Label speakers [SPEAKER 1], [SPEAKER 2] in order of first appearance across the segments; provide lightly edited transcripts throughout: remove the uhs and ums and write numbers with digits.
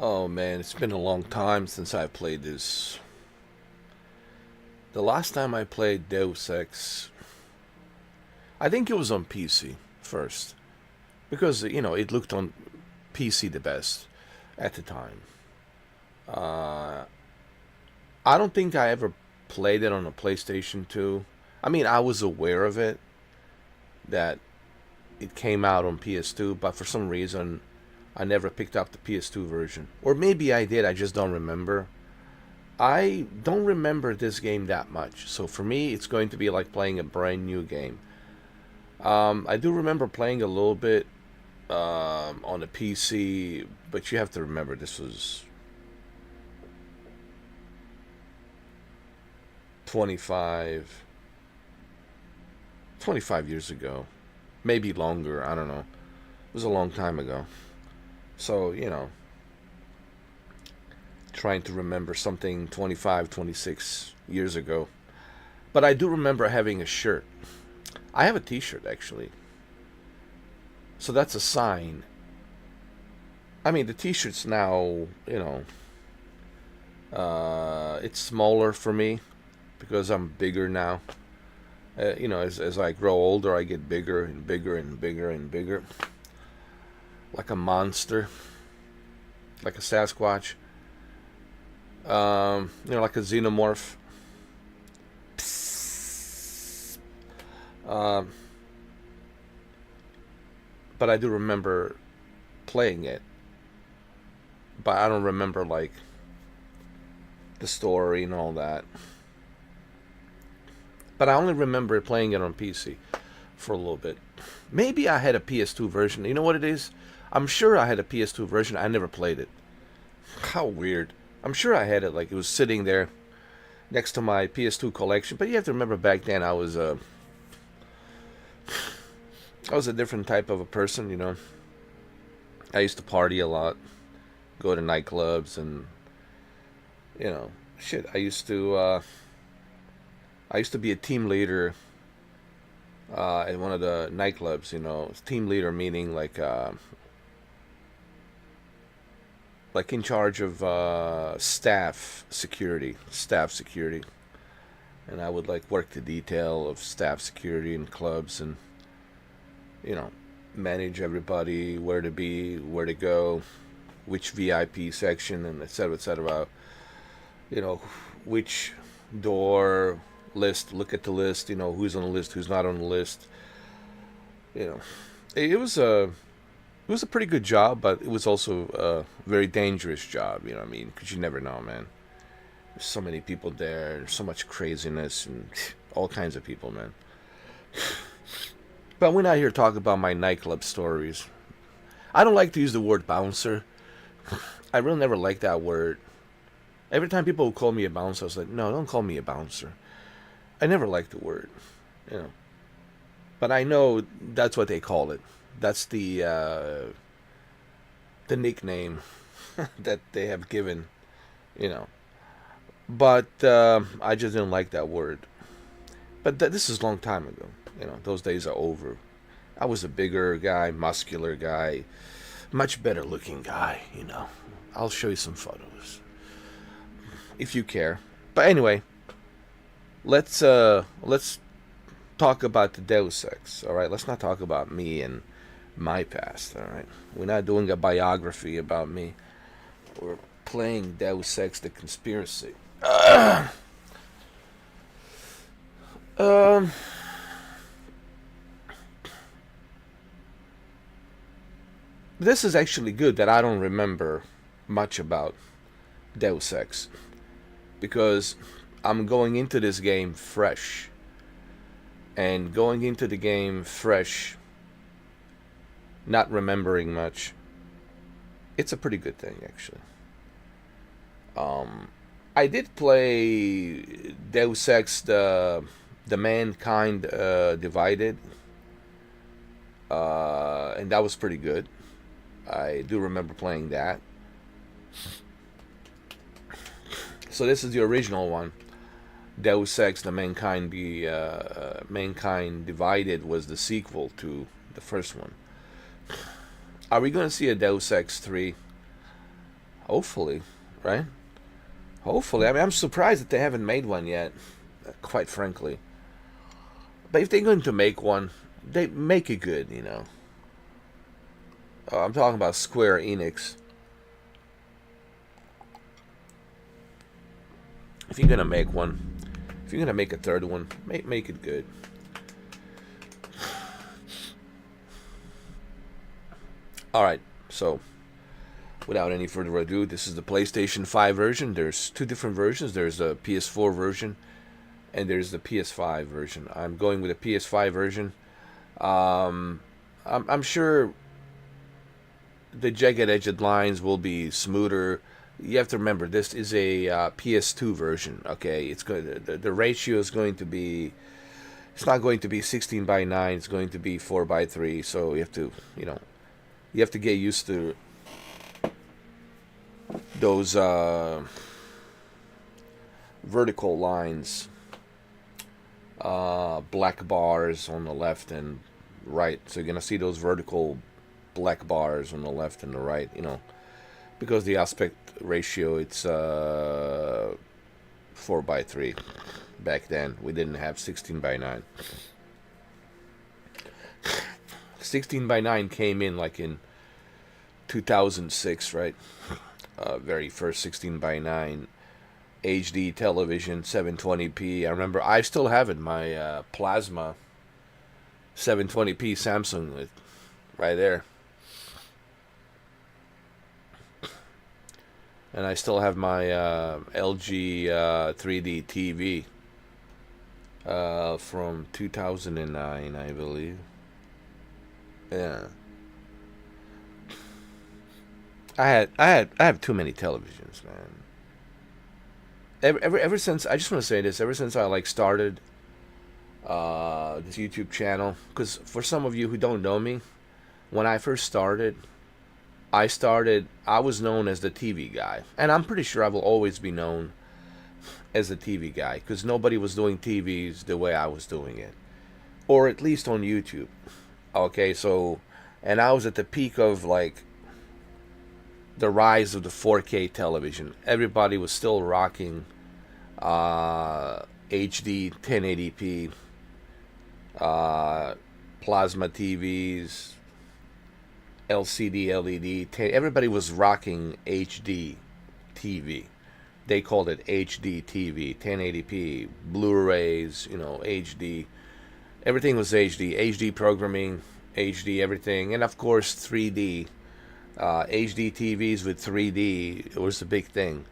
[SPEAKER 1] Oh man, it's been a long time since I played this. The last time I played Deus Ex, I think it was on PC first. Because, it looked on PC the best at the time. Uh, I don't think I ever played it on a PlayStation 2. I mean, I was aware of it, that it came out on PS2, but for some reason, I never picked up the PS2 version. Or maybe I did, I just don't remember. I don't remember this game that much, so for me, it's going to be like playing a brand new game. I do remember playing a little bit on the PC, but you have to remember this was 25, 25 years ago, maybe longer. I don't know. It was a long time ago. So, trying to remember something 25, 26 years ago. But I do remember having a shirt. I have a t shirt, actually. So that's a sign. I mean, the t shirt's now, it's smaller for me because I'm bigger now. As I grow older, I get bigger and bigger and bigger and bigger. Like a monster, like a Sasquatch, like a xenomorph. Um, but I do remember playing it, but I don't remember like the story and all that. But I only remember playing it on PC for a little bit. Maybe I had a PS2 version. You know what it is? I'm sure I had a PS2 version. I never played it. How weird. I'm sure I had it. Like it was sitting there next to my PS2 collection. But you have to remember back then I was a different type of a person. I used to party a lot, go to nightclubs, and shit. I used to be a team leader at one of the nightclubs. Team leader meaning like in charge of staff security, and I would like work the detail of staff security in clubs and you know manage everybody, where to be, where to go, which VIP section, and etc. etc. You know, which door list, look at the list. Who's on the list, who's not on the list. You know, it was a pretty good job, but it was also a very dangerous job. You know what I mean? Because you never know, man. There's so many people there, there's so much craziness and all kinds of people, man. But we're not here to talk about my nightclub stories. I don't like to use the word bouncer. I really never liked that word. Every time people would call me a bouncer, I was like, no, don't call me a bouncer. I never liked the word, you know. But I know that's what they call it. That's the nickname that they have given, you know. But I just didn't like that word. But this is a long time ago. Those days are over. I was a bigger guy, muscular guy, much better looking guy. I'll show you some photos if you care. But anyway, let's talk about the Deus Ex. All right, let's not talk about me and my past. All right, we're not doing a biography about me. We're playing Deus Ex: The Conspiracy. Um, this is actually good that I don't remember much about Deus Ex because I'm going into this game fresh. And going into the game fresh, not remembering much, it's a pretty good thing, actually. I did play Deus Ex, the Mankind Divided, and that was pretty good. I do remember playing that. So this is the original one. Deus Ex: The Mankind Divided was the sequel to the first one. Are we gonna see a Deus Ex 3? Hopefully, right? Hopefully. I mean, I'm surprised that they haven't made one yet, quite frankly. But if they're going to make one, they make it good, you know. I'm talking about Square Enix. If you're gonna make one, if you're gonna make a third one, make it good. All right, so without any further ado, this is the PlayStation 5 version. There's two different versions. There's a PS4 version, and there's the PS5 version. I'm going with the PS5 version. I'm sure the jagged-edged lines will be smoother. You have to remember this is a PS2 version. Okay, it's good. The ratio is going to be. It's not going to be 16 by 9. It's going to be 4 by 3. So you have to, you have to get used to those vertical lines, black bars on the left and right. So you're gonna see those vertical black bars on the left and the right. Because the aspect ratio, it's 4 by 3. Back then we didn't have 16 by 9. 16 by 9 came in like in 2006, right? Very first 16 by 9 HD television, 720p. I remember I still have it, my plasma 720p Samsung, right there. And I still have my LG 3D TV from 2009, I believe. Yeah. I have too many televisions, man. Ever since, I just want to say this, ever since I like started this YouTube channel, because for some of you who don't know me, when I first started, I was known as the TV guy, and I'm pretty sure I will always be known as the TV guy, because nobody was doing TVs the way I was doing it, or at least on YouTube. Okay, so, and I was at the peak of like the rise of the 4K television. Everybody was still rocking HD 1080p plasma TVs, LCD, LED. Everybody was rocking HD TV. They called it HD TV, 1080p, Blu-rays, HD. Everything was HD. HD programming, HD everything, and of course 3D. HD TVs with 3D was a big thing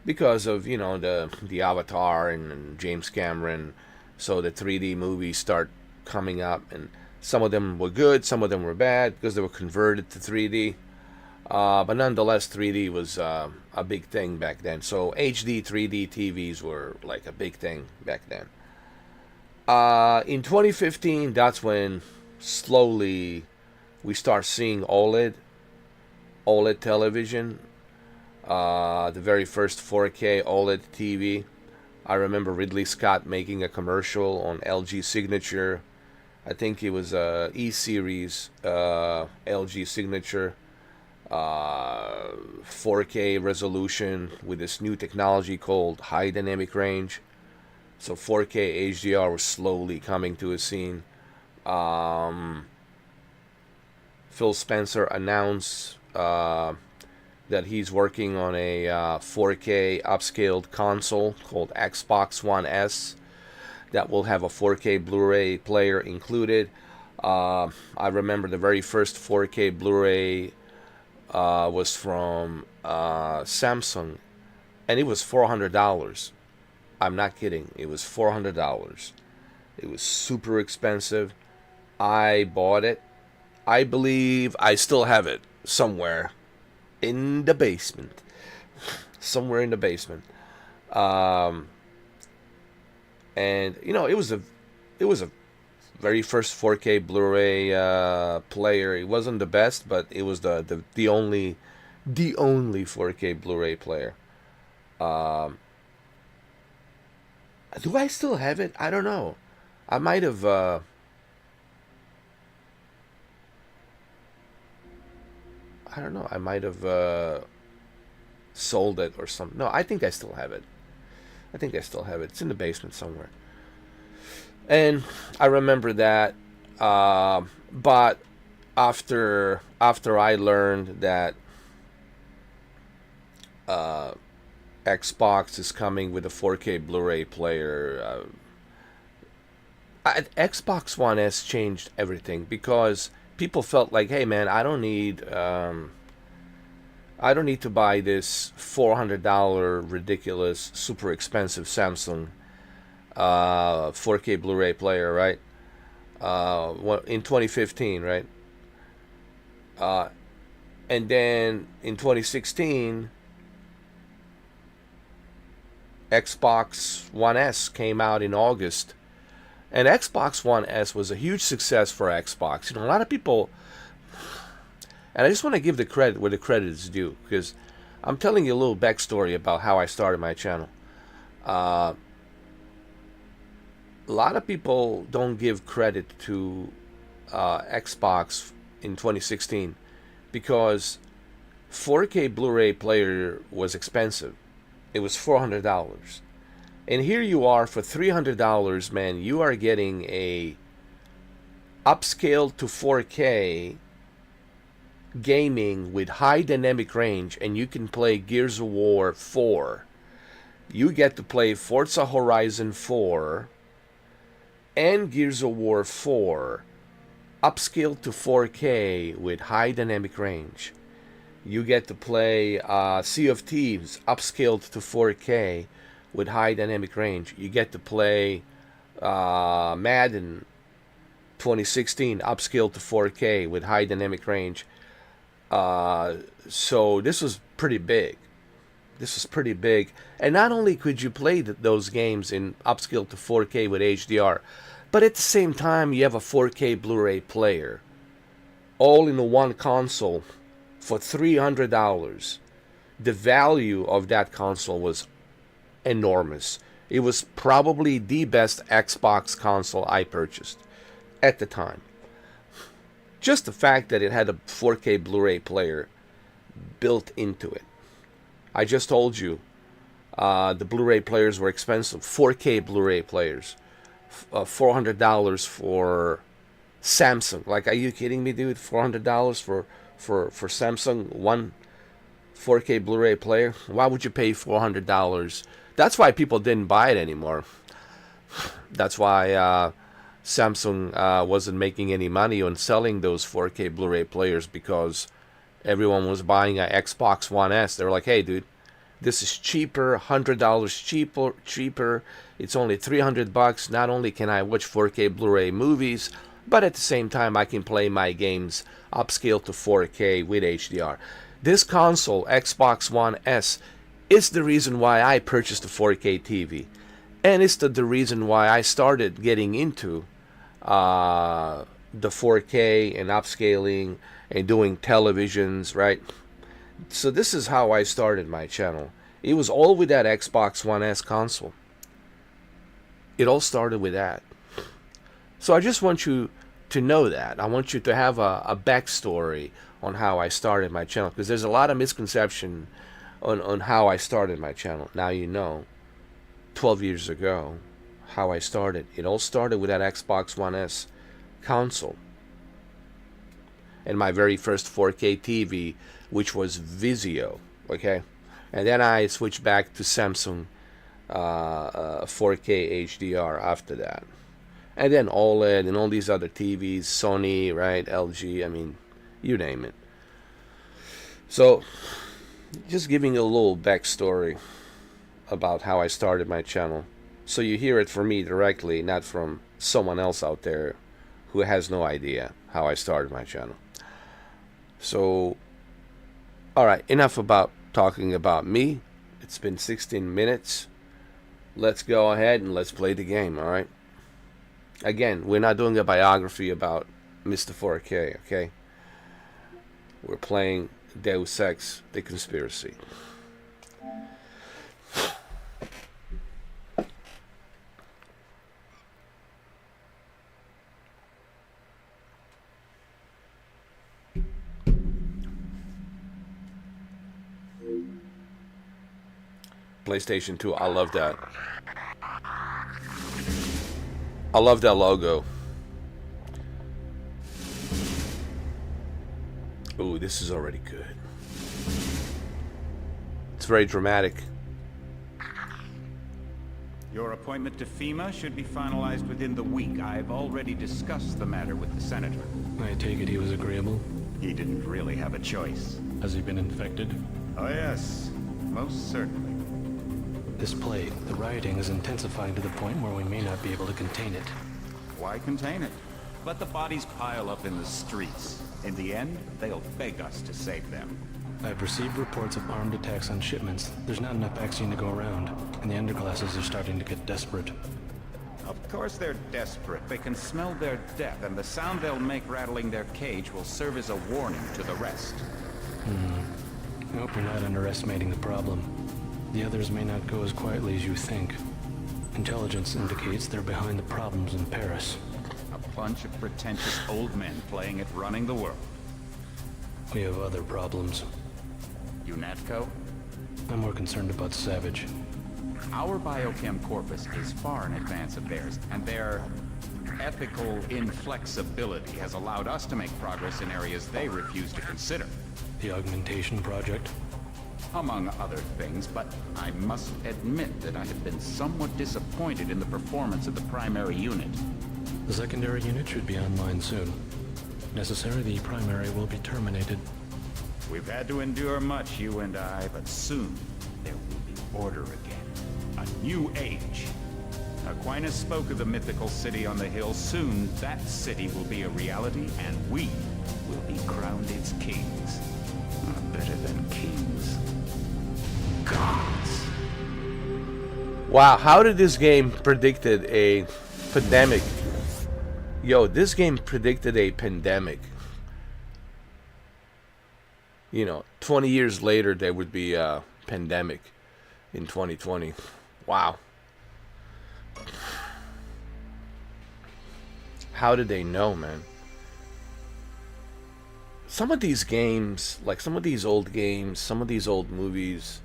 [SPEAKER 1] because of the Avatar and James Cameron. So the 3D movies start coming up, and some of them were good, some of them were bad because they were converted to 3D. But nonetheless, 3D was a big thing back then. So HD 3D TVs were like a big thing back then. In 2015, that's when slowly we start seeing OLED television, the very first 4K OLED TV. I remember Ridley Scott making a commercial on LG Signature. I think it was E-Series LG Signature, 4K resolution with this new technology called high dynamic range. So 4K HDR was slowly coming to a scene. Phil Spencer announced that he's working on a 4K upscaled console called Xbox One S that will have a 4K Blu-ray player included. I remember the very first 4K Blu-ray was from Samsung, and it was $400. I'm not kidding. It was $400. It was super expensive. I bought it. I believe I still have it somewhere in the basement. Somewhere in the basement. And it was a very first 4K Blu-ray player. It wasn't the best, but it was the only 4K Blu-ray player. Do I still have it? I don't know. I might have. I don't know. I might have sold it or something. No, I think I still have it. I think I still have it. It's in the basement somewhere. And I remember that. But after I learned that Xbox is coming with a 4K Blu-ray player, Xbox One S changed everything because people felt like, hey man, I don't need to buy this $400 ridiculous, super expensive Samsung 4K Blu-ray player, right? In 2015, right? And then in 2016, Xbox One S came out in August, and Xbox One S was a huge success for Xbox. You know, a lot of people, and I just want to give the credit where the credit is due, because I'm telling you a little backstory about how I started my channel. A lot of people don't give credit to Xbox in 2016 because 4K Blu-ray player was expensive. It was $400. And here you are for $300, man, you are getting a upscaled to 4K gaming with high dynamic range, and you can play Gears of War 4. You get to play Forza Horizon 4 and Gears of War 4 upscaled to 4K with high dynamic range. You get to play Sea of Thieves upscaled to 4K with high dynamic range. You get to play Madden 2016 upscaled to 4K with high dynamic range. So this was pretty big. This was pretty big. And not only could you play those games in upscaled to 4K with HDR, but at the same time you have a 4K Blu-ray player all in one console for $300. The value of that console was enormous. It was probably the best Xbox console I purchased at the time. Just the fact that it had a 4K Blu-ray player built into it. I just told you the Blu-ray players were expensive. 4K Blu-ray players. $400 for Samsung. Like, are you kidding me, dude? $400 for Samsung one 4K Blu-ray player? Why would you pay $400? That's why people didn't buy it anymore. That's why Samsung wasn't making any money on selling those 4K Blu-ray players, because everyone was buying an Xbox One S. They were like, hey, dude, this is cheaper, $100 cheaper. It's only $300. Not only can I watch 4K Blu-ray movies, but at the same time I can play my games upscaled to 4K with HDR. This console, Xbox One S, is the reason why I purchased a 4K TV. And it's the reason why I started getting into the 4K and upscaling and doing televisions, right? So this is how I started my channel. It was all with that Xbox One S console. It all started with that. So I just want you to know that. I want you to have a backstory on how I started my channel, because there's a lot of misconception on how I started my channel. Now you know, 12 years ago, how I started. It all started with that Xbox One S console and my very first 4K TV, which was Vizio, okay? And then I switched back to Samsung 4K HDR after that. And then OLED and all these other TVs, Sony, right, LG, I mean, you name it. So, just giving you a little backstory about how I started my channel, so you hear it from me directly, not from someone else out there who has no idea how I started my channel. So, alright, enough about talking about me. It's been 16 minutes. Let's go ahead and let's play the game, alright? Again, we're not doing a biography about Mr. 4K, okay? We're playing Deus Ex, The Conspiracy. PlayStation 2. I love that. I love that logo. Ooh, this is already good. It's very dramatic.
[SPEAKER 2] Your appointment to FEMA should be finalized within the week. I've already discussed the matter with the Senator.
[SPEAKER 3] I take it he was agreeable?
[SPEAKER 2] He didn't really have a choice.
[SPEAKER 3] Has he been infected?
[SPEAKER 2] Oh yes, most certainly.
[SPEAKER 3] This plague, the rioting is intensifying to the point where we may not be able to contain it.
[SPEAKER 2] Why contain it? Let the bodies pile up in the streets. In the end, they'll beg us to save them.
[SPEAKER 3] I've received reports of armed attacks on shipments. There's not enough vaccine to go around, and the underclasses are starting to get desperate.
[SPEAKER 2] Of course they're desperate. They can smell their death, and the sound they'll make rattling their cage will serve as a warning to the rest.
[SPEAKER 3] I hope you're not underestimating the problem. The others may not go as quietly as you think. Intelligence indicates they're behind the problems in Paris.
[SPEAKER 2] A bunch of pretentious old men playing at running the world.
[SPEAKER 3] We have other problems.
[SPEAKER 2] UNATCO?
[SPEAKER 3] I'm more concerned about Savage.
[SPEAKER 2] Our biochem corpus is far in advance of theirs, and their ethical inflexibility has allowed us to make progress in areas they refuse to consider.
[SPEAKER 3] The augmentation project?
[SPEAKER 2] Among other things, but I must admit that I have been somewhat disappointed in the performance of the primary unit.
[SPEAKER 3] The secondary unit should be online soon. If necessary, the primary will be terminated.
[SPEAKER 2] We've had to endure much, you and I, but soon there will be order again. A new age. Aquinas spoke of the mythical city on the hill. Soon, that city will be a reality, and we will be crowned its kings. Not better than kings. Gods.
[SPEAKER 1] Wow, how did this game predicted a pandemic? Yo, this game predicted a pandemic. You know, 20 years later there would be a pandemic in 2020. Wow. How did they know, man? Some of these games, like some of these old games, some of these old movies,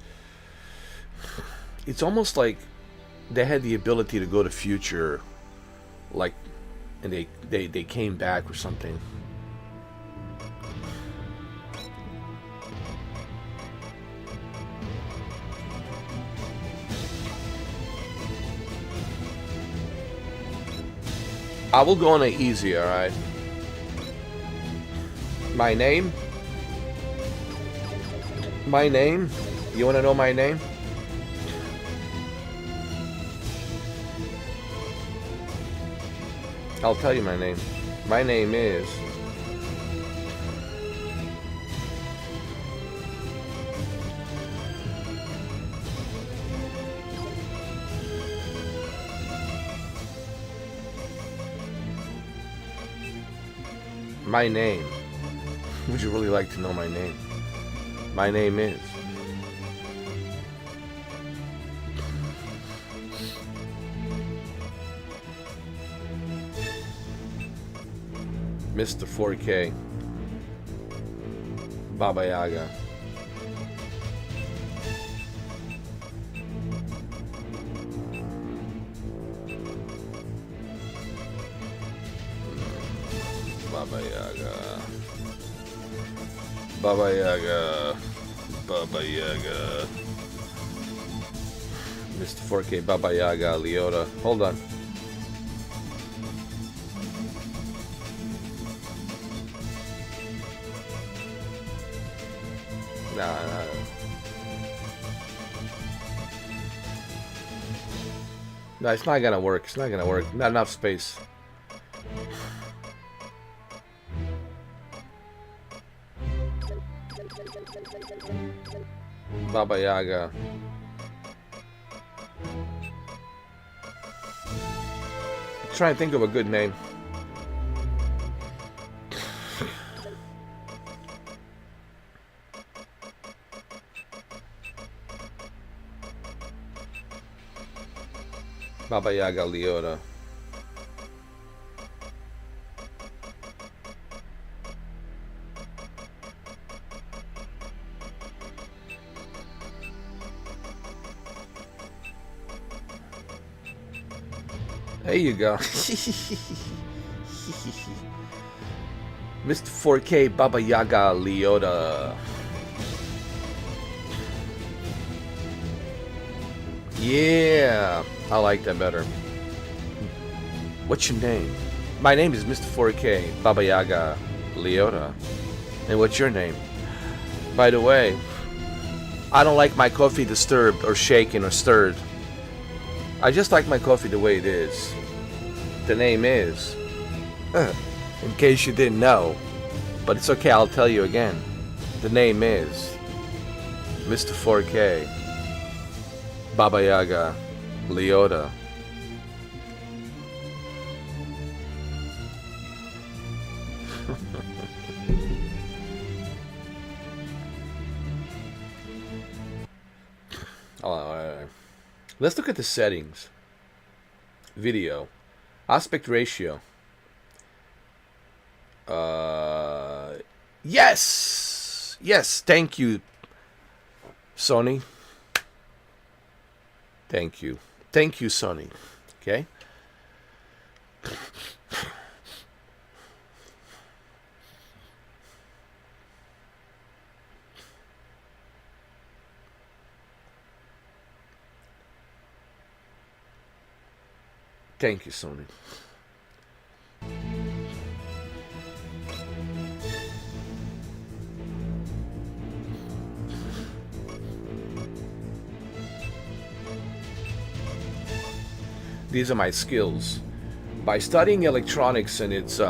[SPEAKER 1] it's almost like they had the ability to go to future, like, and they came back or something. I will go on an easy, alright? My name? My name? You wanna know my name? I'll tell you my name. My name is... My name. Would you really like to know my name? My name is... Mr. 4K. Baba Yaga. Baba Yaga. Baba Yaga. Baba Yaga. Mr. 4K, Baba Yaga, Leota. Hold on. Nah. No, it's not gonna work. It's not gonna work. Not enough space. Baba Yaga. Try and think of a good name. Baba Yaga Leota. There you go. Mr. 4K Baba Yaga Leota. Yeah, I like that better. What's your name? My name is Mr. 4K Baba Yaga Leota. And what's your name? By the way, I don't like my coffee disturbed or shaken or stirred. I just like my coffee the way it is. The name is, in case you didn't know, but it's okay, I'll tell you again. The name is Mr. 4K Baba Yaga Leota. Let's look at the settings. Video. Aspect ratio. Yes! Yes, thank you, Sony. Thank you. Thank you, Sony. Okay? Thank you, Sony. These are my skills. By studying electronics and its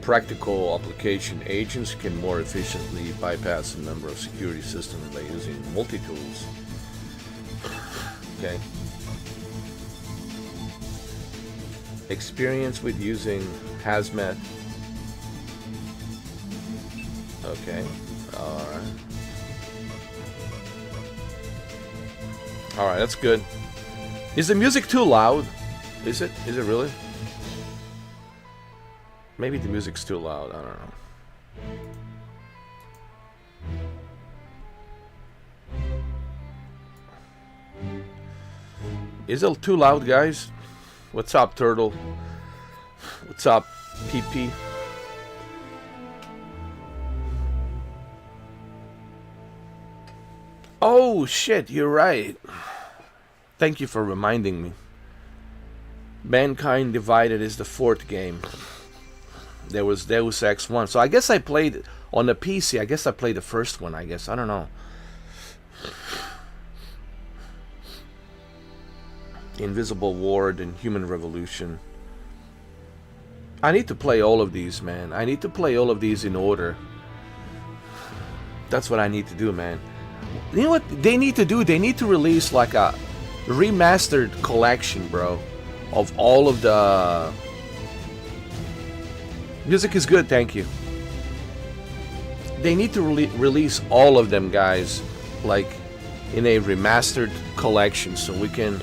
[SPEAKER 1] practical application, agents can more efficiently bypass a number of security systems by using multi-tools. Okay. Experience with using hazmat. Okay. Alright. Alright, that's good. Is the music too loud? Is it? Is it really? Maybe the music's too loud. I don't know. Is it too loud, guys? What's up, Turtle? What's up, PP? Oh, shit, you're right. Thank you for reminding me. Mankind Divided is the fourth game. There was Deus Ex 1. So I guess I played on the PC. I guess I played the first one, I guess. I don't know. Invisible Ward and Human Revolution. I need to play all of these, man. I need to play all of these in order. That's what I need to do, man. You know what they need to do? They need to release like a remastered collection, bro, of all of the... Music is good, thank you. They need to release all of them, guys, like in a remastered collection, so we can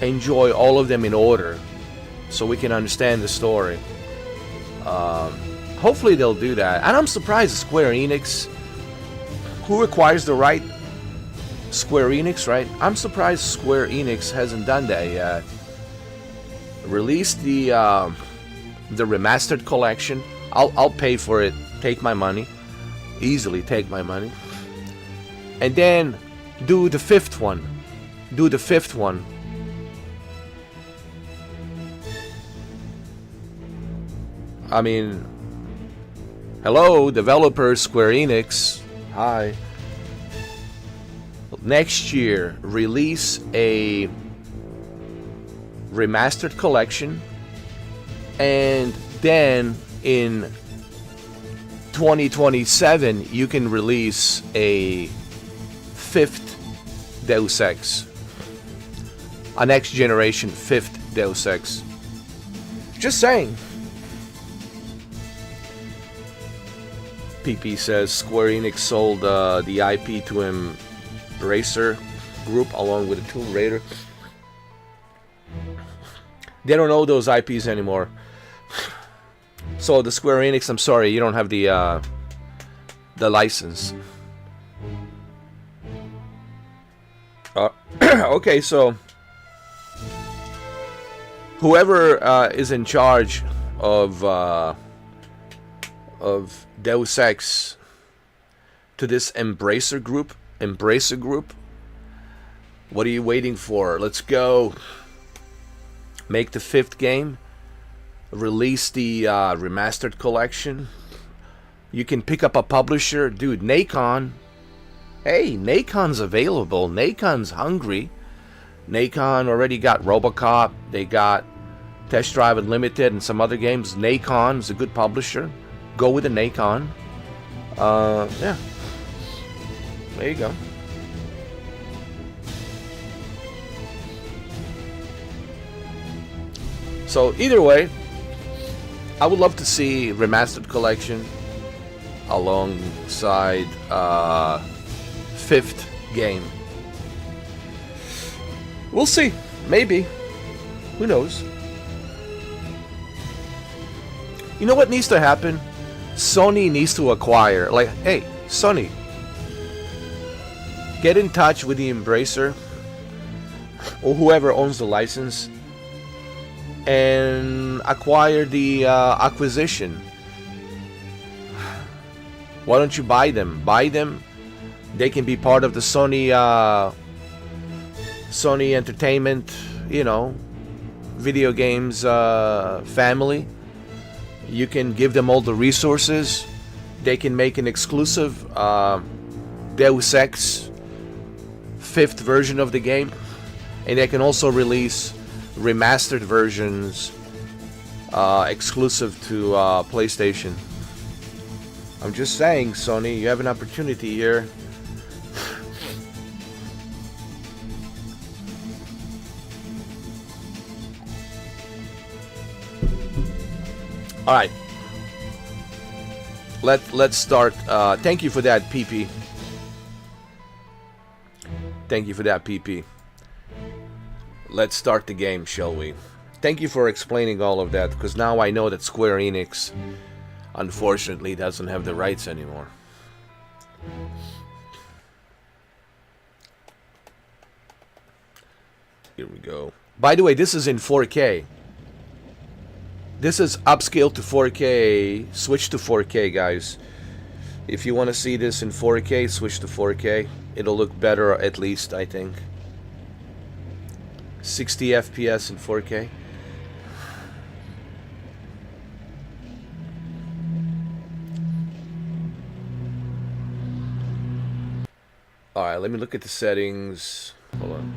[SPEAKER 1] enjoy all of them in order, so we can understand the story. Hopefully they'll do that. And I'm surprised Square Enix, who requires the right? Square Enix, right? I'm surprised Square Enix hasn't done that yet. Release the remastered collection. I'll pay for it. Take my money. Easily take my money. And then do the fifth one. Do the fifth one. I mean, hello, developers, Square Enix. Hi. Next year, release a remastered collection, and then in 2027 you can release a fifth Deus Ex, a next generation fifth Deus Ex. Just saying. PP says Square Enix sold the IP to Embracer Group along with the Tomb Raider. They don't own those IPs anymore. So the Square Enix, I'm sorry, you don't have the license. Okay, so whoever is in charge of Deus Ex to this Embracer Group. What are you waiting for? Let's go. Make the 5th game. Release the remastered collection. You can pick up a publisher. Dude, Nacon. Hey, Nacon's available. Nacon's hungry. Nacon already got RoboCop. They got Test Drive Unlimited and some other games. Nacon is a good publisher. Go with the Nacon. Yeah. There you go. So either way, I would love to see remastered collection alongside 5th game. We'll see. Maybe. Who knows? You know what needs to happen? Sony needs to acquire. Like, hey, Sony, get in touch with the Embracer or whoever owns the license and acquire the acquisition. Why don't you buy them? Buy them. They can be part of the Sony Entertainment, you know, video games family. You can give them all the resources. They can make an exclusive Deus Ex 5th version of the game, and they can also release remastered versions exclusive to PlayStation. I'm just saying, Sony, you have an opportunity here. All right. Let's start. Thank you for that, PP. Thank you for that, PP. Let's start the game, shall we? Thank you for explaining all of that, because now I know that Square Enix, unfortunately, doesn't have the rights anymore. Here we go. By the way, this is in 4K. This is upscaled to 4K. Switch to 4K, guys. If you want to see this in 4K, switch to 4K. It'll look better, at least, I think. 60 FPS in 4K. Alright, let me look at the settings. Hold on.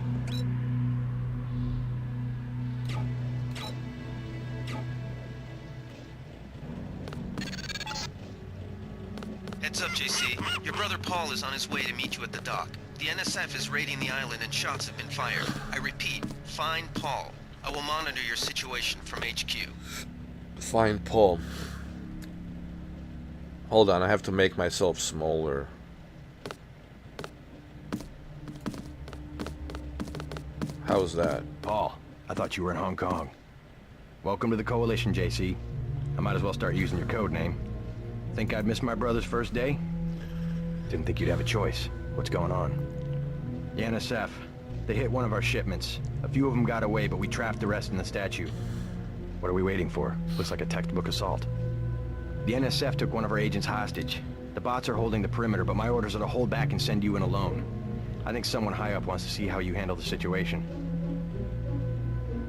[SPEAKER 4] Heads up, JC. Your brother Paul is on his way to meet you at the dock. The NSF is raiding the island and shots have been fired. I repeat, find Paul. I will monitor your situation from HQ.
[SPEAKER 1] Find Paul. Hold on, I have to make myself smaller. How's that?
[SPEAKER 5] Paul, I thought you were in Hong Kong. Welcome to the Coalition, JC. I might as well start using your code name. Think I'd miss my brother's first day? Didn't think you'd have a choice. What's going on? The NSF. They hit one of our shipments. A few of them got away, but we trapped the rest in the statue. What are we waiting for? Looks like a textbook assault. The NSF took one of our agents hostage. The bots are holding the perimeter, but my orders are to hold back and send you in alone. I think someone high up wants to see how you handle the situation.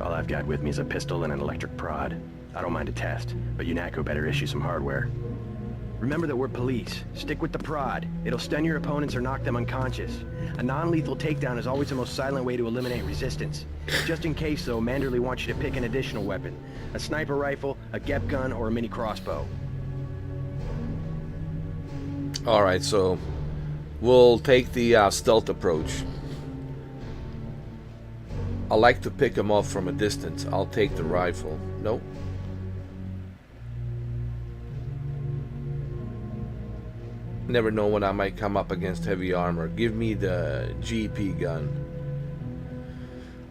[SPEAKER 5] All I've got with me is a pistol and an electric prod. I don't mind a test, but UNATCO better issue some hardware. Remember that we're police. Stick with the prod. It'll stun your opponents or knock them unconscious. A non-lethal takedown is always the most silent way to eliminate resistance. Just in case, though, Manderly wants you to pick an additional weapon. A sniper rifle, a GEP gun, or a mini crossbow.
[SPEAKER 1] Alright, so we'll take the stealth approach. I like to pick them off from a distance. I'll take the rifle. Nope. Never know when I might come up against heavy armor. Give me the GP gun.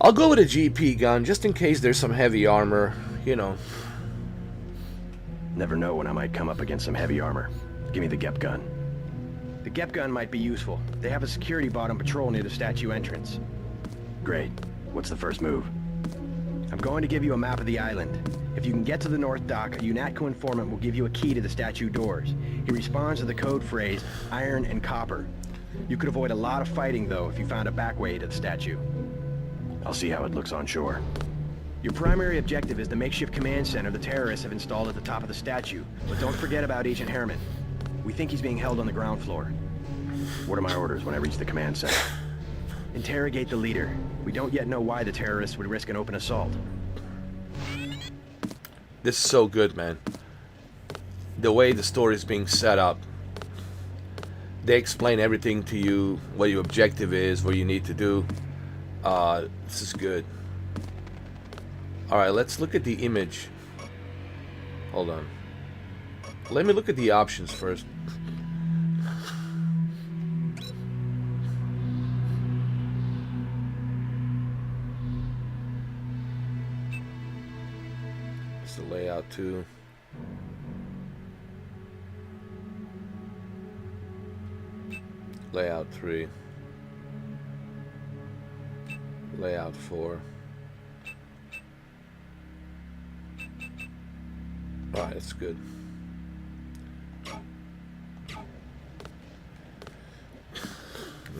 [SPEAKER 1] I'll go with a GP gun just in case there's some heavy armor, you know.
[SPEAKER 5] Never know when I might come up against some heavy armor. Give me the GEP gun. The GEP gun might be useful. They have a security bot on patrol near the statue entrance. Great. What's the first move? I'm going to give you a map of the island. If you can get to the North Dock, a UNATCO informant will give you a key to the statue doors. He responds to the code phrase, iron and copper. You could avoid a lot of fighting, though, if you found a back way to the statue. I'll see how it looks on shore. Your primary objective is the makeshift command center the terrorists have installed at the top of the statue. But don't forget about Agent Harriman. We think he's being held on the ground floor. What are my orders when I reach the command center? Interrogate the leader. We don't yet know why the terrorists would risk an open assault.
[SPEAKER 1] This is so good, man. The way the story is being set up. They explain everything to you, what your objective is, what you need to do. This is good. Alright, let's look at the image. Hold on. Let me look at the options first. It's the layout too. Layout 3. Layout 4. Alright, that's good.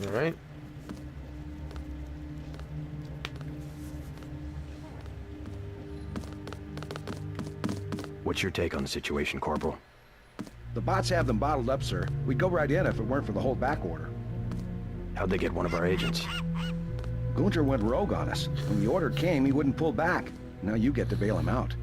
[SPEAKER 1] Alright.
[SPEAKER 5] What's your take on the situation, Corporal?
[SPEAKER 6] The bots have them bottled up, sir. We'd go right in if it weren't for the whole back order.
[SPEAKER 5] How'd they get one of our agents?
[SPEAKER 6] Gunter went rogue on us. When the order came, he wouldn't pull back. Now you get to bail him out.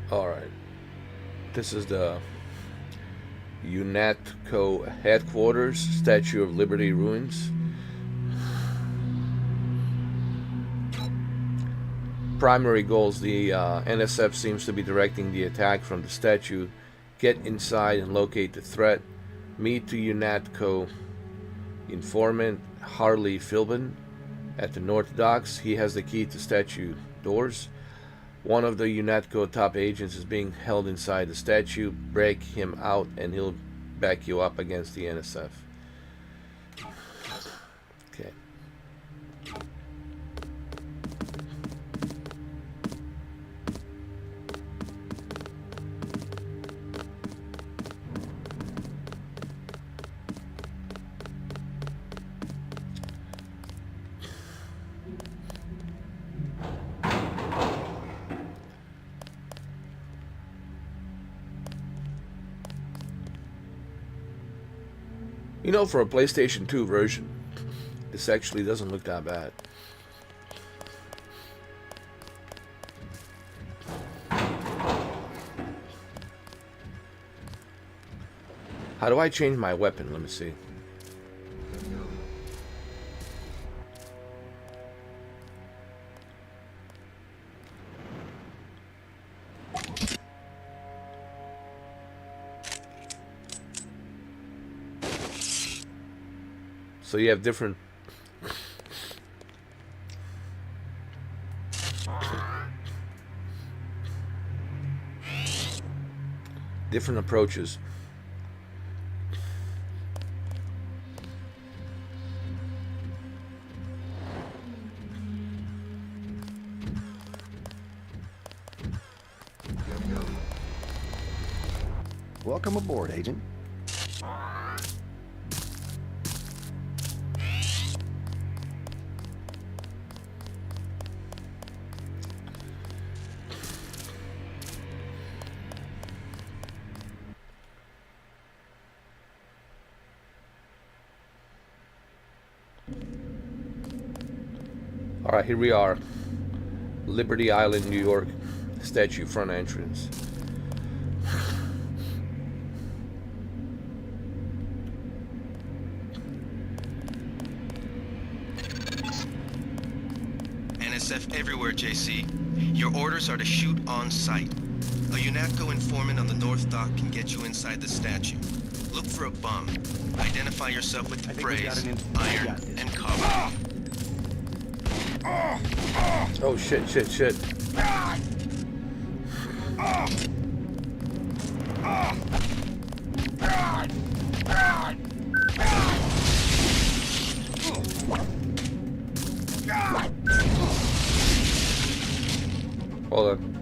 [SPEAKER 1] Alright. This is the UNATCO headquarters, Statue of Liberty ruins. Primary goals: the NSF seems to be directing the attack from the statue. Get inside and locate the threat. Meet the UNATCO informant Harley Philbin at the North Docks. He has the key to statue doors. One of the UNATCO top agents is being held inside the statue. Break him out and he'll back you up against the NSF. Okay. You know, for a PlayStation 2 version, this actually doesn't look that bad. How do I change my weapon? Let me see. So you have different approaches.
[SPEAKER 6] Welcome aboard, Agent.
[SPEAKER 1] Alright, here we are. Liberty Island, New York. Statue front entrance.
[SPEAKER 4] NSF everywhere, JC. Your orders are to shoot on sight. A UNATCO informant on the North Dock can get you inside the statue. Look for a bomb. Identify yourself with the phrase, iron and copper.
[SPEAKER 1] Oh shit, shit, shit. Hold on.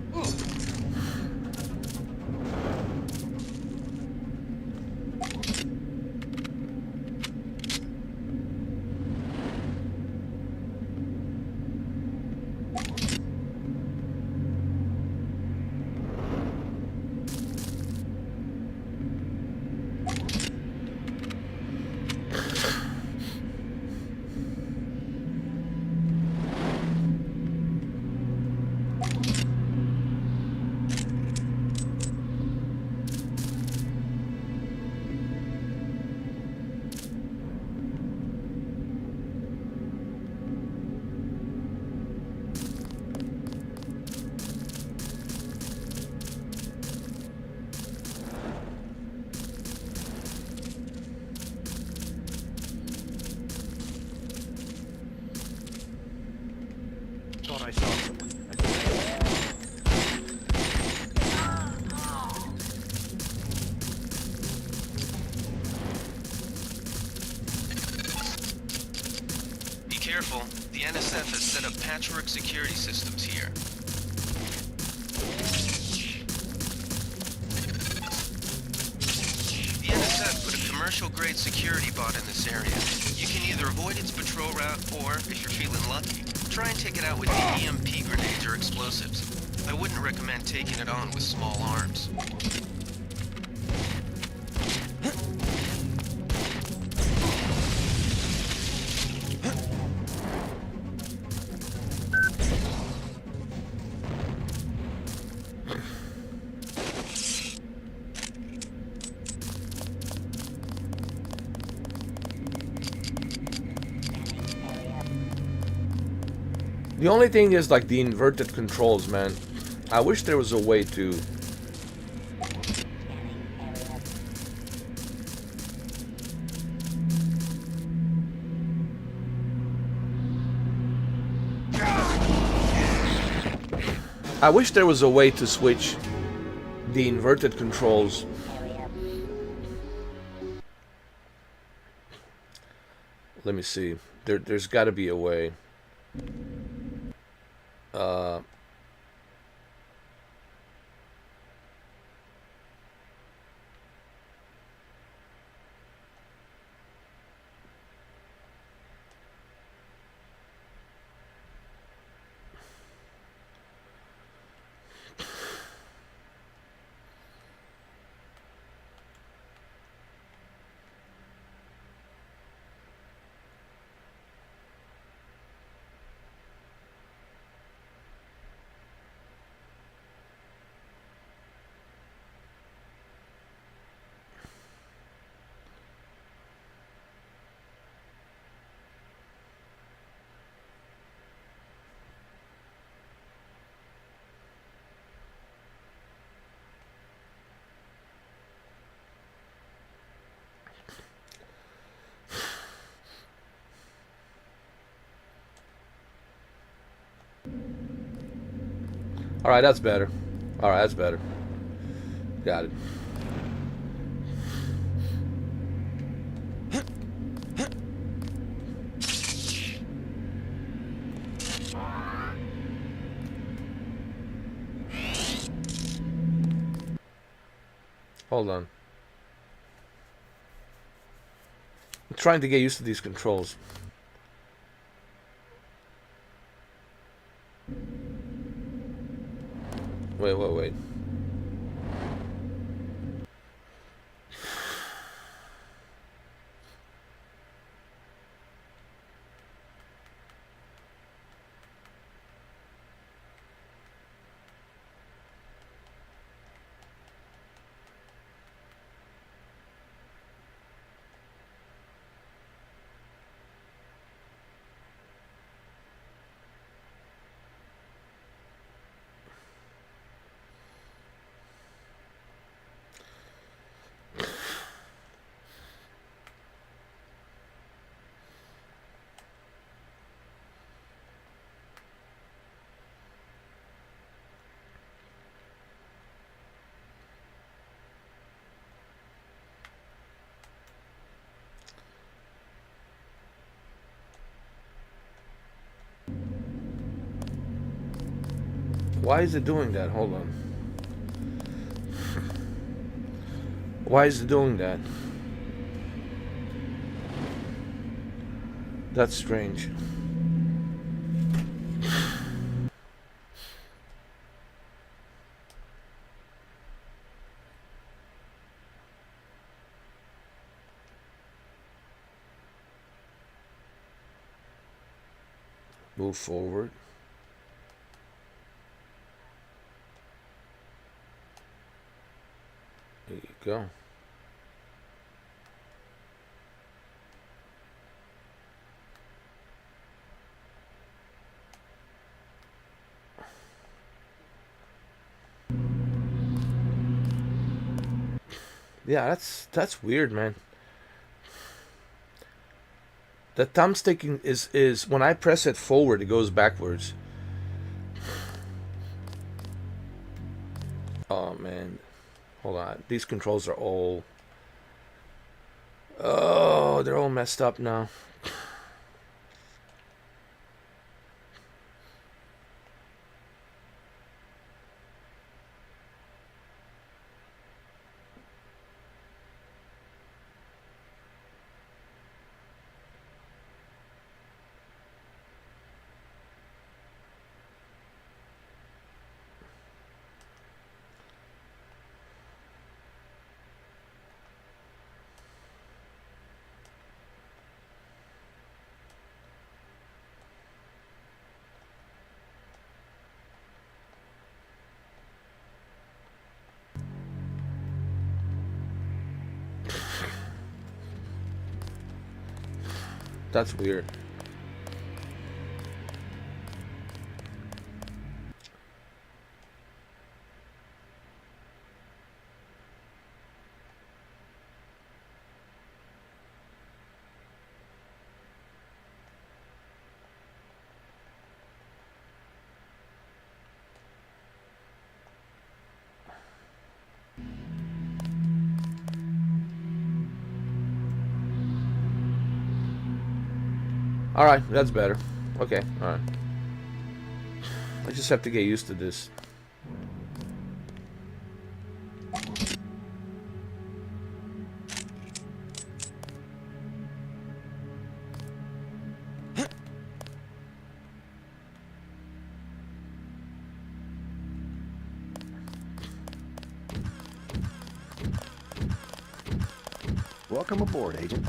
[SPEAKER 2] Thought I saw someone.
[SPEAKER 4] Be careful. The NSF has set up patchwork security systems here. The NSF put a commercial-grade security bot in this area. You can either avoid its patrol route, or, if you're feeling lucky, try and take it out with the EMP grenades or explosives. I wouldn't recommend taking it on with small arms.
[SPEAKER 1] The only thing is like the inverted controls, man. I wish there was a way to... I wish there was a way to switch the inverted controls. Let me see. There's got to be a way. Alright, that's better. Alright, that's better. Got it. Hold on. I'm trying to get used to these controls. Wait. Why is it doing that? Hold on. Why is it doing that? That's strange. Move forward. There you go. Yeah, that's weird, man. The thumbstick is when I press it forward, it goes backwards. Oh man, hold on. These controls are all. Oh, they're all messed up now. That's weird. Alright, that's better. Okay, alright. I just have to get used to this.
[SPEAKER 6] Welcome aboard, Agent.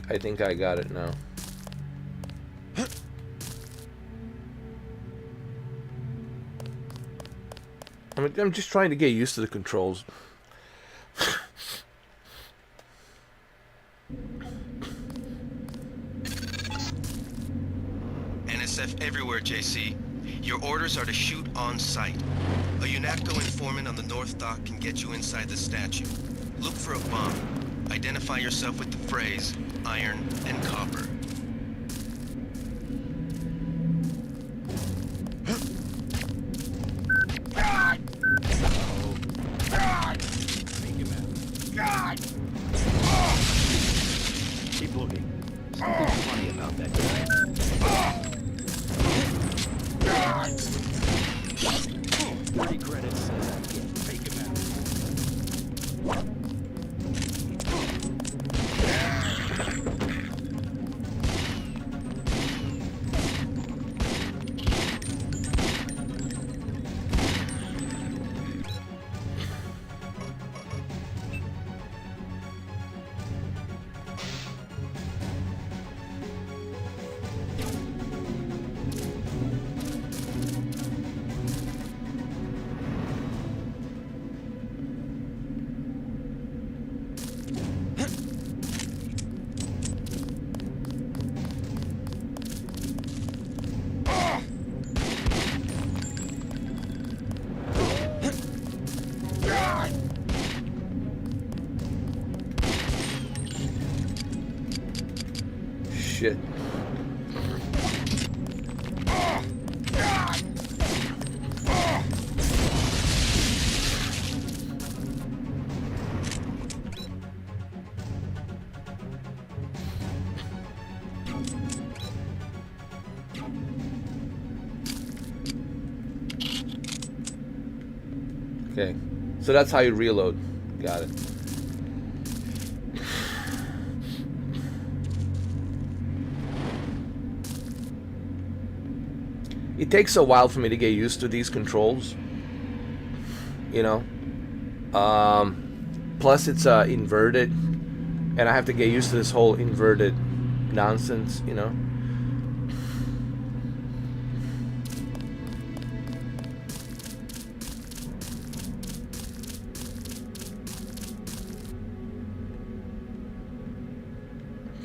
[SPEAKER 1] I think I got it now. I'm just trying to get used to the controls.
[SPEAKER 4] NSF everywhere, JC. Your orders are to shoot on sight. A UNATCO informant on the North Dock can get you inside the statue. Look for a bomb. Identify yourself with the phrase, iron and copper.
[SPEAKER 5] Keep looking. Something funny about that guy. 30 credits. Take him out.
[SPEAKER 1] shit. Okay, so that's how you reload. Got it. It takes a while for me to get used to these controls, you know. Plus it's inverted, and I have to get used to this whole inverted nonsense, you know.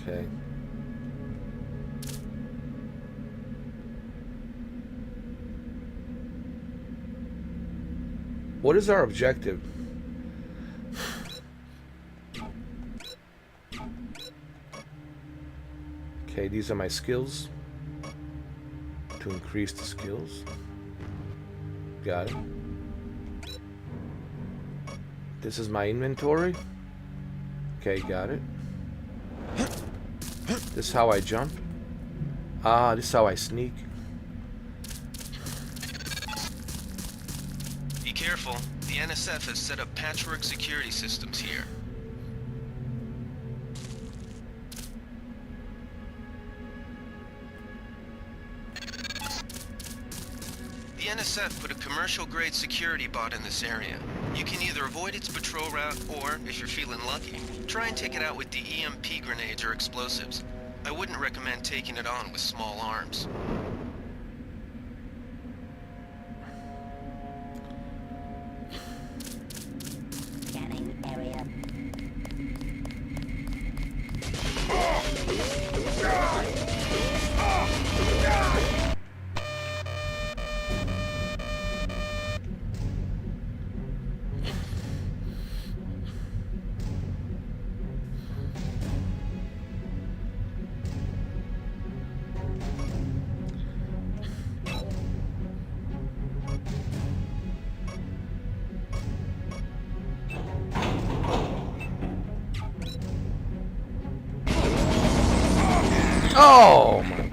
[SPEAKER 1] Okay. What is our objective? Okay, these are my skills. To increase the skills. Got it. This is my inventory. Okay, got it. This is how I jump. Ah, this is how I sneak.
[SPEAKER 4] Be careful. The NSF has set up patchwork security systems here. The NSF put a commercial-grade security bot in this area. You can either avoid its patrol route, or, if you're feeling lucky, try and take it out with the EMP grenades or explosives. I wouldn't recommend taking it on with small arms.
[SPEAKER 7] Scanning area.
[SPEAKER 1] Oh my.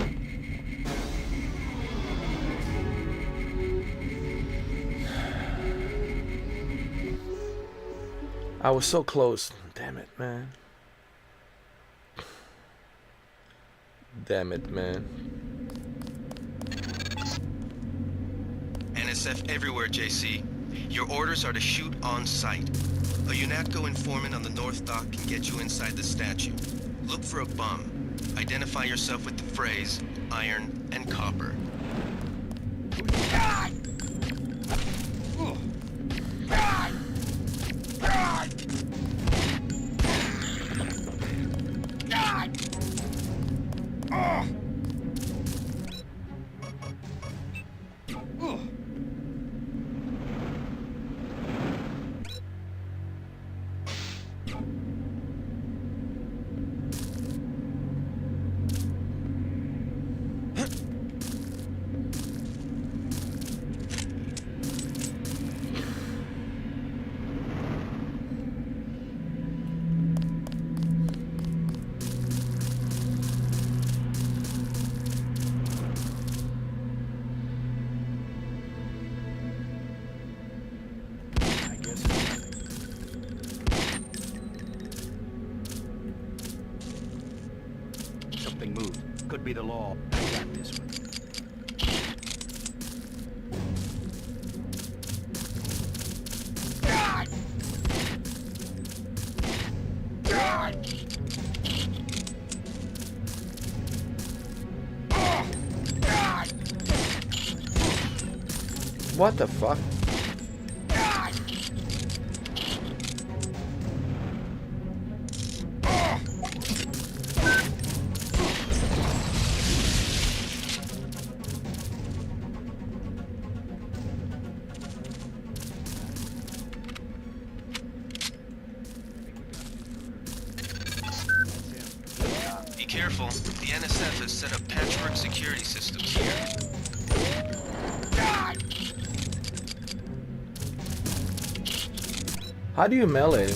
[SPEAKER 1] I was so close. Damn it, man. Damn it, man.
[SPEAKER 4] NSF everywhere, JC. Your orders are to shoot on sight. A UNATCO informant on the North Dock can get you inside the statue. Look for a bum. Identify yourself with the phrase, iron and copper.
[SPEAKER 5] Something moved. Could be the law. I got this one.
[SPEAKER 1] What the fuck?
[SPEAKER 4] Be careful. The NSF has set up patchwork security systems here.
[SPEAKER 1] How do you melee?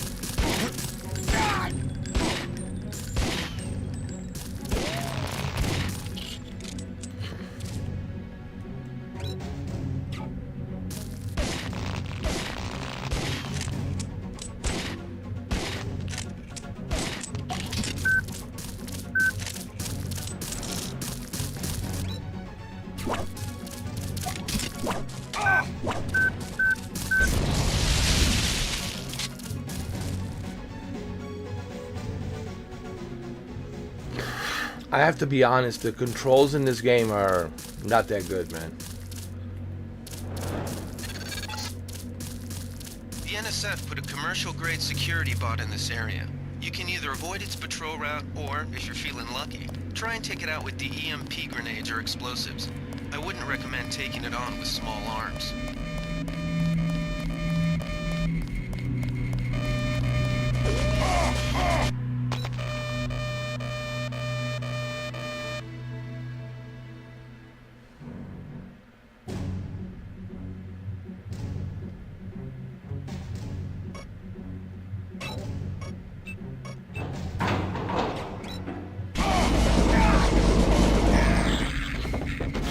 [SPEAKER 1] I have to be honest, the controls in this game are not that good, man.
[SPEAKER 4] The NSF put a commercial-grade security bot in this area. You can either avoid its patrol route, or, if you're feeling lucky, try and take it out with the EMP grenades or explosives. I wouldn't recommend taking it on with small arms.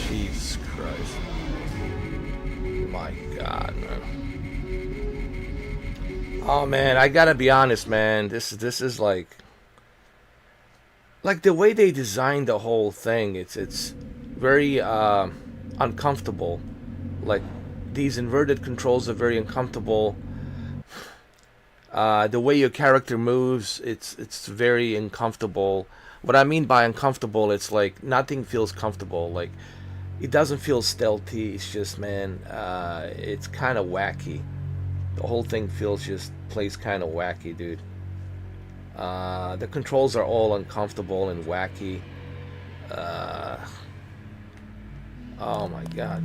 [SPEAKER 1] Jesus Christ. My God, man. Oh man, I gotta be honest, man. This is like the way they designed the whole thing. It's very uncomfortable. Like these inverted controls are very uncomfortable. The way your character moves, it's very uncomfortable. What I mean by uncomfortable, it's like nothing feels comfortable. Like it doesn't feel stealthy. It's just, man, it's kind of wacky. The whole thing plays kind of wacky, dude. The controls are all uncomfortable and wacky. Oh my God.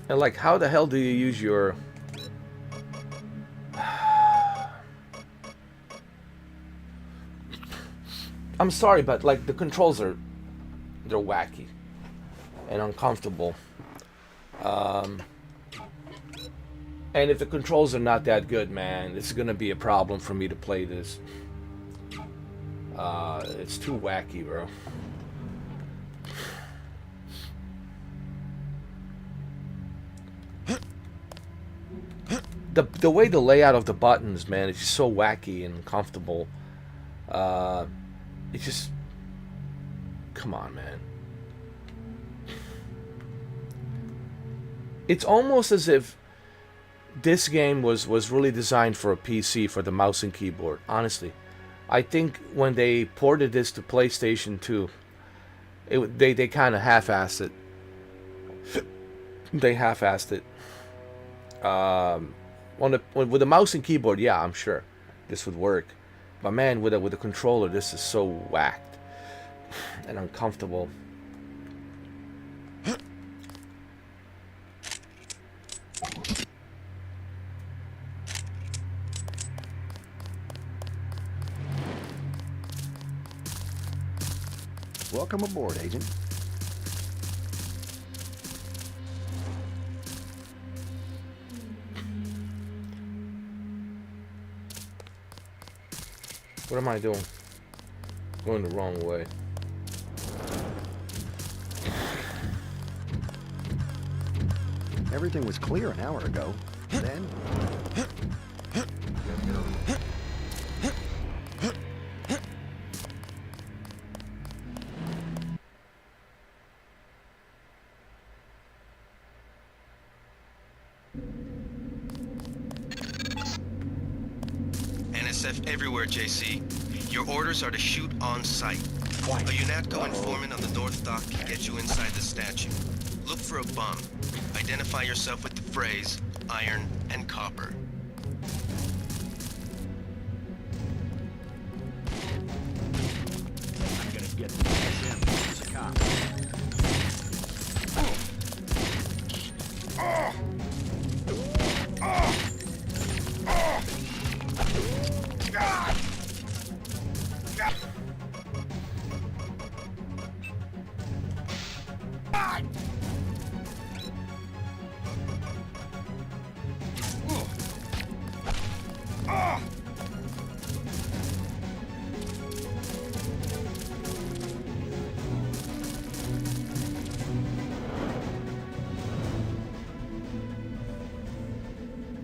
[SPEAKER 1] And like, how the hell do you use your... I'm sorry, but like the controls they're wacky and uncomfortable. And if the controls are not that good, man, it's gonna be a problem for me to play this. It's too wacky, bro. The way the layout of the buttons, man, it's just so wacky and uncomfortable. It's just, come on, man. It's almost as if this game was really designed for a PC, for the mouse and keyboard. Honestly, I think when they ported this to PlayStation 2, they kind of half-assed it. They half-assed it. With the mouse and keyboard, yeah, I'm sure this would work. But man, with a controller, this is so whacked and uncomfortable.
[SPEAKER 6] Welcome aboard, Agent.
[SPEAKER 1] What am I doing? Going the wrong way.
[SPEAKER 6] Everything was clear an hour ago. Then...
[SPEAKER 4] NSF everywhere, JC. Your orders are to shoot on sight. A UNATCO informant on the North Dock can get you inside the statue. Look for a bomb. Identify yourself with the phrase, iron and copper.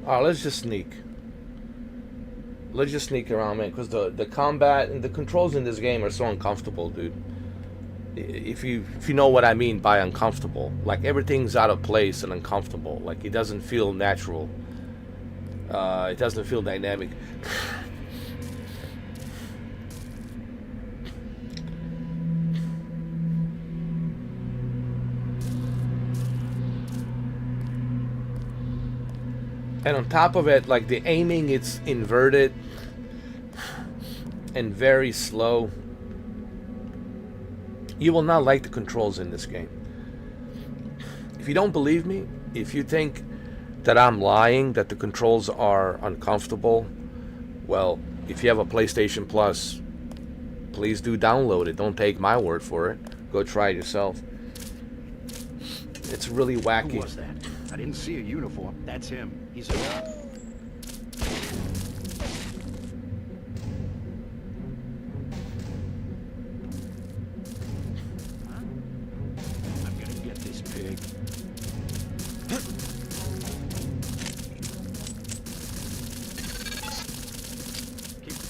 [SPEAKER 1] Alright, let's just sneak. Let's just sneak around, man, because the combat and the controls in this game are so uncomfortable, dude. If you know what I mean by uncomfortable, like everything's out of place and uncomfortable, like it doesn't feel natural. It doesn't feel dynamic. And on top of it, like the aiming, it's inverted and very slow. You will not like the controls in this game. If you don't believe me, if you think that I'm lying, that the controls are uncomfortable, well, if you have a PlayStation Plus, please do download it. Don't take my word for it. Go try it yourself. It's really wacky.
[SPEAKER 6] Who was that? I didn't see a uniform. That's him. He's a cop. I'm gonna get this pig.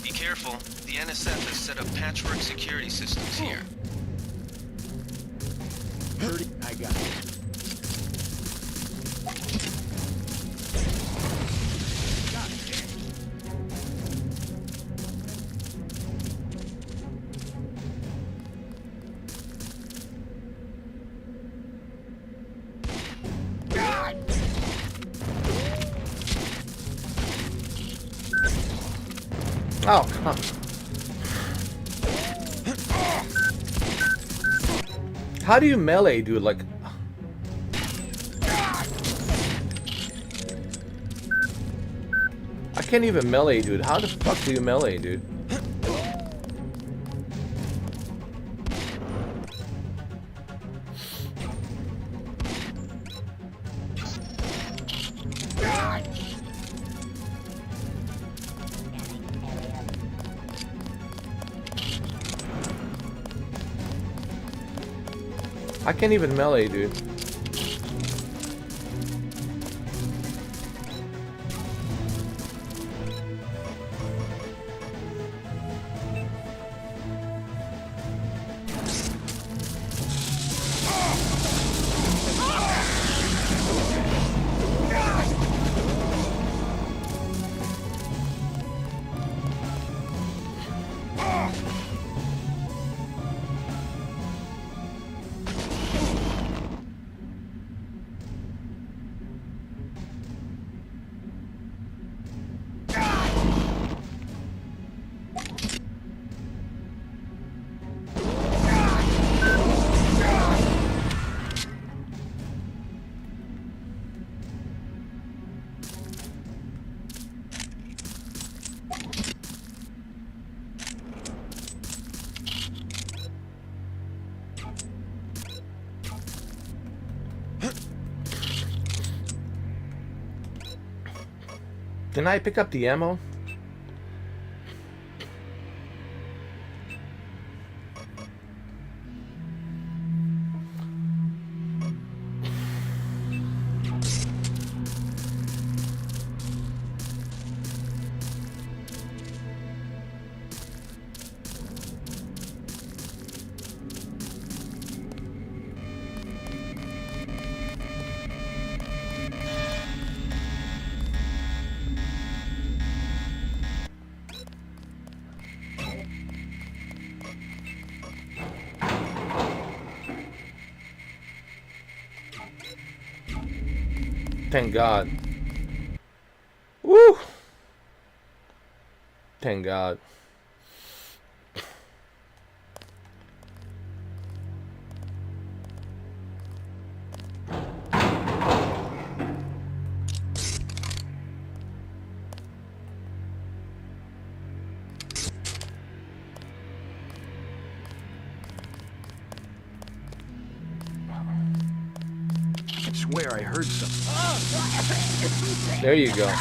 [SPEAKER 4] Be careful. The NSF has set up patchwork security systems here.
[SPEAKER 6] I got it.
[SPEAKER 1] Oh, come. How do you melee, dude? Like, I can't even melee, dude. How the fuck do you melee, dude? I can't even melee, dude. Can I pick up the ammo? Thank God. Woo! Thank God.
[SPEAKER 6] I swear I heard something.
[SPEAKER 1] There you go.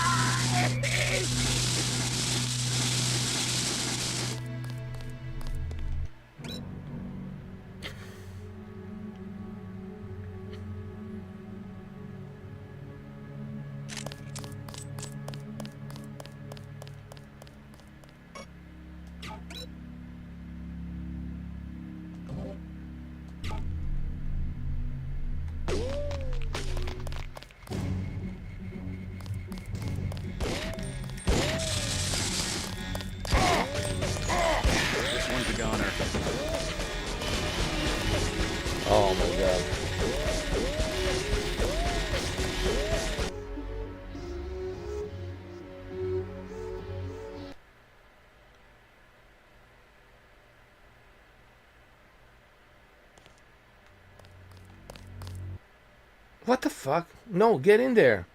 [SPEAKER 1] What the fuck? No, get in there.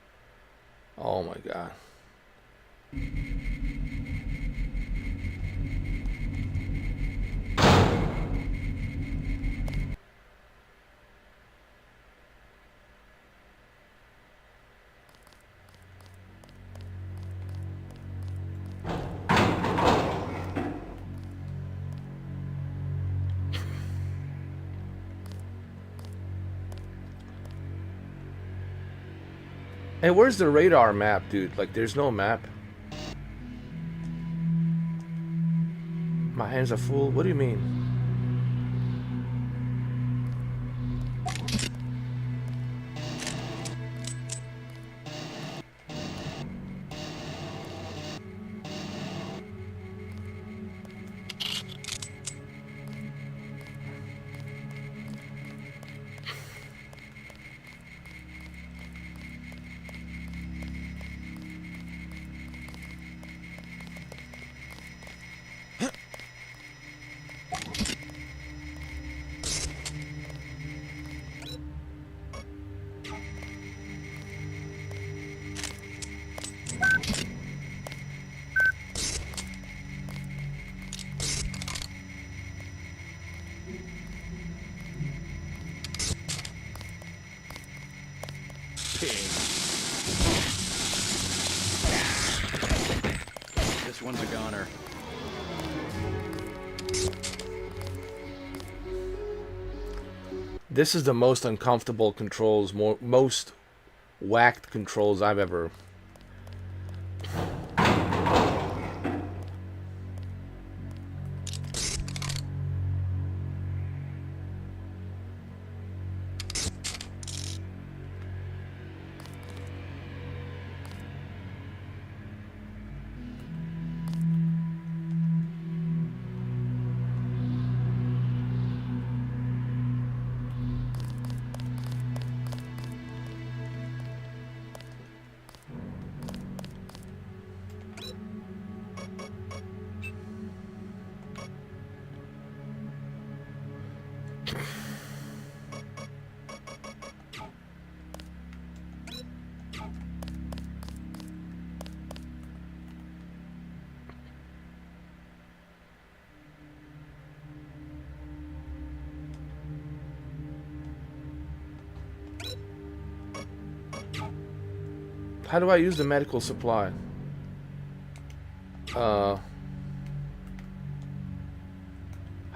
[SPEAKER 1] Oh my god. Hey, where's the radar map, dude? Like, there's no map. My hands are full. What do you mean?
[SPEAKER 5] This one's a goner.
[SPEAKER 1] This is the most uncomfortable controls, most whacked controls I've ever. How do I use the medical supply? How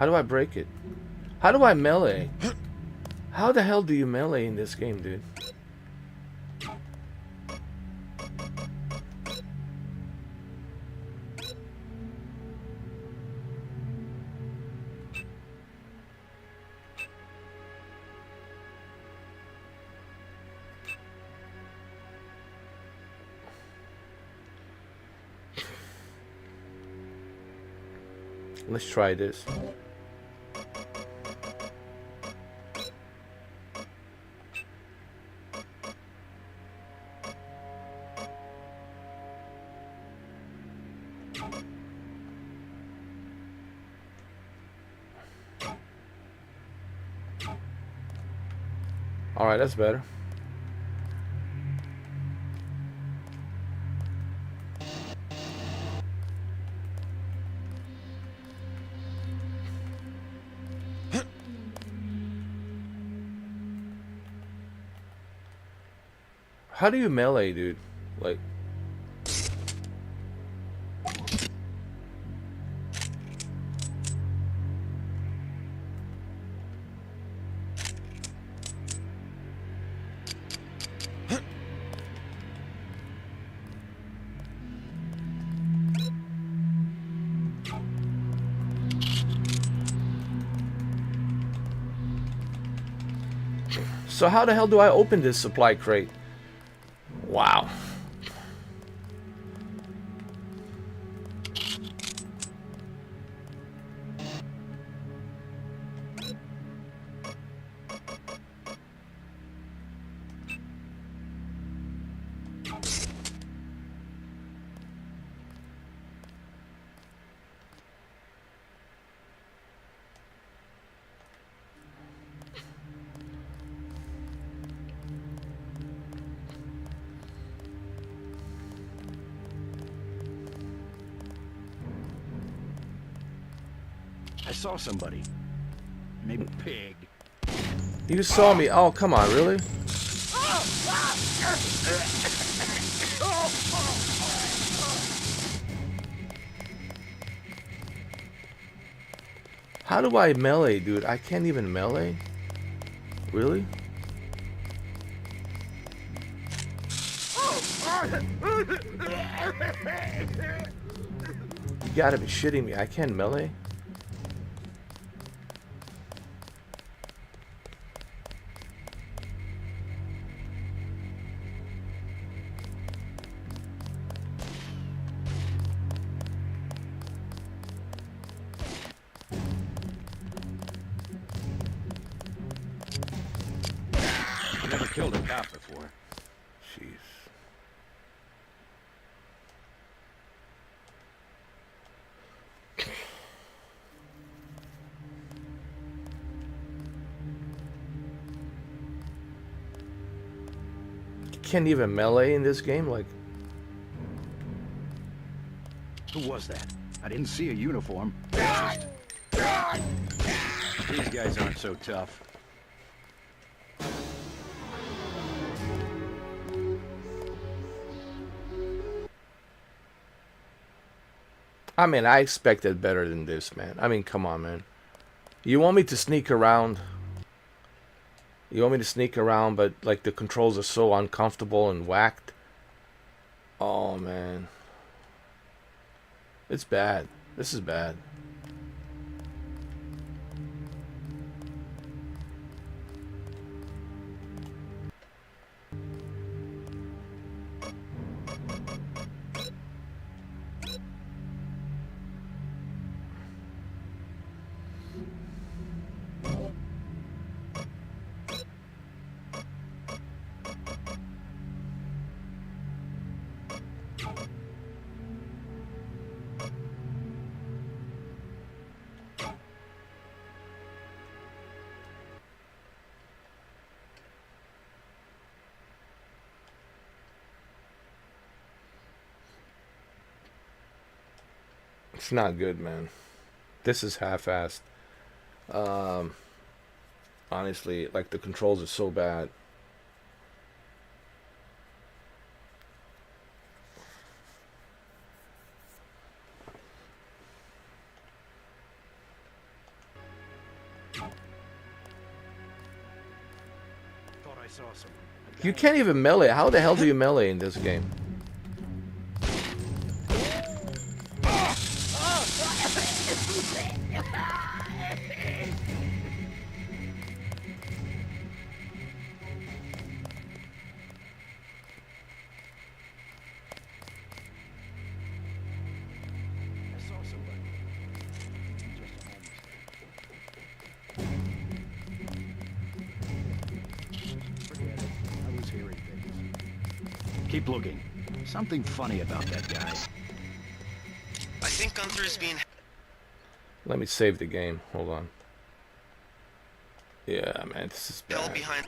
[SPEAKER 1] do I break it? How do I melee? How the hell do you melee in this game, dude? Let's try this. All right, that's better. How do you melee, dude? Like... So how the hell do I open this supply crate? Wow.
[SPEAKER 6] I saw somebody. Maybe pig.
[SPEAKER 1] You saw me. Oh, come on, really? How do I melee, dude? I can't even melee? Really? You gotta be shitting me. I can't melee?
[SPEAKER 6] Never killed a cop before.
[SPEAKER 1] Jeez. Can't even melee in this game, like.
[SPEAKER 6] Who was that? I didn't see a uniform. These guys aren't so tough.
[SPEAKER 1] I mean, I expected better than this, man. I mean, come on, man. You want me to sneak around? You want me to sneak around, but like the controls are so uncomfortable and whacked. Oh, man. It's bad. This is bad. It's not good, man. This is half-assed. Honestly, like the controls are so bad.
[SPEAKER 6] Thought I saw someone.
[SPEAKER 1] You can't even melee. How the hell do you melee in this game?
[SPEAKER 6] I saw somebody. Just a homeless. Forget it. I was hearing things. Keep looking. Something funny about that guy.
[SPEAKER 4] I think Gunther is being
[SPEAKER 1] Let me save the game. Hold on. Yeah, man, this is
[SPEAKER 4] held
[SPEAKER 1] bad.
[SPEAKER 4] behind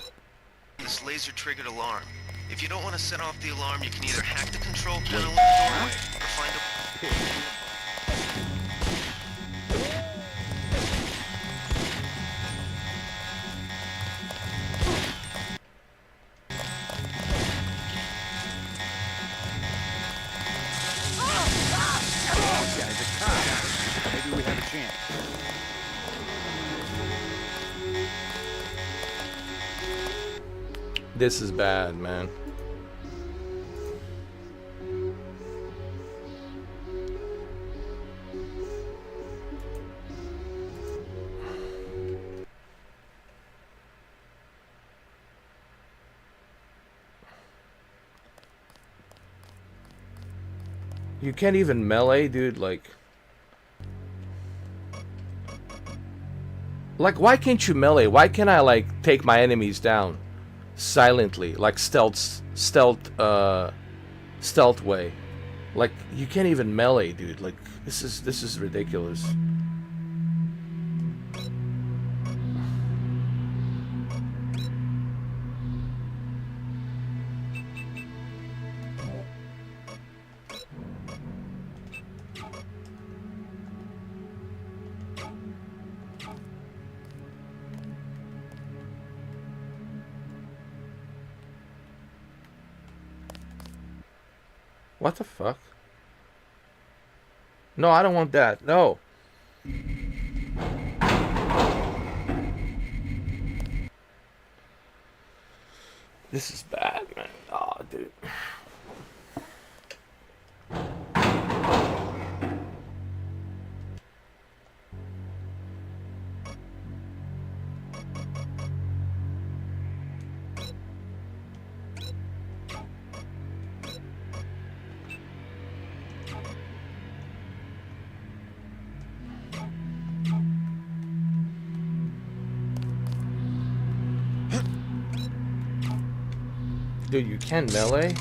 [SPEAKER 4] this laser-triggered alarm. If you don't want to set off the alarm, you can either hack the control panel in the doorway or find a...
[SPEAKER 6] This guy's a cop. Maybe we have a chance.
[SPEAKER 1] This is bad, man. You can't even melee, dude, like, why can't you melee? Why can't I, like, take my enemies down silently, like stealth way? Like, you can't even melee, dude. Like, this is ridiculous. What the fuck? No, I don't want that. No. This is bad, man. Oh, dude. Dude, you can melee?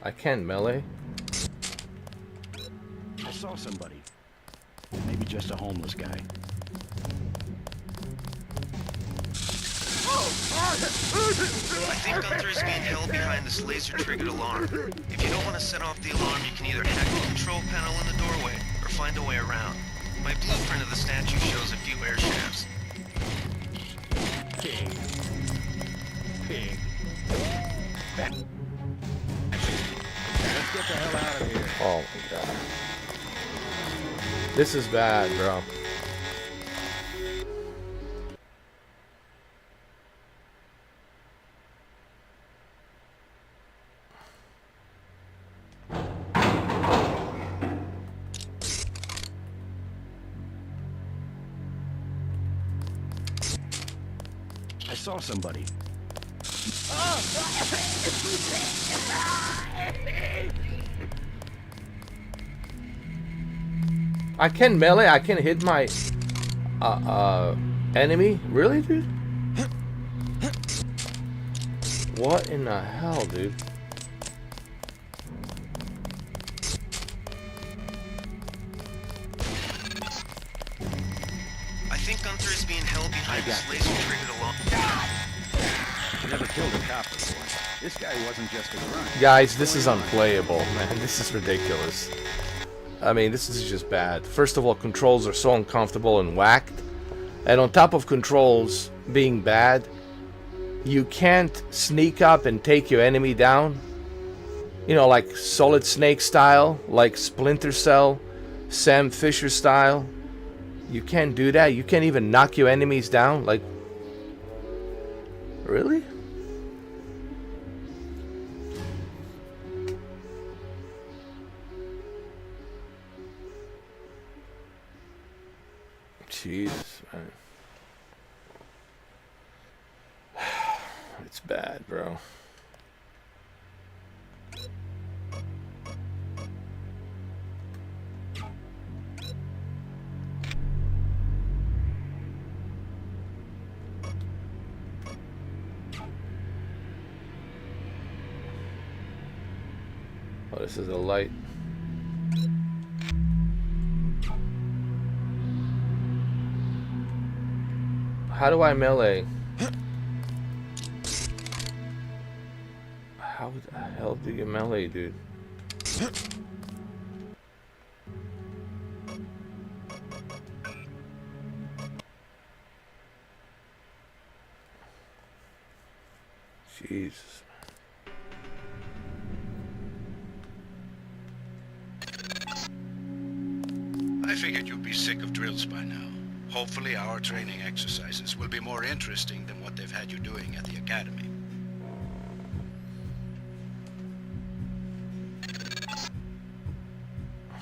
[SPEAKER 1] I can melee?
[SPEAKER 6] I saw somebody. Maybe just a homeless guy.
[SPEAKER 4] I think Gunther is being held behind this laser-triggered alarm. If you don't want to set off the alarm, you can either hack the control panel in the doorway, or find a way around. My blueprint of the statue shows a few air shafts.
[SPEAKER 6] Pig. Pig. Let's get the hell out of here.
[SPEAKER 1] Oh my god. This is bad, bro.
[SPEAKER 6] I saw somebody.
[SPEAKER 1] I can melee, I can hit my enemy? Really, dude? What in the hell, dude?
[SPEAKER 4] I think Gunther is being held behind this laser-triggered alarm.
[SPEAKER 6] I never killed a cop before. This guy wasn't just a grunt.
[SPEAKER 1] Guys, this is unplayable, man. This is ridiculous. I mean, this is just bad. First of all, controls are so uncomfortable and whacked. And on top of controls being bad, you can't sneak up and take your enemy down. You know, like Solid Snake style, like Splinter Cell, Sam Fisher style. You can't do that. You can't even knock your enemies down. Like, really? Jesus, man. It's bad, bro. Oh, this is a light. How do I melee? How the hell do you melee, dude? Jesus.
[SPEAKER 8] I figured you'd be sick of drills by now. Hopefully our training exercises will be more interesting than what they've had you doing at the academy.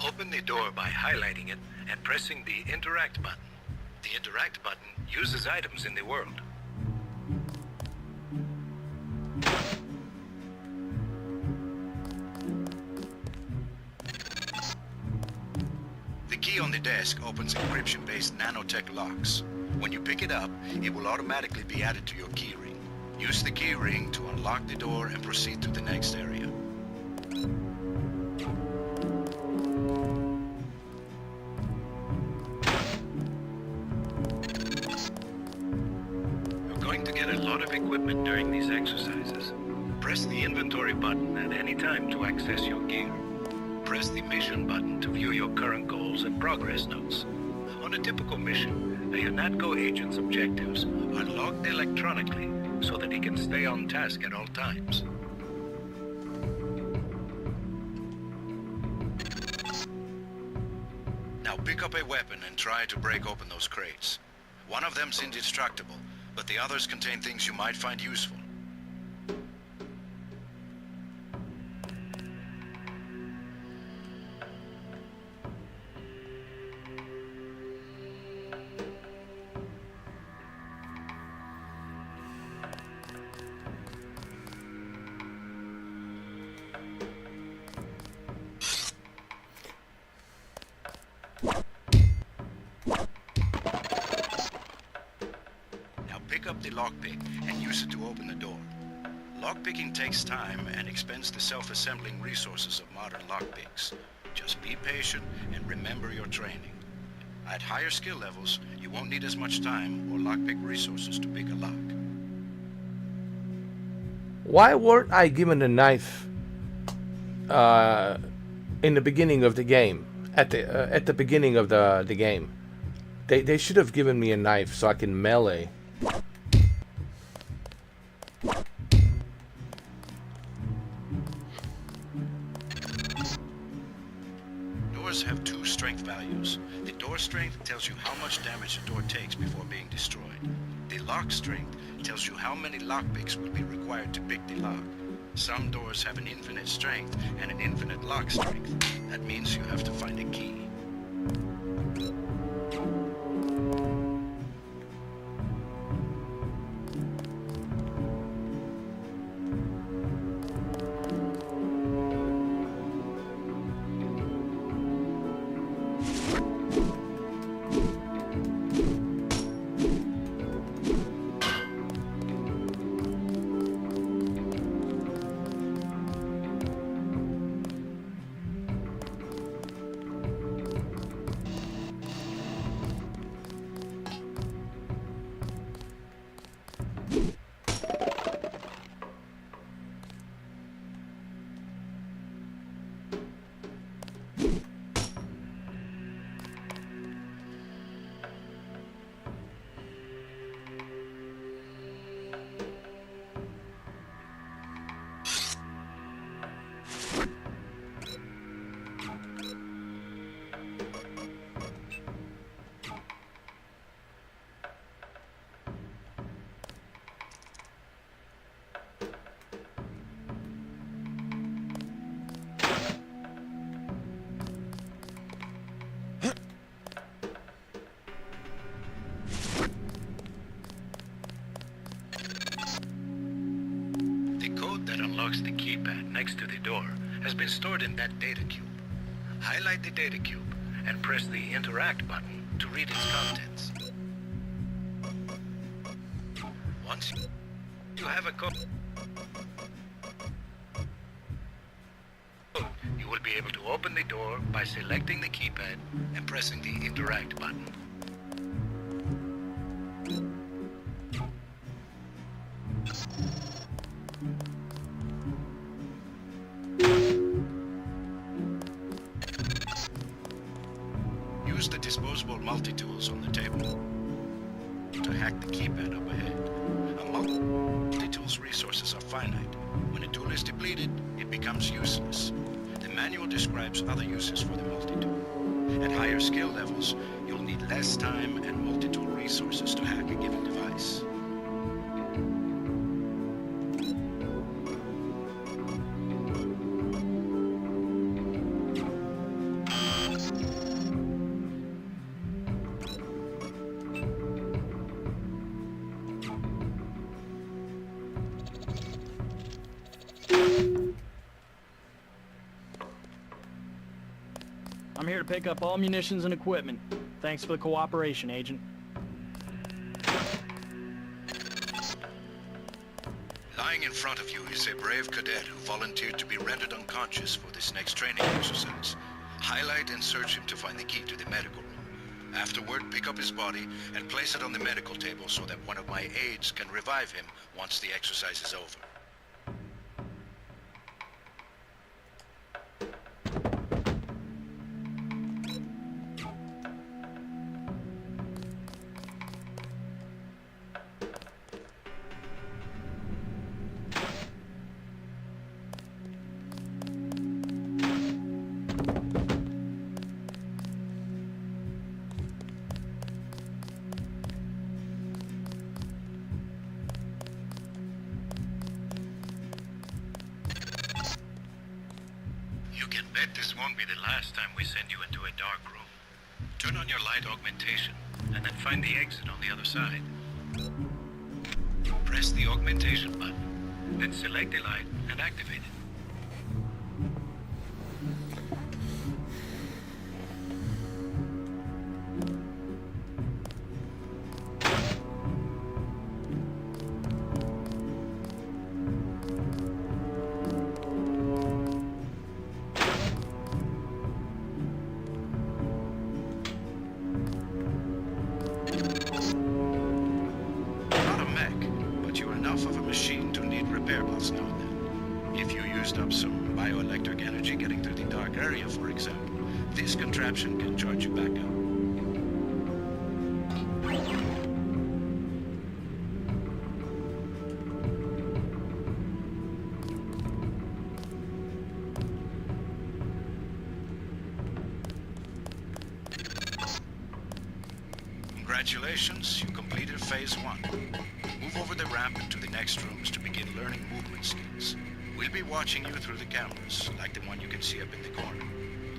[SPEAKER 8] Open the door by highlighting it and pressing the Interact button. The Interact button uses items in the world. The key on the desk opens encryption-based nanotech locks. When you pick it up, it will automatically be added to your keyring. Use the keyring to unlock the door and proceed to the next area. You're going to get a lot of equipment during these exercises. Press the inventory button at any time to access your gear. Press the mission button to view your current goals and progress notes. On a typical mission, the UNATCO agent's objectives are logged electronically so that he can stay on task at all times. Pick up a weapon and try to break open those crates. One of them's indestructible, but the others contain things you might find useful. Pick up the lockpick and use it to open the door. Lockpicking takes time and expends the self-assembling resources of modern lockpicks. Just be patient and remember your training. At higher skill levels, you won't need as much time or lockpick resources to pick a lock.
[SPEAKER 1] Why weren't I given a knife in the beginning of the game? At the beginning of the game, they should have given me a knife so I can melee.
[SPEAKER 8] Doors have two strength values. The door strength tells you how much damage a door takes before being destroyed. The lock strength tells you how many lockpicks will be required to pick the lock. Some doors have an infinite strength and an infinite lock strength. That means you have to find a key. That unlocks the keypad next to the door has been stored in that data cube. Highlight the data cube and press the Interact button to read its contents. Once you have a code, you will be able to open the door by selecting the keypad and pressing the Interact button. Use the disposable multi-tools on the table to hack the keypad up ahead. A multi-tool's resources are finite. When a tool is depleted, it becomes useless. The manual describes other uses for the multi-tool. At higher skill levels, you'll need less time and multi-tool resources to hack a given device.
[SPEAKER 9] I'm here to pick up all munitions and equipment. Thanks for the cooperation, Agent.
[SPEAKER 8] Lying in front of you is a brave cadet who volunteered to be rendered unconscious for this next training exercise. Highlight and search him to find the key to the medical room. Afterward, pick up his body and place it on the medical table so that one of my aides can revive him once the exercise is over. This won't be the last time we send you into a dark room. Turn on your light augmentation, and then find the exit on the other side. Press the augmentation button, then select the light and activate it.
[SPEAKER 2] Not a mech, but you're enough of a machine to need repairables now and then. If you used up some bioelectric energy getting through the dark area, for example, this contraption can charge you back up. Congratulations, you completed phase 1. Move over the ramp into the next rooms to begin learning movement skills. We'll be watching you through the cameras, like the one you can see up in the corner.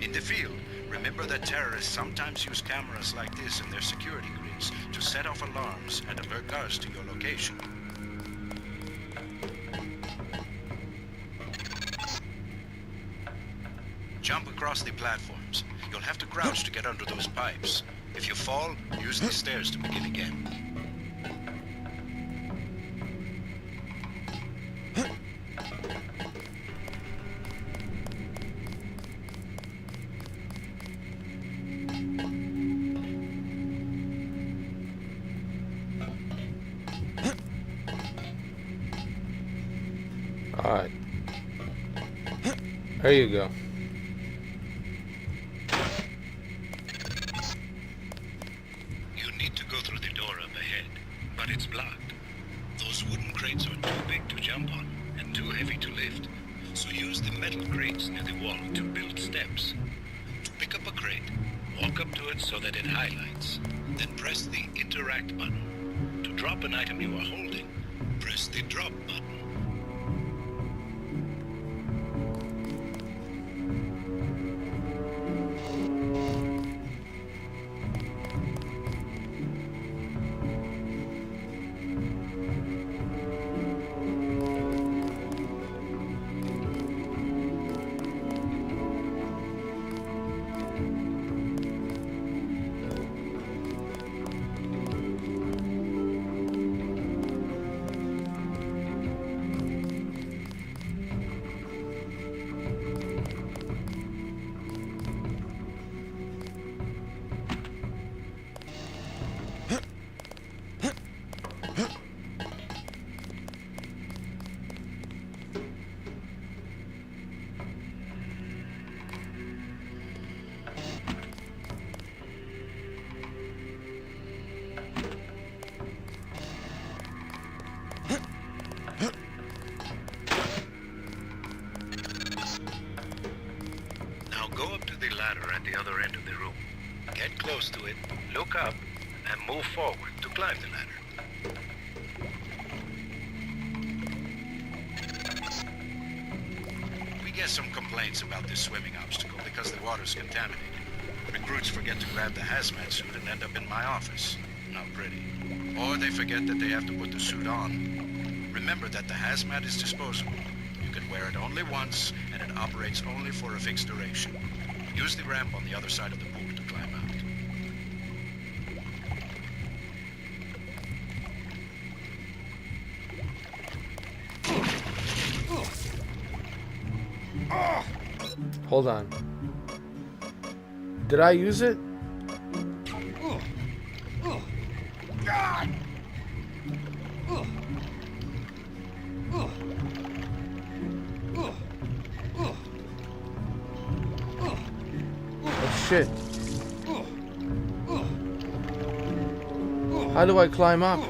[SPEAKER 2] In the field, remember that terrorists sometimes use cameras like this in their security grids to set off alarms and alert guards to your location. Jump across the platforms. You'll have to crouch to get under those pipes. If you fall, use the stairs to begin again.
[SPEAKER 1] Alright. There you go.
[SPEAKER 8] You need to go through the door up ahead, but it's blocked. Those wooden crates are too big to jump on and too heavy to lift, so use the metal crates near the wall to build steps. To pick up a crate, walk up to it so that it highlights, then press the interact button. To drop an item you are holding, press the drop button. Go up to the ladder at the other end of the room. Get close to it, look up, and move forward to climb the ladder.
[SPEAKER 2] We get some complaints about this swimming obstacle because the water's contaminated. Recruits forget to grab the hazmat suit and end up in my office. Not pretty. Or they forget that they have to put the suit on. Remember that the hazmat is disposable. You can wear it only once, and it operates only for a fixed duration. Use the ramp on the other side of the pool to climb out.
[SPEAKER 1] Hold on. Did I use it? Oh shit. How do I climb up?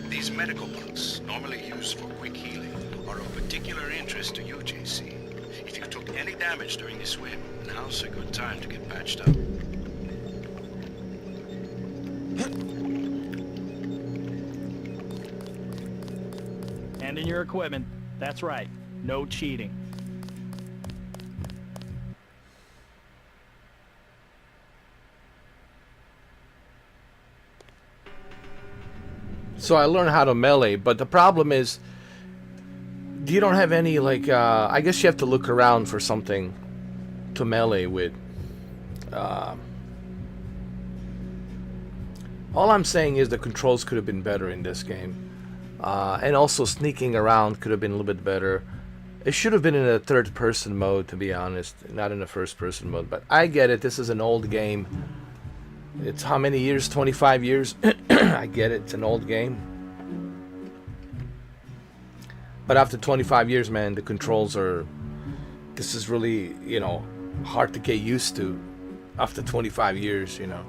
[SPEAKER 8] These medical books, normally used for quick healing, are of particular interest to you, JC. If you took any damage during the swim, now's a good time to get patched up.
[SPEAKER 9] And in your equipment. That's right. No cheating.
[SPEAKER 1] So I learned how to melee, but the problem is, you don't have any, like, I guess you have to look around for something to melee with. All I'm saying is the controls could have been better in this game. And also sneaking around could have been a little bit better. It should have been in a third-person mode, to be honest, not in a first-person mode. But I get it, this is an old game. It's how many years? 25 years? I get it, it's an old game. But after 25 years, man, the controls are... This is really, you know, hard to get used to after 25 years, you know.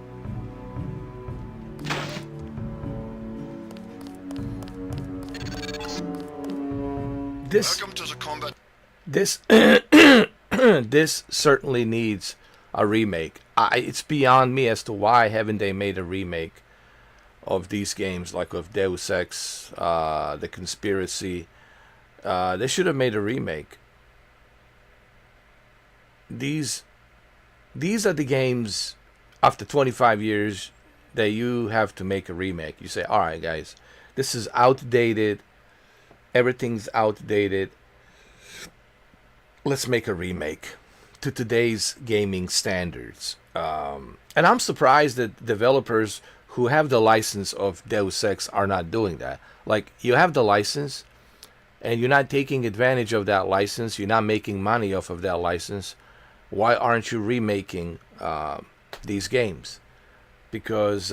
[SPEAKER 10] Welcome to the combat.
[SPEAKER 1] This this certainly needs a remake. It's beyond me as to why haven't they made a remake of these games, like of Deus Ex, The Conspiracy. They should have made a remake. These are the games after 25 years that you have to make a remake. You say, all right, guys, this is outdated. Everything's outdated. Let's make a remake to today's gaming standards. And I'm surprised that developers who have the license of Deus Ex are not doing that. Like, you have the license, and you're not taking advantage of that license. You're not making money off of that license. Why aren't you remaking these games? Because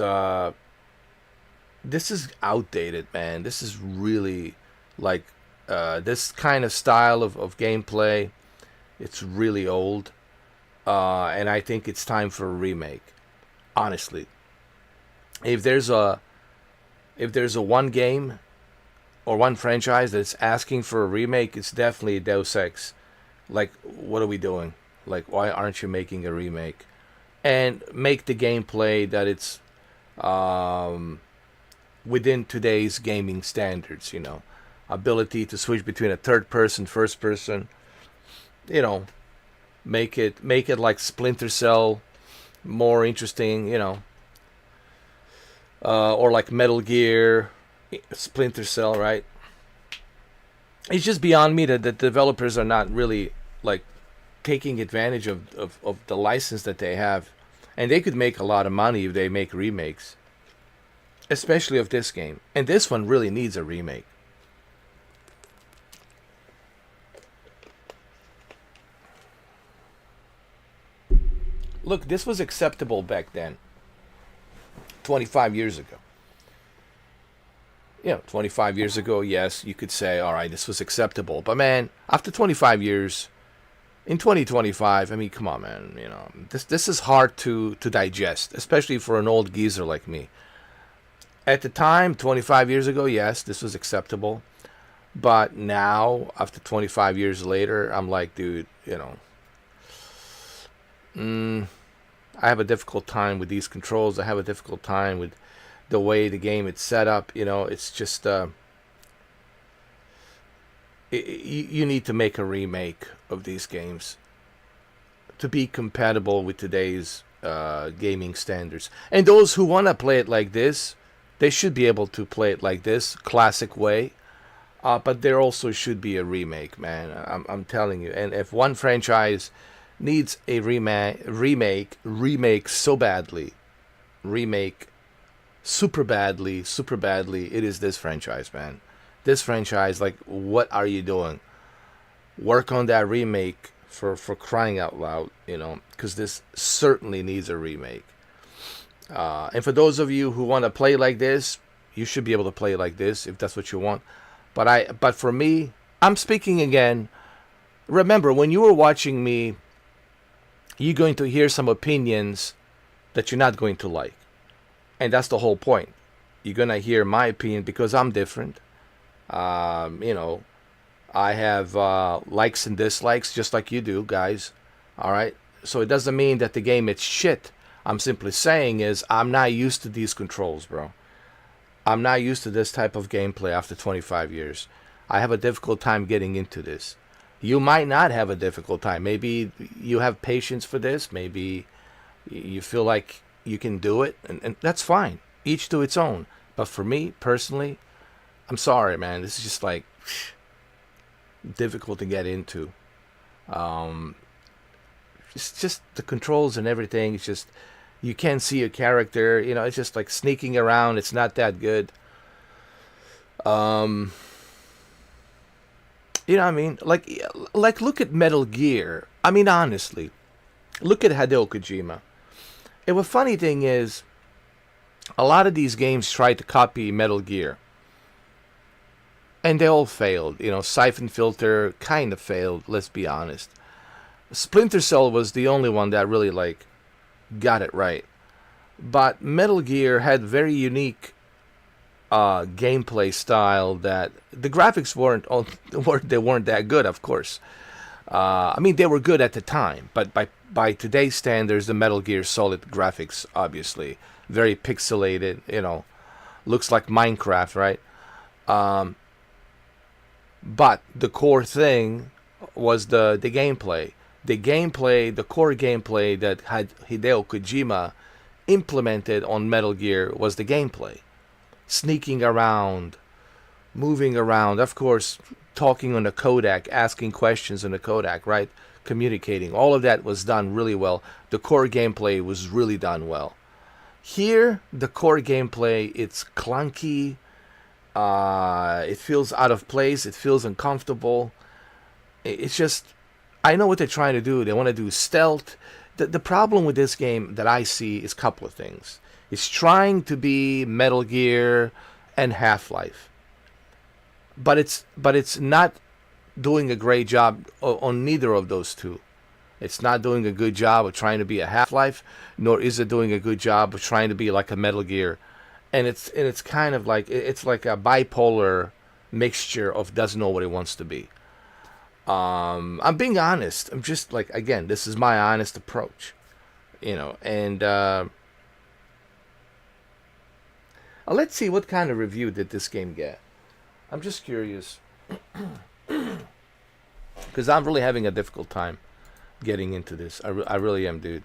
[SPEAKER 1] this is outdated, man. This is really... Like, this kind of style of gameplay, it's really old. And I think it's time for a remake. Honestly. If there's a one game or one franchise that's asking for a remake, it's definitely Deus Ex. Like, what are we doing? Like, why aren't you making a remake? And make the gameplay that it's within today's gaming standards, you know. Ability to switch between a third person, first person, you know, make it like Splinter Cell, more interesting, you know, or like Metal Gear, Splinter Cell, right? It's just beyond me that the developers are not really like taking advantage of the license that they have, and they could make a lot of money if they make remakes, especially of this game. And this one really needs a remake. Look, this was acceptable back then. 25 years ago. You know, 25 years ago, yes, you could say, all right, this was acceptable. But man, after 25 years, in 2025, I mean, come on, man. You know, this is hard to digest, especially for an old geezer like me. At the time, 25 years ago, yes, this was acceptable. But now, after 25 years later, I'm like, dude, you know, I have a difficult time with these controls. I have a difficult time with the way the game is set up. You know, it's just you need to make a remake of these games to be compatible with today's gaming standards. And those who want to play it like this, they should be able to play it like this, classic way. But there also should be a remake, man. I'm telling you. And if one franchise needs a remake so badly, remake super badly, it is this franchise, man. This franchise, like, what are you doing? Work on that remake for crying out loud, you know, because this certainly needs a remake. And for those of you who want to play like this, you should be able to play like this if that's what you want. But for me, I'm speaking again remember, when you were watching me, you're going to hear some opinions that you're not going to like. And that's the whole point. You're going to hear my opinion because I'm different. You know, I have likes and dislikes just like you do, guys. All right? So it doesn't mean that the game is shit. I'm simply saying is I'm not used to these controls, bro. I'm not used to this type of gameplay after 25 years. I have a difficult time getting into this. You might not have a difficult time. Maybe you have patience for this. Maybe you feel like you can do it. And that's fine. Each to its own. But for me, personally, I'm sorry, man. This is just like difficult to get into. It's just the controls and everything. It's just you can't see a character. You know, it's just like sneaking around. It's not that good. You know what I mean? Like look at Metal Gear. I mean, honestly, look at Hideo Kojima. And the funny thing is, a lot of these games tried to copy Metal Gear. And they all failed. You know, Siphon Filter kind of failed, let's be honest. Splinter Cell was the only one that really, like, got it right. But Metal Gear had very unique gameplay style that the graphics weren't that good, of course. I mean, they were good at the time, but by today's standards, the Metal Gear Solid graphics, obviously, very pixelated, you know, looks like Minecraft, right? But the core thing was the gameplay. The core gameplay that Hideo Kojima implemented on Metal Gear was the gameplay. Sneaking around, moving around, of course, talking on the codec, asking questions on the codec, right? Communicating. All of that was done really well. The core gameplay was really done well. Here, the core gameplay, it's clunky. It feels out of place. It feels uncomfortable. It's just, I know what they're trying to do. They want to do stealth. The problem with this game that I see is a couple of things. It's trying to be Metal Gear and Half-Life. But it's not doing a great job on neither of those two. It's not doing a good job of trying to be a Half-Life, nor is it doing a good job of trying to be like a Metal Gear. And it's kind of like it's like a bipolar mixture of doesn't know what it wants to be. I'm being honest. I'm just like, again, this is my honest approach, you know. And let's see what kind of review did this game get. I'm just curious because I'm really having a difficult time getting into this. I really am, dude.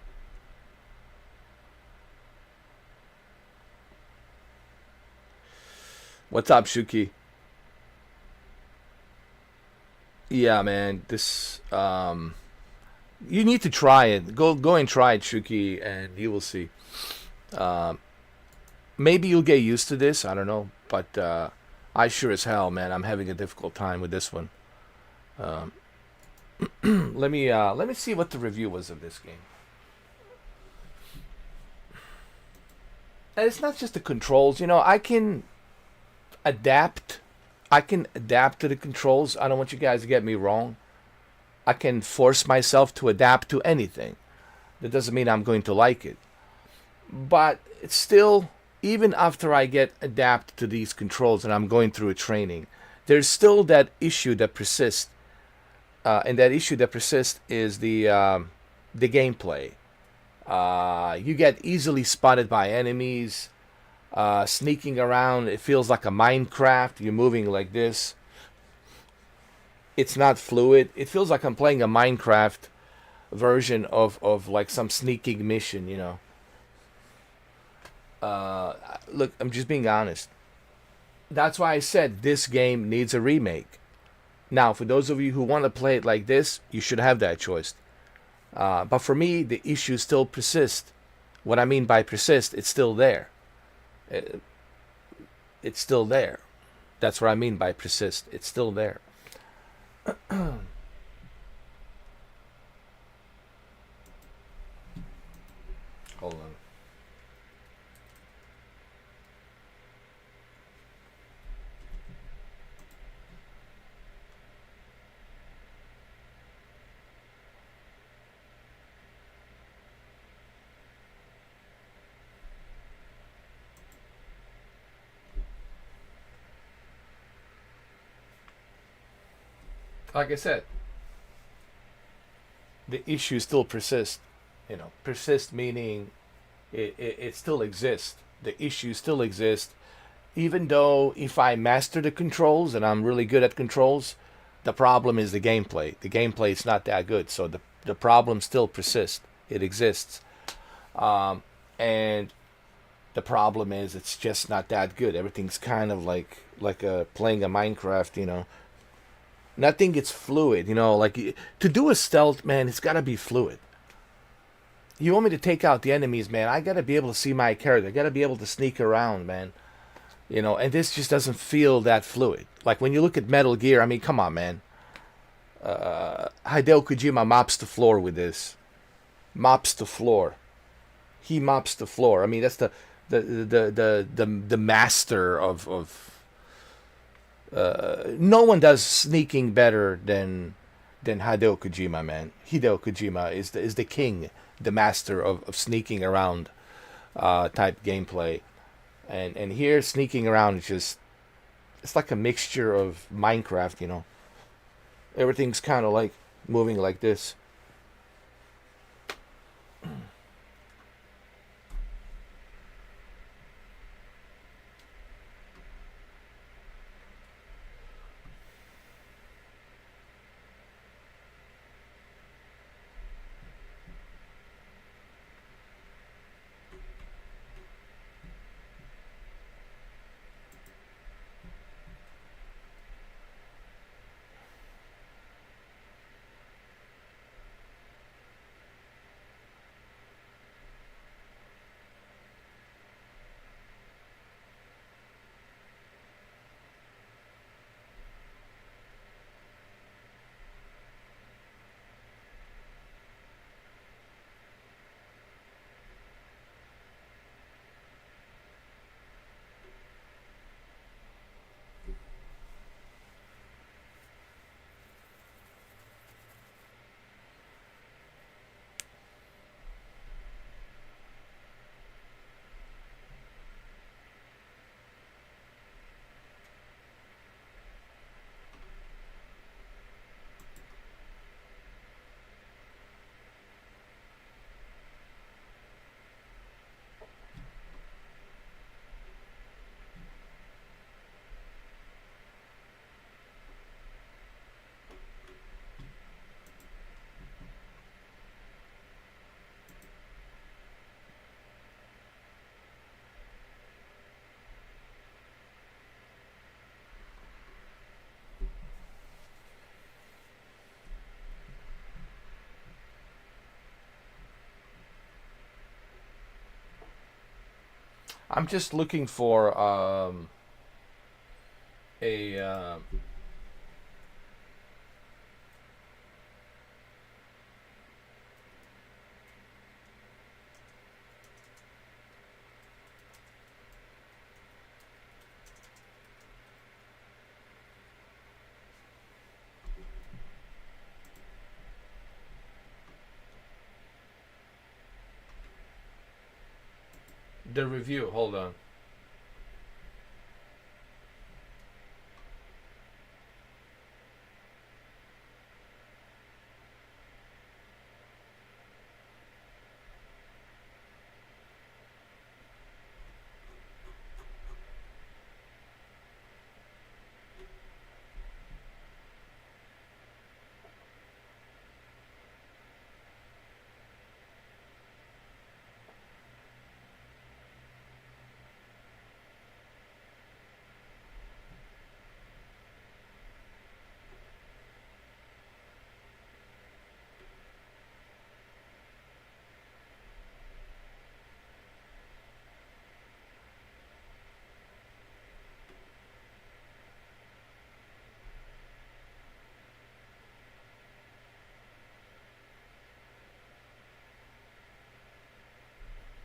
[SPEAKER 1] What's up, Shuki? Yeah, man. This you need to try it. Go and try it, Shuki, and you will see. Maybe you'll get used to this. I don't know, but I sure as hell, man, I'm having a difficult time with this one. Let me see what the review was of this game. And it's not just the controls. You know, I can adapt to the controls. I don't want you guys to get me wrong. I can force myself to adapt to anything. That doesn't mean I'm going to like it. But it's still, even after I get adapted to these controls and I'm going through a training, there's still that issue that persists. And that issue that persists is the gameplay. You get easily spotted by enemies. Sneaking around, it feels like a Minecraft. You're moving like this. It's not fluid. It feels like I'm playing a Minecraft version of like some sneaking mission, you know. Look, I'm just being honest. That's why I said this game needs a remake. Now, for those of you who want to play it like this, you should have that choice. But for me, the issue still persists. What I mean by persist, it's still there. It's still there. That's what I mean by persist. It's still there. Hold on. like I said, the issue still persists. You know, persist meaning it still exists. The issue still exists. Even though if I master the controls and I'm really good at controls, the problem is the gameplay. The gameplay is not that good, so the problem still persists. It exists. And the problem is it's just not that good. Everything's kind of like playing a Minecraft, you know. Nothing gets fluid, you know. Like to do a stealth, man, it's got to be fluid. You want me to take out the enemies, man? I got to be able to see my character. I got to be able to sneak around, man. You know, and this just doesn't feel that fluid. Like when you look at Metal Gear, I mean, come on, man. Hideo Kojima mops the floor with this. Mops the floor. He mops the floor. I mean, that's the master of no one does sneaking better than Hideo Kojima, man. Hideo Kojima is the king, the master of sneaking around type gameplay. And here sneaking around is just, it's like a mixture of Minecraft, you know. Everything's kind of like moving like this. I'm just looking for a the review. Hold on.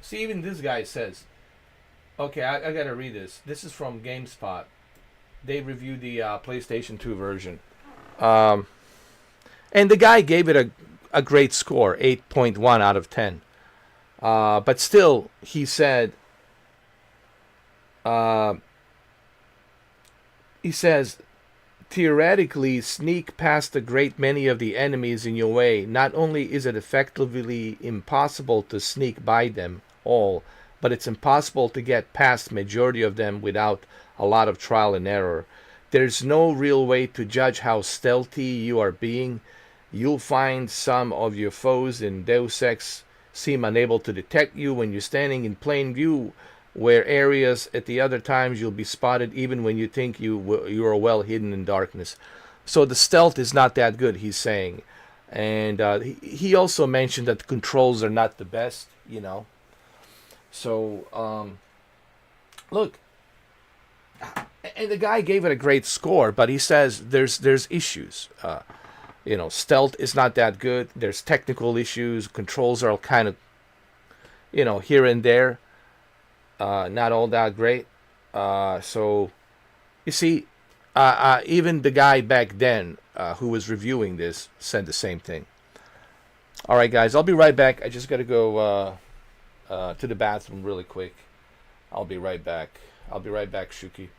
[SPEAKER 1] See, even this guy says, okay, I gotta read this. This is from GameSpot. They reviewed the PlayStation 2 version. And the guy gave it a great score, 8.1 out of 10. But still, he said, he says, theoretically sneak past a great many of the enemies in your way. Not only is it effectively impossible to sneak by them all, but it's impossible to get past majority of them without a lot of trial and error. There's no real way to judge how stealthy you are being. You'll find some of your foes in Deus Ex seem unable to detect you when you're standing in plain view, where areas at the other times you'll be spotted even when you think you are well hidden in darkness. So the stealth is not that good, he's saying. And he also mentioned that the controls are not the best, you know. So, look, and the guy gave it a great score, but he says there's issues. Stealth is not that good. There's technical issues. Controls are kind of, here and there. Not all that great. So, you see, even the guy back then who was reviewing this said the same thing. All right, guys, I'll be right back. I just got to go to the bathroom really quick. I'll be right back. I'll be right back, Shuki.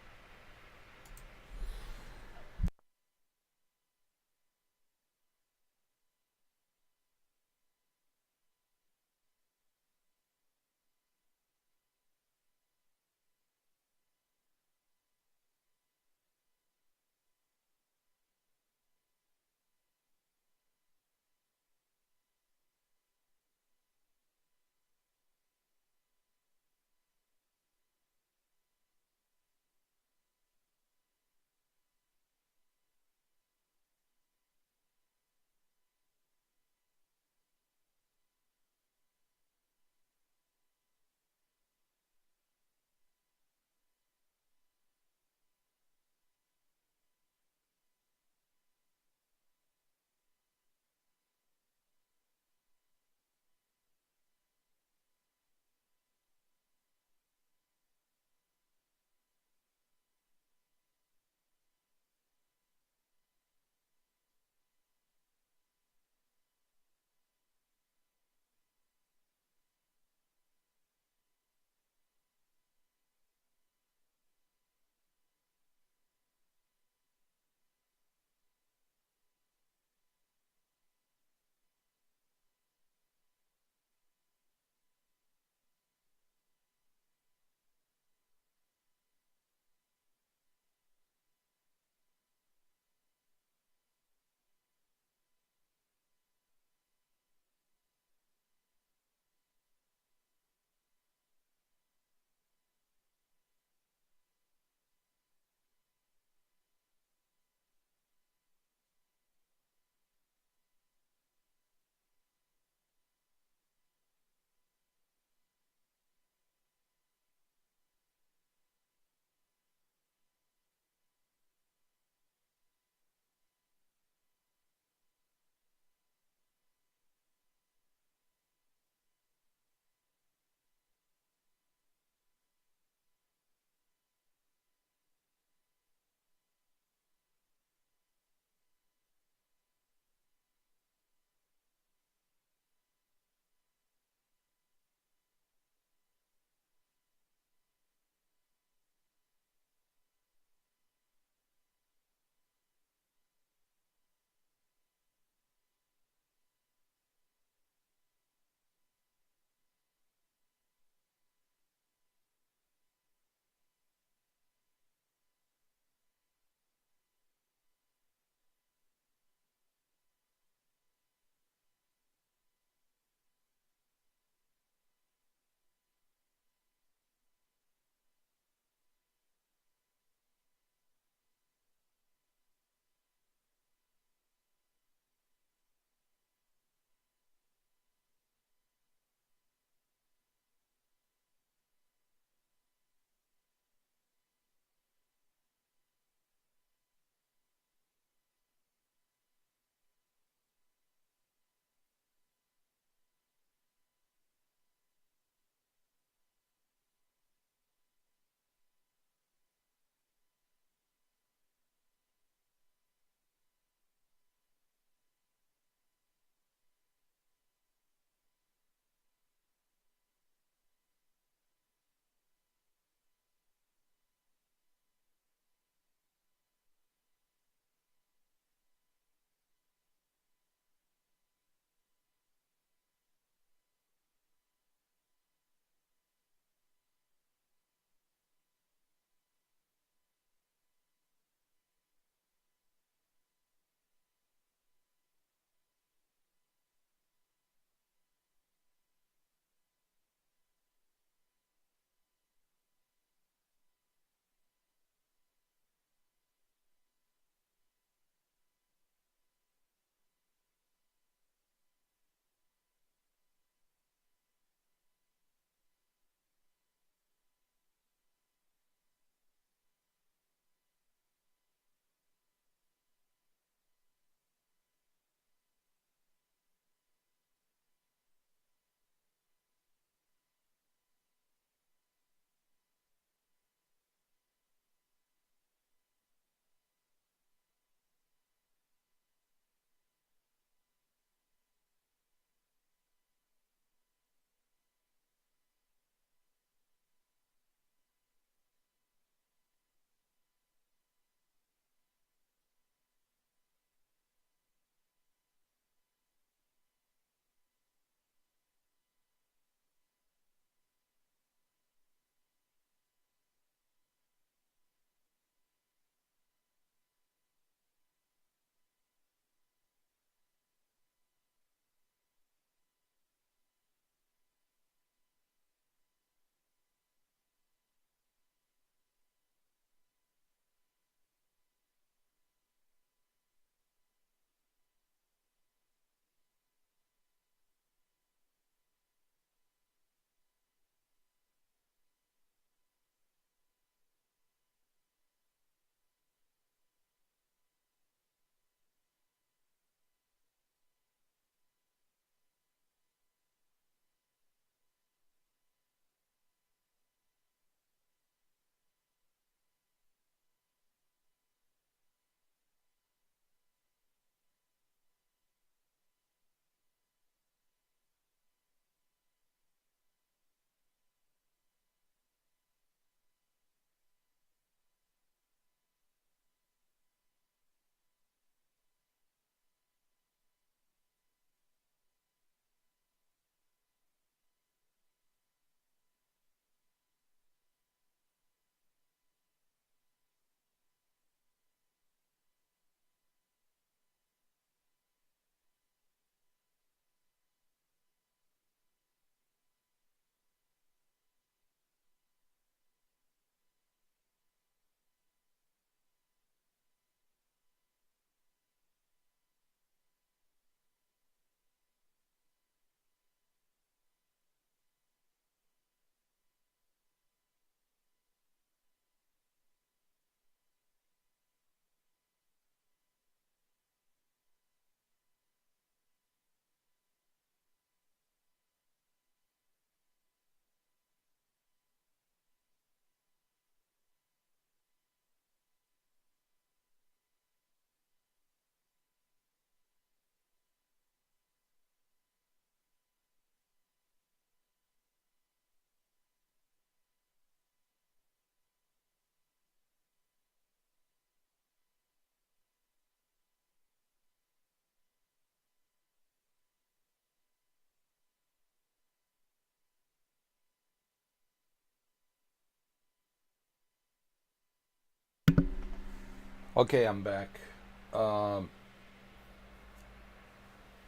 [SPEAKER 1] Okay, I'm back.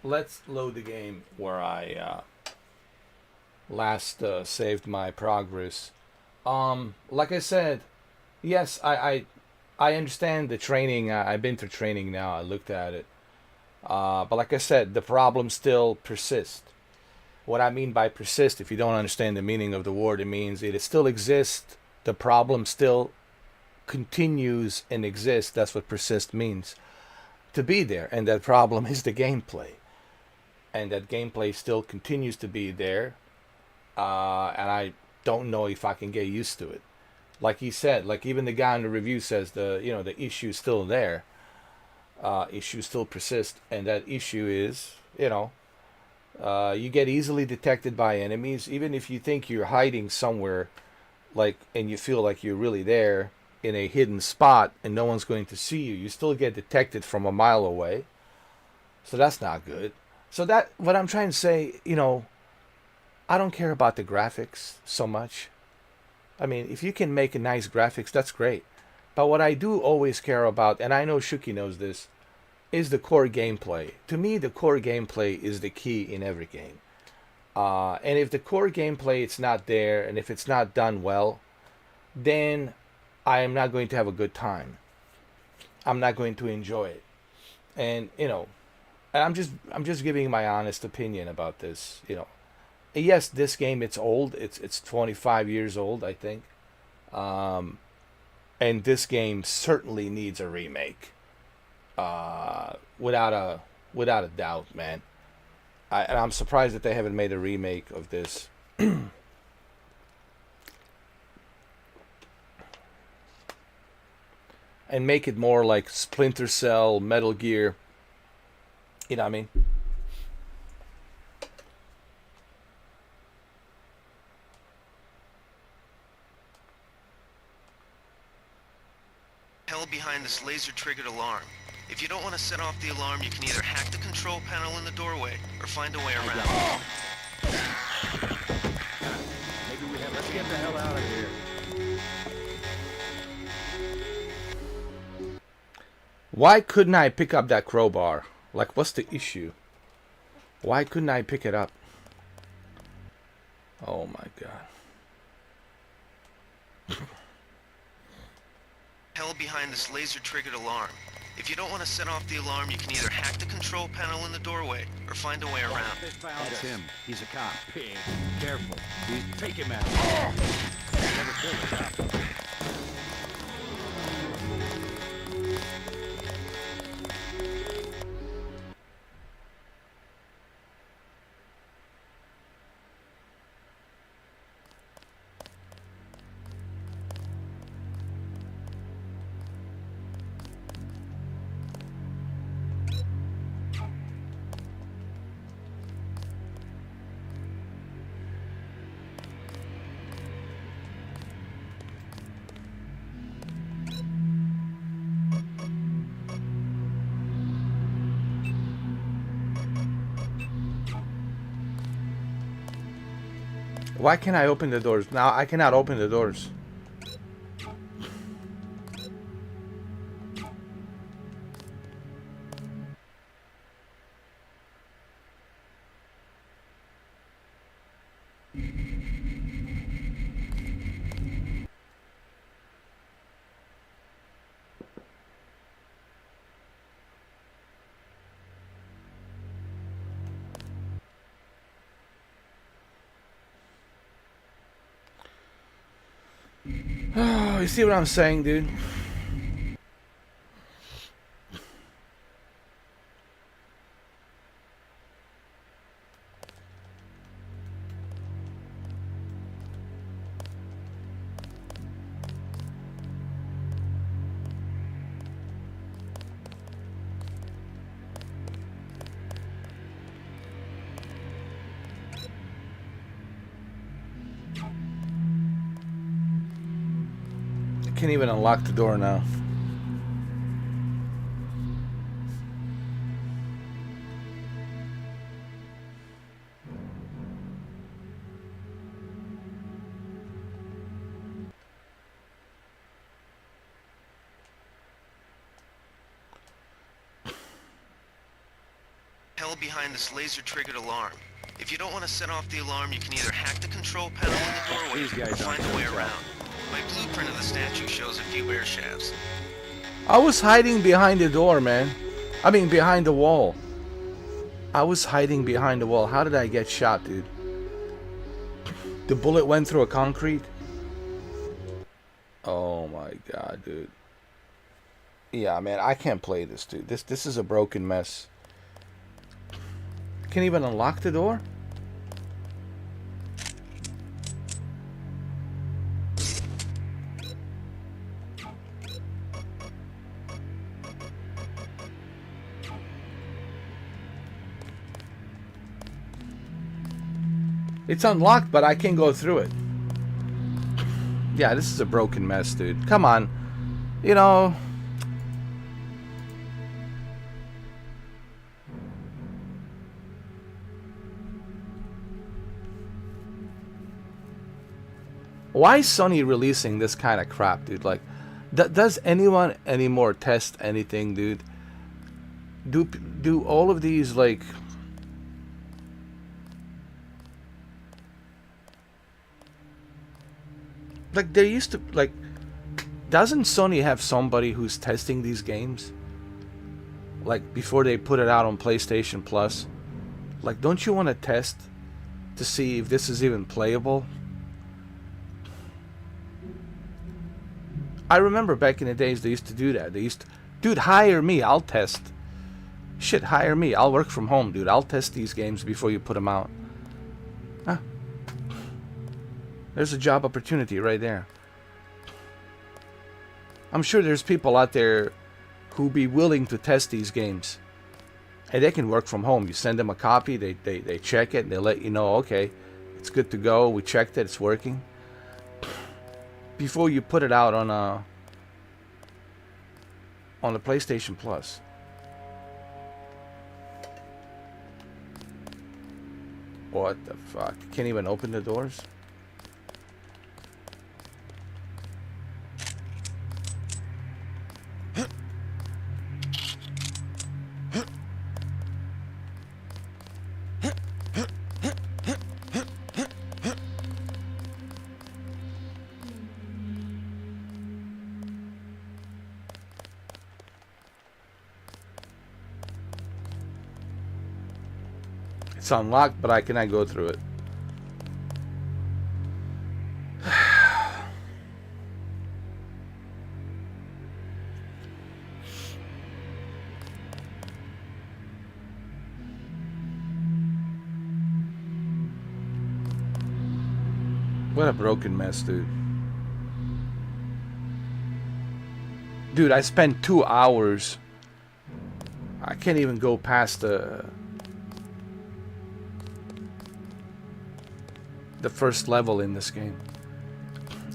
[SPEAKER 1] Let's load the game where I last saved my progress. Like I said, yes, I understand the training. I've been through training now. I looked at it. But like I said, the problem still persists. What I mean by persist, if you don't understand the meaning of the word, it means it still exists. The problem still continues and exists. That's what persist means. To be there. And that problem is the gameplay. And that gameplay still continues to be there. And I don't know if I can get used to it. Like he said, like even the guy in the review says, the issue's still there. Issues still persist. And that issue is, you get easily detected by enemies, even if you think you're hiding somewhere, and you feel like you're really there in a hidden spot and no one's going to see you. You still get detected from a mile away. So that's not good. So what I'm trying to say, I don't care about the graphics so much. I mean, if you can make a nice graphics, that's great. But what I do always care about, and I know Shuki knows this, is the core gameplay. To me, the core gameplay is the key in every game. And if the core gameplay is not there, and if it's not done well, then I am not going to have a good time. I'm not going to enjoy it. And and I'm just giving my honest opinion about this. Yes, this game, it's old. It's 25 years old, I think. And this game certainly needs a remake. Without a doubt, man. And I'm surprised that they haven't made a remake of this. And make it more like Splinter Cell, Metal Gear. You know what I mean?
[SPEAKER 4] Held behind this laser-triggered alarm. If you don't want to set off the alarm, you can either hack the control panel in the doorway or find a way around.
[SPEAKER 6] Let's get the hell out of here.
[SPEAKER 1] Why couldn't I pick up that crowbar? Like, what's the issue? Why couldn't I pick it up? Oh my god.
[SPEAKER 4] Held behind this laser-triggered alarm. If you don't want to set off the alarm, you can either hack the control panel in the doorway or find a way around.
[SPEAKER 6] That's him. He's a cop. Pig. Careful. Take him out. Never killed a cop.
[SPEAKER 1] Why can't I open the doors? Now I cannot open the doors. Oh, you see what I'm saying, dude? Can't even unlock the door now.
[SPEAKER 4] Hell behind this laser-triggered alarm. If you don't want to set off the alarm, you can either hack the control panel in the doorway
[SPEAKER 6] These guys
[SPEAKER 4] or find a way
[SPEAKER 6] aren't so
[SPEAKER 4] around. My blueprint of the statue shows a few air shafts.
[SPEAKER 1] I was hiding behind the door, man. I mean, behind the wall. I was hiding behind the wall. How did I get shot, dude? The bullet went through a concrete? Oh my god, dude. Yeah, man, I can't play this, dude. This is a broken mess. Can't even unlock the door? It's unlocked, but I can't go through it. Yeah, this is a broken mess, dude. Come on. You know... Why is Sony releasing this kind of crap, dude? Like, does anyone anymore test anything, dude? Do all of these, like... Like, they used to, like... Doesn't Sony have somebody who's testing these games? Like, before they put it out on PlayStation Plus? Like, don't you want to test to see if this is even playable? I remember back in the days they used to do that. They used to, dude, hire me, I'll test. Shit, hire me, I'll work from home, dude. I'll test these games before you put them out. Huh. There's a job opportunity right there. I'm sure there's people out there who be willing to test these games. And they can work from home. You send them a copy, they check it, and they let you know, okay, it's good to go, we checked it, it's working. Before you put it out on the PlayStation Plus. What the fuck? Can't even open the doors? It's unlocked, but I cannot go through it. What a broken mess, dude. Dude, I spent 2 hours. I can't even go past the first level in this game.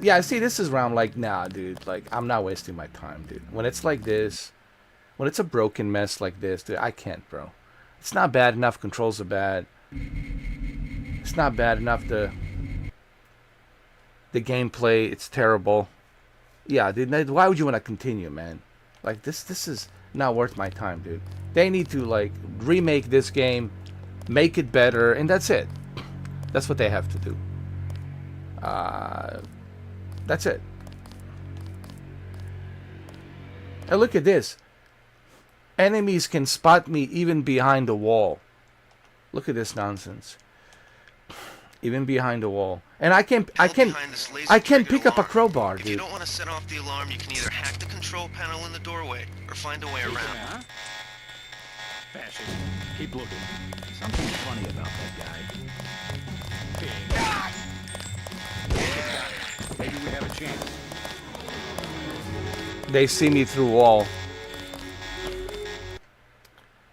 [SPEAKER 1] Yeah, see, this is where I'm like, nah, dude. Like, I'm not wasting my time, dude. When it's like this, when it's a broken mess like this, dude, I can't, bro. It's not bad enough. Controls are bad. It's not bad enough. The gameplay, it's terrible. Yeah, dude. Why would you want to continue, man? Like, this is not worth my time, dude. They need to, like, remake this game, make it better, and that's it. That's what they have to do. That's it. And look at this. Enemies can spot me even behind the wall. Look at this nonsense. Even behind the wall. And I can pick up a crowbar, dude.
[SPEAKER 4] If you don't want to set off the alarm, you can either hack the control panel in the doorway or find a way around.
[SPEAKER 6] Yeah. Fascist. Keep looking. Something funny about that guy. Maybe we have a chance.
[SPEAKER 1] They see me through wall.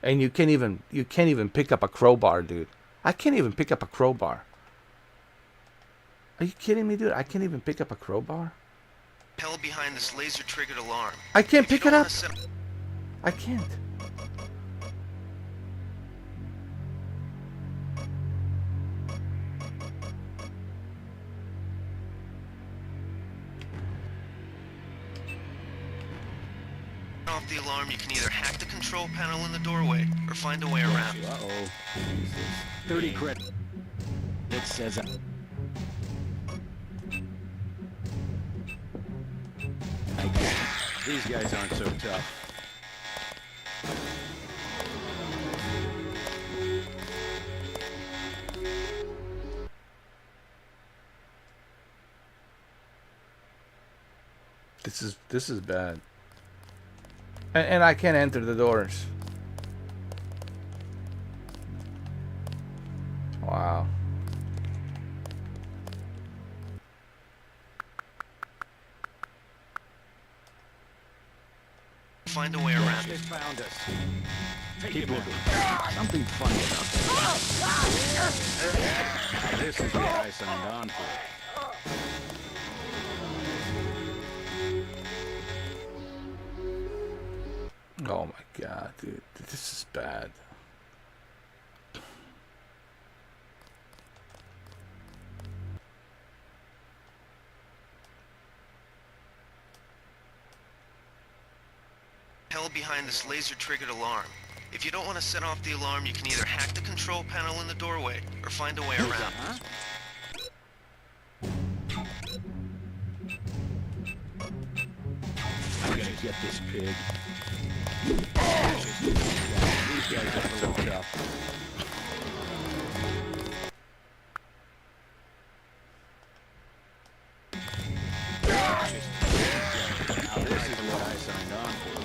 [SPEAKER 1] And you can't even pick up a crowbar, dude. I can't even pick up a crowbar. Are you kidding me, dude? I can't even pick up a crowbar?
[SPEAKER 4] Hell behind this laser-triggered alarm.
[SPEAKER 1] I can't pick it up. I can't.
[SPEAKER 4] off the alarm, you can either hack the control panel in the doorway or find a way around.
[SPEAKER 6] Uh-oh. 30 credit. It says... I get it. These guys aren't so tough.
[SPEAKER 1] This is bad. And I can't enter the doors. Wow.
[SPEAKER 4] Find a way around.
[SPEAKER 6] They found us. Keep looking. Something funny about that. Now this is what I signed on for.
[SPEAKER 1] Oh my god, dude. This is bad.
[SPEAKER 4] Held behind this laser-triggered alarm. If you don't want to set off the alarm, you can either hack the control panel in the doorway or find a way around.
[SPEAKER 6] I'm gonna get this pig. These guys are so tough. Now this is what I signed on for.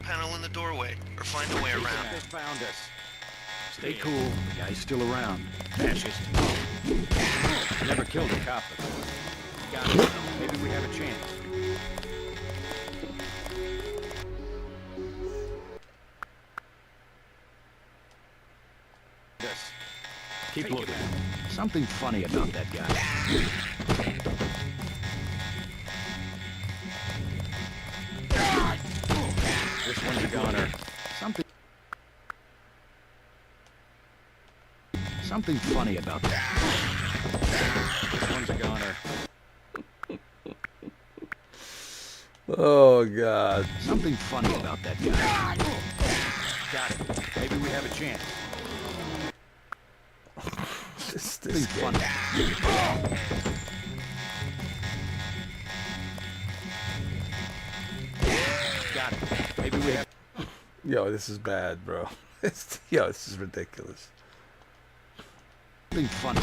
[SPEAKER 4] Panel in the doorway or find a way around.
[SPEAKER 6] They found us. Stay cool. The guy's still around. Fascist. Never killed a cop before. Got it. Maybe we have a chance. This. Keep looking. Something funny about that guy. This one's a goner. Something funny about that. This one's a goner.
[SPEAKER 1] Oh god.
[SPEAKER 6] Something funny about that guy. Got it. Maybe we have a chance.
[SPEAKER 1] This
[SPEAKER 6] Funny. Got it. Maybe we have.
[SPEAKER 1] Yo, this is bad, bro. Yo, this is ridiculous.
[SPEAKER 6] Something funny.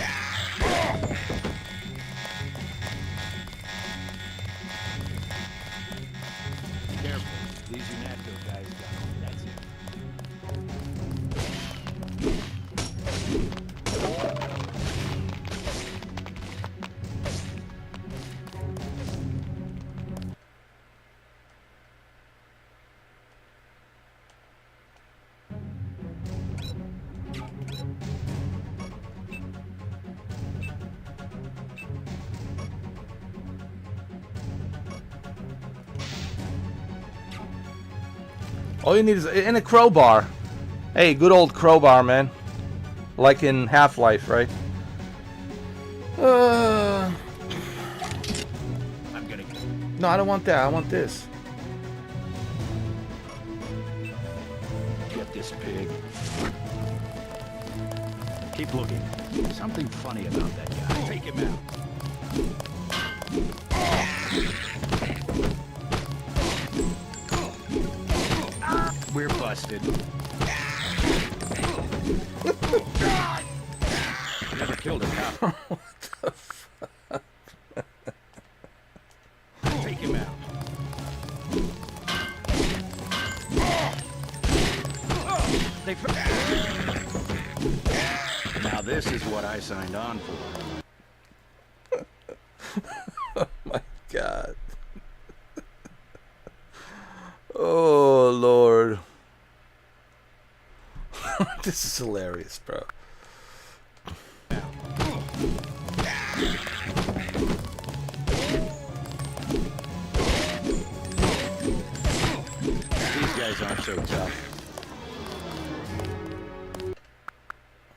[SPEAKER 6] Careful. These Unato guys got it. That's it.
[SPEAKER 1] All you need is in a crowbar. Hey, good old crowbar, man. Like in Half-Life, right?
[SPEAKER 6] I'm gonna.
[SPEAKER 1] No, I don't want that. I want this.
[SPEAKER 6] Get this pig. Keep looking. Something funny about that guy. Take him out. We're busted. Never killed a cop.
[SPEAKER 1] What the fuck?
[SPEAKER 6] Take him out. Now this is what I signed on for.
[SPEAKER 1] Oh my god. Oh Lord. This is hilarious, bro.
[SPEAKER 6] These guys aren't so tough.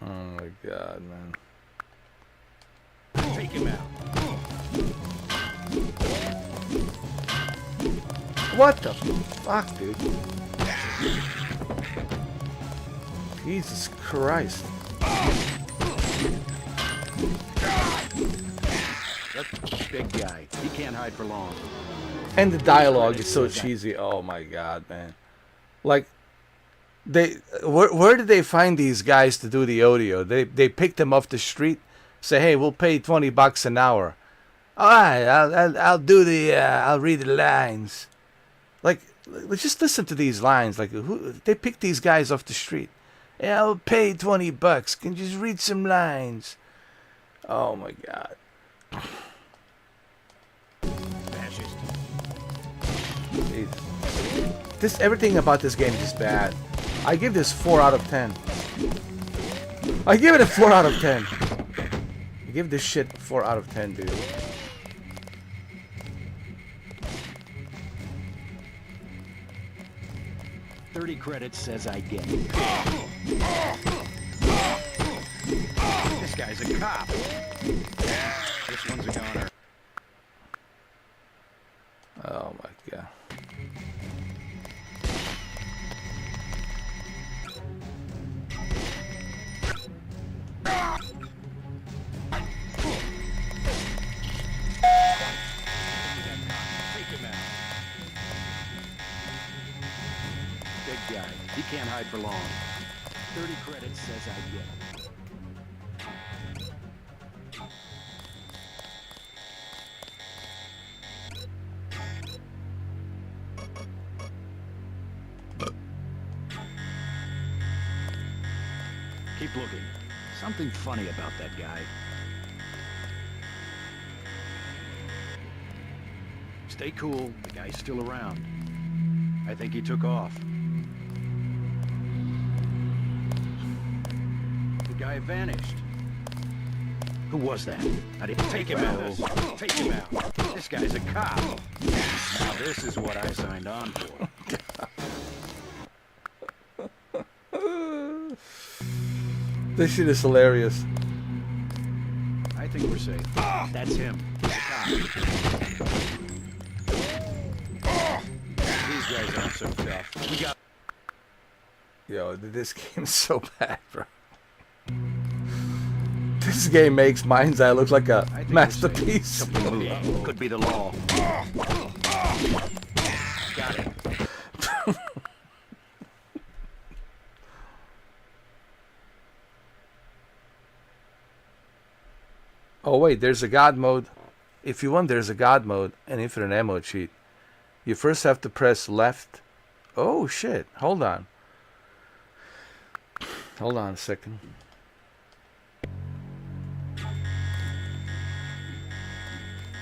[SPEAKER 1] Oh my god, man.
[SPEAKER 6] Take him out.
[SPEAKER 1] What the fuck, dude? Jesus Christ.
[SPEAKER 6] That big guy. He can't hide for long.
[SPEAKER 1] And the dialogue is so cheesy. Oh my god, man. Like, where did they find these guys to do the audio? They picked them off the street, say, hey, we'll pay $20 an hour. All right, I'll do the I'll read the lines. Like, just listen to these lines. Like, they picked these guys off the street. Yeah, I'll pay $20. Can you just read some lines? Oh my god.
[SPEAKER 6] Fascist.
[SPEAKER 1] Everything about this game is bad. I give this 4 out of 10. I give it a 4 out of 10. I give this shit 4 out of 10, dude.
[SPEAKER 6] $30 credits says I get it. This guy's a cop. This one's a goner.
[SPEAKER 1] Oh my god.
[SPEAKER 6] Take him out. Big guy. He can't hide for long. 30 credits says I get it. Keep looking. Something funny about that guy. Stay cool. The guy's still around. I think he took off. The guy vanished. Who was that? I didn't take him out. Take him out. This guy's a cop. Now this is what I signed on for.
[SPEAKER 1] This shit is hilarious.
[SPEAKER 6] I think we're safe. That's him. He's a cop. These guys aren't so tough. We got.
[SPEAKER 1] Yo, this game is so bad, bro. This game makes Mind's Eye look like a masterpiece.
[SPEAKER 6] Something moved. Could be the law. Got it.
[SPEAKER 1] Oh wait, there's a God mode. If you want, there's a God mode and infinite ammo cheat. You first have to press left. Oh shit, hold on. Hold on a second.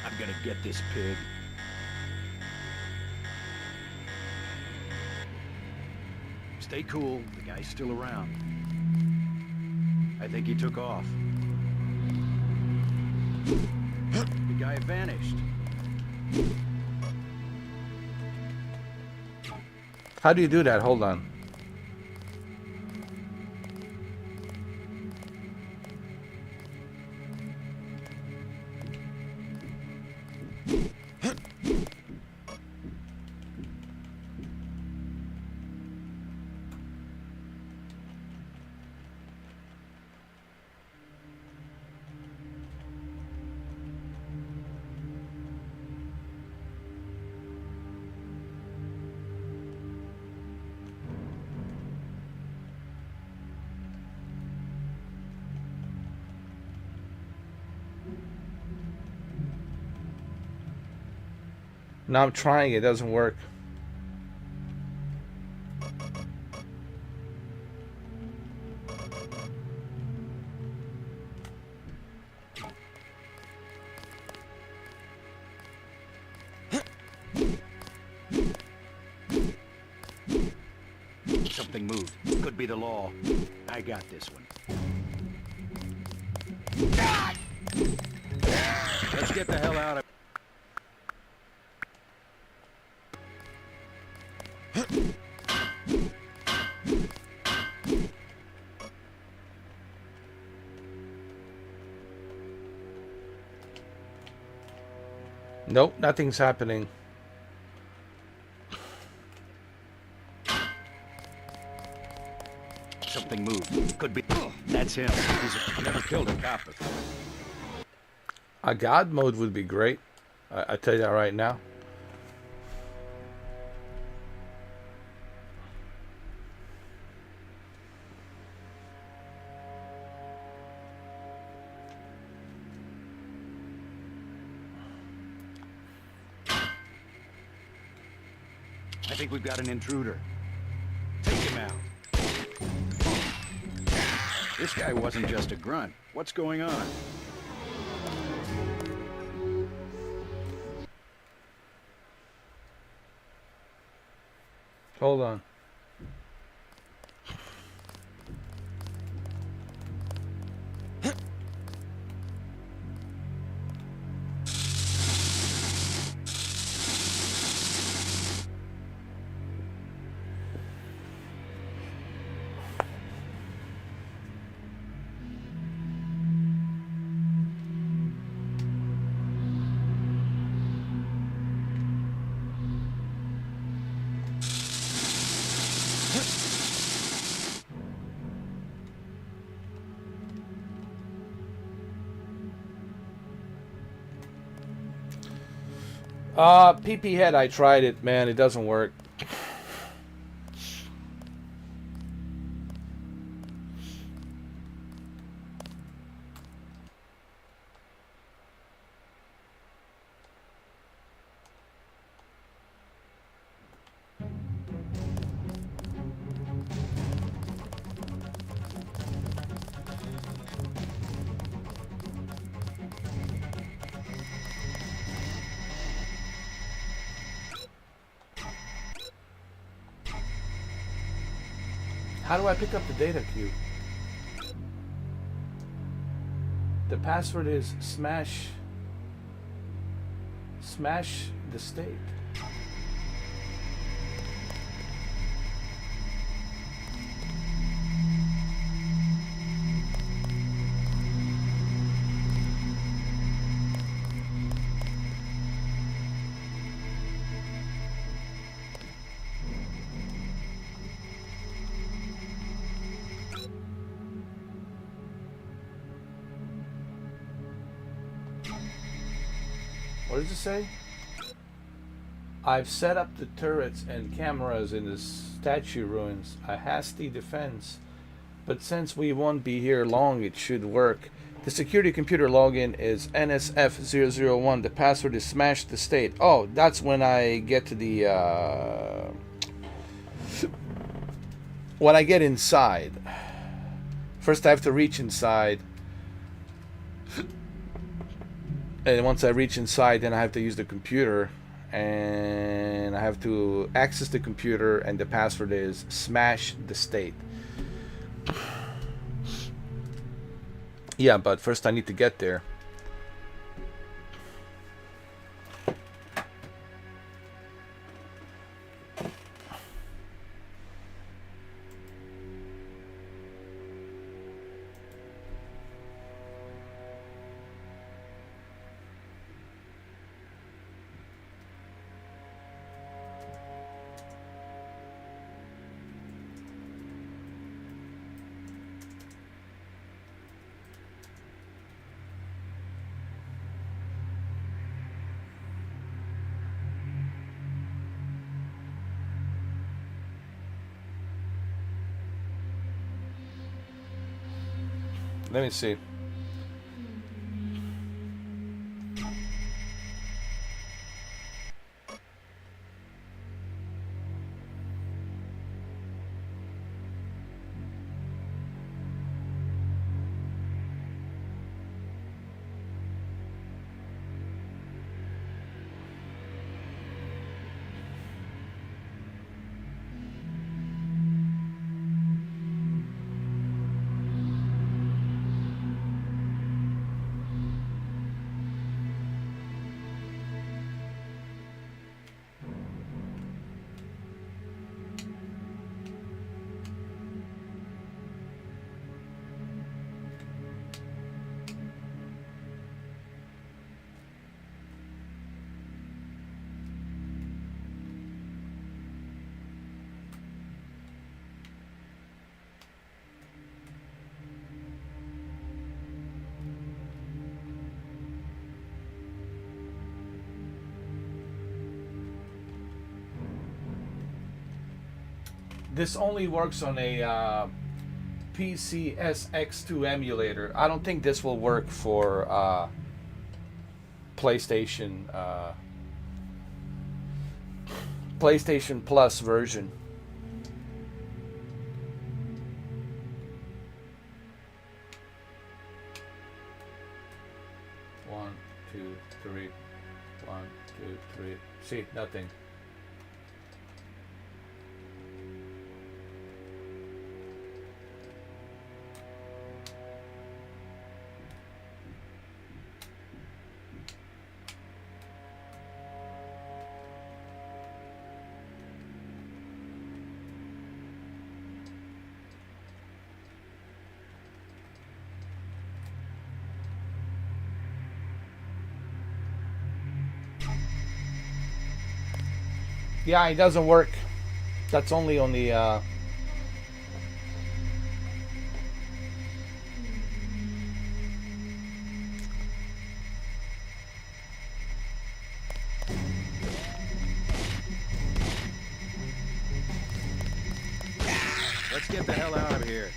[SPEAKER 6] I'm gonna get this pig. Stay cool, the guy's still around. I think he took off. The guy vanished.
[SPEAKER 1] How do you do that? Hold on. Now I'm trying, it doesn't work.
[SPEAKER 6] Something moved. Could be the law. I got this one. Let's get the hell out of.
[SPEAKER 1] Nope, nothing's happening.
[SPEAKER 6] Something moved. Could be. That's him. He's never killed a cop before.
[SPEAKER 1] A god mode would be great. I tell you that right now.
[SPEAKER 6] I think we've got an intruder. Take him out. This guy wasn't just a grunt. What's going on?
[SPEAKER 1] Hold on. PP head, I tried it, man. It doesn't work. How do I pick up the data cube? The password is smash the state. What does it say? I've set up the turrets and cameras in the statue ruins. A hasty defense. But since we won't be here long, it should work. The security computer login is NSF001. The password is smash the state. Oh, that's when I get to the... when I get inside. First I have to reach inside. And once I reach inside, then I have to use the computer, and I have to access the computer, and the password is smash the state. Yeah, but first I need to get there. Let me see. this only works on a PCSX2 emulator. I don't think this will work for PlayStation PlayStation Plus version. One, two, three. 1, 2, 3. See, nothing. Yeah, it doesn't work. That's only on the
[SPEAKER 6] Let's get the hell out of here.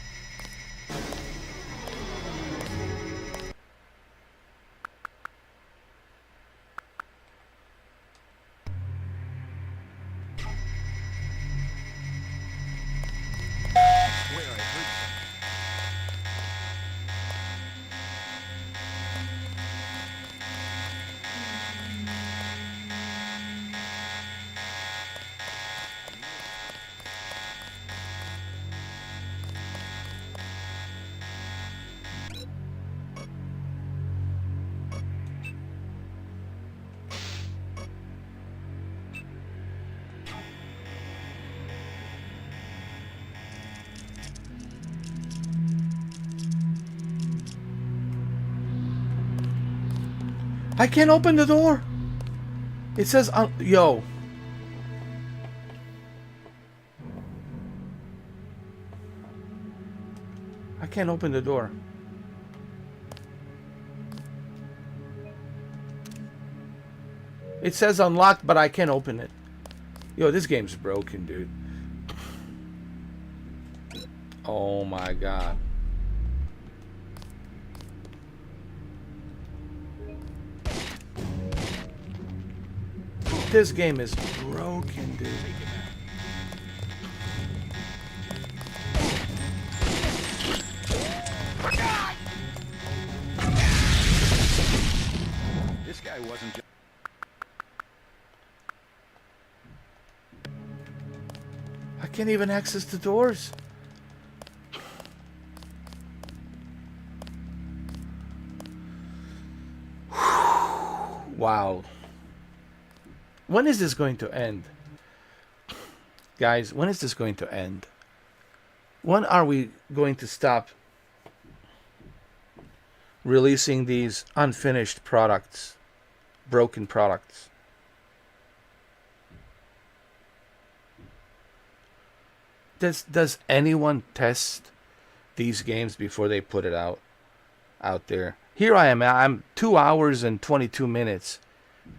[SPEAKER 1] I can't open the door. It says, yo. I can't open the door. It says unlocked, but I can't open it. Yo, this game's broken, dude. Oh my god. This game is broken, dude.
[SPEAKER 6] This guy wasn't just...
[SPEAKER 1] I can't even access the doors. Wow. When is this going to end? Guys, when is this going to end? When are we going to stop releasing these unfinished products, broken products? Does anyone test these games before they put it out there? Here I am. I'm 2 hours and 22 minutes.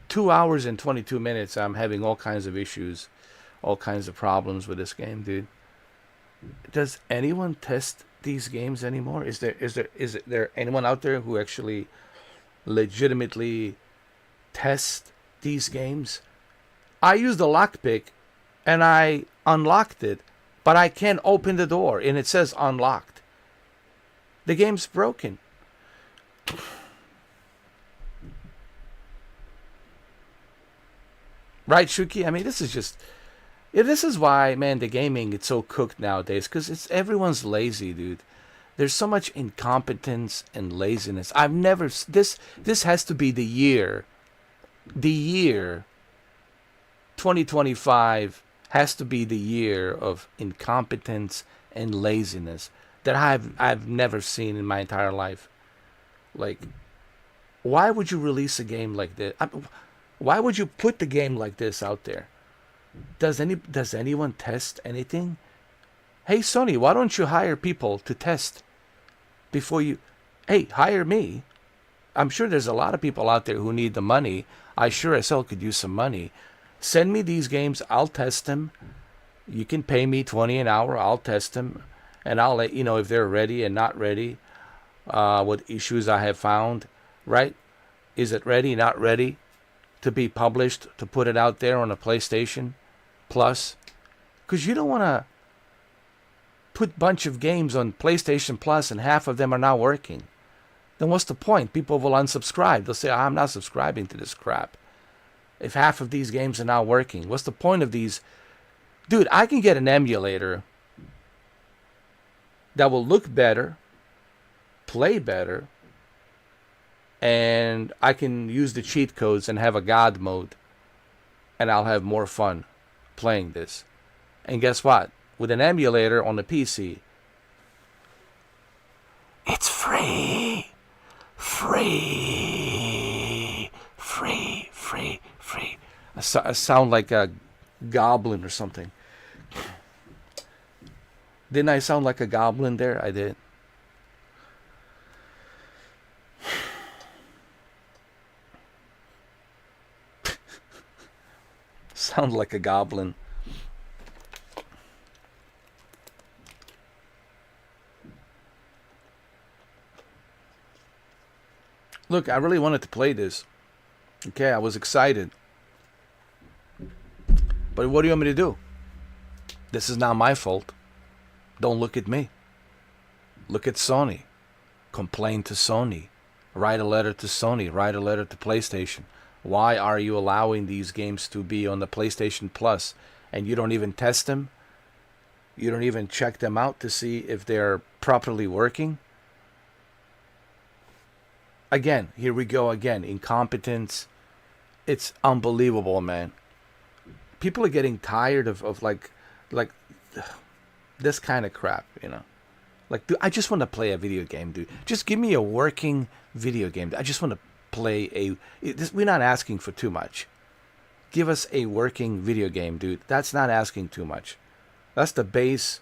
[SPEAKER 1] 2 hours and 22 minutes. I'm having all kinds of issues, all kinds of problems with this game, dude. Does anyone test these games anymore? Is there anyone out there who actually legitimately test these games? I used a lockpick and I unlocked it, but I can't open the door and it says unlocked. The game's broken. Right, Shuki? I mean, this is just... This is why, man, the gaming, it's so cooked nowadays. Because everyone's lazy, dude. There's so much incompetence and laziness. I've never... This has to be the year. The year 2025 has to be the year of incompetence and laziness that I've never seen in my entire life. Like, why would you release a game like this? Why would you put the game like this out there? Does anyone test anything? Hey, Sony, why don't you hire people to test before you... Hey, hire me. I'm sure there's a lot of people out there who need the money. I sure as hell could use some money. Send me these games. I'll test them. You can pay me 20 an hour. I'll test them, and I'll let you know if they're ready and not ready. What issues I have found, right? Is it ready, not ready to be published, to put it out there on a PlayStation Plus? Because you don't want to put a bunch of games on PlayStation Plus and half of them are not working. Then what's the point? People will unsubscribe. They'll say, I'm not subscribing to this crap. If half of these games are not working, what's the point of these? Dude, I can get an emulator that will look better, play better, and I can use the cheat codes and have a God mode, and I'll have more fun playing this. And guess what? With an emulator on the PC, it's free. Free. Free. Free. Free. I sound like a goblin or something. Didn't I sound like a goblin there? I did. Sound like a goblin. Look, I really wanted to play this. Okay, I was excited. But what do you want me to do? This is not my fault. Don't look at me. Look at Sony. Complain to Sony. Write a letter to Sony. Write a letter to PlayStation. Why are you allowing these games to be on the PlayStation Plus and you don't even test them? You don't even check them out to see if they're properly working? Again, here we go again. Incompetence. It's unbelievable, man. People are getting tired of like this kind of crap, you know. Like, dude, I just want to play a video game, dude. Just give me a working video game. I just want to play we're not asking for too much. Give us a working video game, dude. That's not asking too much. That's the base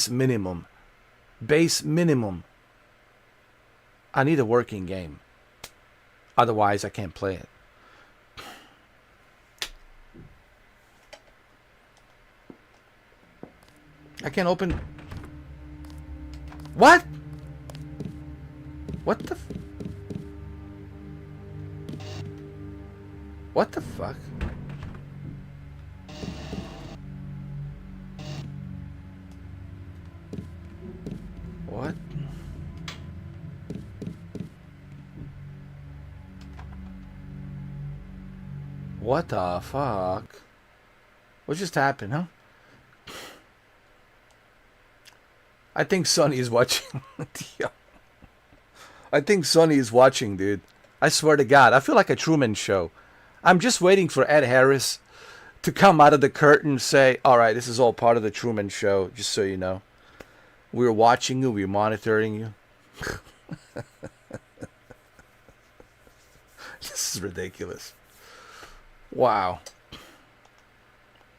[SPEAKER 1] minimum. Base minimum. I need a working game. Otherwise, I can't play it. I can't open... What? What the... What the fuck? What? What the fuck? What just happened, huh? I think Sonny is watching. I think Sonny is watching, dude. I swear to God. I feel like a Truman Show. I'm just waiting for Ed Harris to come out of the curtain and say, all right, this is all part of the Truman Show, just so you know. We're watching you. We're monitoring you. This is ridiculous. Wow.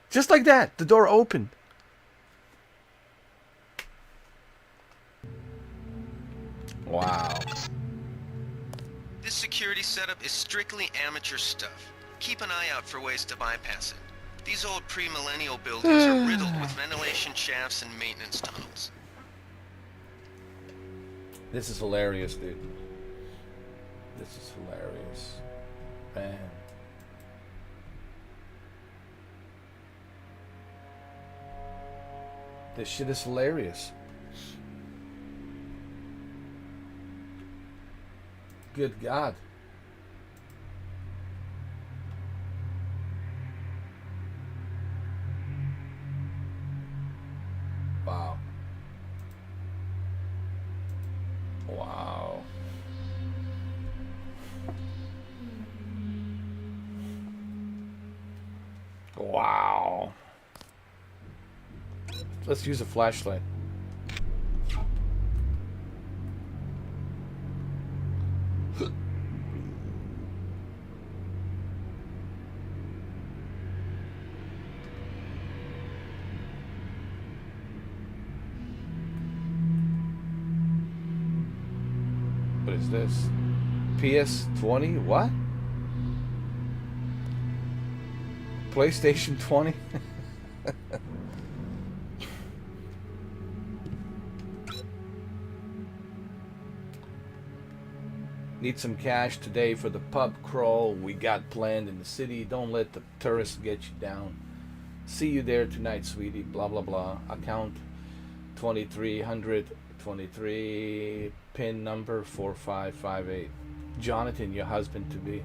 [SPEAKER 1] Just like that, the door opened. Wow.
[SPEAKER 4] This security setup is strictly amateur stuff. Keep an eye out for ways to bypass it. These old pre-millennial buildings are riddled with ventilation shafts and maintenance tunnels.
[SPEAKER 1] This is hilarious, dude. This is hilarious. Man. This shit is hilarious. Good God. Wow. Wow. Wow. Let's use a flashlight. What is this? PS20? What? PlayStation 20? Need some cash today for the pub crawl we got planned in the city. Don't let the tourists get you down. See you there tonight, sweetie. Blah, blah, blah. Account 2323, PIN number 4558. Jonathan, your husband to be.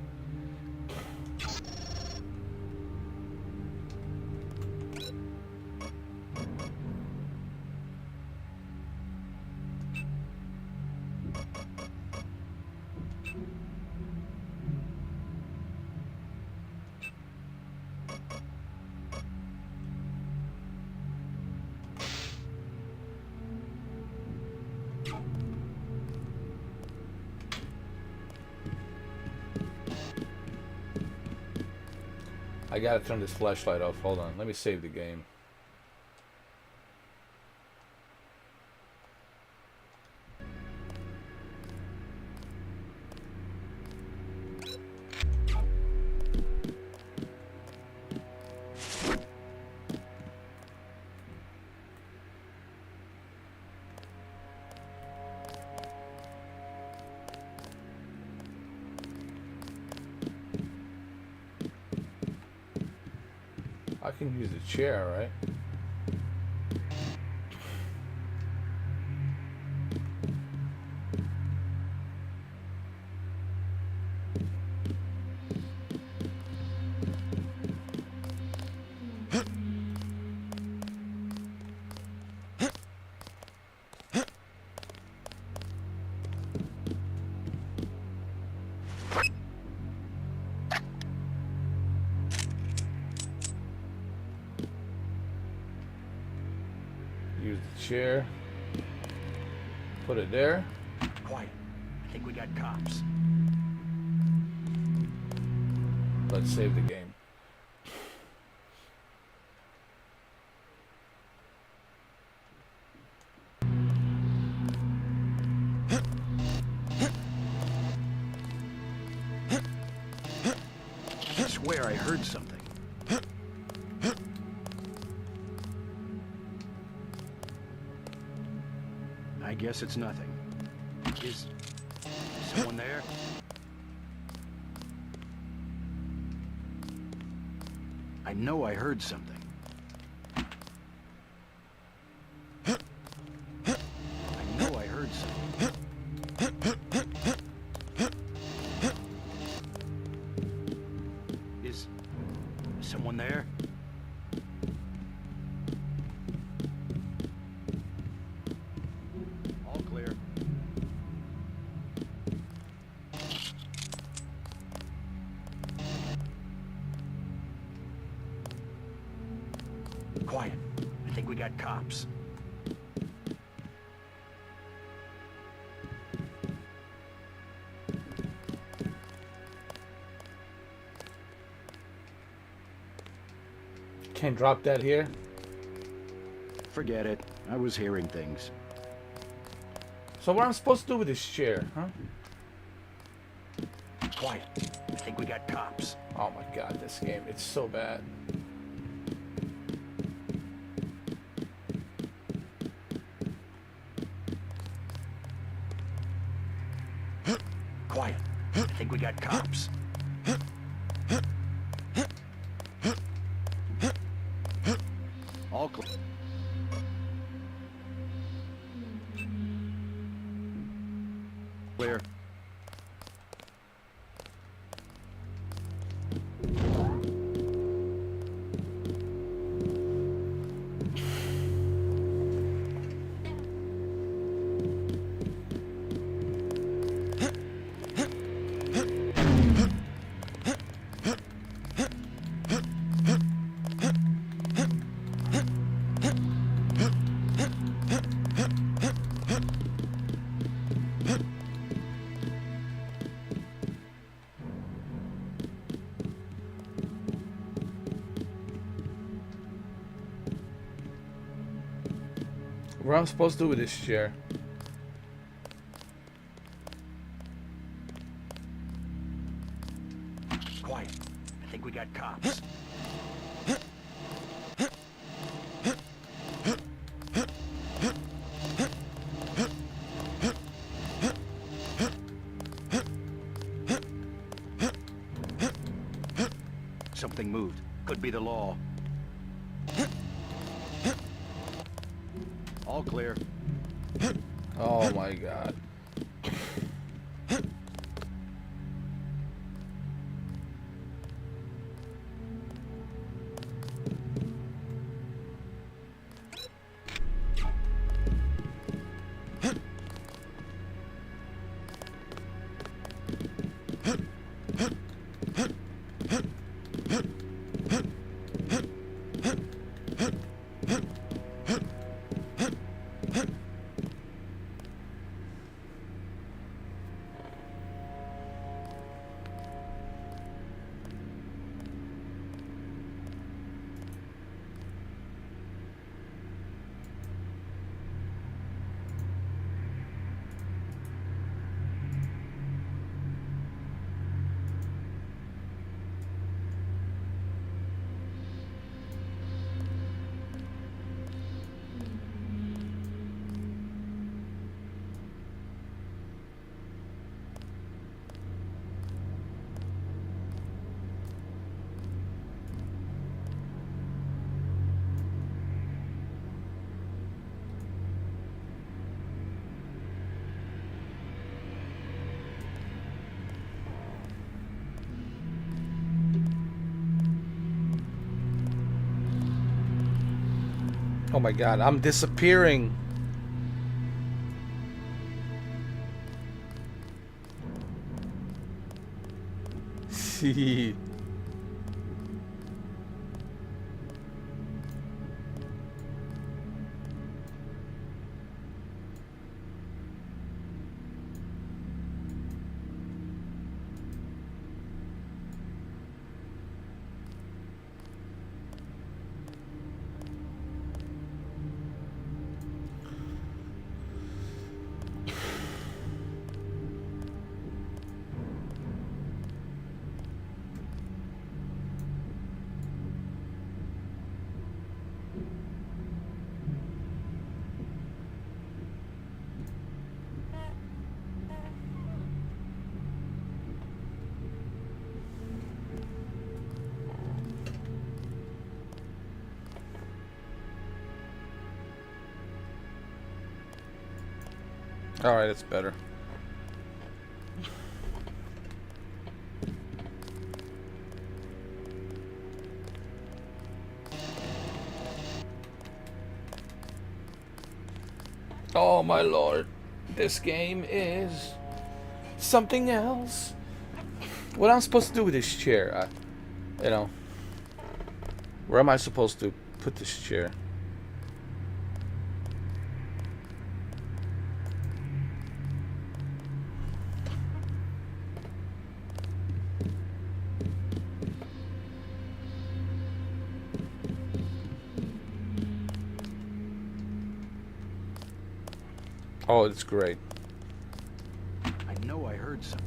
[SPEAKER 1] I gotta turn this flashlight off. Hold on. Let me save the game. I can use the chair, right? Use the chair. Put it there.
[SPEAKER 6] Quiet. I think we got cops.
[SPEAKER 1] Let's save the game.
[SPEAKER 6] I swear I heard something. I guess it's nothing. Is someone there? I know I heard something. I know I heard something. Is someone there? All clear. Quiet. I think we got cops.
[SPEAKER 1] Can't drop that here.
[SPEAKER 6] Forget it. I was hearing things.
[SPEAKER 1] So what I'm supposed to do with this chair, huh?
[SPEAKER 6] Quiet. I think we got cops.
[SPEAKER 1] Oh my god, this game, it's so bad.
[SPEAKER 6] Quiet. I think we got cops. All clear. Clear.
[SPEAKER 1] What am I supposed to do with this chair?
[SPEAKER 6] Quiet. I think we got cops. Something moved. Could be the law. All clear.
[SPEAKER 1] Oh my god. Oh my god, I'm disappearing. See. Alright, that's better. Oh my lord. This game is something else. What am I supposed to do with this chair? You know. Where am I supposed to put this chair? Oh, it's great.
[SPEAKER 6] I know I heard something.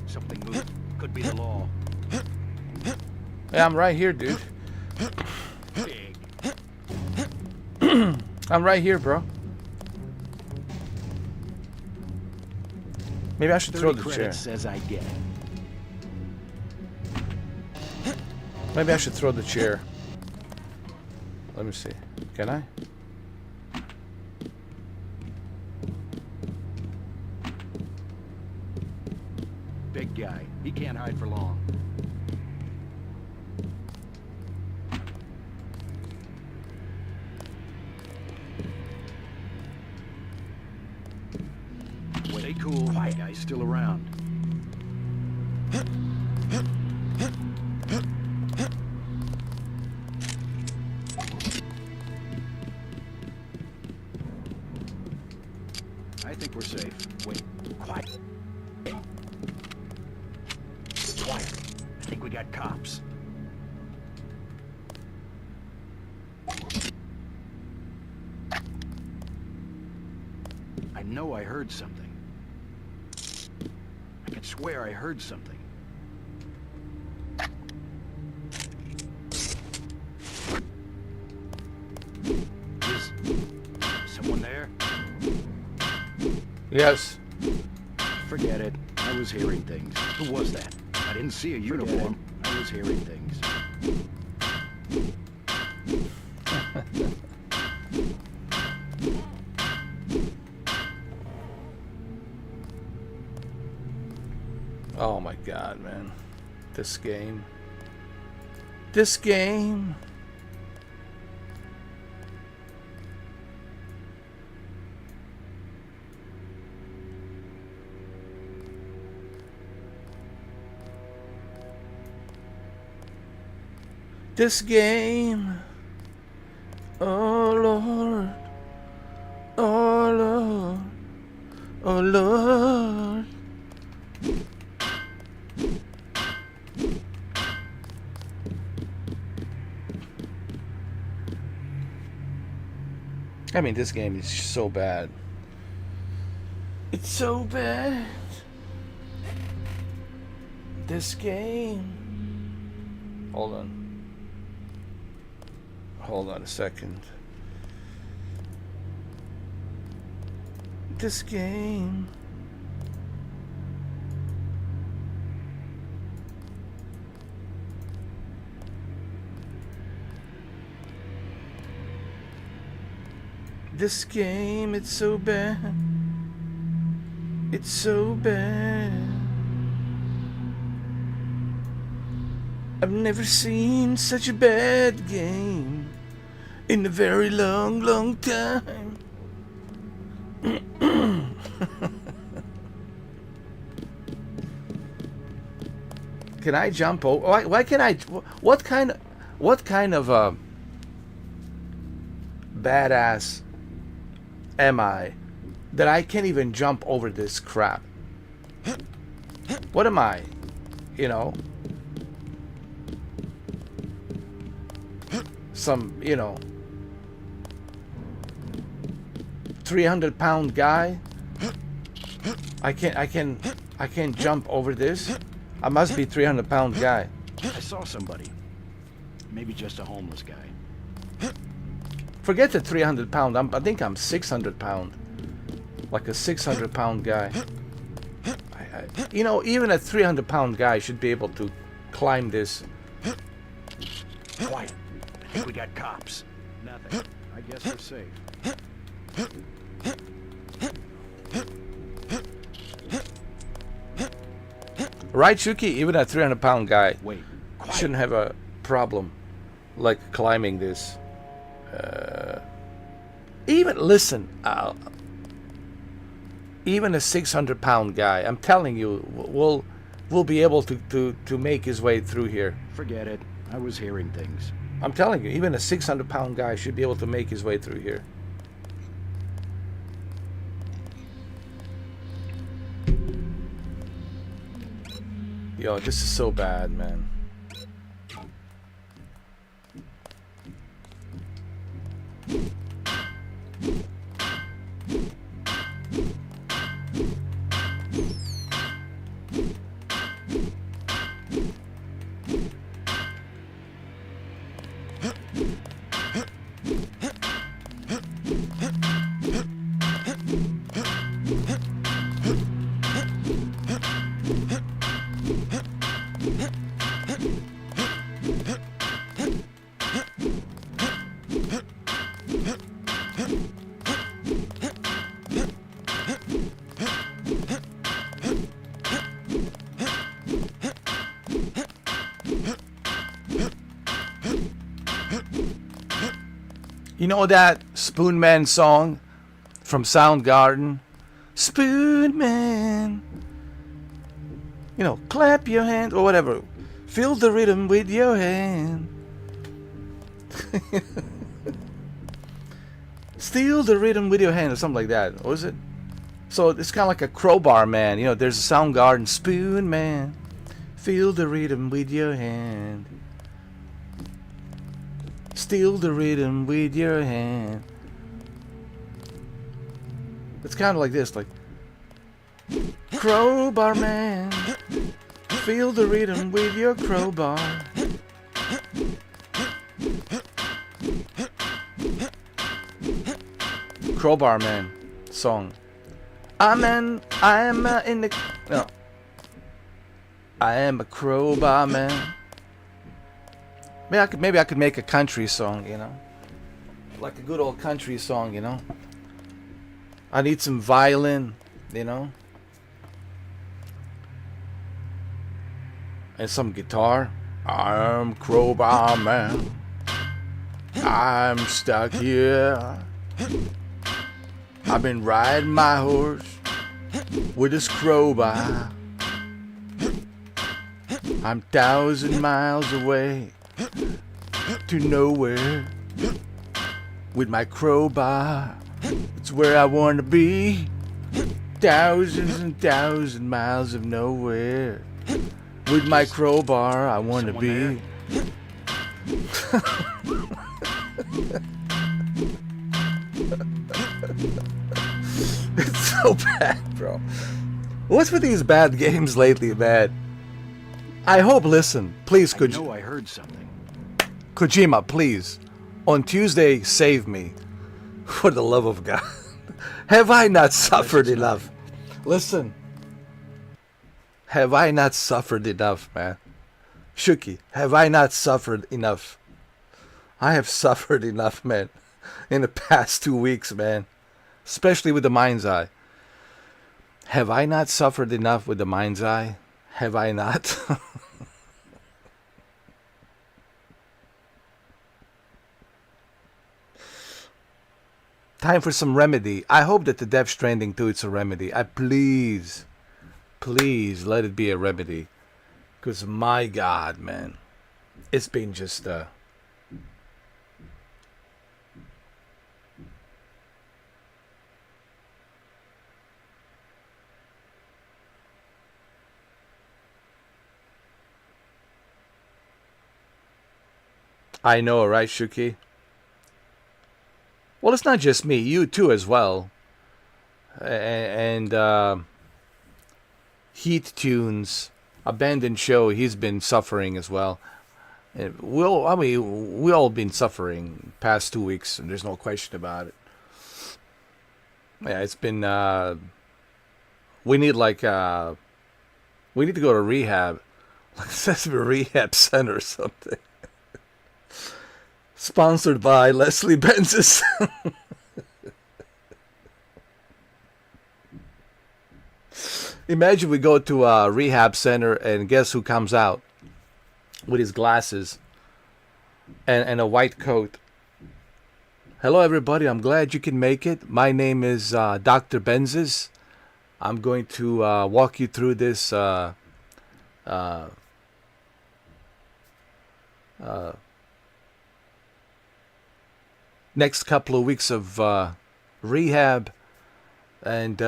[SPEAKER 6] Something moved. Could be the law.
[SPEAKER 1] Yeah, I'm right here, dude.
[SPEAKER 6] Big.
[SPEAKER 1] I'm right here, bro. Maybe I should throw the chair.
[SPEAKER 6] Says I get it.
[SPEAKER 1] Maybe I should throw the chair. Let me see. Can I?
[SPEAKER 6] Big guy. He can't hide for long. Stay cool. Quiet guy's still around. I think we're safe. Wait. Quiet. Quiet. I think we got cops. I know I heard something. I can swear I heard something. Is someone there?
[SPEAKER 1] Yes.
[SPEAKER 6] Forget it. I was hearing things. Who was that? I didn't see a uniform. I was hearing things.
[SPEAKER 1] Oh my god, man. This game. This game. This game. Oh Lord. Oh Lord. Oh Lord. I mean, this game is so bad. It's so bad. This game. Hold on. Hold on a second. This game. This game, it's so bad. It's so bad. I've never seen such a bad game in a very long, long time. Can I jump over? Why can I? What kind of badass am I that I can't even jump over this crap? What am I? You know? Some, 300-pound guy? I can't jump over this. I must be 300-pound guy.
[SPEAKER 6] I saw somebody. Maybe just a homeless guy.
[SPEAKER 1] Forget the 300-pound. I think I'm 600-pound. Like a 600-pound guy. Even a 300-pound guy should be able to climb this.
[SPEAKER 6] Quiet. I think we got cops. Nothing. I guess we're safe.
[SPEAKER 1] Right, Shuki? Even a 300-pound guy
[SPEAKER 6] Wait. Quiet.
[SPEAKER 1] shouldn't have a problem like climbing this. Even a 600-pound guy, I'm telling you, will be able to make his way through here.
[SPEAKER 6] Forget it. I was hearing things.
[SPEAKER 1] I'm telling you, even a 600-pound guy should be able to make his way through here. Yo, this is so bad, man. You know that Spoonman song from Soundgarden? Spoonman. Clap your hand or whatever. Feel the rhythm with your hand. Steal the rhythm with your hand or something like that. What was it? So it's kind of like a crowbar man. There's a Soundgarden Spoonman. Feel the rhythm with your hand. Steal the rhythm with your hand. It's kind of like this, like crowbar man. Feel the rhythm with your crowbar. Crowbar man song. I'm in the no. I am a crowbar man. Maybe I could make a country song, you know, like a good old country song, you know. I need some violin, you know, and some guitar. I'm crowbar man. I'm stuck here. I've been riding my horse with this crowbar. I'm 1,000 miles away to nowhere with my crowbar. It's where I want to be. Thousands and 1,000 miles of nowhere. With my crowbar, I want to be. It's so bad, bro. What's with these bad games lately, man? I hope, listen, please,
[SPEAKER 6] I know I heard something.
[SPEAKER 1] Kojima, please, on Tuesday, save me. For the love of God. Have I not suffered enough? Listen. Have I not suffered enough, man? Shuki, have I not suffered enough? I have suffered enough, man. In the past 2 weeks, man. Especially with the Mind's Eye. Have I not suffered enough with the Mind's Eye? Have I not? Time for some remedy. I hope that the Death Stranding 2 it's a remedy. Please let it be a remedy. Because my God, man. It's been just I know, right, Shuki? Well, it's not just me. You too as well. And Heat Tunes, Abandoned Show, he's been suffering as well. We all been suffering past 2 weeks, and there's no question about it. Yeah, it's been. We need to go to rehab. Like it says a rehab center or something. Sponsored by Leslie Benzes. Imagine we go to a rehab center and guess who comes out with his glasses and a white coat. Hello everybody, I'm glad you can make it. My name is Dr. Benzes. I'm going to walk you through this next couple of weeks of rehab and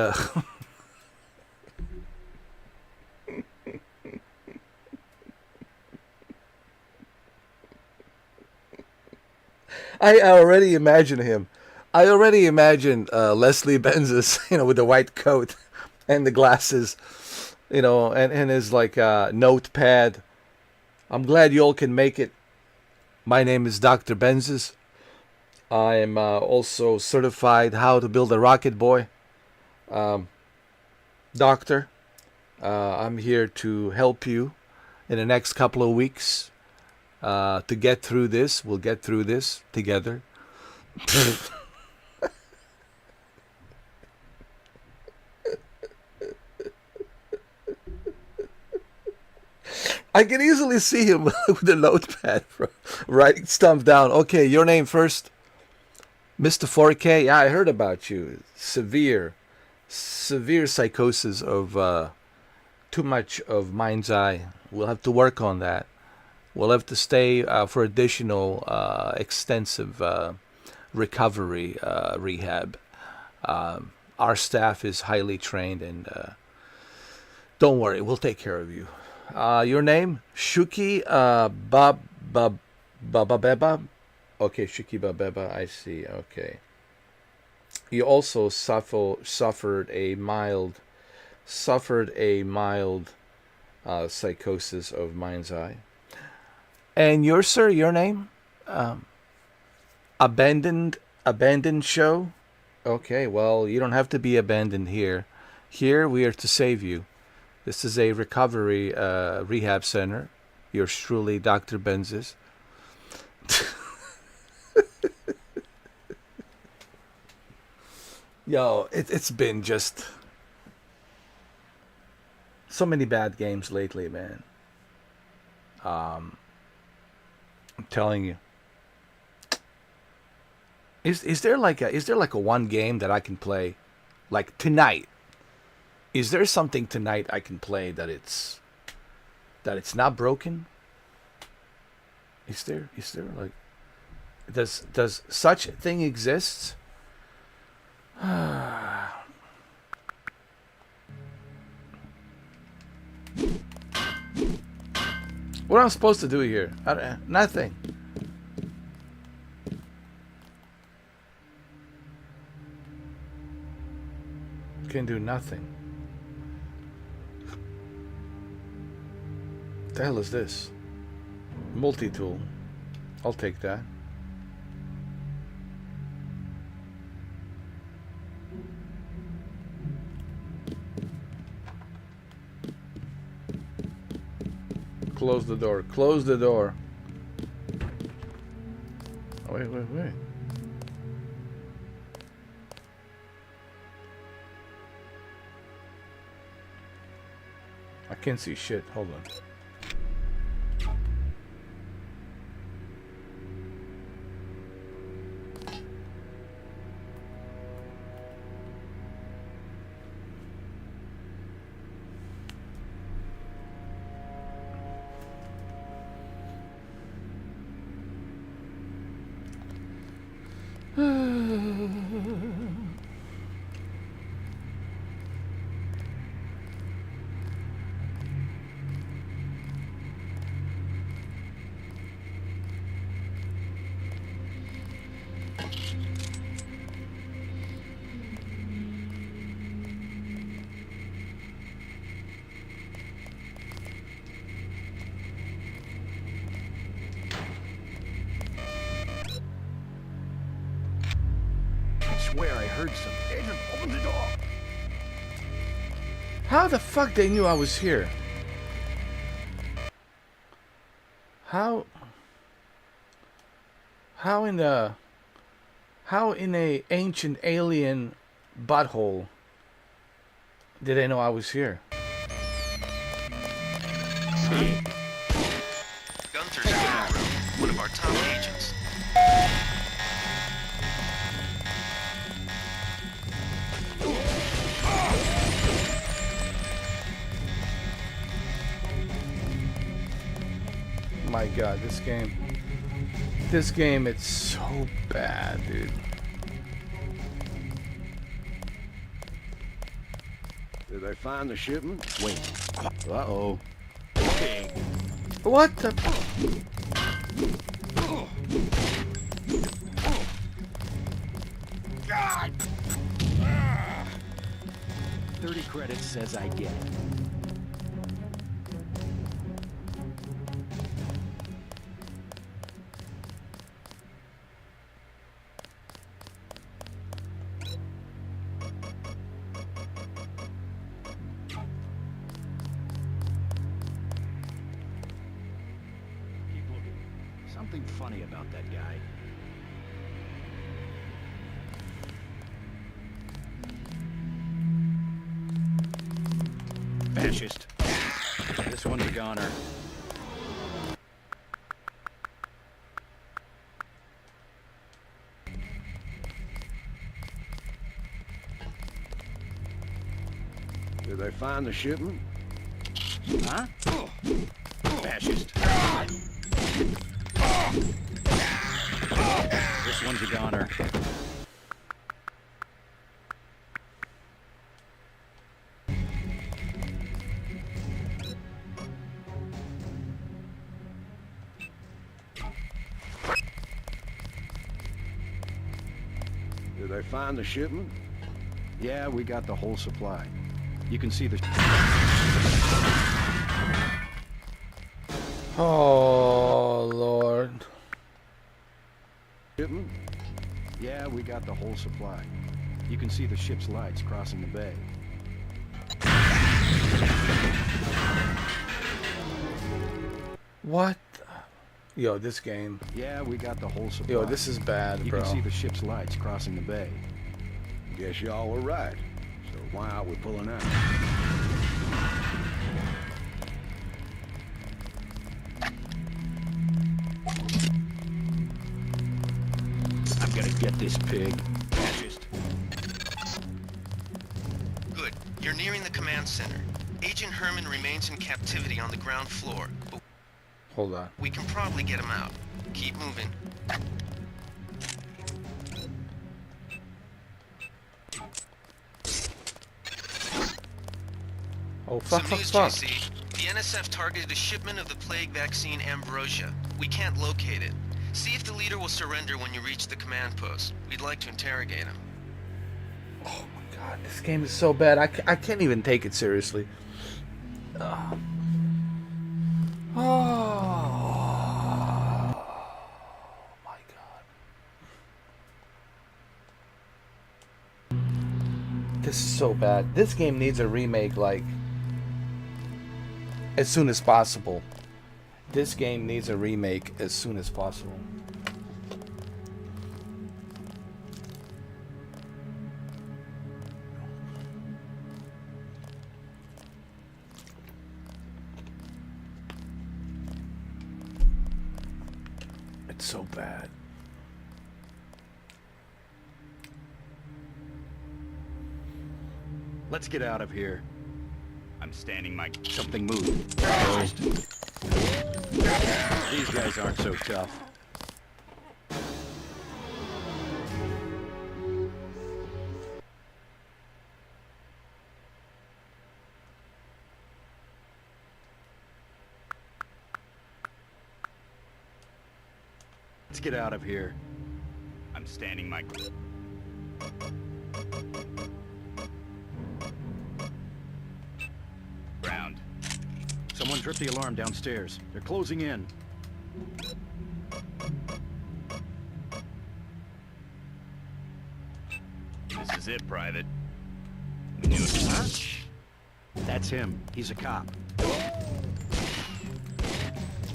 [SPEAKER 1] I already imagine him. I already imagine Leslie Benzes, with the white coat and the glasses, and his like notepad. I'm glad you all can make it. My name is Dr. Benzes. I am also certified how to build a rocket boy. Doctor, I'm here to help you in the next couple of weeks to get through this. We'll get through this together. I can easily see him with the notepad, writing stuff down. Okay, your name first. Mr. 4K, yeah, I heard about you. Severe psychosis of too much of Mind's Eye. We'll have to work on that. We'll have to stay for additional extensive recovery rehab. Our staff is highly trained, and don't worry, we'll take care of you. Your name? Shuki Bababeba? Okay, Shuki Babeba, I see. Okay. You also suffered a mild psychosis of Mind's Eye. And your name? Abandoned Show? Okay, well, you don't have to be abandoned here. Here we are to save you. This is a recovery rehab center. Yours truly, Dr. Benzis. Yo, it's been just so many bad games lately, man. I'm telling you. Is there like a one game that I can play, like tonight? Is there something tonight I can play that it's not broken? Is there like does such a thing exist? What am I supposed to do here? Nothing. Can do nothing. What the hell is this? Multi-tool. I'll take that. Close the door. Close the door. Oh, wait. I can't see shit. Hold on.
[SPEAKER 6] Swear I heard something. Agent, open the door.
[SPEAKER 1] How the fuck they knew I was here? How in a ancient alien butthole did they know I was here?
[SPEAKER 4] Gunther's in our room, one of our top agents.
[SPEAKER 1] My God, this game, it's so bad, dude.
[SPEAKER 6] Did they find the shipment? Wait. Uh-oh. Okay.
[SPEAKER 1] What the?
[SPEAKER 6] God! 30 credits says I get it. Something funny about that guy. Fascist. This one's a goner. Did they find the shipment? Huh? Fascist. This one's a goner. Did they find the shipment? Yeah, we got the whole supply. You can see the...
[SPEAKER 1] Oh, Lord.
[SPEAKER 6] Shipment? Yeah, we got the whole supply. You can see the ship's lights crossing the bay.
[SPEAKER 1] What? Yo, this game.
[SPEAKER 6] Yeah, we got the whole supply.
[SPEAKER 1] Yo, this is bad,
[SPEAKER 6] You
[SPEAKER 1] bro.
[SPEAKER 6] can see the ship's lights crossing the bay.
[SPEAKER 11] Guess y'all were right.
[SPEAKER 6] So why aren't we pulling out? I'm gonna get this pig. Fascist.
[SPEAKER 4] Good. You're nearing the command center. Agent Herman remains in captivity on the ground floor, but
[SPEAKER 1] Hold on.
[SPEAKER 4] we can probably get him out. Keep moving.
[SPEAKER 1] Oh, fuck,
[SPEAKER 4] Some
[SPEAKER 1] fuck,
[SPEAKER 4] news,
[SPEAKER 1] fuck.
[SPEAKER 4] JC. The NSF targeted a shipment of the plague vaccine Ambrosia. We can't locate it. See if the leader will surrender when you reach the command post. We'd like to interrogate him.
[SPEAKER 1] Oh my god, this game is so bad. I can't even take it seriously. Oh. Oh my god. This is so bad. This game needs a remake, like, as soon as possible. This game needs a remake as soon as possible. It's so bad.
[SPEAKER 6] Let's get out of here.
[SPEAKER 2] I'm standing my...
[SPEAKER 6] Something moved. These guys aren't so tough. Let's get out of here.
[SPEAKER 2] I'm standing my... ground.
[SPEAKER 6] Someone tripped the alarm downstairs. They're closing in.
[SPEAKER 2] This is it, Private. We knew it. Huh?
[SPEAKER 6] That's him. He's a cop.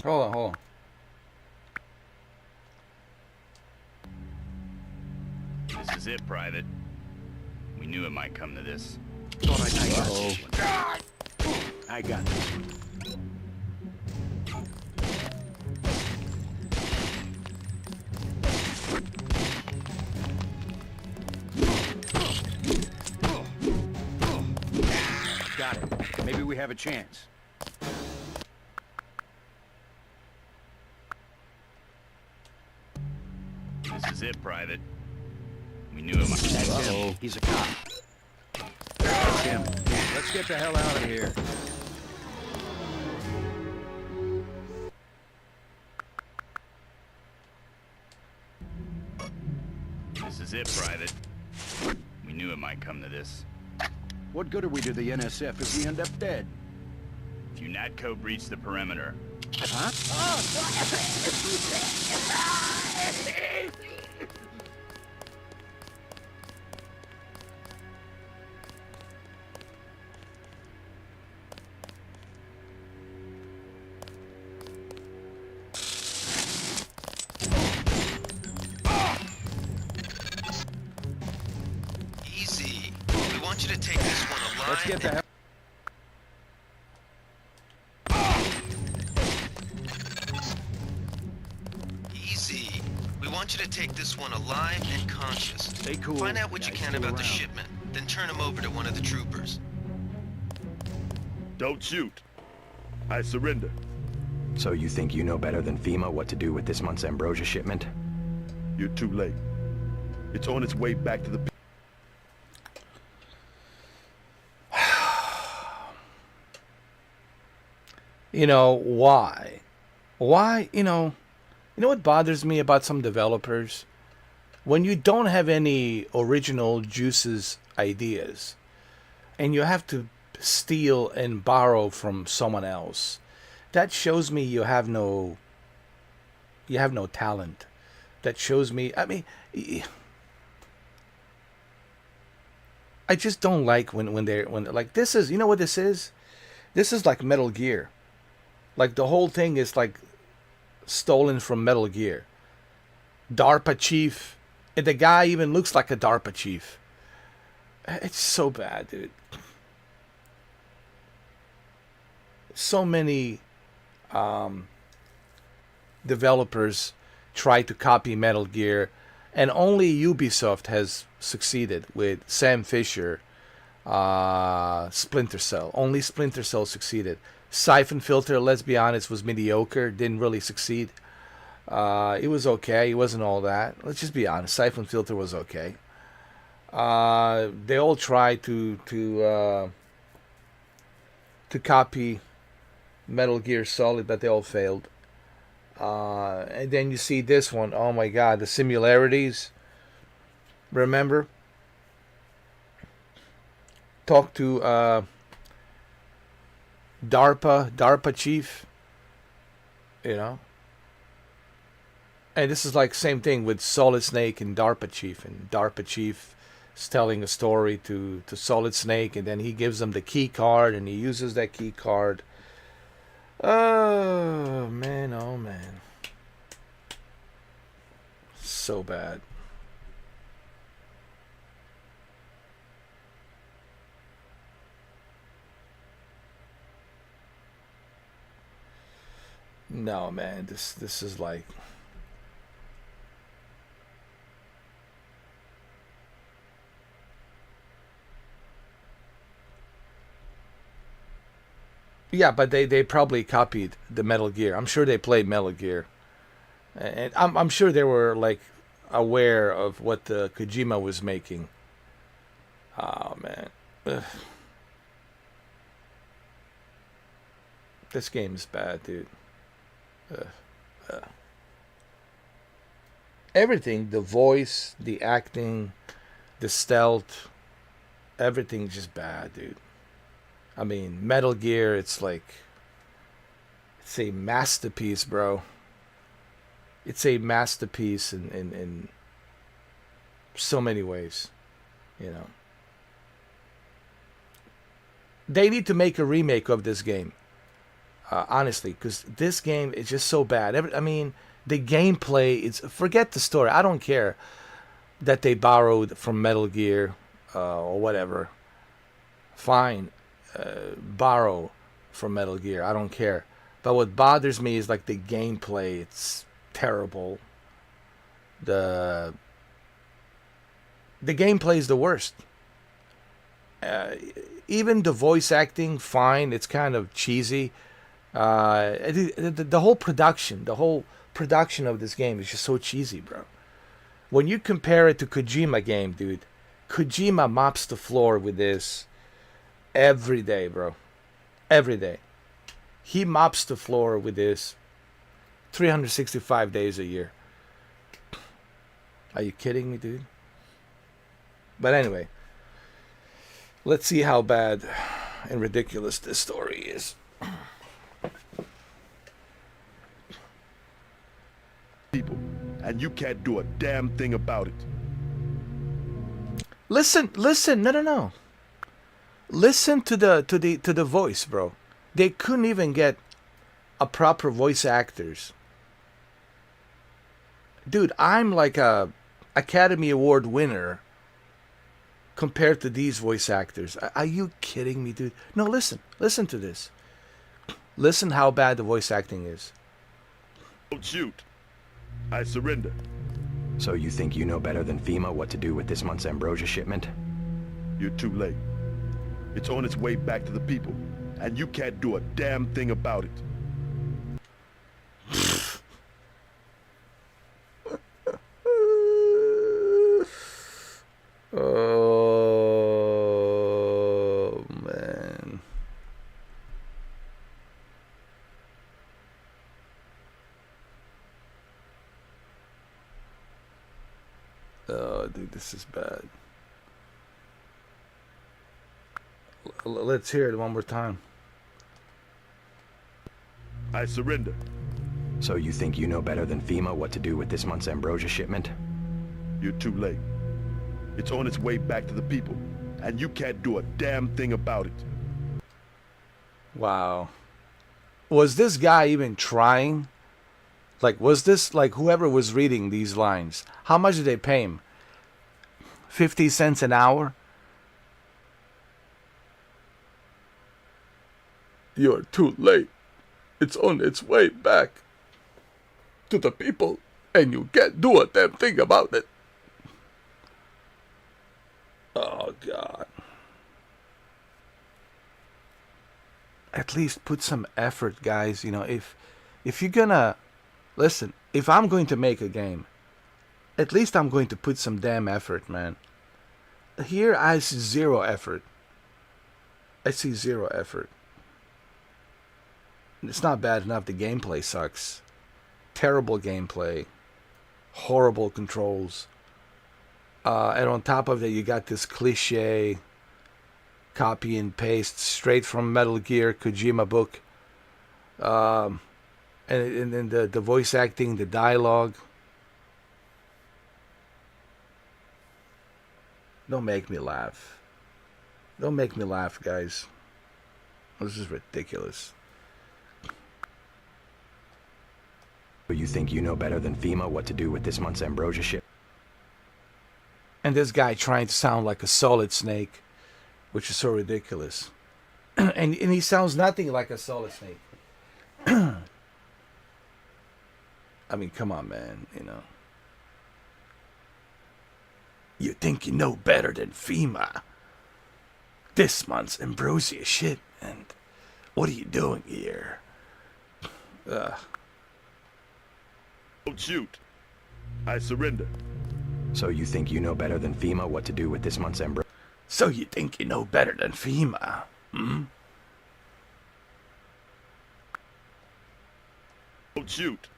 [SPEAKER 1] Hold on, hold on.
[SPEAKER 2] This is it, Private. We knew it might come to this.
[SPEAKER 6] Thought I got this one. I got this one. Got it. Maybe we have a chance.
[SPEAKER 2] This is it, Private. We knew it might...
[SPEAKER 6] That's him. He's a cop. That's him. Let's get the hell out of here.
[SPEAKER 2] This is it, Private. We knew it might come to this.
[SPEAKER 6] What good are we to the NSF if we end up dead?
[SPEAKER 2] If you Natco breach the perimeter,
[SPEAKER 6] Huh?
[SPEAKER 4] Easy. We want you to take this one alive.
[SPEAKER 6] Let's get the hell...
[SPEAKER 4] Easy. We want you to take this one alive and conscious.
[SPEAKER 6] Stay cool.
[SPEAKER 4] Find out what you
[SPEAKER 6] Guy's
[SPEAKER 4] can
[SPEAKER 6] still
[SPEAKER 4] about the
[SPEAKER 6] around.
[SPEAKER 4] shipment, then turn him over to one of the troopers.
[SPEAKER 11] Don't shoot. I surrender.
[SPEAKER 5] So you think you know better than FEMA what to do with this month's Ambrosia shipment?
[SPEAKER 11] You're too late. It's on its way back to the...
[SPEAKER 1] You know, why? Why, you know what bothers me about some developers? When you don't have any original juices ideas and you have to steal and borrow from someone else, that shows me you have no talent. That shows me, I mean, I just don't like when like this is, you know what this is? This is like Metal Gear. Like the whole thing is like stolen from Metal Gear. DARPA chief, and the guy even looks like a DARPA chief. It's so bad, dude. So many developers try to copy Metal Gear, and only Ubisoft has succeeded with Sam Fisher, Splinter Cell. Only Splinter Cell succeeded. Siphon Filter, let's be honest, was mediocre. Didn't really succeed. It was okay. It wasn't all that. Let's just be honest. Siphon Filter was okay. They all tried to copy Metal Gear Solid, but they all failed. And then you see this one. Oh my God, the similarities. Remember? Talk to DARPA chief. You know? And this is like same thing with Solid Snake and DARPA chief. And DARPA chief is telling a story to Solid Snake, and then he gives him the key card, and he uses that key card. Oh man, oh man. So bad. No man, this is like, yeah, but they probably copied the Metal Gear. I'm sure they played Metal Gear, and I'm sure they were like aware of what the Kojima was making. Oh man, ugh. This game is bad, dude. Everything, the voice, the acting, the stealth, everything's just bad, dude. I mean, Metal Gear, it's like, it's a masterpiece, bro. It's a masterpiece in so many ways, you know. They need to make a remake of this game, honestly, because this game is just so bad. I mean, the gameplay, it's, forget the story. I don't care that they borrowed from Metal Gear or whatever. Fine. Borrow from Metal Gear. I don't care. But what bothers me is like the gameplay. It's terrible. The gameplay is the worst. Even the voice acting, fine. It's kind of cheesy. The whole production of this game is just so cheesy, bro. When you compare it to Kojima game, dude, Kojima mops the floor with this every day, bro. Every day. He mops the floor with this 365 days a year. Are you kidding me, dude? But anyway, let's see how bad and ridiculous this story is.
[SPEAKER 11] People, and you can't do a damn thing about it.
[SPEAKER 1] Listen, no. Listen to the voice, bro. They couldn't even get a proper voice actors. Dude, I'm like a Academy Award winner compared to these voice actors. Are you kidding me, dude? No, listen to this. Listen how bad the voice acting is.
[SPEAKER 11] Don't shoot. I surrender.
[SPEAKER 5] So you think you know better than FEMA what to do with this month's ambrosia shipment?
[SPEAKER 11] You're too late. It's on its way back to the people, and you can't do a damn thing about it.
[SPEAKER 1] Oh, man. Oh, dude, this is bad. Let's hear it one more time.
[SPEAKER 11] I surrender.
[SPEAKER 5] So you think you know better than FEMA what to do with this month's ambrosia shipment?
[SPEAKER 11] You're too late. It's on its way back to the people, and you can't do a damn thing about it.
[SPEAKER 1] Wow. was this guy even trying? Like, was this, like, whoever was reading these lines, how much did they pay him? 50 cents an hour? You're too late. It's on its way back to the people, and you can't do a damn thing about it. Oh, God. At least put some effort, guys. You know, if you're gonna... Listen, if I'm going to make a game, at least I'm going to put some damn effort, man. Here, I see zero effort. I see zero effort. It's not bad enough the gameplay sucks. Terrible gameplay. Horrible controls. And on top of that, you got this cliche copy and paste straight from Metal Gear Kojima book. And the voice acting, the dialogue. Don't make me laugh. Don't make me laugh, guys. This is ridiculous.
[SPEAKER 5] You think you know better than FEMA what to do with this month's Ambrosia ship?
[SPEAKER 1] And this guy trying to sound like a Solid Snake, which is so ridiculous. and he sounds nothing like a Solid Snake. I mean, come on, man, you know. You think you know better than FEMA? This month's Ambrosia shit, and what are you doing here?
[SPEAKER 11] Don't shoot. I surrender.
[SPEAKER 5] So you think you know better than FEMA what to do with this month's Ambrosia?
[SPEAKER 1] So you think you know better than FEMA, hmm?
[SPEAKER 11] Don't shoot.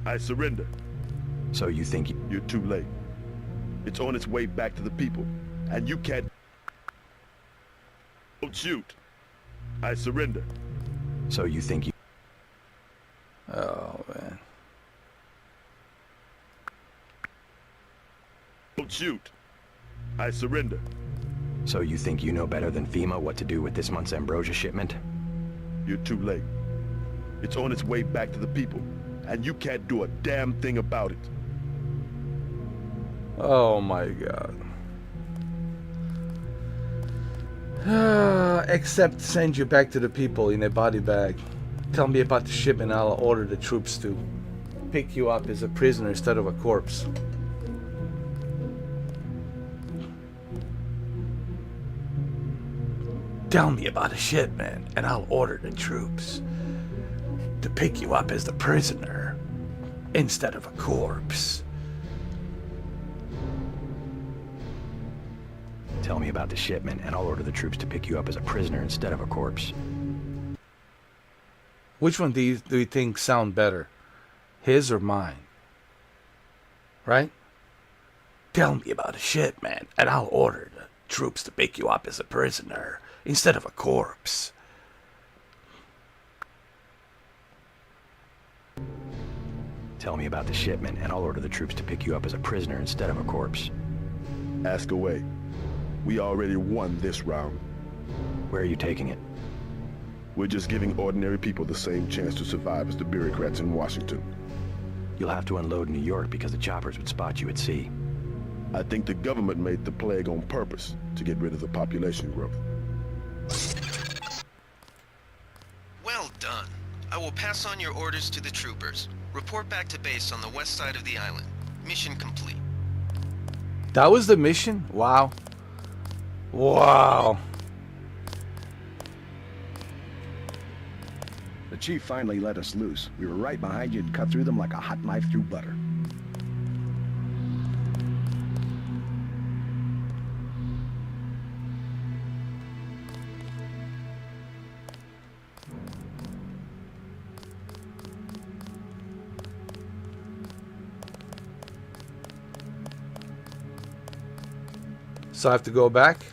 [SPEAKER 11] I surrender.
[SPEAKER 5] So you think
[SPEAKER 11] You're too late. It's on its way back to the people, and you can't... Don't shoot. I surrender.
[SPEAKER 5] So you think you...
[SPEAKER 1] Oh, man.
[SPEAKER 11] Don't shoot. I surrender.
[SPEAKER 5] So you think you know better than FEMA what to do with this month's Ambrosia shipment?
[SPEAKER 11] You're too late. It's on its way back to the people, and you can't do a damn thing about it.
[SPEAKER 1] Oh my God. Except send you back to the people in a body bag. Tell me about the shipment, I'll order the troops to pick you up as a prisoner instead of a corpse. Tell me about a shipment, and I'll order the troops to pick you up as the prisoner instead of a corpse.
[SPEAKER 5] Tell me about the shipment, and I'll order the troops to pick you up as a prisoner instead of a corpse.
[SPEAKER 1] Which one do you think sound better? His or mine? Right? Tell me about a shipment, and I'll order the troops to pick you up as a prisoner instead of a corpse.
[SPEAKER 5] Tell me about the shipment, and I'll order the troops to pick you up as a prisoner instead of a corpse.
[SPEAKER 11] Ask away. We already won this round.
[SPEAKER 5] Where are you taking it?
[SPEAKER 11] We're just giving ordinary people the same chance to survive as the bureaucrats in Washington.
[SPEAKER 5] You'll have to unload in New York because the choppers would spot you at sea.
[SPEAKER 11] I think the government made the plague on purpose to get rid of the population growth.
[SPEAKER 4] Well done. I will pass on your orders to the troopers. Report back to base on the west side of the island. Mission complete.
[SPEAKER 1] That was the mission? Wow. Wow.
[SPEAKER 6] The chief finally let us loose. We were right behind you and cut through them like a hot knife through butter.
[SPEAKER 1] So I have to go back?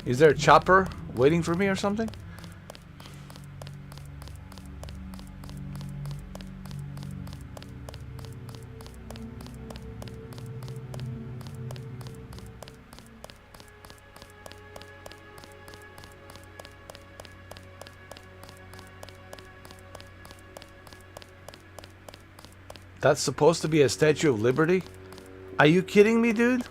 [SPEAKER 1] Is there a chopper waiting for me or something? That's supposed to be a Statue of Liberty? Are you kidding me, dude?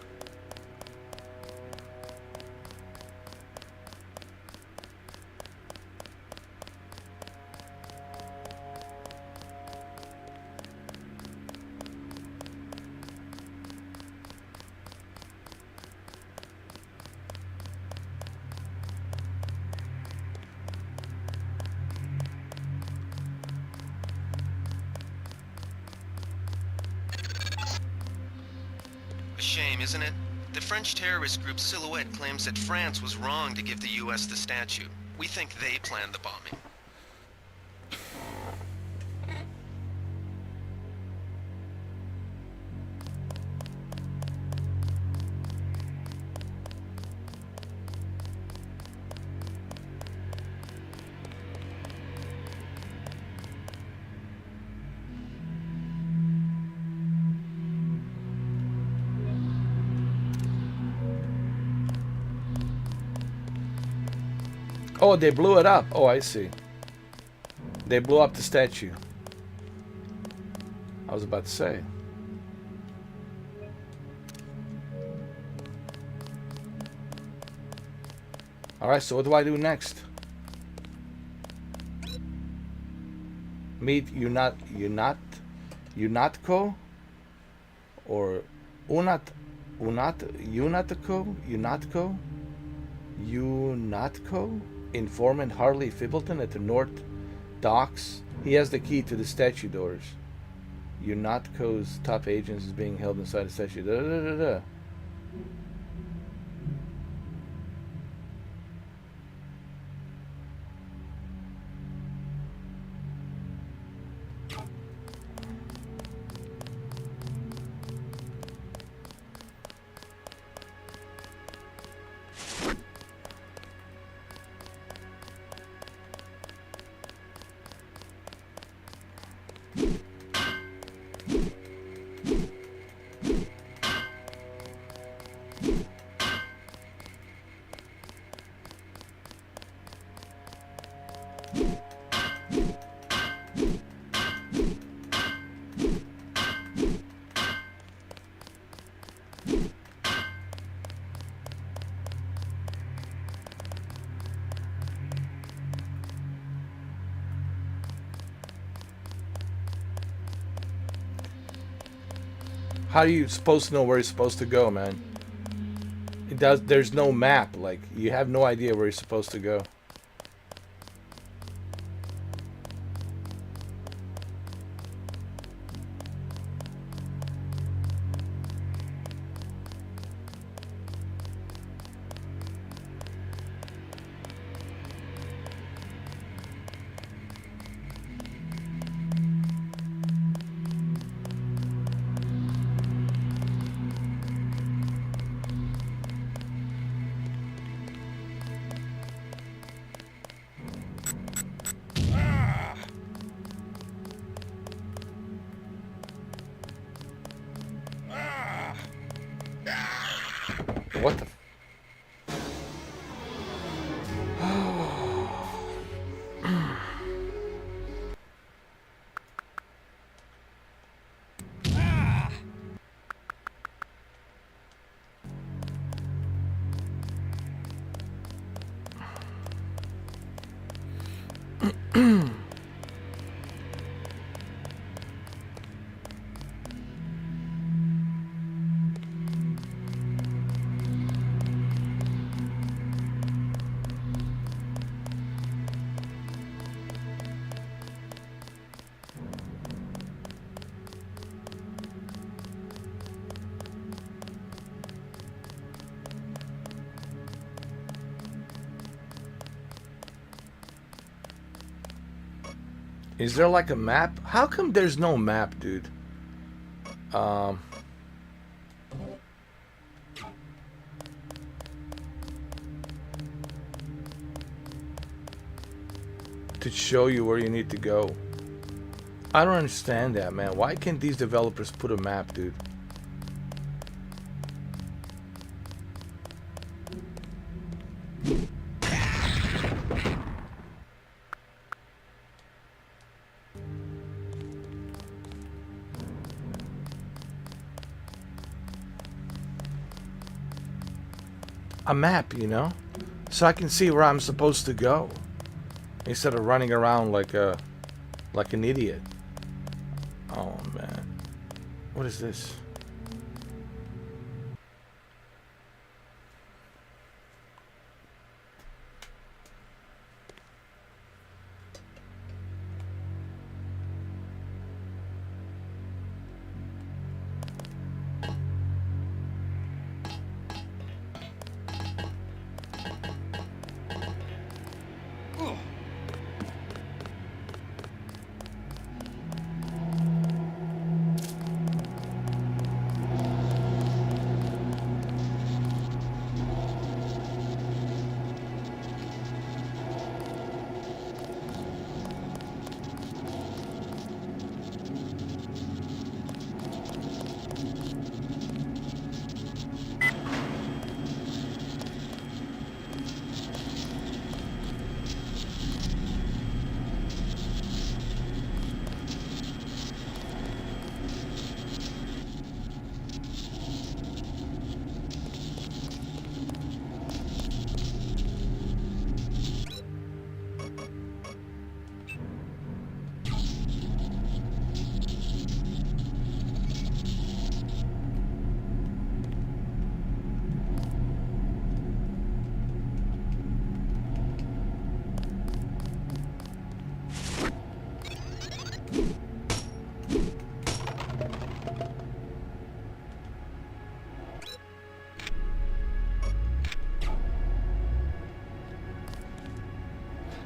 [SPEAKER 4] A shame, isn't it? The French terrorist group Silhouette claims that France was wrong to give the US the statue. We think they planned the bombing.
[SPEAKER 1] Oh, they blew it up. Oh, I see. They blew up the statue. I was about to say. Alright, so what do I do next? Meet Unatco? Or Unatco? Informant Harley Fibbleton at the North Docks. He has the key to the statue doors. Unatco's top agents is being held inside the statue. Da, da, da, da. How are you supposed to know where you're supposed to go, man? There's no map. Like, you have no idea where you're supposed to go. What the? Is there like a map? How come there's no map, dude? could show you where you need to go. I don't understand that, man. Why can't these developers put a map, dude? A map, you know, so I can see where I'm supposed to go instead of running around like an idiot. Oh man, what is this?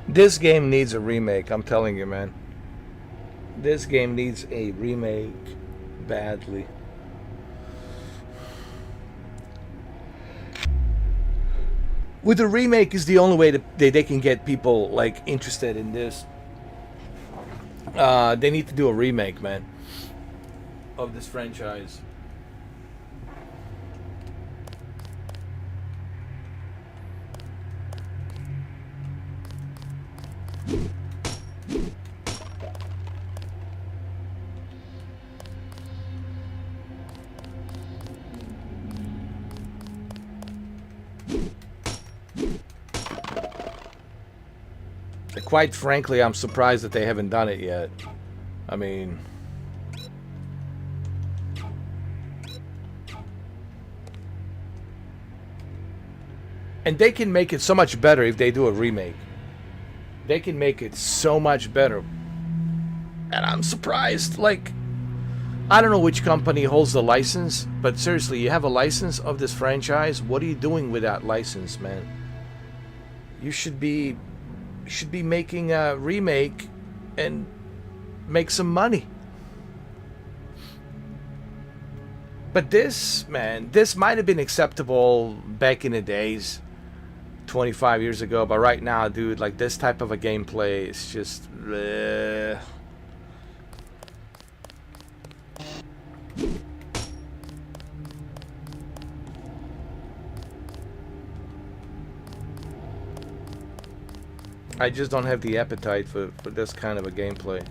[SPEAKER 1] This game needs a remake, I'm telling you, man. This game needs a remake badly. With a remake is the only way that they can get people like interested in this. They need to do a remake, man, of this franchise. Quite frankly, I'm surprised that they haven't done it yet. I mean, and they can make it so much better if they do a remake. They can make it so much better. And I'm surprised, like, I don't know which company holds the license, but seriously, you have a license of this franchise? What are you doing with that license, man? You should be making a remake and make some money. But this, man, this might have been acceptable back in the days, 25 years ago, but right now, dude, like, this type of a gameplay is just I just don't have the appetite for this kind of a gameplay.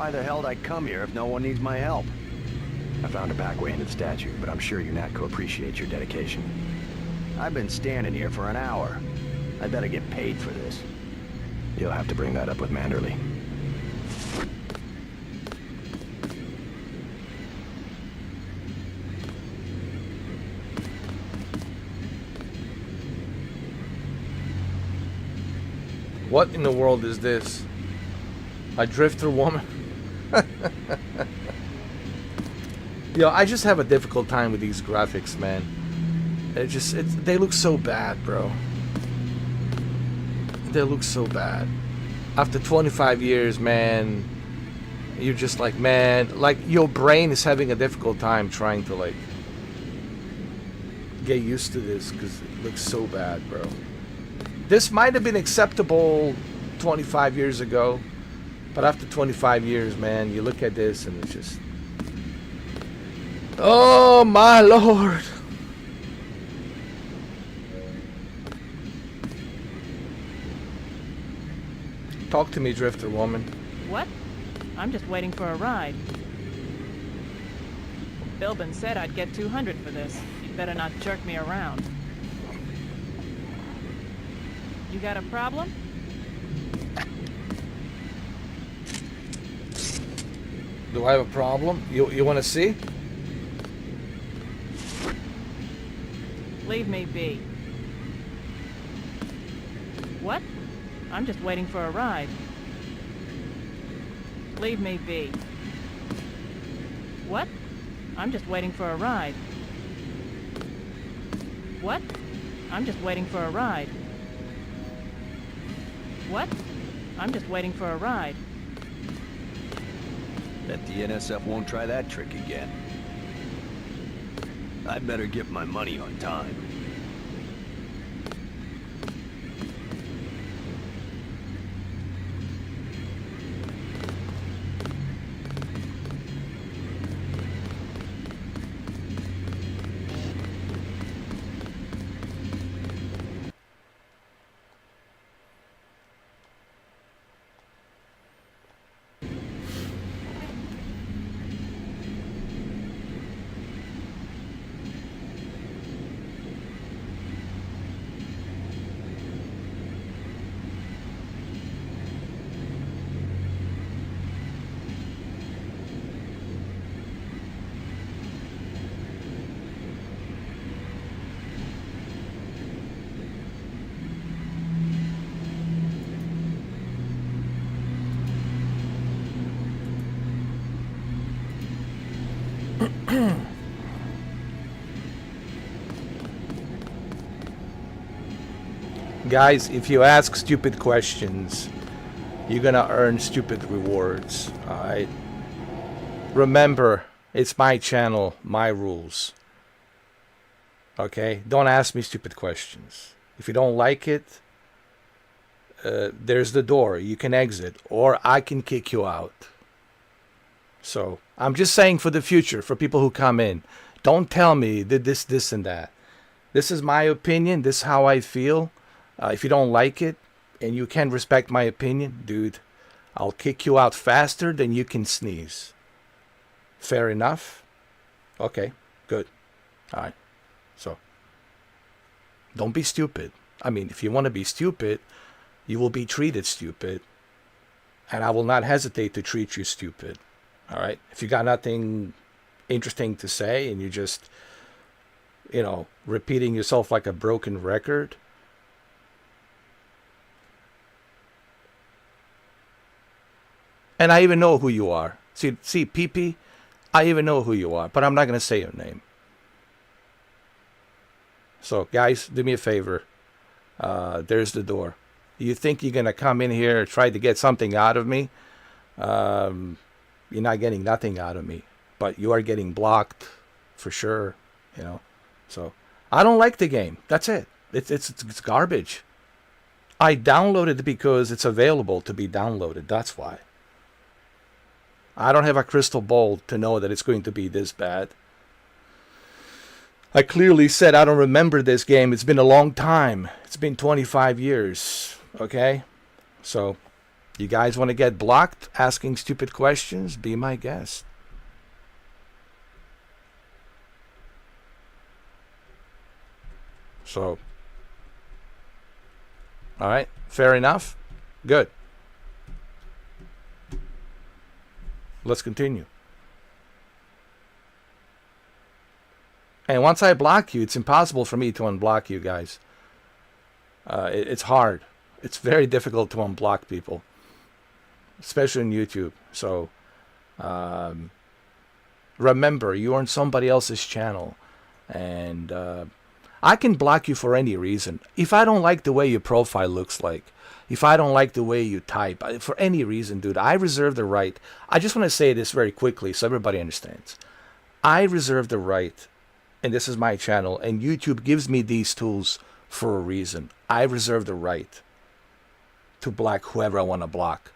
[SPEAKER 6] why the hell'd I come here if no one needs my help?
[SPEAKER 5] I found a back way into the statue, but I'm sure UNATCO appreciates your dedication.
[SPEAKER 6] I've been standing here for an hour. I better get paid for this.
[SPEAKER 5] You'll have to bring that up with Manderly.
[SPEAKER 1] What in the world is this? A drifter woman? Yo, I just have a difficult time with these graphics, man. They look so bad, bro. They look so bad. After 25 years, man, you're just like, man, like your brain is having a difficult time trying to like get used to this because it looks so bad, bro. This might have been acceptable 25 years ago, but after 25 years, man, you look at this and it's just, oh my lord. Talk to me, drifter woman.
[SPEAKER 12] What? I'm just waiting for a ride. Bilbin said I'd get 200 for this. You'd better not jerk me around. You got a problem?
[SPEAKER 1] Do I have a problem? You want to see?
[SPEAKER 12] Leave me be. What? I'm just waiting for a ride. Leave me be. What? I'm just waiting for a ride. What? I'm just waiting for a ride. What? I'm just waiting for a ride.
[SPEAKER 6] Bet the NSF won't try that trick again. I better get my money on time.
[SPEAKER 1] Guys, if you ask stupid questions, you're gonna earn stupid rewards. Alright? Remember, it's my channel, my rules. Okay? Don't ask me stupid questions. If you don't like it, there's the door. You can exit, or I can kick you out. So, I'm just saying for the future, for people who come in, don't tell me that this, and that. This is my opinion. This is how I feel. If you don't like it, and you can't respect my opinion, dude, I'll kick you out faster than you can sneeze. Fair enough? Okay, good. Alright. So, don't be stupid. I mean, if you want to be stupid, you will be treated stupid. And I will not hesitate to treat you stupid. Alright? If you got nothing interesting to say, and you're just, you know, repeating yourself like a broken record, and I even know who you are. See, PP, I even know who you are, but I'm not going to say your name. So, guys, do me a favor. There's the door. You think you're going to come in here and try to get something out of me? You're not getting nothing out of me. But you are getting blocked for sure, you know. So, I don't like the game. That's it. It's garbage. I downloaded it because it's available to be downloaded. That's why. I don't have a crystal ball to know that it's going to be this bad. I clearly said I don't remember this game. It's been a long time. It's been 25 years. Okay? So, You guys want to get blocked asking stupid questions? Be my guest. So, all right, fair enough. Good. Let's continue. And once I block you, it's impossible for me to unblock you guys. It's hard. It's very difficult to unblock people, especially on YouTube. So remember, you're on somebody else's channel, and I can block you for any reason. If I don't like the way your profile looks like, if I don't like the way you type, for any reason, dude, I reserve the right. I just want to say this very quickly so everybody understands. I reserve the right, and this is my channel, and YouTube gives me these tools for a reason. I reserve the right to block whoever I want to block.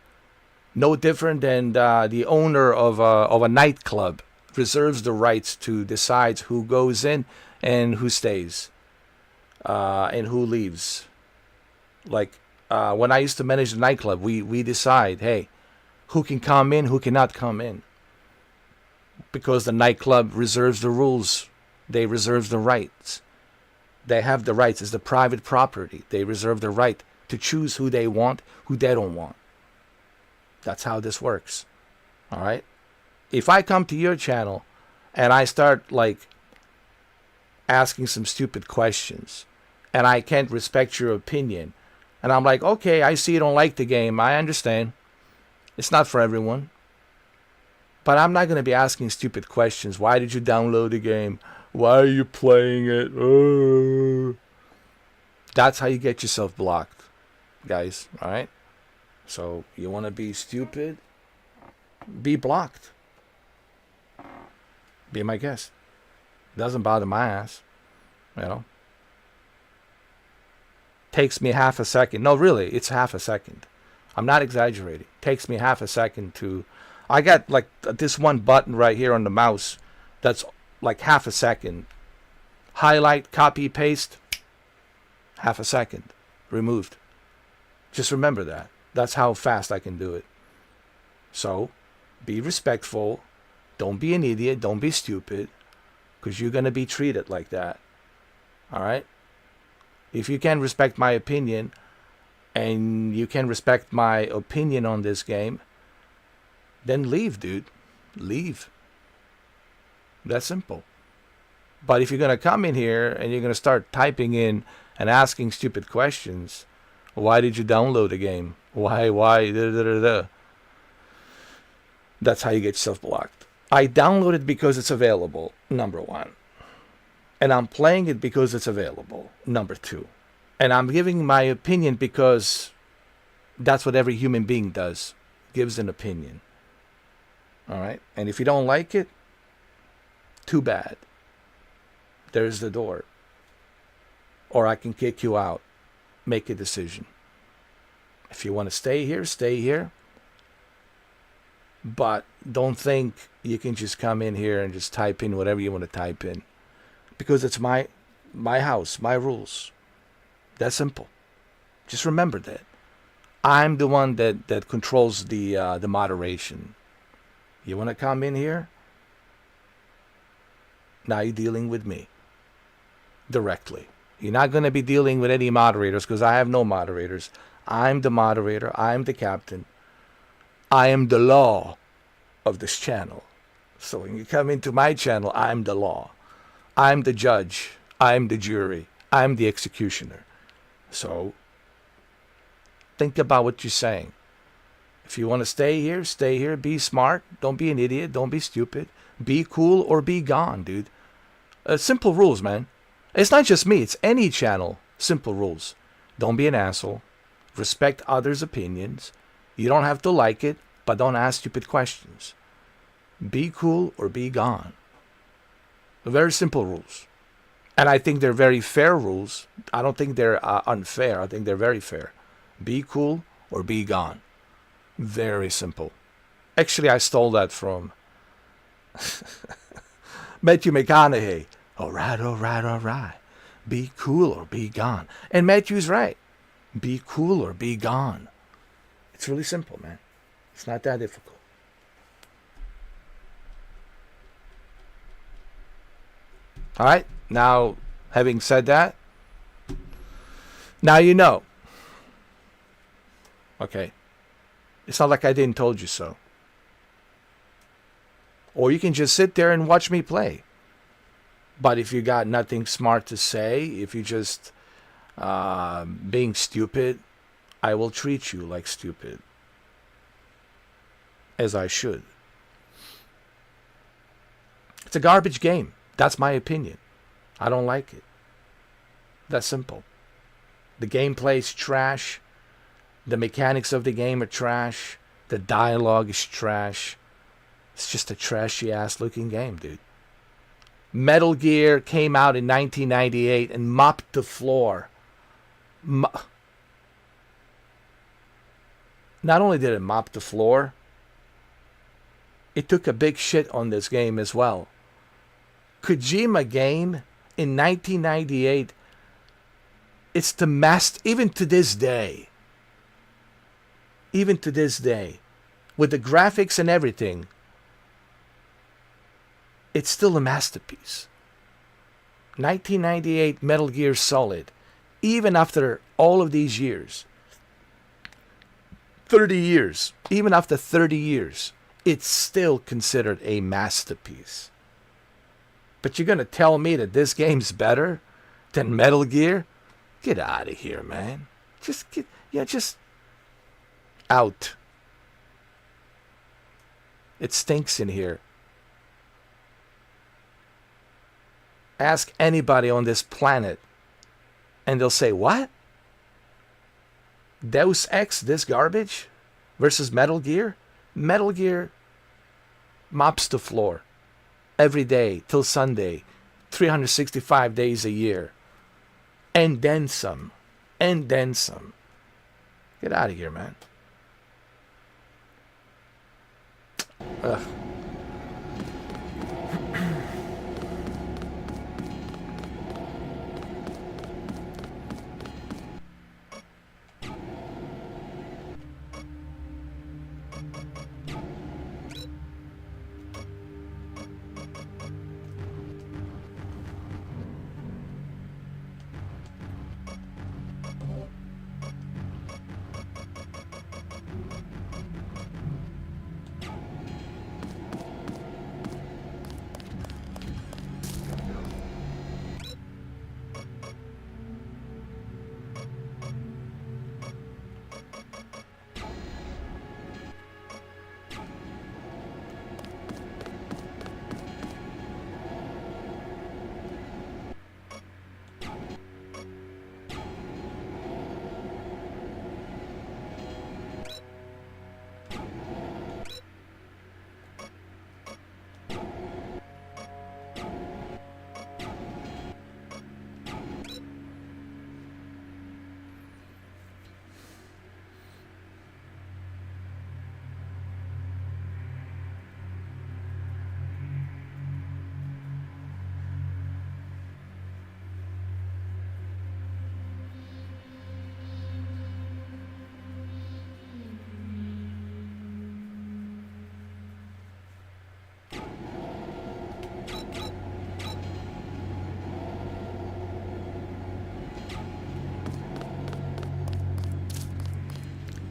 [SPEAKER 1] No different than the owner of a nightclub reserves the rights to decide who goes in and who stays, and who leaves. Like when I used to manage the nightclub, we decide, hey, who can come in, who cannot come in, because the nightclub reserves the rules. They reserve the rights. They have the rights. It's the private property. They reserve the right to choose who they want, who they don't want. That's how this works. All right? If I come to your channel and I start like asking some stupid questions and I can't respect your opinion, and I'm like, okay, I see you don't like the game. I understand. It's not for everyone. But I'm not going to be asking stupid questions. Why did you download the game? Why are you playing it? That's how you get yourself blocked, guys. All right? So you want to be stupid? Be blocked. Be my guest. Doesn't bother my ass. You know? Takes me half a second. No, really, it's half a second. I'm not exaggerating. Takes me half a second to... I got like this one button right here on the mouse that's like half a second. Highlight, copy, paste. Half a second. Removed. Just remember that. That's how fast I can do it. So, be respectful. Don't be an idiot. Don't be stupid. Because you're going to be treated like that. Alright? If you can respect my opinion, and you can respect my opinion on this game, then leave, dude. Leave. That's simple. But if you're going to come in here and you're going to start typing in and asking stupid questions, why did you download the game? Why, da, da, da, da. That's how you get yourself blocked. I downloaded it because it's available, number one. And I'm playing it because it's available, number two. And I'm giving my opinion because that's what every human being does. Gives an opinion. Alright? And if you don't like it, too bad. There's the door. Or I can kick you out. Make a decision. If you want to stay here, stay here. But don't think you can just come in here and just type in whatever you want to type in. Because it's my house, my rules. That's simple. Just remember that. I'm the one that controls the moderation. You want to come in here? Now you're dealing with me. Directly. You're not going to be dealing with any moderators because I have no moderators. I'm the moderator. I'm the captain. I am the law of this channel. So when you come into my channel, I'm the law. I'm the judge. I'm the jury. I'm the executioner. So think about what you're saying. If you want to stay here, stay here. Be smart. Don't be an idiot. Don't be stupid. Be cool or be gone, dude. Simple rules, man. It's not just me. It's any channel. Simple rules. Don't be an asshole. Respect others' opinions. You don't have to like it, but don't ask stupid questions. Be cool or be gone. Very simple rules. And I think they're very fair rules. I don't think they're unfair. I think they're very fair. Be cool or be gone. Very simple. Actually, I stole that from Matthew McConaughey. All right. Be cool or be gone. And Matthew's right. Be cool or be gone. It's really simple, man. It's not that difficult. All right. Now, having said that, now you know. Okay. It's not like I didn't told you so. Or you can just sit there and watch me play. But if you got nothing smart to say, if you just being stupid, I will treat you like stupid. As I should. It's a garbage game. That's my opinion. I don't like it. That's simple. The gameplay's trash. The mechanics of the game are trash. The dialogue is trash. It's just a trashy ass looking game, dude. Metal Gear came out in 1998 and mopped the floor. Not only did it mop the floor, it took a big shit on this game as well. Kojima game in 1998, it's the master, even to this day, with the graphics and everything, it's still a masterpiece. 1998 Metal Gear Solid, even after all of these years, 30 years, even after 30 years, it's still considered a masterpiece. But you're going to tell me that this game's better than Metal Gear? Get out of here, man. Just out. It stinks in here. Ask anybody on this planet and they'll say, what? Deus Ex, this garbage? Versus Metal Gear? Metal Gear mops the floor. Every day till Sunday. 365 days a year. And then some. And then some. Get out of here, man. Ugh.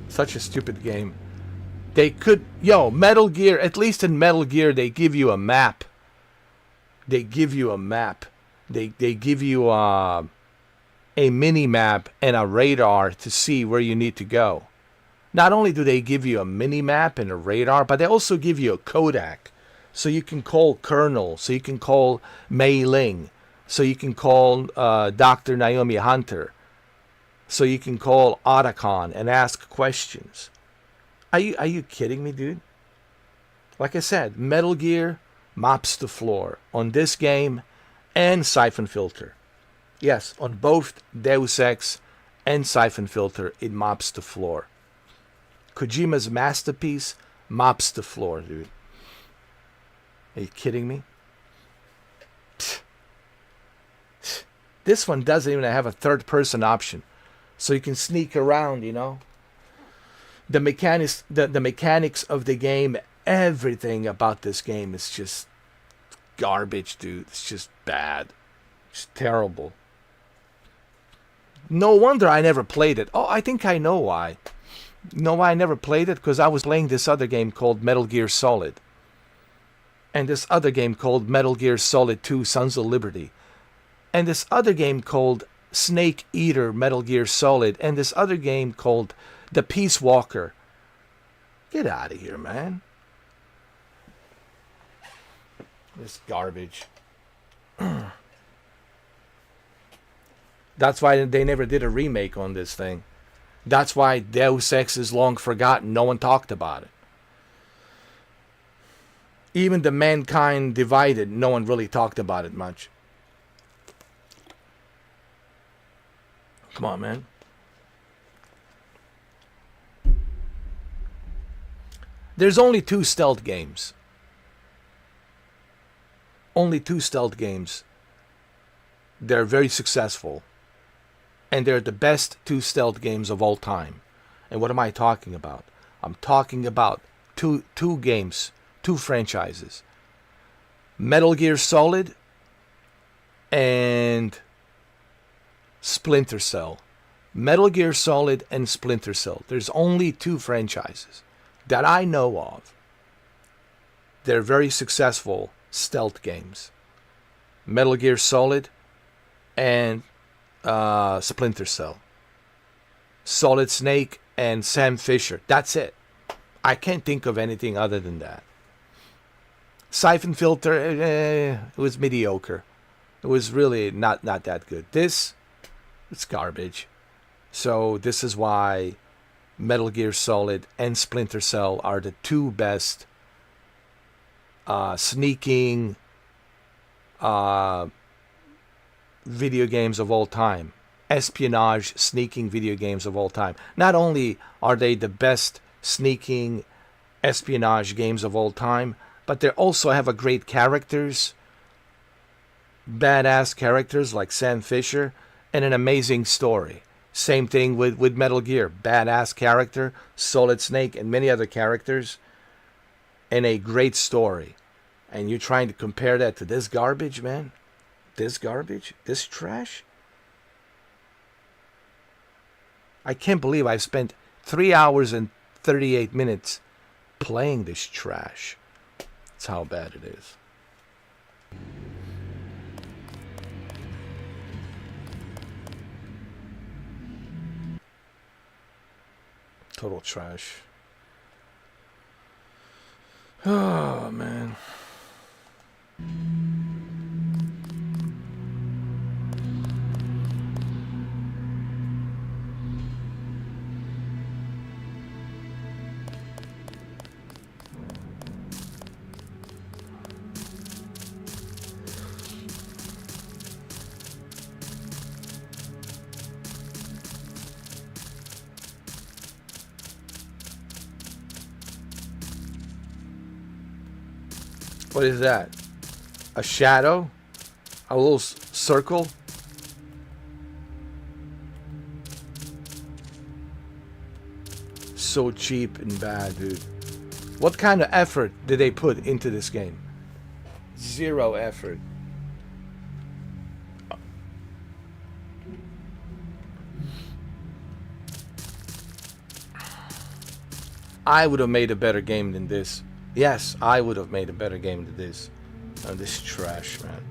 [SPEAKER 1] Such a stupid game. They could... Metal Gear, at least in Metal Gear, they give you a map. They give you a map. They give you a mini-map and a radar to see where you need to go. Not only do they give you a mini-map and a radar, but they also give you a Kodak. So you can call Colonel, so you can call Mei Ling, so you can call Dr. Naomi Hunter. So you can call Otacon and ask questions. Are you kidding me, dude? Like I said, Metal Gear mops the floor on this game and Siphon Filter. Yes, on both Deus Ex and Siphon Filter, it mops the floor. Kojima's masterpiece mops the floor, dude. Are you kidding me? This one doesn't even have a third-person option. So you can sneak around, The mechanics of the game, everything about this game is just garbage, dude. It's just bad. It's terrible. No wonder I never played it. Oh, I think I know why. You know why I never played it? Because I was playing this other game called Metal Gear Solid. And this other game called Metal Gear Solid 2 Sons of Liberty. And this other game called Snake Eater Metal Gear Solid. And this other game called The Peace Walker. Get out of here, man. This garbage. That's why they never did a remake on this thing. That's why Deus Ex is long forgotten. No one talked about it. Even the Mankind Divided, no one really talked about it much. Come on, man. There's only 2 stealth games. Only 2 stealth games. They're very successful. And they're the best 2 stealth games of all time. And what am I talking about? I'm talking about two games, 2 franchises. Metal Gear Solid and Splinter Cell. Metal Gear Solid and Splinter Cell. There's only 2 franchises that I know of. They're very successful stealth games. Metal Gear Solid and Splinter Cell. Solid Snake and Sam Fisher. That's it. I can't think of anything other than that. Siphon Filter, it was mediocre. It was really not that good. This, it's garbage. So this is why Metal Gear Solid and Splinter Cell are the 2 best sneaking video games of all time. Espionage sneaking video games of all time. Not only are they the best sneaking espionage games of all time, but they also have a great characters, badass characters like Sam Fisher, and an amazing story. Same thing with Metal Gear. Badass character, Solid Snake, and many other characters, and a great story. And you're trying to compare that to this garbage, man? This garbage? This trash? I can't believe I've spent 3 hours and 38 minutes playing this trash. That's how bad it is. Total trash. Oh, man. What is that? A shadow? A little circle? So cheap and bad, dude. What kind of effort did they put into this game? 0 effort. I would have made a better game than this. Yes, I would have made a better game than this. Oh, this trash, man.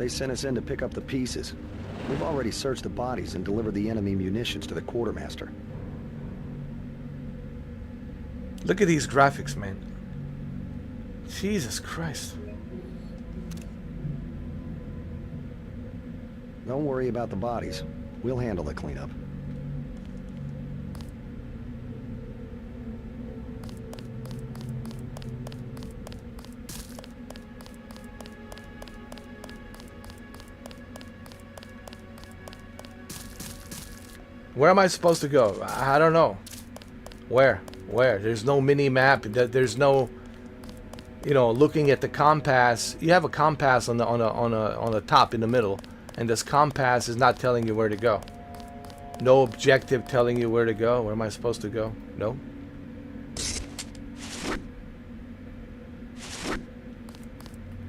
[SPEAKER 13] They sent us in to pick up the pieces. We've already searched the bodies and delivered the enemy munitions to the quartermaster.
[SPEAKER 1] Look at these graphics, man. Jesus Christ.
[SPEAKER 13] Don't worry about the bodies. We'll handle the cleanup.
[SPEAKER 1] Where am I supposed to go? I don't know. Where? There's no mini map. There's no, you know, looking at the compass. You have a compass on the top in the middle, and this compass is not telling you where to go. No objective telling you where to go. Where am I supposed to go? No.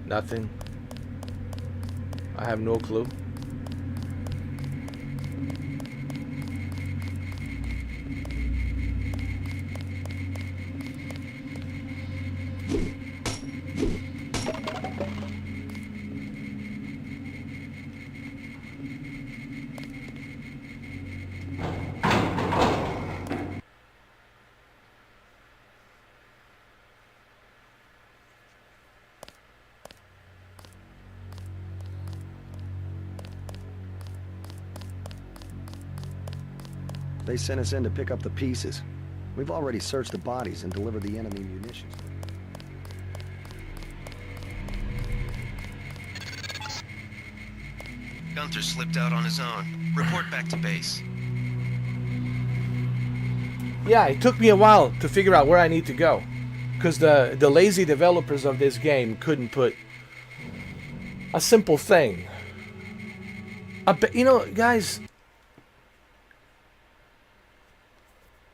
[SPEAKER 1] Nothing. I have no clue.
[SPEAKER 13] They sent us in to pick up the pieces. We've already searched the bodies and delivered the enemy munitions.
[SPEAKER 4] Gunther slipped out on his own. Report back to base.
[SPEAKER 1] Yeah, it took me a while to figure out where I need to go, because the lazy developers of this game couldn't put a simple thing. You know, guys,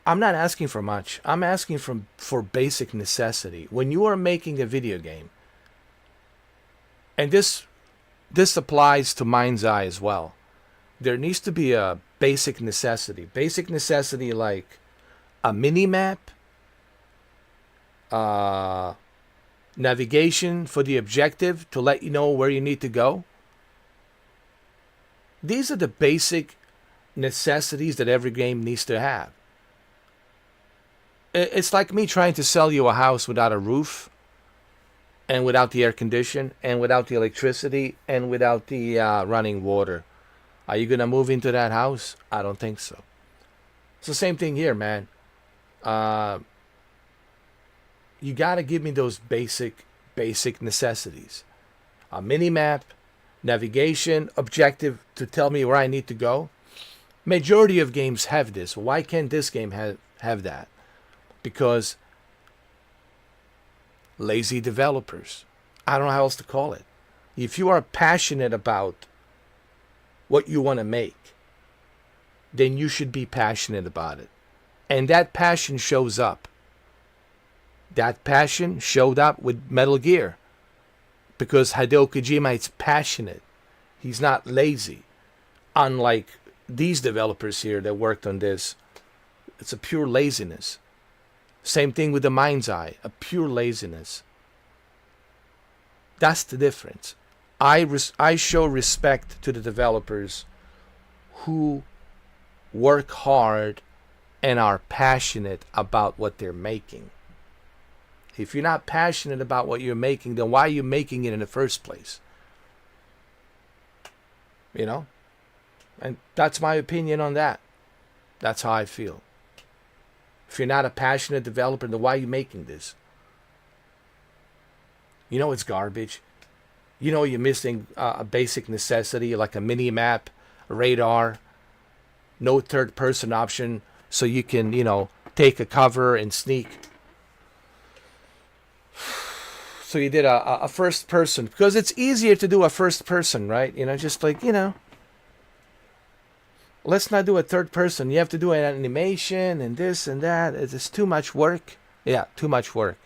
[SPEAKER 1] I'm not asking for much. I'm asking for basic necessity. When you are making a video game, and this applies to Mind's Eye as well, there needs to be a basic necessity. Basic necessity like a mini-map, navigation for the objective to let you know where you need to go. These are the basic necessities that every game needs to have. It's like me trying to sell you a house without a roof, and without the air condition, and without the electricity, and without the running water. Are you going to move into that house? I don't think so. It's the same thing here, man. You got to give me those basic necessities. A mini-map, navigation, objective to tell me where I need to go. Majority of games have this. Why can't this game have that? Because lazy developers. I don't know how else to call it. If you are passionate about what you want to make, then you should be passionate about it. And that passion shows up. That passion showed up with Metal Gear. Because Hideo Kojima is passionate. He's not lazy. Unlike these developers here that worked on this. It's a pure laziness. Same thing with the Mind's Eye, a pure laziness. That's the difference. I show respect to the developers who work hard and are passionate about what they're making. If you're not passionate about what you're making, then why are you making it in the first place? You know? And that's my opinion on that. That's how I feel. If you're not a passionate developer, then why are you making this? You know it's garbage. You know you're missing a basic necessity like a mini-map, radar, no third-person option so you can, you know, take a cover and sneak. So you did a first-person because it's easier to do a first-person, right? You know, just like, you know. Let's not do a third person. You have to do an animation and this and that. It's too much work. Yeah, too much work.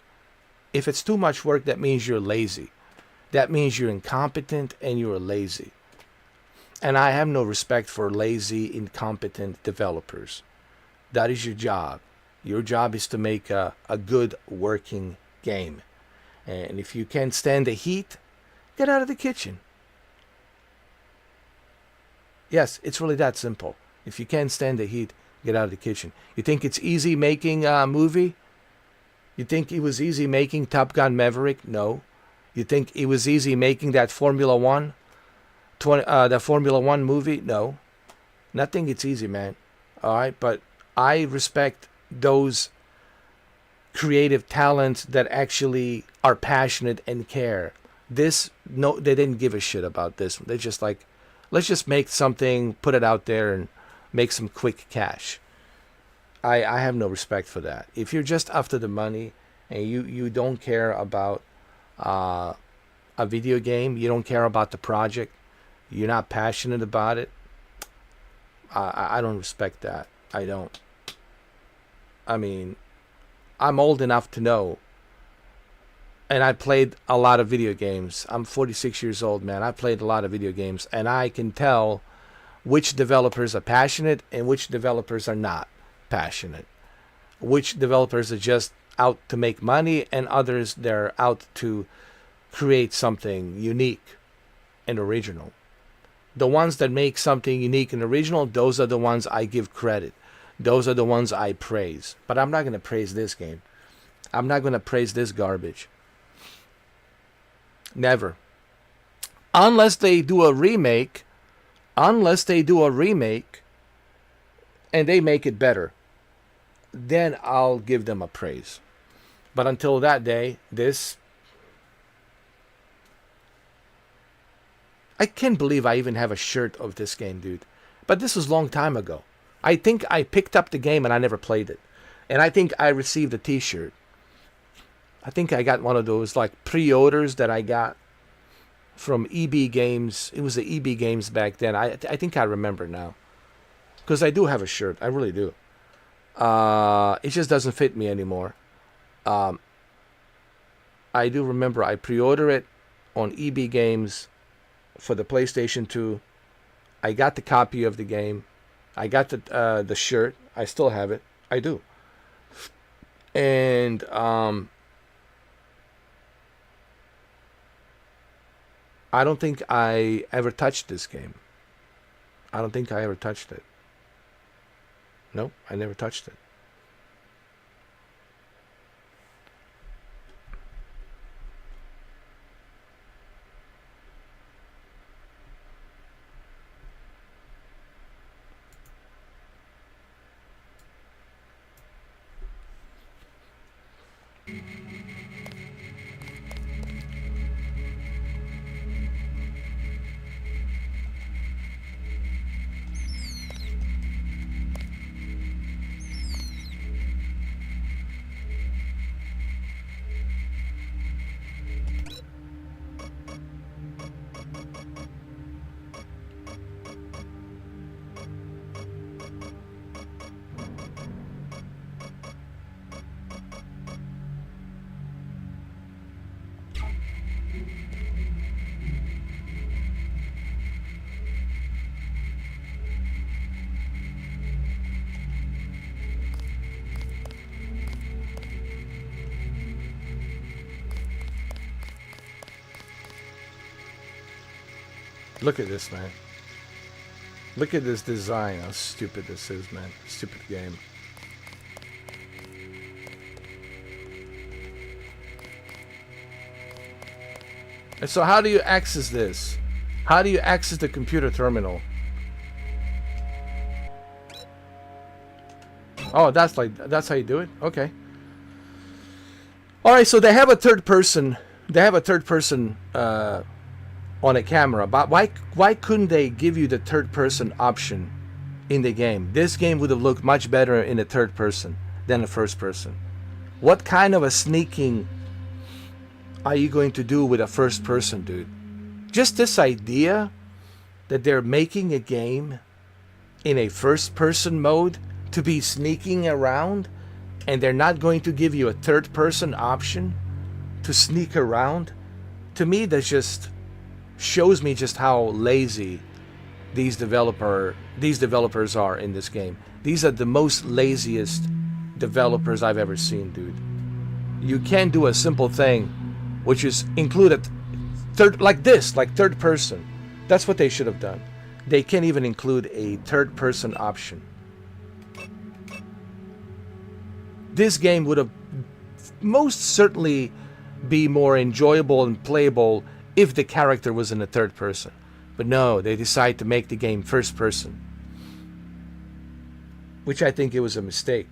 [SPEAKER 1] If it's too much work, that means you're lazy. That means you're incompetent and you're lazy. And I have no respect for lazy, incompetent developers. That is your job. Your job is to make a good working game. And if you can't stand the heat, get out of the kitchen. Yes, it's really that simple. If you can't stand the heat, get out of the kitchen. You think it's easy making a movie? You think it was easy making Top Gun Maverick? No. You think it was easy making that Formula One? The Formula One movie? No. Nothing gets easy, man. All right, but I respect those creative talents that actually are passionate and care. This, no, they didn't give a shit about this. They're just like, let's just make something, put it out there, and make some quick cash. I have no respect for that. If you're just after the money and you don't care about a video game, you don't care about the project, you're not passionate about it, I don't respect that. I don't. I mean, I'm old enough to know, and I played a lot of video games. I'm 46 years old, man. I played a lot of video games, and I can tell which developers are passionate and which developers are not passionate. Which developers are just out to make money, and others, they're out to create something unique and original. The ones that make something unique and original, those are the ones I give credit. Those are the ones I praise. But I'm not going to praise this game. I'm not going to praise this garbage. Never. Unless they do a remake. Unless they do a remake and they make it better, then I'll give them a praise. But until that day, this... I can't believe I even have a shirt of this game, dude. But this was a long time ago. I think I picked up the game and I never played it. And I think I received a t-shirt. I think I got one of those like pre-orders that I got from EB Games. It was the EB Games back then. I think I remember now. Because I do have a shirt. I really do. It just doesn't fit me anymore. I do remember I pre-ordered it on EB Games for the PlayStation 2. I got the copy of the game. I got the shirt. I still have it. I do. And I don't think I ever touched this game. I don't think I ever touched it. Nope, I never touched it. Look at this, man. Look at this design. How stupid this is, man. Stupid game. And so how do you access this? How do you access the computer terminal? Oh, that's how you do it? Okay. Alright, so they have a third person. They have a third person on a camera, but why couldn't they give you the third person option in the game? This game would have looked much better in the third person than the first person. What kind of a sneaking are you going to do with a first person, dude? Just this idea that they're making a game in a first person mode to be sneaking around, and they're not going to give you a third person option to sneak around. To me, that just shows me just how lazy these developers are in this game. These are the most laziest developers I've ever seen, dude. You can't do a simple thing, which is include a third person. That's what they should have done. they can't even include a third-person option. This game would have most certainly be more enjoyable and playable if the character was in the third person. But no, they decide to make the game first person, which I think it was a mistake.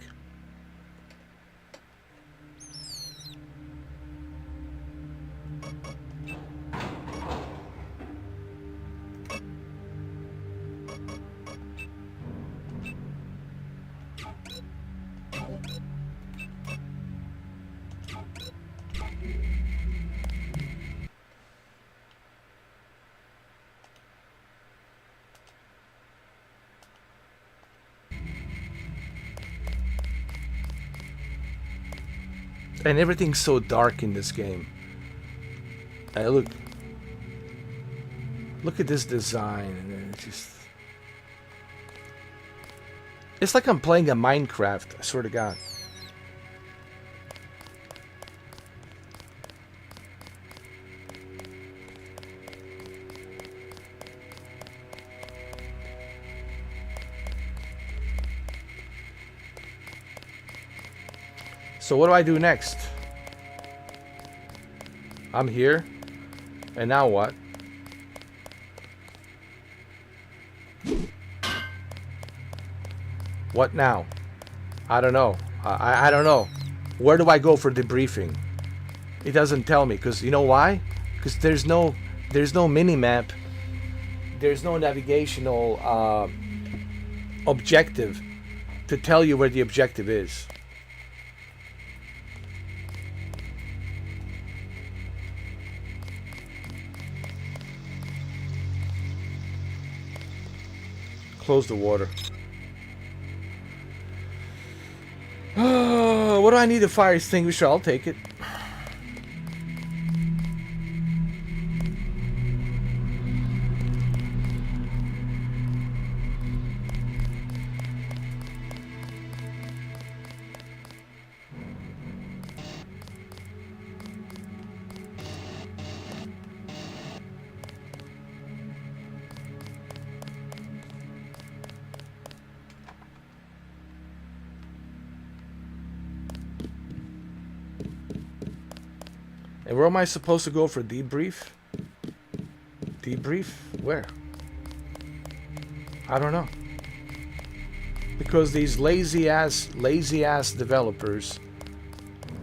[SPEAKER 1] And everything's so dark in this game. Look at this design, and it's like I'm playing a Minecraft, I swear to God. So what do I do next? I'm here. And now what? What now? I don't know. I don't know. Where do I go for debriefing? It doesn't tell me. Because you know why? Because there's no mini-map. There's no navigational objective to tell you where the objective is. Close the water. What do I need? A fire extinguisher? I'll take it. And where am I supposed to go for debrief? Debrief? Where? I don't know. Because these lazy ass developers.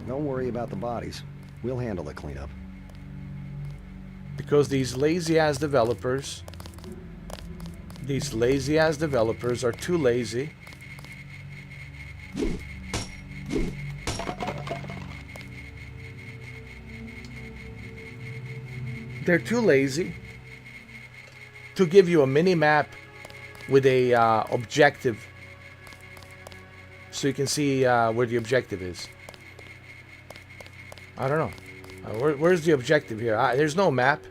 [SPEAKER 13] Don't worry about the bodies. We'll handle the cleanup.
[SPEAKER 1] Because these lazy ass developers are too lazy. They're too lazy to give you a mini-map with a objective so you can see where the objective is. I don't know. Where's the objective here? There's no map.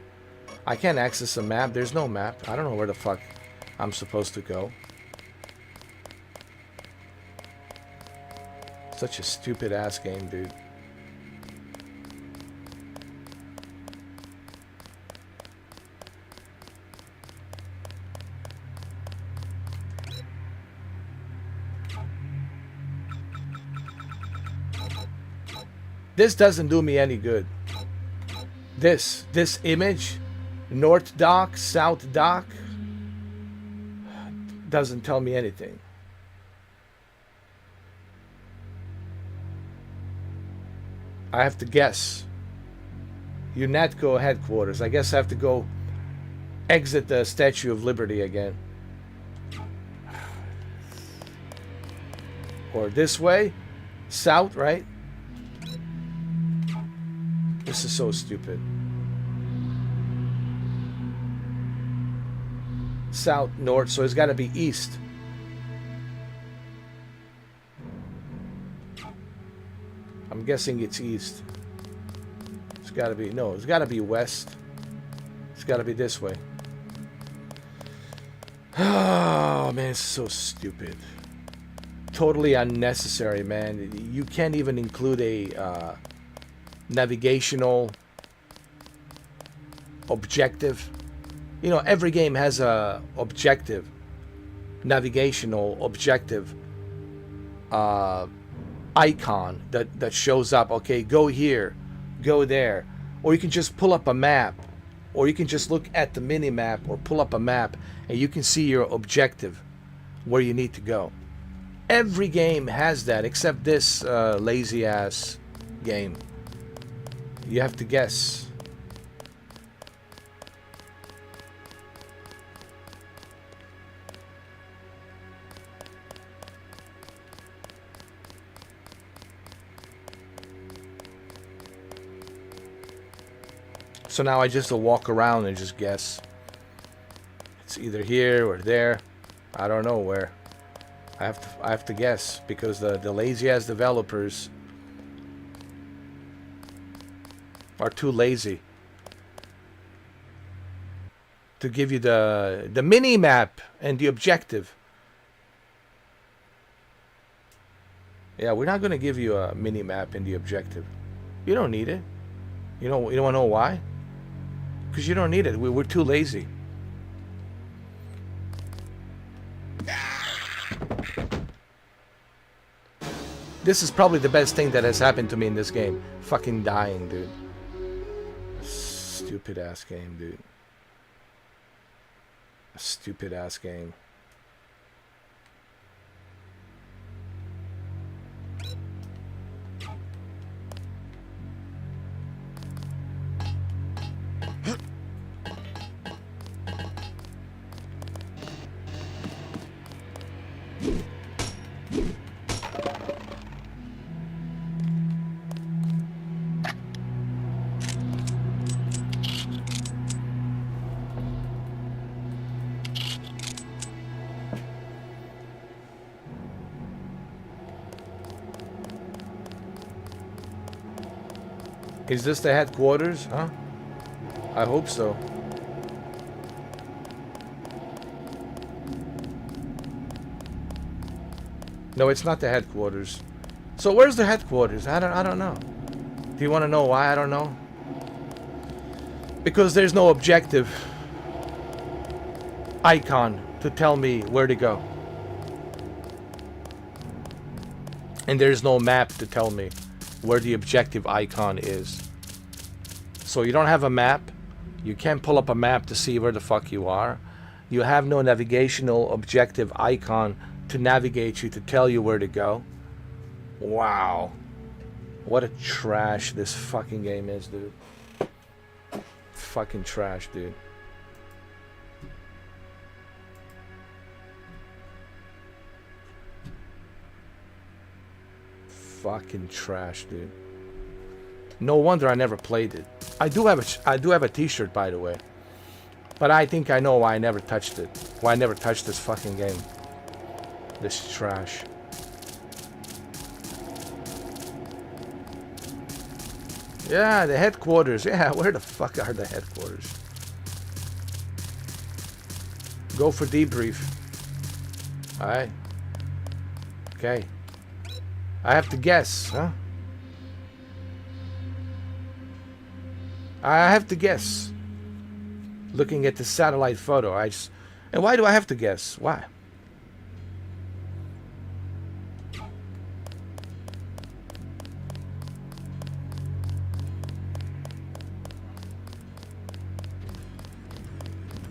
[SPEAKER 1] I can't access a map. There's no map. I don't know where the fuck I'm supposed to go. Such a stupid ass game, dude. This doesn't do me any good. This image, North Dock, South Dock, doesn't tell me anything. I have to guess. UNATCO headquarters. I guess I have to go exit the Statue of Liberty again. Or this way. South, right? This is so stupid. South, north, so it's got to be east. I'm guessing it's east. It's got to be, no, it's got to be west. It's got to be this way. Oh, man, it's so stupid. Totally unnecessary, man. You can't even include a navigational objective You know, every game has a objective, navigational objective icon that shows up. Okay, go here, go there, or you can just pull up a map, or you can just look at the mini map or pull up a map and you can see your objective, where you need to go. Every game has that except this lazy ass game. You have to guess. So now I just walk around and just guess. It's either here or there. I don't know where. I have to guess because the lazy ass developers are too lazy to give you the mini map and the objective. Yeah, we're not gonna give you a mini map and the objective. You don't need it. You don't wanna know why? Because you don't need it. We're too lazy. This is probably the best thing that has happened to me in this game. Fucking dying, dude. Stupid ass game, dude. A stupid ass game. Is this the headquarters, huh? I hope so. No, it's not the headquarters. So where's the headquarters? I don't know. Do you want to know why I don't know? Because there's no objective icon to tell me where to go. And there's no map to tell me where the objective icon is. So you don't have a map. You can't pull up a map to see where the fuck you are. You have no navigational objective icon to navigate you, to tell you where to go. Wow. What a trash this fucking game is, dude. Fucking trash, dude. Fucking trash, dude. No wonder I never played it. I do have a t-shirt, by the way. But I think I know why I never touched it. Why I never touched this fucking game. This trash. Yeah, the headquarters. Yeah, where the fuck are the headquarters? Go for debrief. Alright. Okay. I have to guess, huh? I have to guess. Looking at the satellite photo, and why do I have to guess? Why?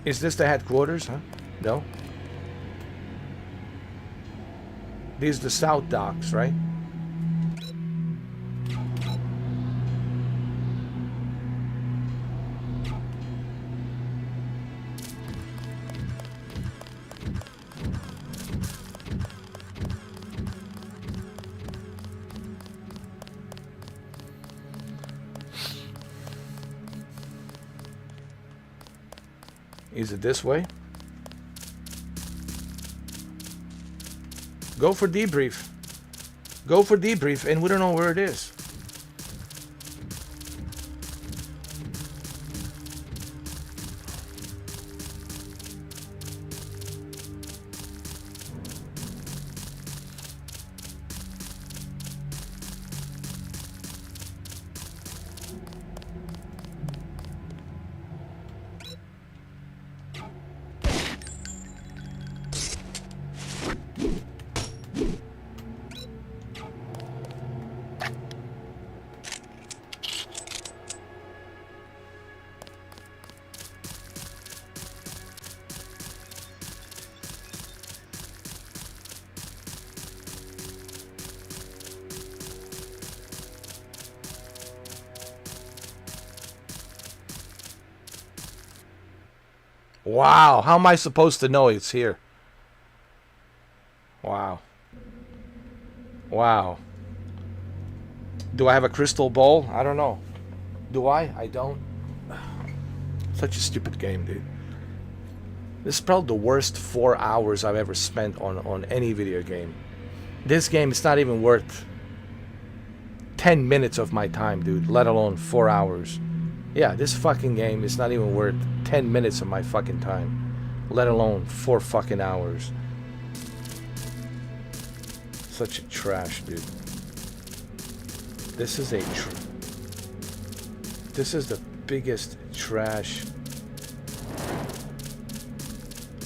[SPEAKER 1] Is this the headquarters, huh? No. These are the South Docks, right? Is it this way? Go for debrief. Go for debrief, and we don't know where it is. Wow, how am I supposed to know it's here? Wow. Wow. Do I have a crystal ball? I don't know. Do I? I don't. Such a stupid game, dude. This is probably the worst 4 hours I've ever spent on any video game. This game is not even worth 10 minutes of my time, dude, let alone 4 hours. Yeah, this fucking game is not even worth 10 minutes of my fucking time, let alone 4 fucking hours. Such a trash, dude. This is this is the biggest trash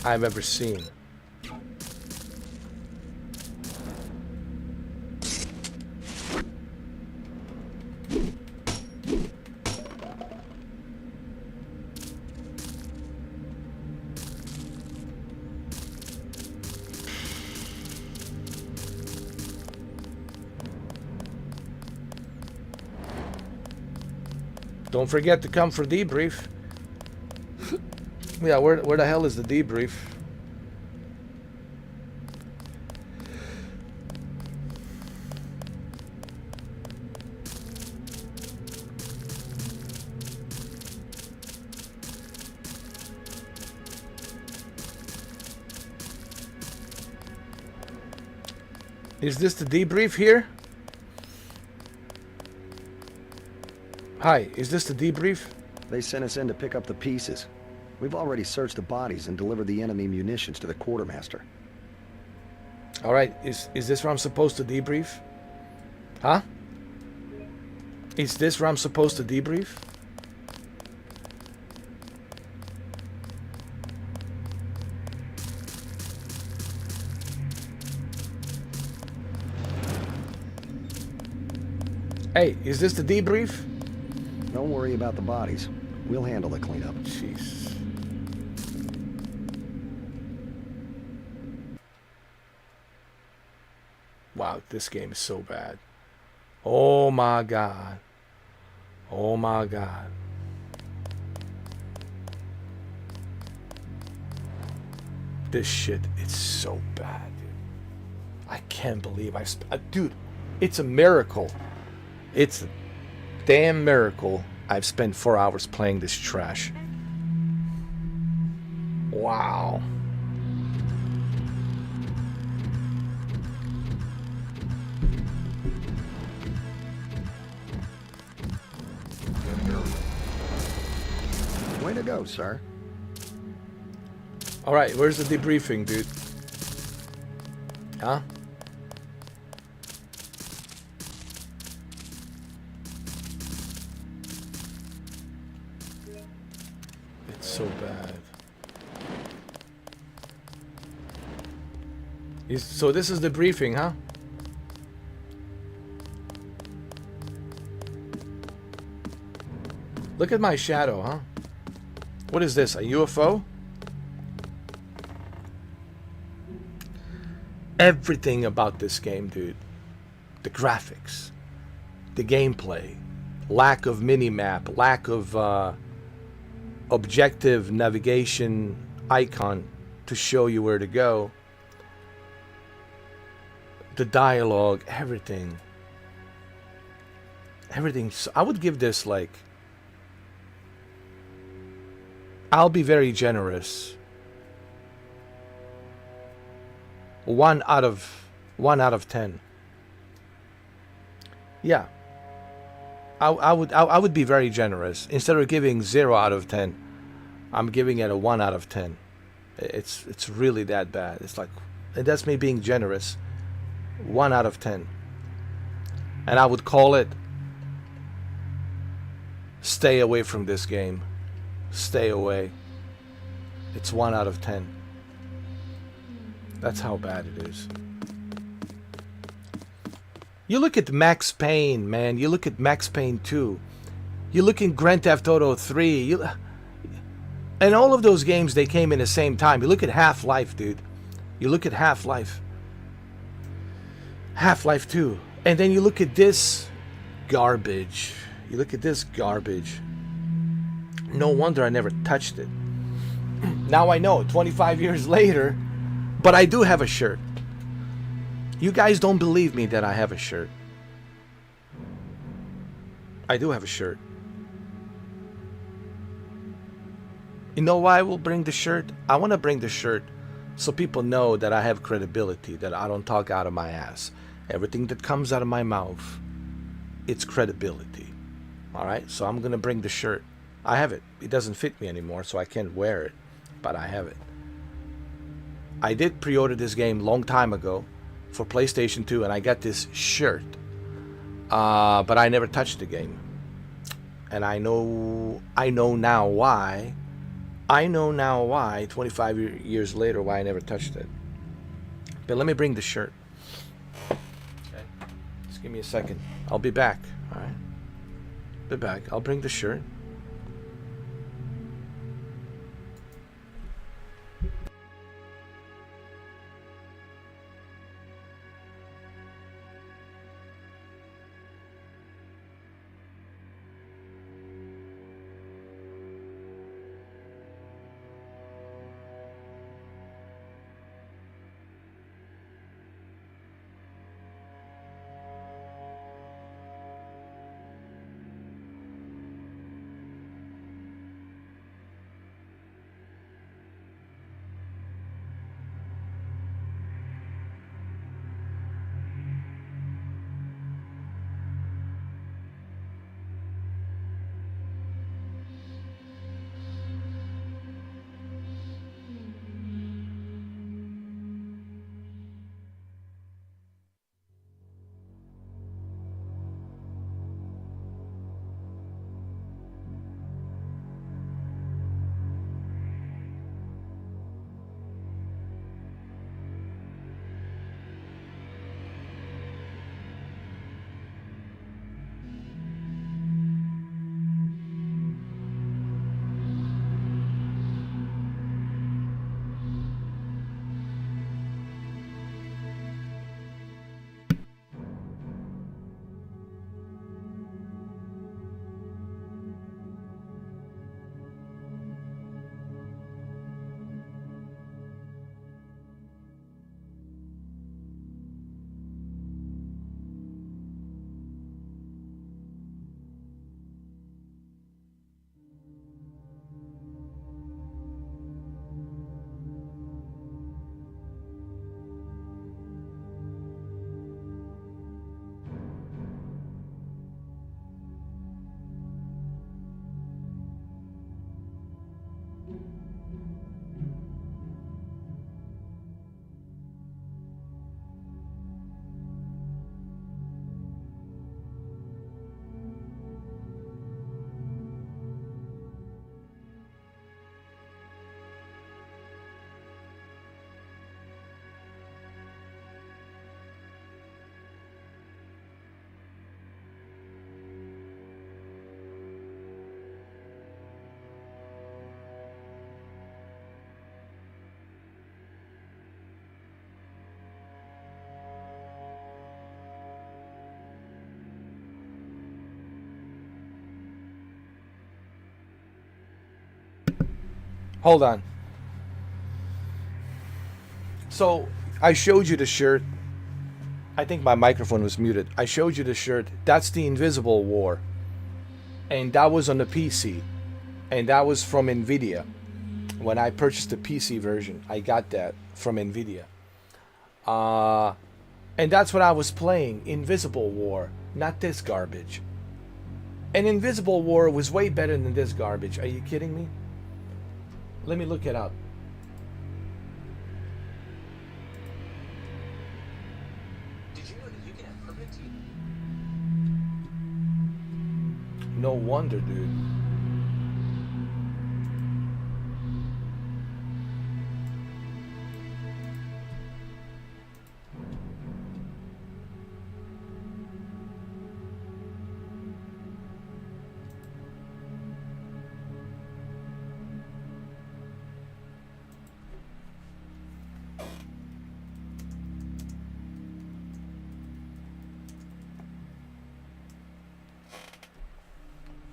[SPEAKER 1] I've ever seen. Don't forget to come for debrief. Yeah, where the hell is the debrief? Is this the debrief here? Hi, is this the debrief?
[SPEAKER 13] They sent us in to pick up the pieces. We've already searched the bodies and delivered the enemy munitions to the quartermaster.
[SPEAKER 1] Alright, is this where I'm supposed to debrief? Huh? Is this where I'm supposed to debrief? Hey, is this the debrief?
[SPEAKER 13] Don't worry about the bodies. We'll handle the cleanup.
[SPEAKER 1] Jeez. Wow, this game is so bad. Oh my god. Oh my god. This shit, it's so bad, dude. I can't believe dude, it's a miracle. It's a damn miracle I've spent 4 hours playing this trash. Wow.
[SPEAKER 13] Way to go, sir.
[SPEAKER 1] Alright, where's the debriefing, dude? Huh? It's so bad. So this is the briefing, huh? Look at my shadow, huh? What is this, a UFO? Everything about this game, dude. The graphics, the gameplay, lack of minimap, lack of objective navigation icon to show you where to go, the dialogue, everything. I would give this, like, I'll be very generous, 1 out of 10. Yeah, I would be very generous. Instead of giving 0 out of 10, I'm giving it a 1 out of 10. It's really that bad. It's like, and that's me being generous. 1 out of 10. And I would call it, stay away from this game. Stay away. It's 1 out of 10. That's how bad it is. You look at Max Payne, man. You look at Max Payne 2. You look at Grand Theft Auto 3. And all of those games, they came in the same time. You look at Half-Life, dude. You look at Half-Life. Half-Life 2. And then you look at this garbage. You look at this garbage. No wonder I never touched it. Now I know, 25 years later, but I do have a shirt. You guys don't believe me that I have a shirt. I do have a shirt. You know why I will bring the shirt? I want to bring the shirt so people know that I have credibility, that I don't talk out of my ass. Everything that comes out of my mouth, it's credibility. Alright, so I'm going to bring the shirt. I have it. It doesn't fit me anymore, so I can't wear it, but I have it. I did pre-order this game long time ago for PlayStation 2, and I got this shirt. But I never touched the game. And I know now why. I know now why, 25 years later, why I never touched it. But let me bring the shirt. Okay. Just give me a second. I'll be back. All right. Be back. I'll bring the shirt. Hold on. So, I showed you the shirt. I think my microphone was muted. I showed you the shirt. That's the Invisible War. And that was on the PC. And that was from Nvidia. When I purchased the PC version, I got that from Nvidia. And that's what I was playing. Invisible War. Not this garbage. And Invisible War was way better than this garbage. Are you kidding me? Let me look it up.
[SPEAKER 14] Did you know that you can have perfect teeth?
[SPEAKER 1] No wonder, dude.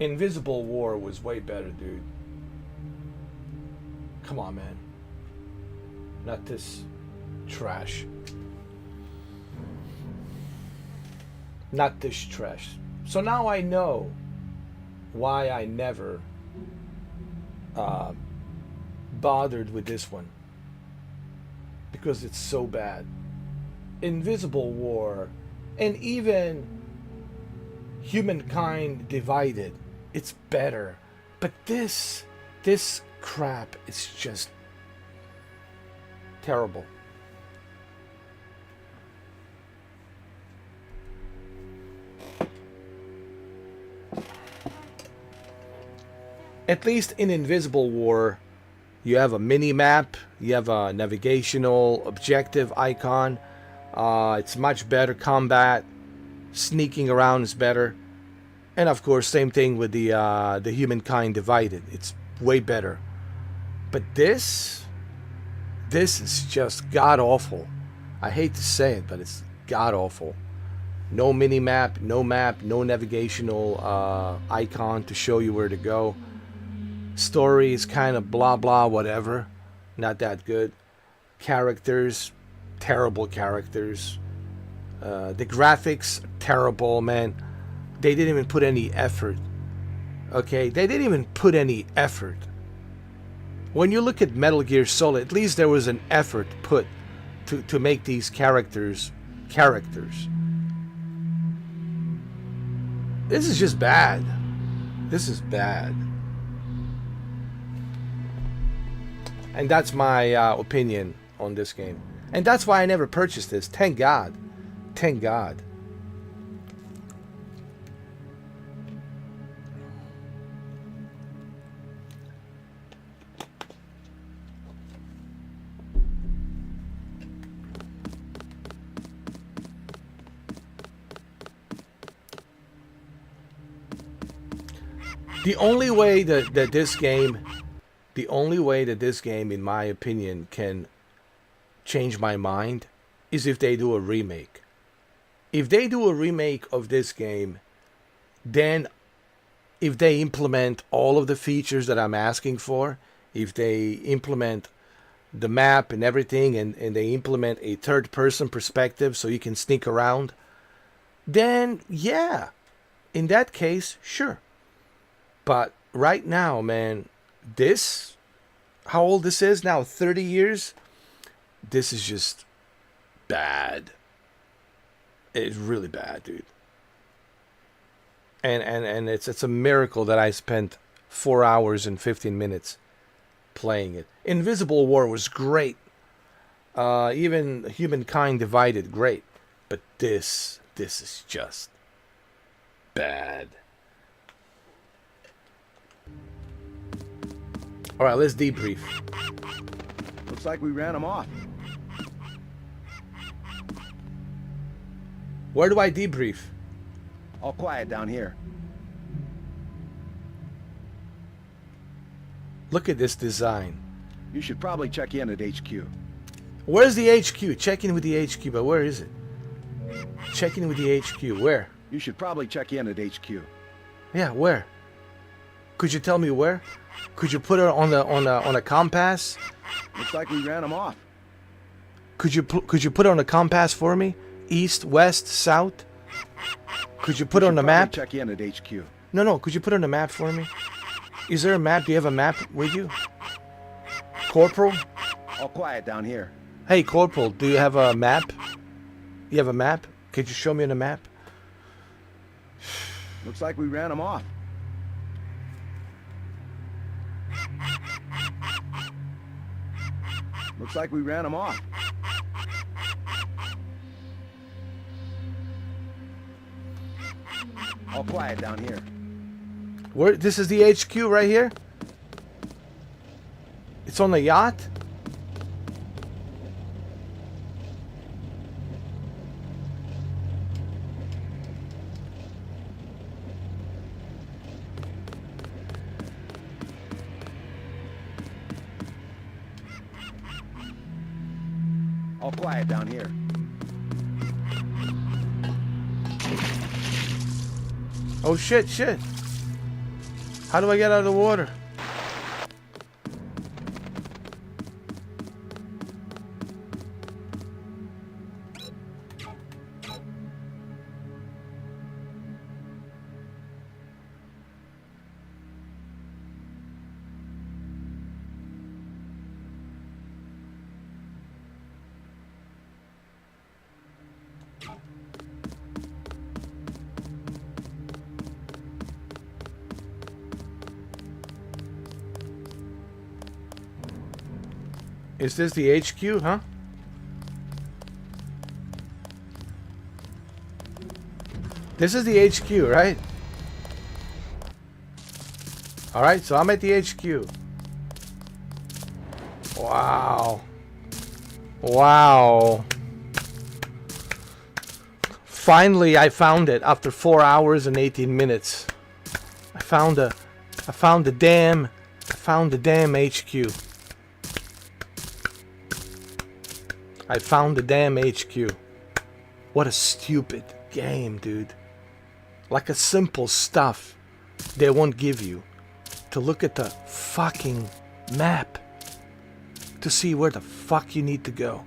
[SPEAKER 1] Invisible War was way better, dude. Come on, man. Not this trash. Not this trash. So now I know why I never bothered with this one. Because it's so bad. Invisible War and even Humankind Divided, it's better. But this crap is just terrible. At least in Invisible War, you have a mini-map, you have a navigational objective icon. It's much better combat. Sneaking around is better. And of course, same thing with the Humankind Divided. It's way better. But this is just god-awful. I hate to say it, but it's god-awful. No mini-map, no map, no navigational icon to show you where to go. Story is kind of blah blah whatever, not that good. Characters, terrible characters. The graphics, terrible, man. They didn't even put any effort. Okay, they didn't even put any effort. When you look at Metal Gear Solid, at least there was an effort put to make these characters. This is just bad. This is bad. And that's my opinion on this game. And that's why I never purchased this. Thank God. Thank God. The only way that this game, in my opinion, can change my mind is if they do a remake. If they do a remake of this game, then if they implement all of the features that I'm asking for, if they implement the map and everything, and they implement a third-person perspective so you can sneak around, then yeah, in that case, sure. But right now, man, this, how old this is now, 30 years? This is just bad. It's really bad, dude. And it's a miracle that I spent 4 hours and 15 minutes playing it. Invisible War was great. Even Humankind Divided, great. But this is just bad. All right, let's debrief.
[SPEAKER 6] Looks like we ran them off.
[SPEAKER 1] Where do I debrief?
[SPEAKER 6] All quiet down here.
[SPEAKER 1] Look at this design.
[SPEAKER 6] You should probably check in at HQ.
[SPEAKER 1] Where's the HQ? Check in with the HQ, but where is it? Check in with the HQ. Where?
[SPEAKER 6] You should probably check in at HQ.
[SPEAKER 1] Yeah, where? Could you tell me where? Could you put it on a compass?
[SPEAKER 6] Looks like we ran them off.
[SPEAKER 1] Could you put it on a compass for me? East, west, south? Could you put it on the map?
[SPEAKER 6] Check in at HQ.
[SPEAKER 1] No. Could you put it on the map for me? Is there a map? Do you have a map with you? Corporal?
[SPEAKER 6] All quiet down here.
[SPEAKER 1] Hey, Corporal, do you have a map? You have a map? Could you show me on the map?
[SPEAKER 6] Looks like we ran them off. Looks like we ran them off. All quiet down here.
[SPEAKER 1] Where? This is the HQ right here? It's on the yacht?
[SPEAKER 6] All quiet down here.
[SPEAKER 1] Oh shit. How do I get out of the water? Is this the HQ, huh? This is the HQ, right? Alright, so I'm at the HQ. Wow. Wow. Finally, I found it after 4 hours and 18 minutes. I found the damn HQ. I found the damn HQ. What a stupid game, dude. Like a simple stuff they won't give you. To look at the fucking map. To see where the fuck you need to go.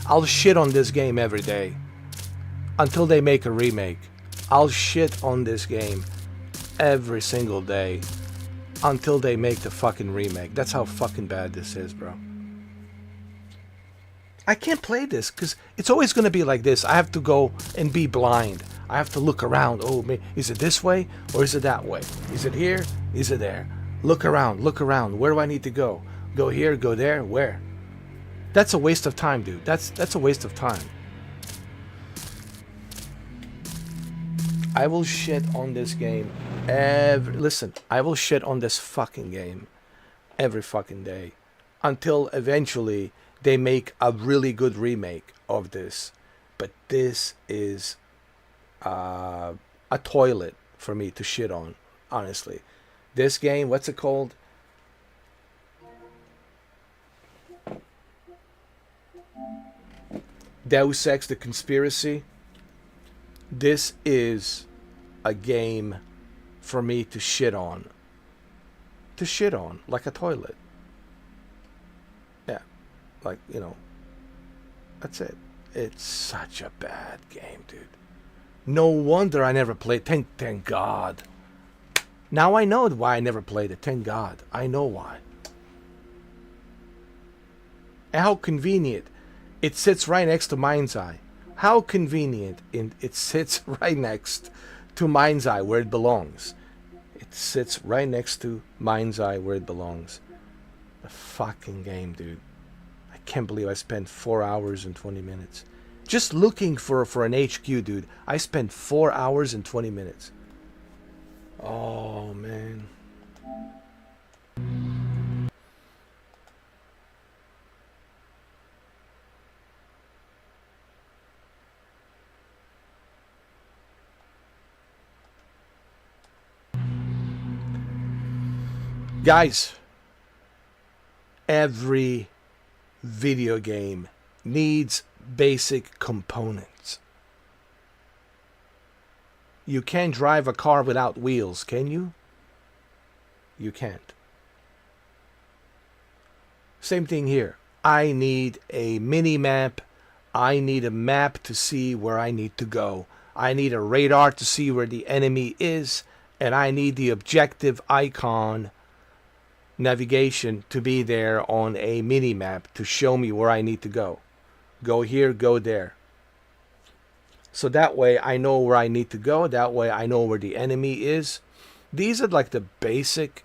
[SPEAKER 1] I'll shit on this game every day. Until they make a remake. I'll shit on this game every single day. Until they make the fucking remake. That's how fucking bad this is, bro. I can't play this because it's always going to be like this. I have to go and be blind. I have to look around. Oh, is it this way or is it that way? Is it here? Is it there? Look around. Look around. Where do I need to go? Go here, go there, where? That's a waste of time, dude. That's a waste of time. I will shit on this game listen, I will shit on this fucking game every fucking day until eventually they make a really good remake of this. But this is a toilet for me to shit on, honestly. This game, what's it called? Deus Ex: The Conspiracy. This is a game for me to shit on. To shit on, like a toilet. Yeah, like, you know, that's it. It's such a bad game, dude. No wonder I never played. Thank God. Now I know why I never played it. Thank God. I know why. And how convenient. It sits right next to Mind's Eye. How convenient. It sits right next to Mind's Eye where it belongs. It sits right next to Mind's Eye where it belongs. The fucking game, dude. I can't believe I spent 4 hours and 20 minutes. Just looking for an HQ, dude. I spent 4 hours and 20 minutes. Oh, man. Guys, every video game needs basic components. You can't drive a car without wheels, can you? You can't. Same thing here. I need a mini map. I need a map to see where I need to go. I need a radar to see where the enemy is. And I need the objective icon navigation to be there on a mini map to show me where I need to go. Go here, go there. So that way I know where I need to go. That way I know where the enemy is. These are like the basic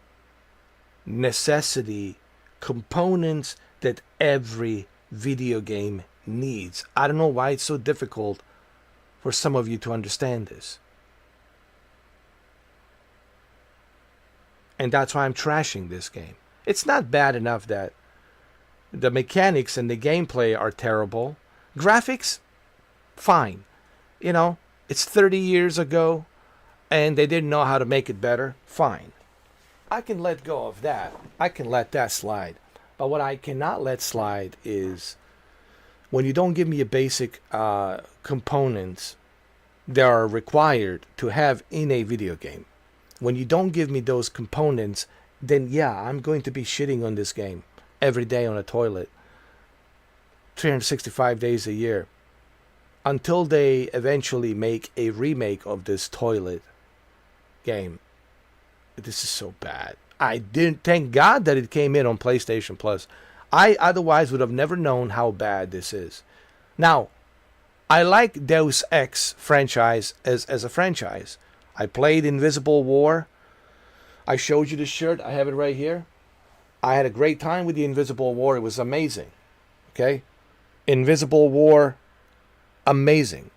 [SPEAKER 1] necessity components that every video game needs. I don't know why it's so difficult for some of you to understand this. And that's why I'm trashing this game. It's not bad enough that the mechanics and the gameplay are terrible. Graphics, fine. You know, it's 30 years ago and they didn't know how to make it better. Fine. I can let go of that. I can let that slide. But what I cannot let slide is when you don't give me a basic components that are required to have in a video game. When you don't give me those components, then yeah, I'm going to be shitting on this game every day on a toilet. 365 days a year. Until they eventually make a remake of this toilet game. This is so bad. I didn't thank God that it came in on PlayStation Plus. I otherwise would have never known how bad this is. Now, I like Deus Ex franchise as a franchise. I played Invisible War. I showed you the shirt. I have it right here. I had a great time with the Invisible War. It was amazing. Okay? Invisible War, amazing.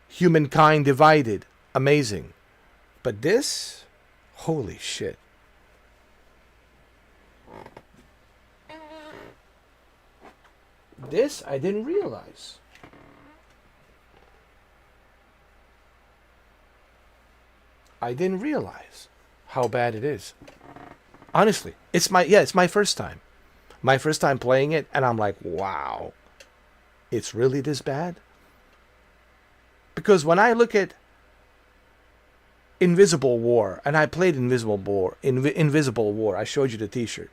[SPEAKER 1] Humankind Divided, amazing. But this, holy shit. This I didn't realize. I didn't realize how bad it is. Honestly, it's my first time. My first time playing it, and I'm like, wow. It's really this bad? Because when I look at Invisible War, and I played Invisible War, I showed you the t-shirt.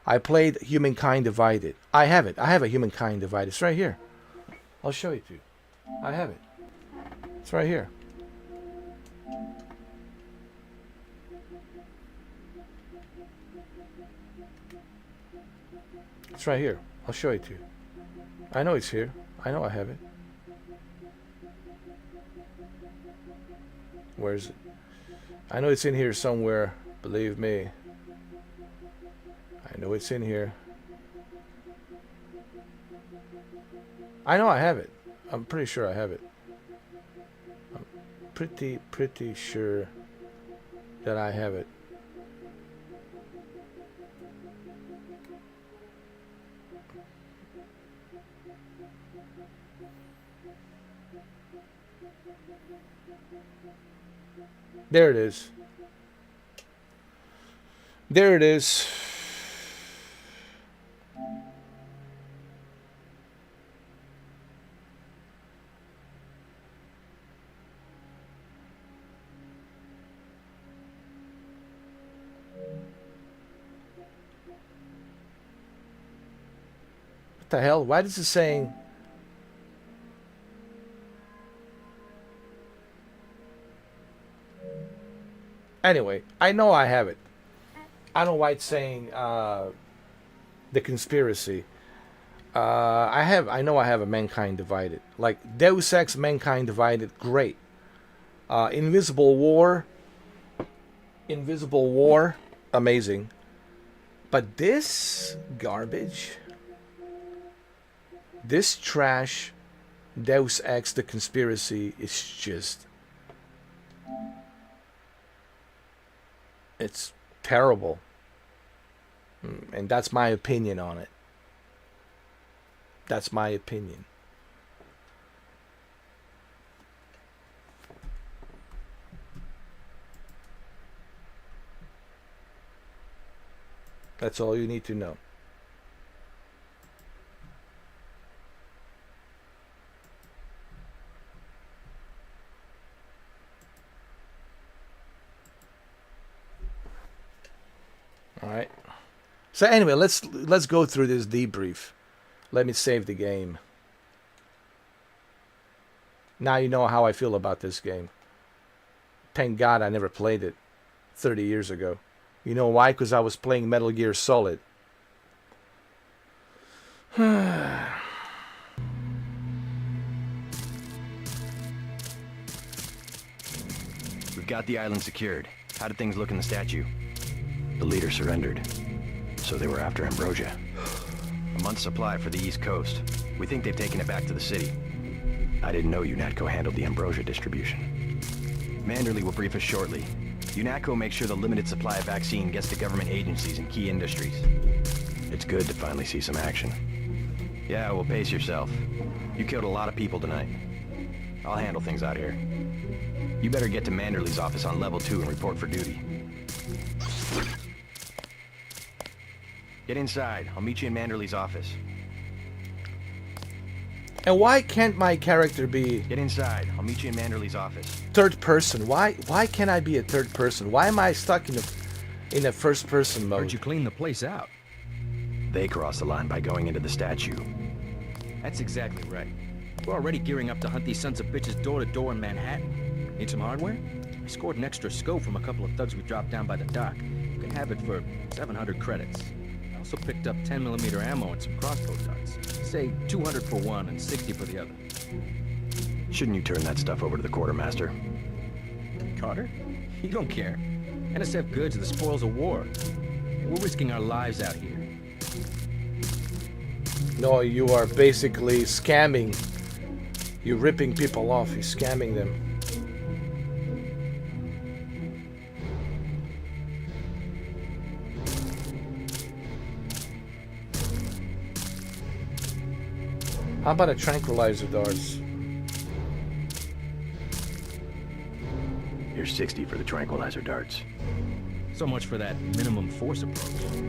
[SPEAKER 1] I played Humankind Divided. I have it. I have a Humankind Divided. It's right here. I'll show it to you. I have it. It's right here. It's right here. I'll show it to you. I know it's here. I know I have it. Where is it? I know it's in here somewhere. Believe me. I know it's in here. I know I have it. I'm pretty sure I have it. I'm pretty sure that I have it. There it is. There it is. What the hell? Why is it saying... Anyway, I know I have it. I don't know why it's saying the conspiracy. I know I have a Mankind Divided. Like Deus Ex, Mankind Divided, great. Invisible War, amazing. But this garbage, this trash, Deus Ex, the conspiracy, is just... It's terrible. And that's my opinion on it. That's my opinion. That's all you need to know. All right. So anyway, let's go through this debrief. Let me save the game. Now you know how I feel about this game. Thank God I never played it 30 years ago. You know why? Because I was playing Metal Gear Solid.
[SPEAKER 5] We've got the island secured. How did things look in the statue? The leader surrendered, so they were after Ambrosia. A month's supply for the East Coast. We think they've taken it back to the city. I didn't know UNATCO handled the Ambrosia distribution. Manderly will brief us shortly. UNATCO makes sure the limited supply of vaccine gets to government agencies and key industries. It's good to finally see some action. Yeah, well, pace yourself. You killed a lot of people tonight. I'll handle things out here. You better get to Manderly's office on level 2 and report for duty. Get inside. I'll meet you in Manderly's office.
[SPEAKER 1] And why can't my character be...
[SPEAKER 5] Get inside. I'll meet you in Manderly's office.
[SPEAKER 1] Third person. Why can't I be a third person? Why am I stuck in a first person mode?
[SPEAKER 6] Heard you clean the place out.
[SPEAKER 5] They crossed the line by going into the statue.
[SPEAKER 6] That's exactly right. We're already gearing up to hunt these sons of bitches door to door in Manhattan. Need some hardware? I scored an extra scope from a couple of thugs we dropped down by the dock. You can have it for 700 credits. also picked up 10mm ammo and some crossbow darts. Say 200 for one and 60 for the other.
[SPEAKER 5] Shouldn't you turn that stuff over to the quartermaster?
[SPEAKER 6] Carter? You don't care. NSF goods are the spoils of war. We're risking our lives out here.
[SPEAKER 1] No, you are basically scamming. You're ripping people off. You're scamming them. How about a tranquilizer darts?
[SPEAKER 5] Here's 60 for the tranquilizer darts.
[SPEAKER 6] So much for that minimum force approach.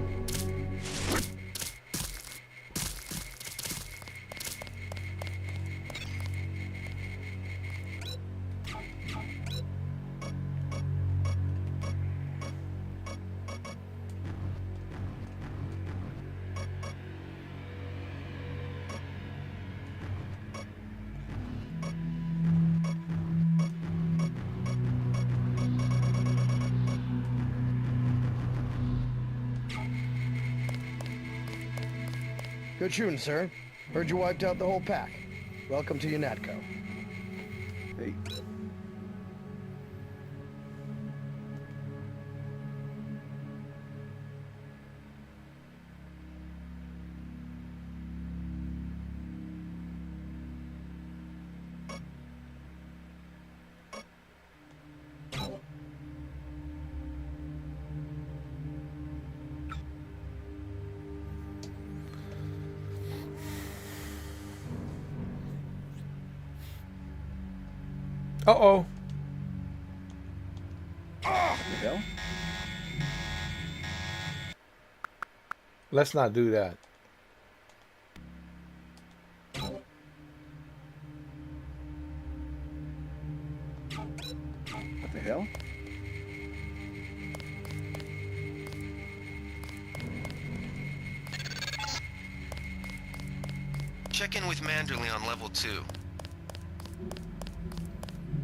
[SPEAKER 15] Good shooting, sir. Heard you wiped out the whole pack. Welcome to UNATCO.
[SPEAKER 11] Hey.
[SPEAKER 1] Uh-oh.
[SPEAKER 6] Hell?
[SPEAKER 1] Let's not do that.
[SPEAKER 6] What the hell?
[SPEAKER 4] Check in with Manderly on level 2.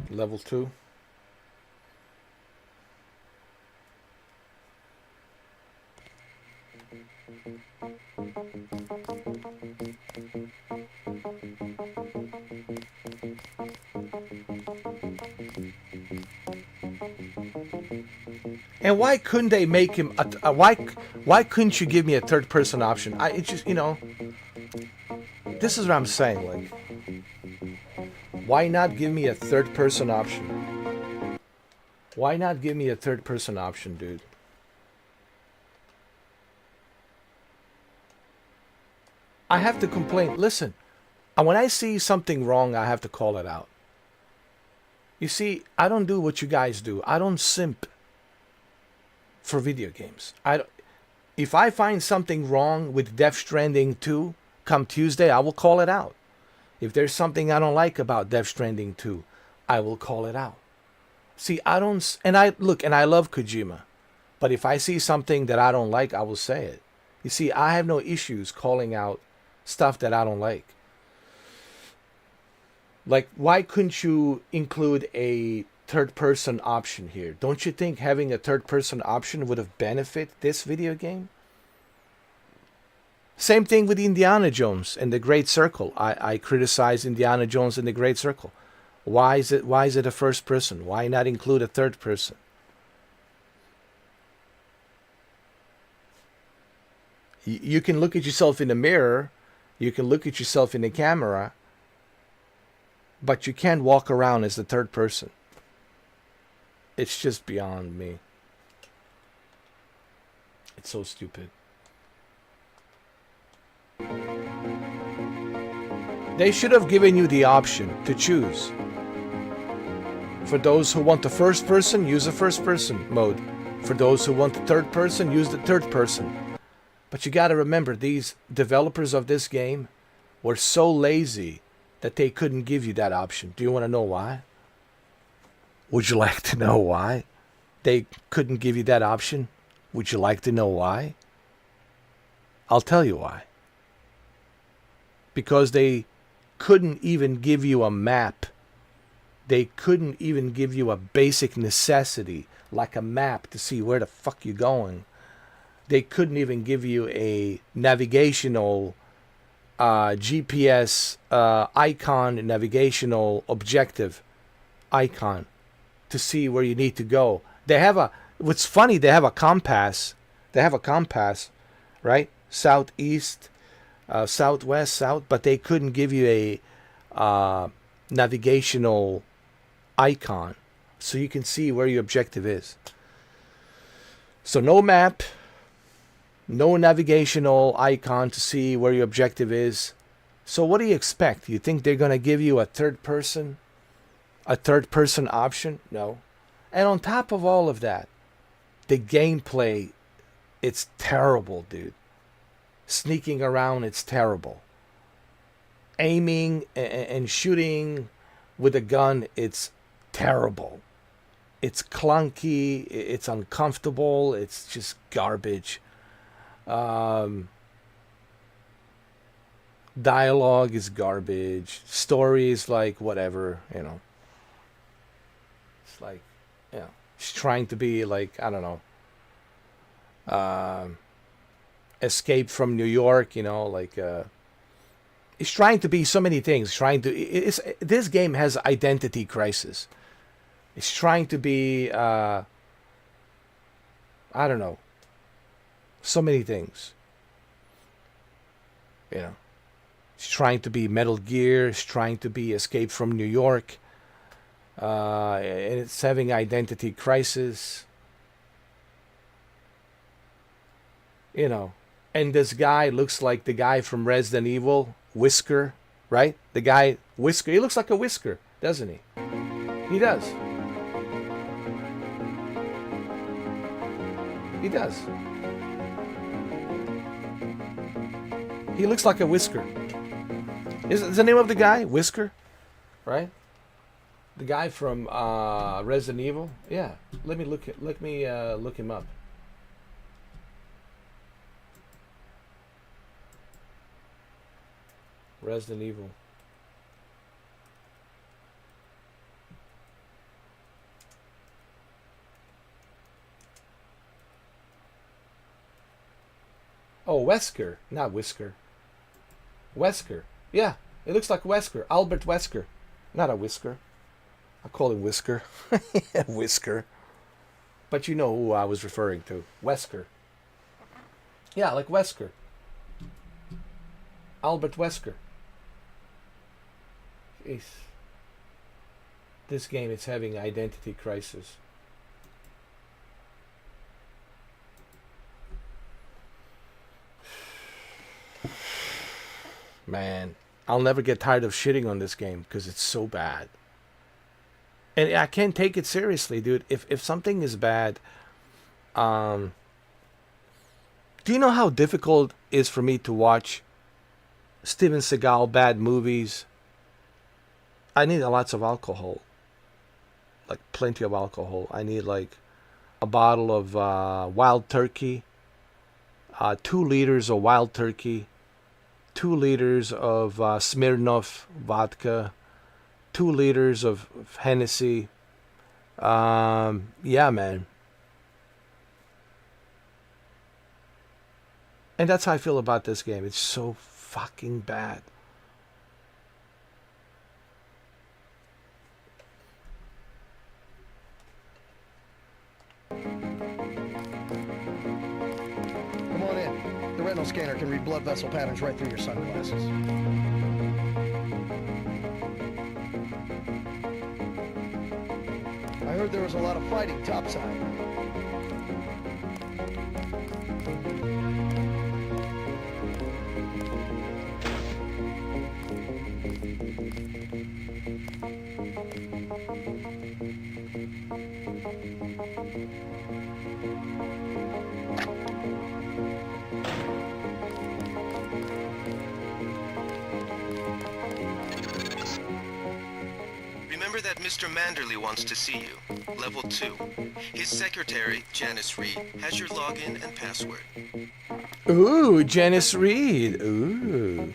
[SPEAKER 1] Level 2. And why couldn't they make him why couldn't you give me a third person option? It's just, you know, this is what I'm saying, like, why not give me a third person option? Why not give me a third person option, dude? I have to complain. Listen, when I see something wrong, I have to call it out. You see, I don't do what you guys do. I don't simp for video games. If I find something wrong with Death Stranding 2, come Tuesday, I will call it out. If there's something I don't like about Death Stranding 2, I will call it out. See, I don't, and I love Kojima, but if I see something that I don't like, I will say it. You see, I have no issues calling out stuff that I don't like. Like, why couldn't you include a third-person option here? Don't you think having a third-person option would have benefited this video game? Same thing with Indiana Jones and the Great Circle. I criticize Indiana Jones and the Great Circle. Why is it a first person? Why not include a third person? You can look at yourself in the mirror, you can look at yourself in the camera, but you can't walk around as the third person. It's just beyond me. It's so stupid. They should have given you the option to choose. For those who want the first person, use the first person mode. For those who want the third person, use the third person. But you gotta remember, these developers of this game were so lazy that they couldn't give you that option. Do you want to know why? Would you like to know why they couldn't give you that option? Would you like to know why? I'll tell you why. Because they couldn't even give you a map. They couldn't even give you a basic necessity like a map to see where the fuck you're going. they couldn't even give you a navigational GPS icon, navigational objective icon to see where you need to go. They have a, what's funny, they have a compass. They have a compass, right? Southeast, southwest, south, but they couldn't give you a navigational icon so you can see where your objective is. So no map, no navigational icon to see where your objective is. So what do you expect? You think they're going to give you a third person option? No. And on top of all of that, the gameplay, it's terrible, dude. Sneaking around, it's terrible. Aiming and shooting with a gun, it's terrible. It's clunky, it's uncomfortable, it's just garbage. Dialogue is garbage. Story is like whatever, you know. It's like, you know, she's trying to be like, I don't know, Escape from New York, you know, like, it's trying to be so many things. This game has identity crisis. It's trying to be, I don't know, so many things. You know, it's trying to be Metal Gear. It's trying to be Escape from New York. And it's having identity crisis. You know, and this guy looks like the guy from Resident Evil, Whisker, right? The guy, Whisker. He looks like a Whisker, doesn't he? He does. He does. He looks like a Whisker. Is the name of the guy Whisker? Right? The guy from Resident Evil? Yeah. Let me look him up. Resident Evil. Oh, Wesker, not Whisker. Wesker. Yeah, it looks like Wesker. Albert Wesker. Not a Whisker. I call him Whisker. Whisker. But you know who I was referring to. Wesker. Yeah, like Wesker. Albert Wesker. Jeez. This game is having identity crisis. Man, I'll never get tired of shitting on this game because it's so bad. And I can't take it seriously, dude. If something is bad, do you know how difficult it is for me to watch Steven Seagal bad movies? I need lots of alcohol. Like plenty of alcohol. I need like a bottle of Wild Turkey, 2 liters of Wild Turkey, 2 liters of Smirnoff vodka, 2 liters of Hennessy. Yeah, man. And that's how I feel about this game. It's so fucking bad.
[SPEAKER 15] Come on in. The retinal scanner can read blood vessel patterns right through your sunglasses. I heard there was a lot of fighting topside.
[SPEAKER 4] Remember that Mr. Manderly wants to see you. Level 2. His secretary, Janice Reed, has your login and password.
[SPEAKER 1] Ooh, Janice Reed. Ooh.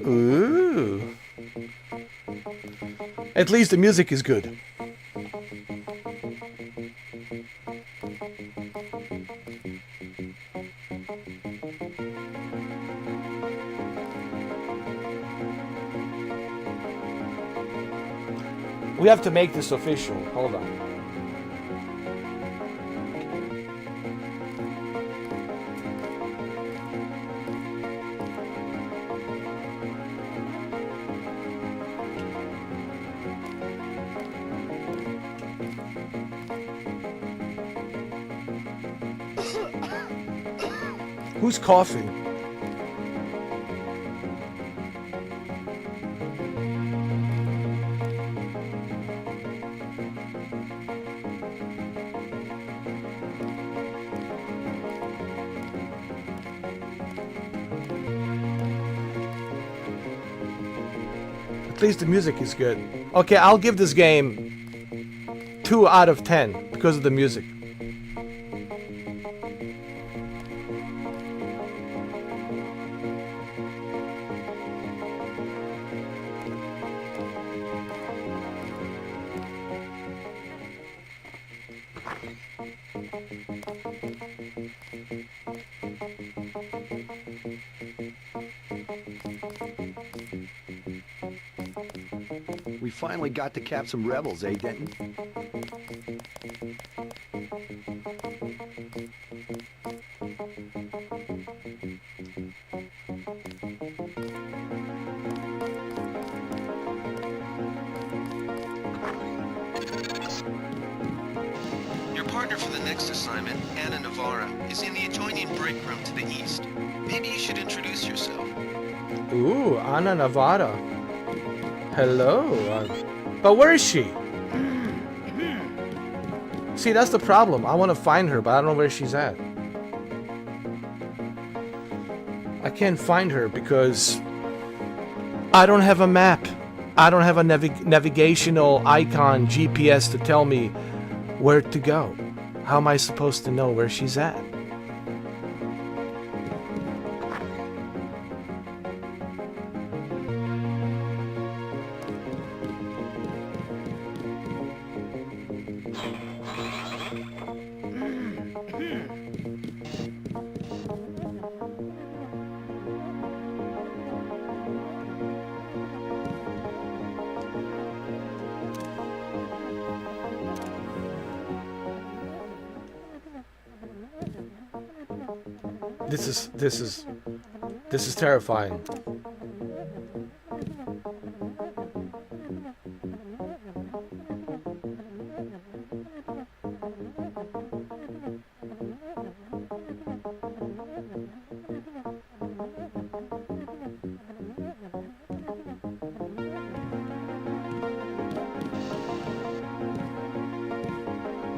[SPEAKER 1] Ooh. At least the music is good. We have to make this official. Hold on. Who's coughing? At least the music is good. Okay, I'll give this game 2 out of 10 because of the music.
[SPEAKER 13] We finally got to cap some rebels, eh, Denton?
[SPEAKER 4] Your partner for the next assignment, Anna Navarra, is in the adjoining break room to the east. Maybe you should introduce yourself.
[SPEAKER 1] Ooh, Anna Navarra. Hello. But where is she? See, that's the problem. I want to find her, but I don't know where she's at. I can't find her because I don't have a map. I don't have a navigational icon GPS to tell me where to go. How am I supposed to know where she's at? This is terrifying.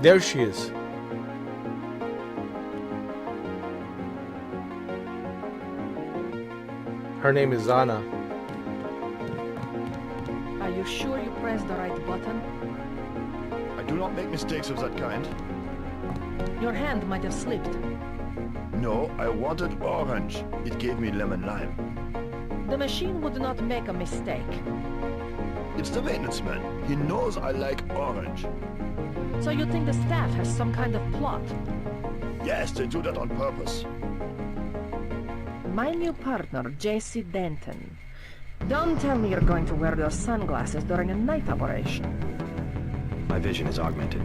[SPEAKER 1] There she is. Her name is Anna.
[SPEAKER 12] Are you sure you pressed the right button?
[SPEAKER 11] I do not make mistakes of that kind.
[SPEAKER 12] Your hand might have slipped.
[SPEAKER 11] No, I wanted orange. It gave me lemon lime.
[SPEAKER 12] The machine would not make a mistake.
[SPEAKER 11] It's the maintenance man. He knows I like orange.
[SPEAKER 12] So you think the staff has some kind of plot?
[SPEAKER 11] Yes, they do that on purpose.
[SPEAKER 12] My new partner, JC Denton. Don't tell me you're going to wear those sunglasses during a night operation.
[SPEAKER 5] My vision is augmented.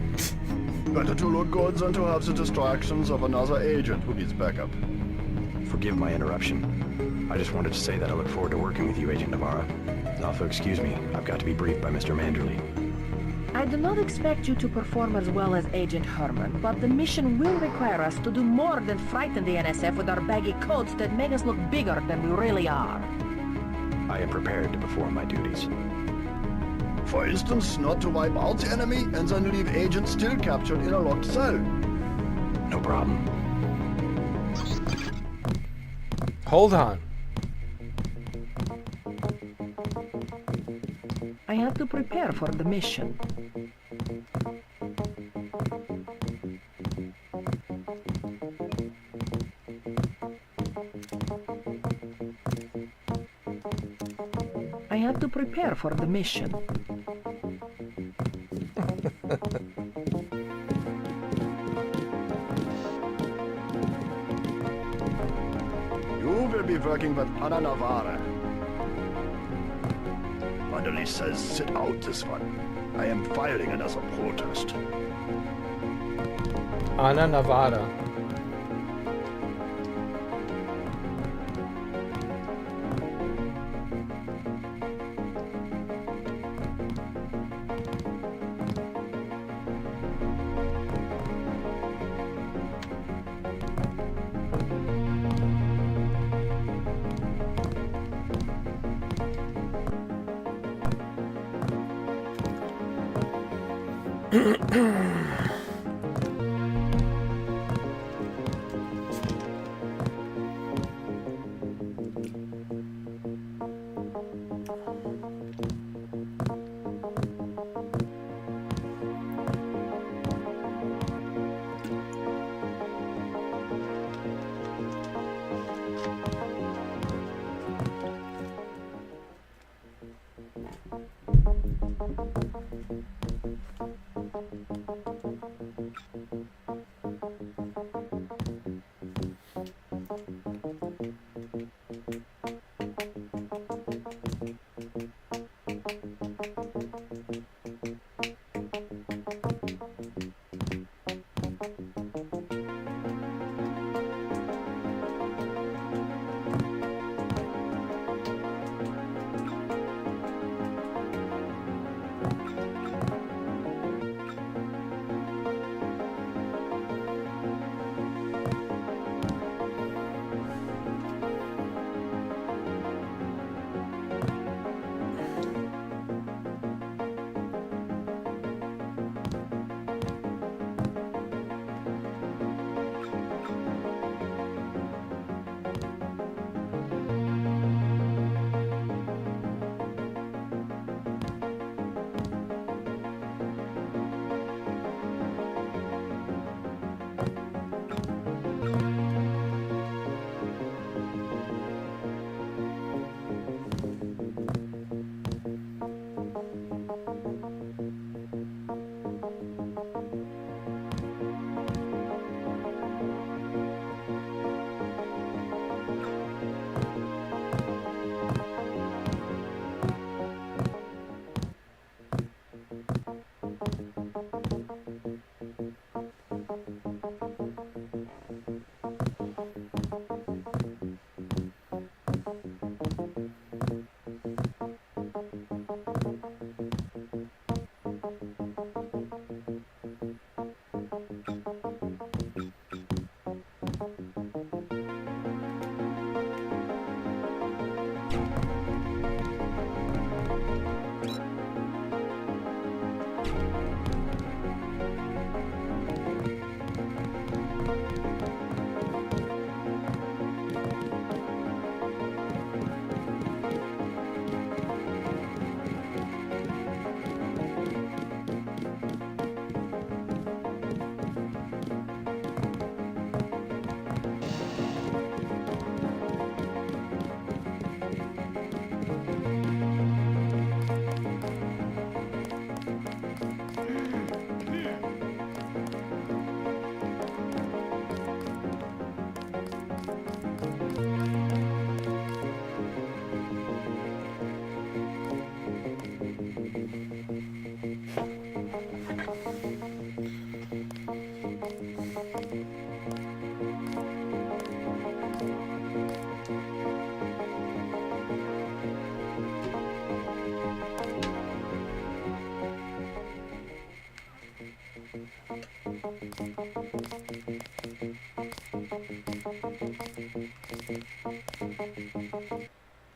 [SPEAKER 11] Better to look good than to have the distractions of another agent who needs backup.
[SPEAKER 5] Forgive my interruption. I just wanted to say that I look forward to working with you, Agent Navarra. Also, excuse me, I've got to be briefed by Mr. Manderly.
[SPEAKER 12] I do not expect you to perform as well as Agent Herman, but the mission will require us to do more than frighten the NSF with our baggy coats that make us look bigger than we really are.
[SPEAKER 5] I am prepared to perform my duties.
[SPEAKER 11] For instance, not to wipe out the enemy and then leave agents still captured in a locked cell.
[SPEAKER 5] No problem.
[SPEAKER 1] Hold on.
[SPEAKER 12] I have to prepare for the mission. I have to prepare for the mission.
[SPEAKER 11] You will be working with Anna Navarra. Manderly says sit out this one. I am firing another protest.
[SPEAKER 1] Ana Nevada.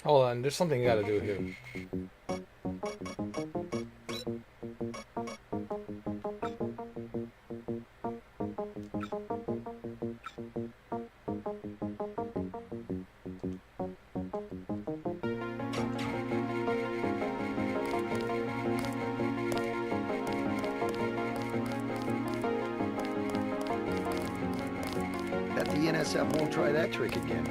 [SPEAKER 1] Hold on, there's something you gotta do here.
[SPEAKER 13] Bet the NSF won't try that trick again.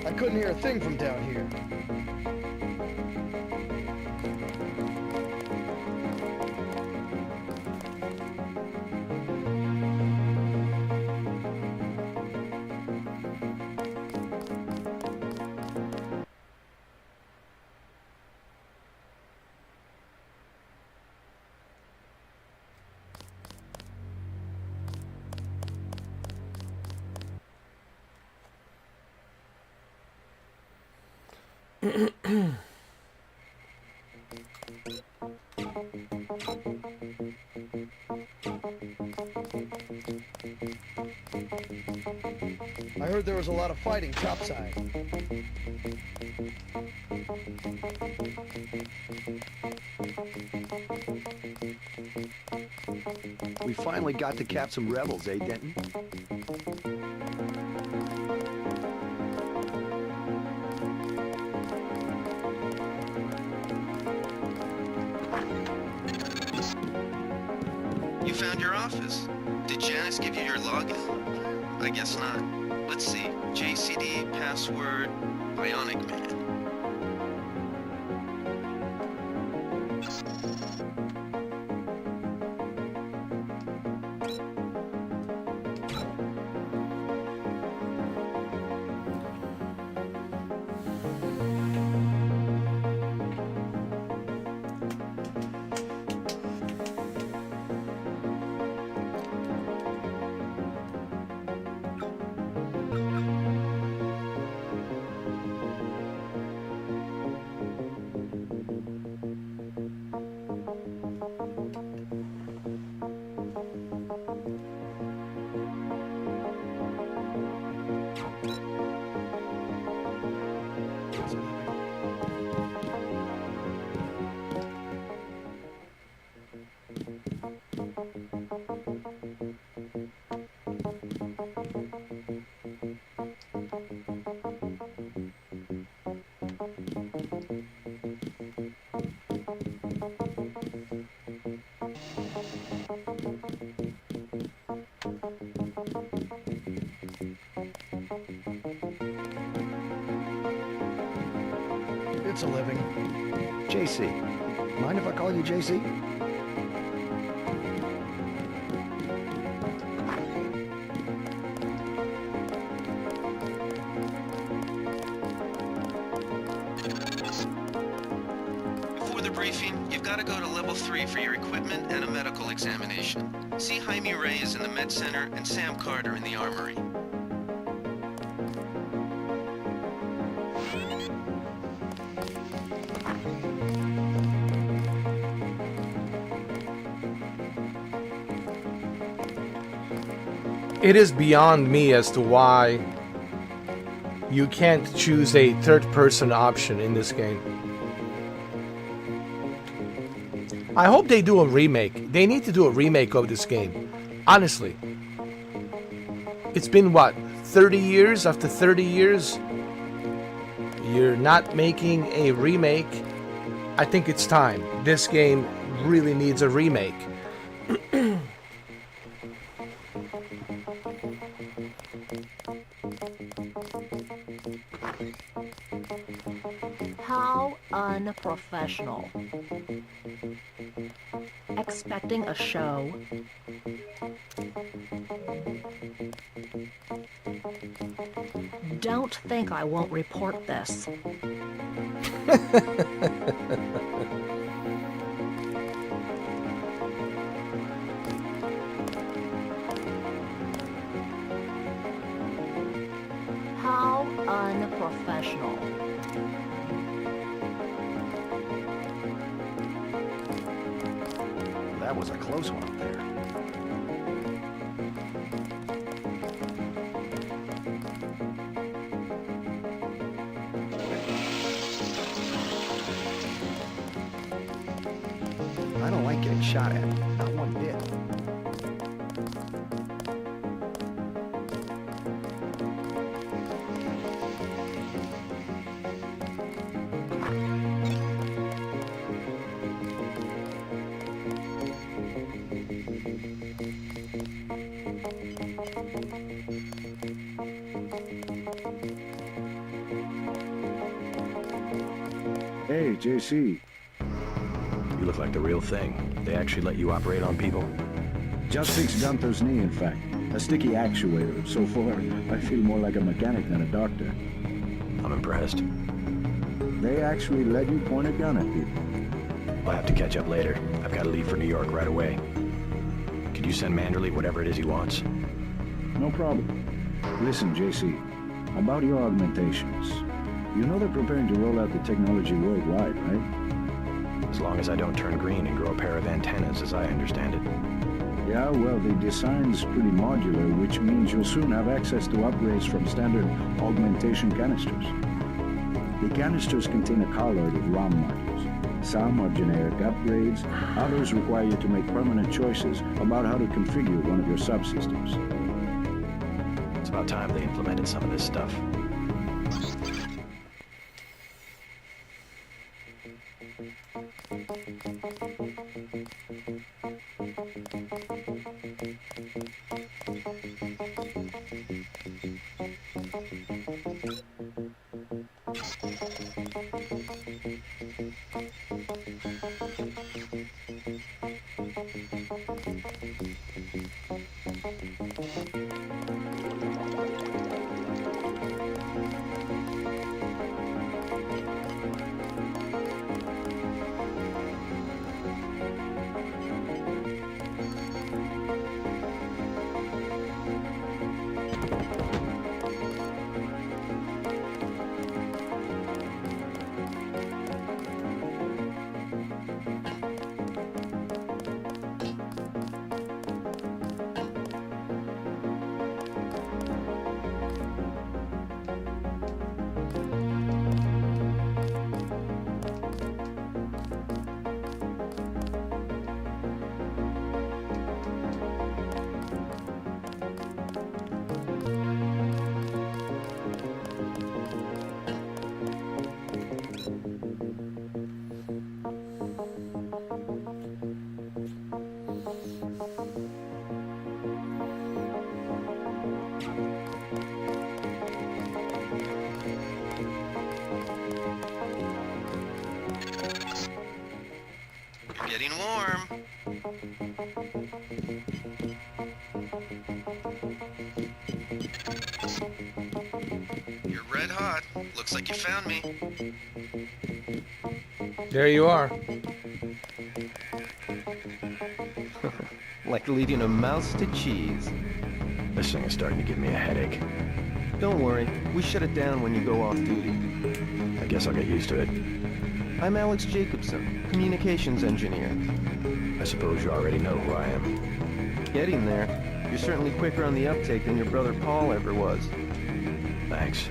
[SPEAKER 15] I couldn't hear a thing from down here. I heard there was a lot of fighting topside.
[SPEAKER 13] We finally got to cap some rebels, eh, Denton?
[SPEAKER 4] You found your office. Did Janice give you your login? I guess not. Let's see. JCD, password, Bionic Man.
[SPEAKER 15] It's a living.
[SPEAKER 13] JC. Mind if I call you JC?
[SPEAKER 4] Before the briefing, you've got to go to level 3 for your equipment and a medical examination. See Jaime Reyes in the med center and Sam Carter in the armory.
[SPEAKER 1] It is beyond me as to why you can't choose a third-person option in this game. I hope they do a remake. They need to do a remake of this game. Honestly. It's been, what, 30 years? After 30 years, you're not making a remake. I think it's time. This game really needs a remake.
[SPEAKER 12] How unprofessional. Expecting a show. Don't think I won't report this. How unprofessional.
[SPEAKER 13] That was a close one up there. I don't like getting shot at. Not one bit.
[SPEAKER 6] Hey, JC.
[SPEAKER 5] You look like the real thing. They actually let you operate on people?
[SPEAKER 6] Just fixed Gunther's knee, in fact. A sticky actuator. So far, I feel more like a mechanic than a doctor.
[SPEAKER 5] I'm impressed.
[SPEAKER 6] They actually let you point a gun at people.
[SPEAKER 5] I'll have to catch up later. I've got to leave for New York right away. Could you send Manderly whatever it is he wants?
[SPEAKER 6] No problem. Listen, JC. About your augmentations.
[SPEAKER 16] You know they're preparing to roll out the technology worldwide, right?
[SPEAKER 5] As long as I don't turn green and grow a pair of antennas, as I understand it.
[SPEAKER 16] Yeah, well, the design's pretty modular, which means you'll soon have access to upgrades from standard augmentation canisters. The canisters contain a colloid of ROM modules. Some are generic upgrades, others require you to make permanent choices about how to configure one of your subsystems.
[SPEAKER 5] It's about time they implemented some of this stuff.
[SPEAKER 4] Getting warm. You're red hot. Looks like you found me.
[SPEAKER 1] There you are.
[SPEAKER 17] Like leading a mouse to cheese.
[SPEAKER 5] This thing is starting to give me a headache.
[SPEAKER 17] Don't worry, we shut it down when you go off duty.
[SPEAKER 5] I guess I'll get used to it.
[SPEAKER 17] I'm Alex Jacobson, communications engineer.
[SPEAKER 5] I suppose you already know who I am.
[SPEAKER 17] Getting there. You're certainly quicker on the uptake than your brother Paul ever was.
[SPEAKER 5] Thanks.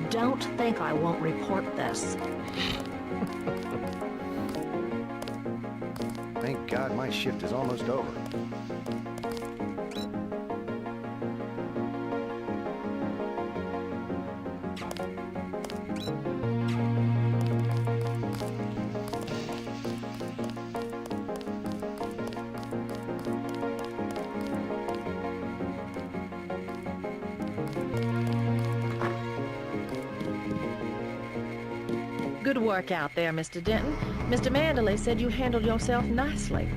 [SPEAKER 12] Don't think I won't report this.
[SPEAKER 13] Thank God my shift is almost over.
[SPEAKER 12] Good work out there, Mr. Denton. Mr. Manderly said you handled yourself nicely.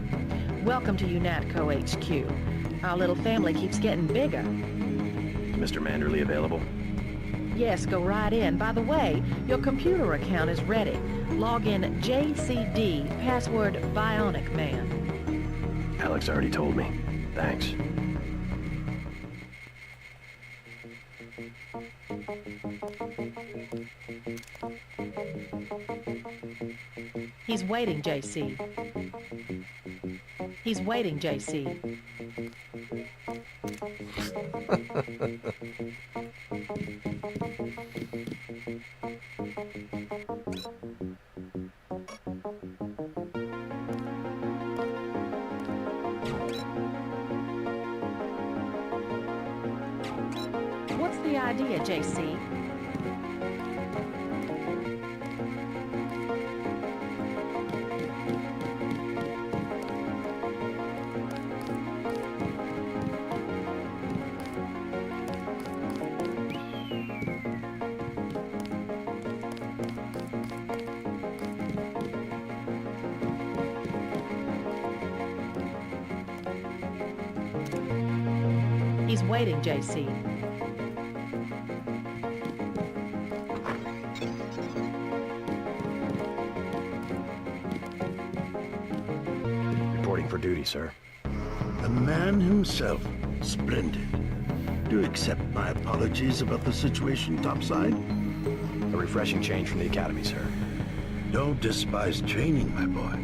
[SPEAKER 12] Welcome to UNATCO HQ. Our little family keeps getting bigger.
[SPEAKER 5] Mr. Manderly available?
[SPEAKER 12] Yes, go right in. By the way, your computer account is ready. Log in JCD, password Bionic Man.
[SPEAKER 5] Alex already told me. Thanks.
[SPEAKER 12] He's waiting, JC. He's waiting, JC. What's the idea, JC? He's waiting, JC.
[SPEAKER 5] Reporting for duty, sir.
[SPEAKER 18] The man himself. Splendid. Do accept my apologies about the situation topside?
[SPEAKER 5] A refreshing change from the academy, sir.
[SPEAKER 18] Don't despise training, my boy.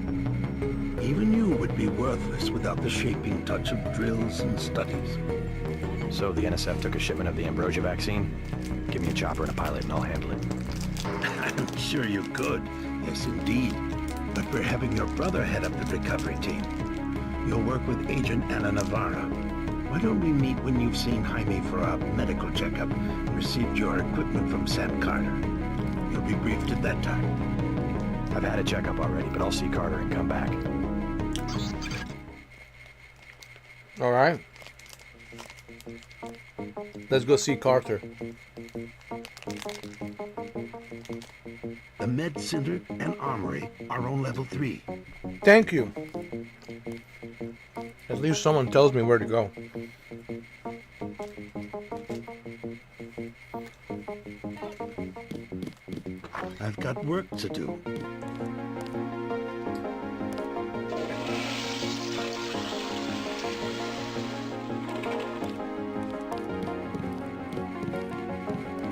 [SPEAKER 18] Even you would be worthless without the shaping touch of drills and studies.
[SPEAKER 5] So the NSF took a shipment of the Ambrosia vaccine? Give me a chopper and a pilot and I'll handle it.
[SPEAKER 18] I'm sure you could. Yes, indeed. But we're having your brother head up the recovery team. You'll work with Agent Ana Navarro. Why don't we meet when you've seen Jaime for a medical checkup and received your equipment from Sam Carter? You'll be briefed at that time.
[SPEAKER 5] I've had a checkup already, but I'll see Carter and come back.
[SPEAKER 1] All right. Let's go see Carter.
[SPEAKER 18] The Med Center and Armory are on level 3.
[SPEAKER 1] Thank you. At least someone tells me where to go.
[SPEAKER 18] I've got work to do.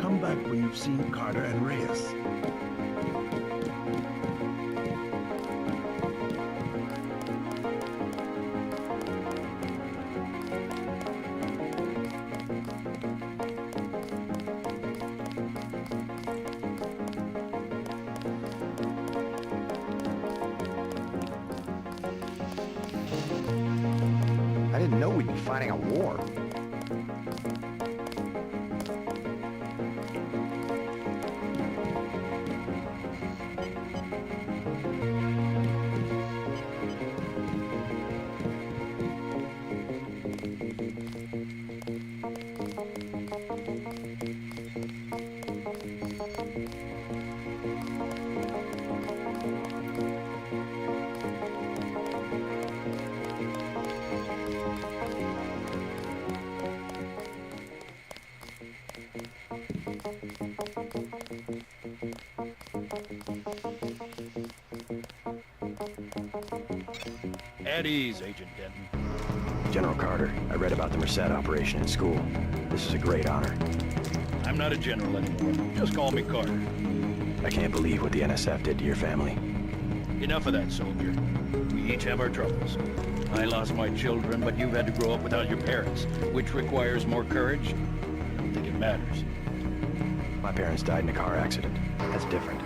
[SPEAKER 18] Come back when you've seen Carter and Reyes.
[SPEAKER 13] I didn't know we'd be fighting a war.
[SPEAKER 6] At ease, Agent Denton.
[SPEAKER 5] General Carter, I read about the Merced operation in school. This is a great honor.
[SPEAKER 6] I'm not a general anymore. Just call me Carter.
[SPEAKER 5] I can't believe what the NSF did to your family.
[SPEAKER 6] Enough of that, soldier. We each have our troubles. I lost my children, but you've had to grow up without your parents, which requires more courage. I don't think it matters.
[SPEAKER 5] My parents died in a car accident. That's different.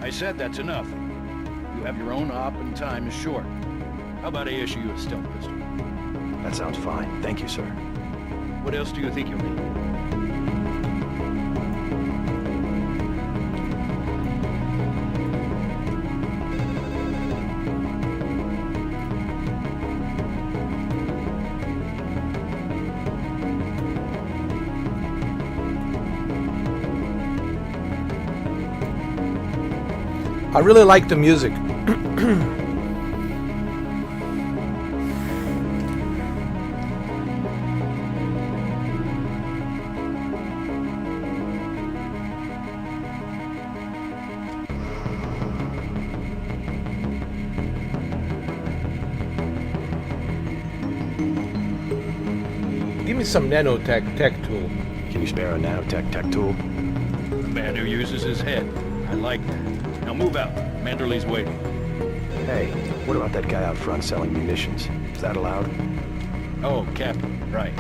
[SPEAKER 6] I said that's enough. You have your own op and time is short. How about I issue you a stealth pistol?
[SPEAKER 5] That sounds fine. Thank you, sir.
[SPEAKER 6] What else do you think you'll need?
[SPEAKER 1] I really like the music. Give me some nanotech tech tool.
[SPEAKER 5] Can you spare a nanotech tech tool?
[SPEAKER 6] A man who uses his head. I like that. Now move out. Manderly's waiting.
[SPEAKER 5] Hey, what about that guy out front selling munitions? Is that allowed?
[SPEAKER 6] Oh, Captain, right.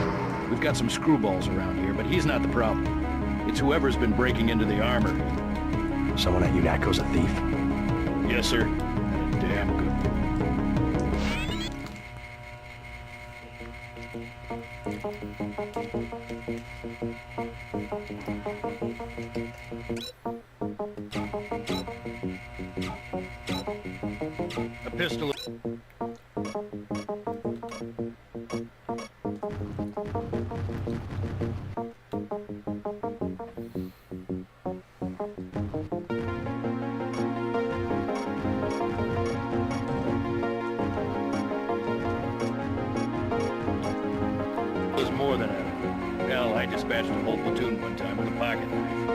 [SPEAKER 6] We've got some screwballs around here, but he's not the problem. It's whoever's been breaking into the armory.
[SPEAKER 5] Someone at UNATCO's a thief?
[SPEAKER 6] Yes, sir. And a damn good one. A pistol. Is more than adequate. dispatched a whole platoon one time with a pocket knife.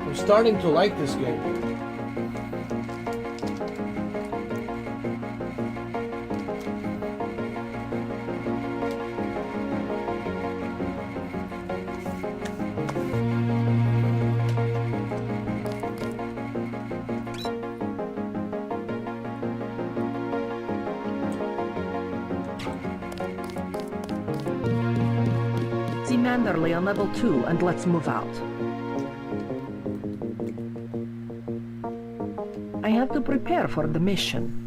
[SPEAKER 1] I'm starting to like this game.
[SPEAKER 12] See Manderly on level 2 and let's move out. I have to prepare for the mission.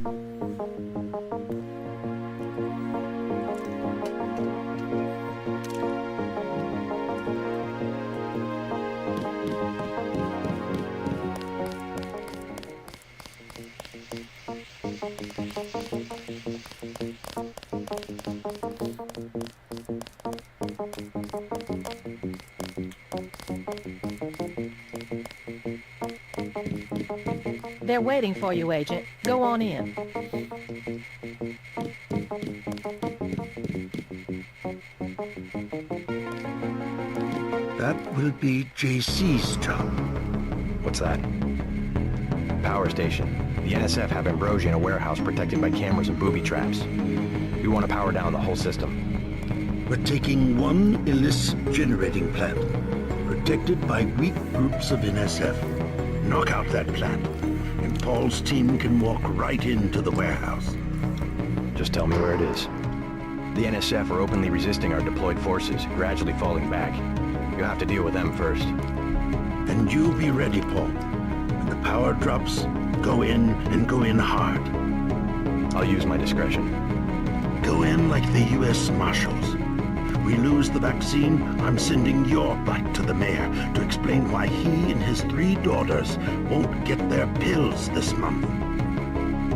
[SPEAKER 12] They're waiting for you, Agent. Go on in.
[SPEAKER 18] That will be JC's job.
[SPEAKER 5] What's that? Power station. The NSF have Ambrosia in a warehouse protected by cameras and booby traps. We want to power down the whole system.
[SPEAKER 18] We're taking one Illis generating plant, protected by weak groups of NSF. Knock out that plant, and Paul's team can walk right into the warehouse.
[SPEAKER 5] Just tell me where it is. The NSF are openly resisting our deployed forces, gradually falling back. You'll have to deal with them first.
[SPEAKER 18] And you be ready, Paul. When the power drops, go in and go in hard.
[SPEAKER 5] I'll use my discretion.
[SPEAKER 18] Go in like the U.S. Marshals. We lose the vaccine, I'm sending your butt to the mayor to explain why he and his 3 daughters won't get their pills this month.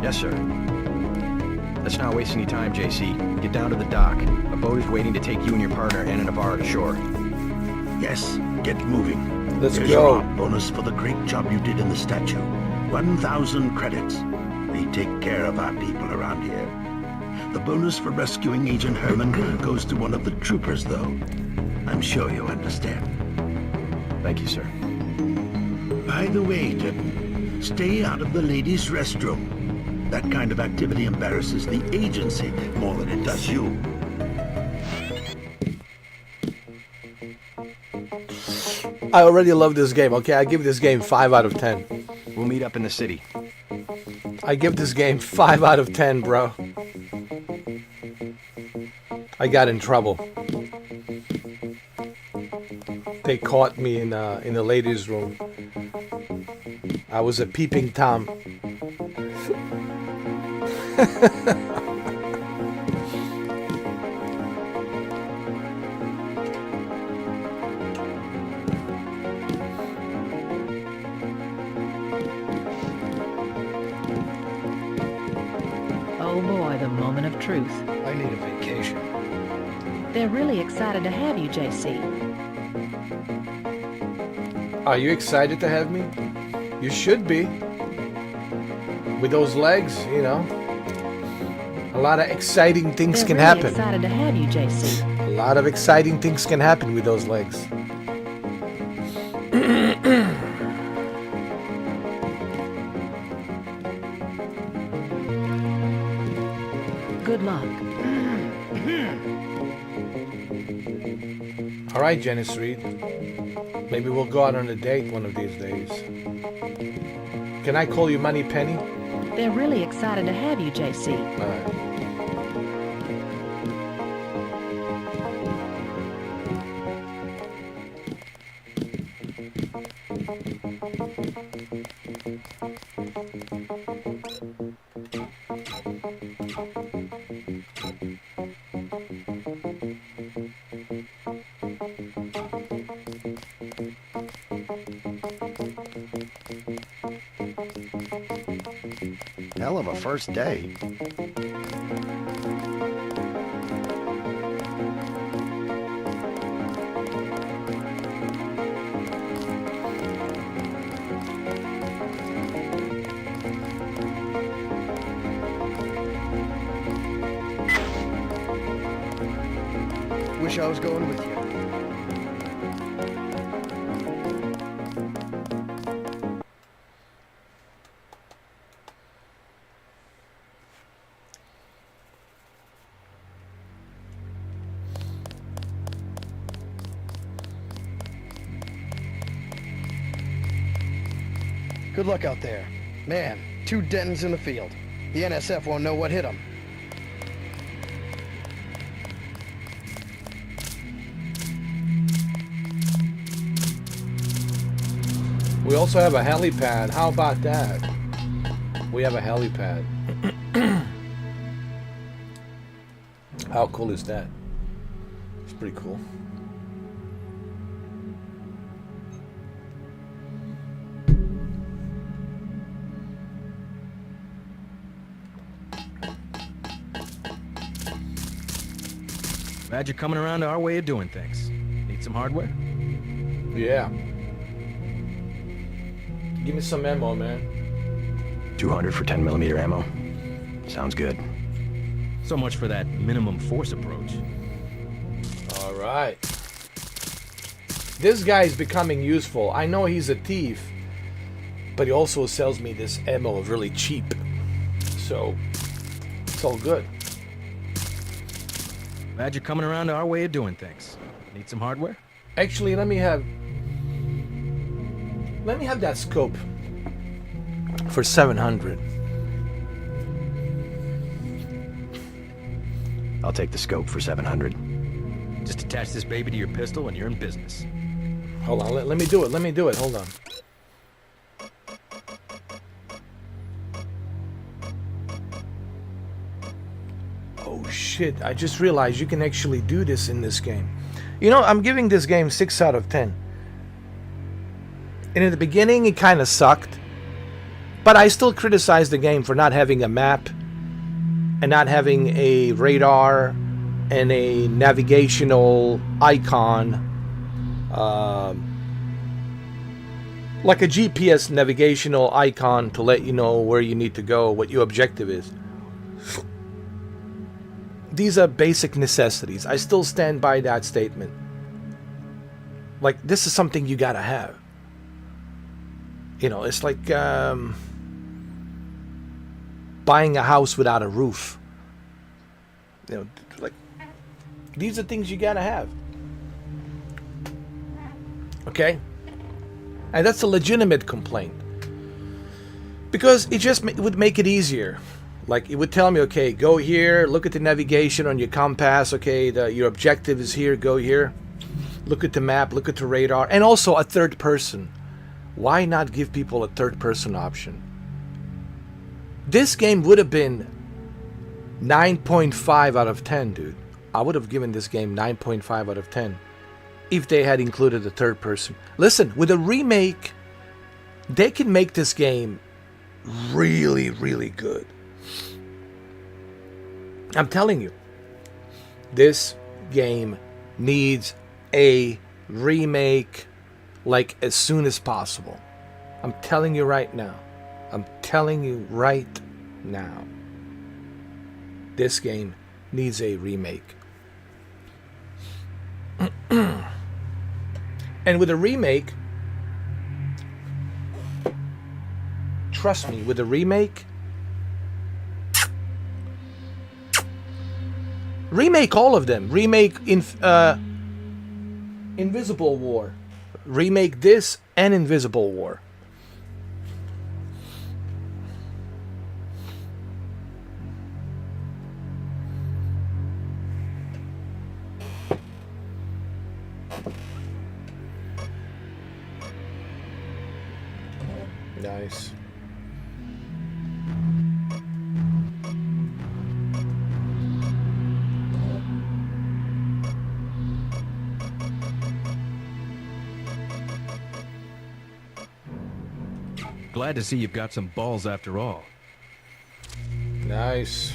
[SPEAKER 5] Yes, sir. Let's not waste any time, JC. Get down to the dock. A boat is waiting to take you and your partner, Anna Navarro, to shore.
[SPEAKER 18] Yes, get moving.
[SPEAKER 1] Let's
[SPEAKER 18] Here's
[SPEAKER 1] go.
[SPEAKER 18] your bonus for the great job you did in the statue. 1,000 credits. We take care of our people around here. The bonus for rescuing Agent Herman goes to one of the troopers, though. I'm sure you understand.
[SPEAKER 5] Thank you, sir.
[SPEAKER 18] By the way, Denton, stay out of the ladies' restroom. That kind of activity embarrasses the agency more than it does you.
[SPEAKER 1] I already love this game. Okay, I give this game 5 out of 10.
[SPEAKER 5] We'll meet up in the city.
[SPEAKER 1] I give this game 5 out of 10, bro. I got in trouble. They caught me in the ladies' room. I was a peeping Tom.
[SPEAKER 12] Oh boy, the moment of truth.
[SPEAKER 13] I need a vacation.
[SPEAKER 12] They're really excited to have you, JC.
[SPEAKER 1] Are you excited to have me? You should be. With those legs, you know. A lot of exciting things
[SPEAKER 12] They're
[SPEAKER 1] can
[SPEAKER 12] really
[SPEAKER 1] happen.
[SPEAKER 12] excited to have you, JC.
[SPEAKER 1] A lot of exciting things can happen with those legs.
[SPEAKER 12] Good luck.
[SPEAKER 1] All right, Janice Reed. Maybe we'll go out on a date one of these days. Can I call you Money Penny?
[SPEAKER 12] They're really excited to have you, JC.
[SPEAKER 1] All right.
[SPEAKER 13] Hell of a first day.
[SPEAKER 15] Wish I was going with you. Good luck out there. Man, 2 Dentons in the field. The NSF won't know what hit them.
[SPEAKER 1] We also have a helipad. How about that? We have a helipad. How cool is that? It's pretty cool.
[SPEAKER 6] Glad you're coming around to our way of doing things. Need some hardware?
[SPEAKER 1] Yeah. Give me some ammo, man.
[SPEAKER 5] 200 for 10mm ammo. Sounds good.
[SPEAKER 6] So much for that minimum force approach.
[SPEAKER 1] All right. This guy is becoming useful. I know he's a thief, but he also sells me this ammo really cheap. So, it's all good.
[SPEAKER 6] Glad you're coming around to our way of doing things. Need some hardware?
[SPEAKER 1] Actually, let me have that scope for 700.
[SPEAKER 5] I'll take the scope for 700.
[SPEAKER 6] Just attach this baby to your pistol and you're in business.
[SPEAKER 1] Hold on, let me do it. Let me do it. Hold on. Oh shit, I just realized you can actually do this in this game. You know, I'm giving this game 6 out of 10. And in the beginning, it kind of sucked. But I still criticize the game for not having a map and not having a radar and a navigational icon. Like a GPS navigational icon to let you know where you need to go, what your objective is. These are basic necessities. I still stand by that statement. Like, this is something you gotta have. You know, it's like buying a house without a roof. You know, like, these are things you gotta have. Okay? And that's a legitimate complaint. Because it just would make it easier. Like, it would tell me, okay, go here, look at the navigation on your compass, okay, your objective is here, go here. Look at the map, look at the radar, and also a third person. Why not give people a third person option? This game would have been 9.5 out of 10, dude. I would have given this game 9.5 out of 10 if they had included a third person. Listen, with a remake, they can make this game really, really good. I'm telling you, this game needs a remake like as soon as possible. I'm telling you right now. I'm telling you right now. This game needs a remake. And with a remake, trust me, with a remake, remake all of them. Remake Invisible War. Remake this and Invisible War. Nice.
[SPEAKER 6] Glad to see you've got some balls after all.
[SPEAKER 1] Nice.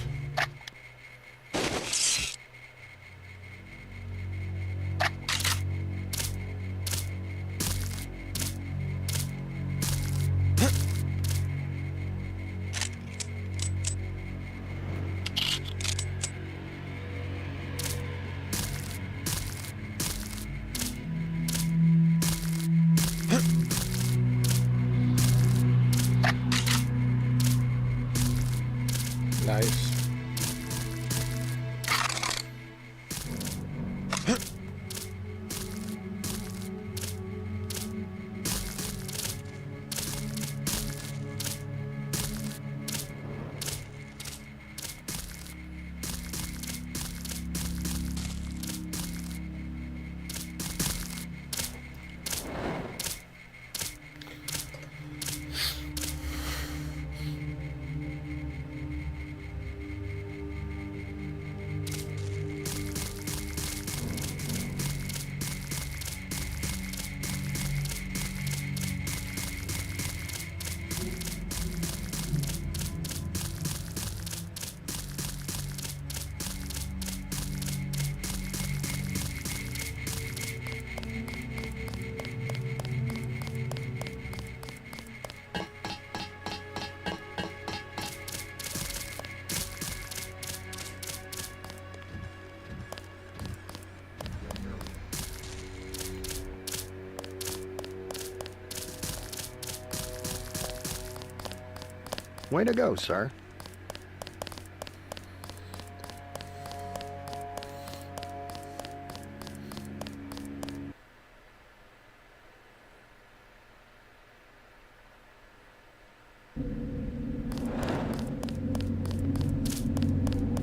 [SPEAKER 13] Way to go, sir.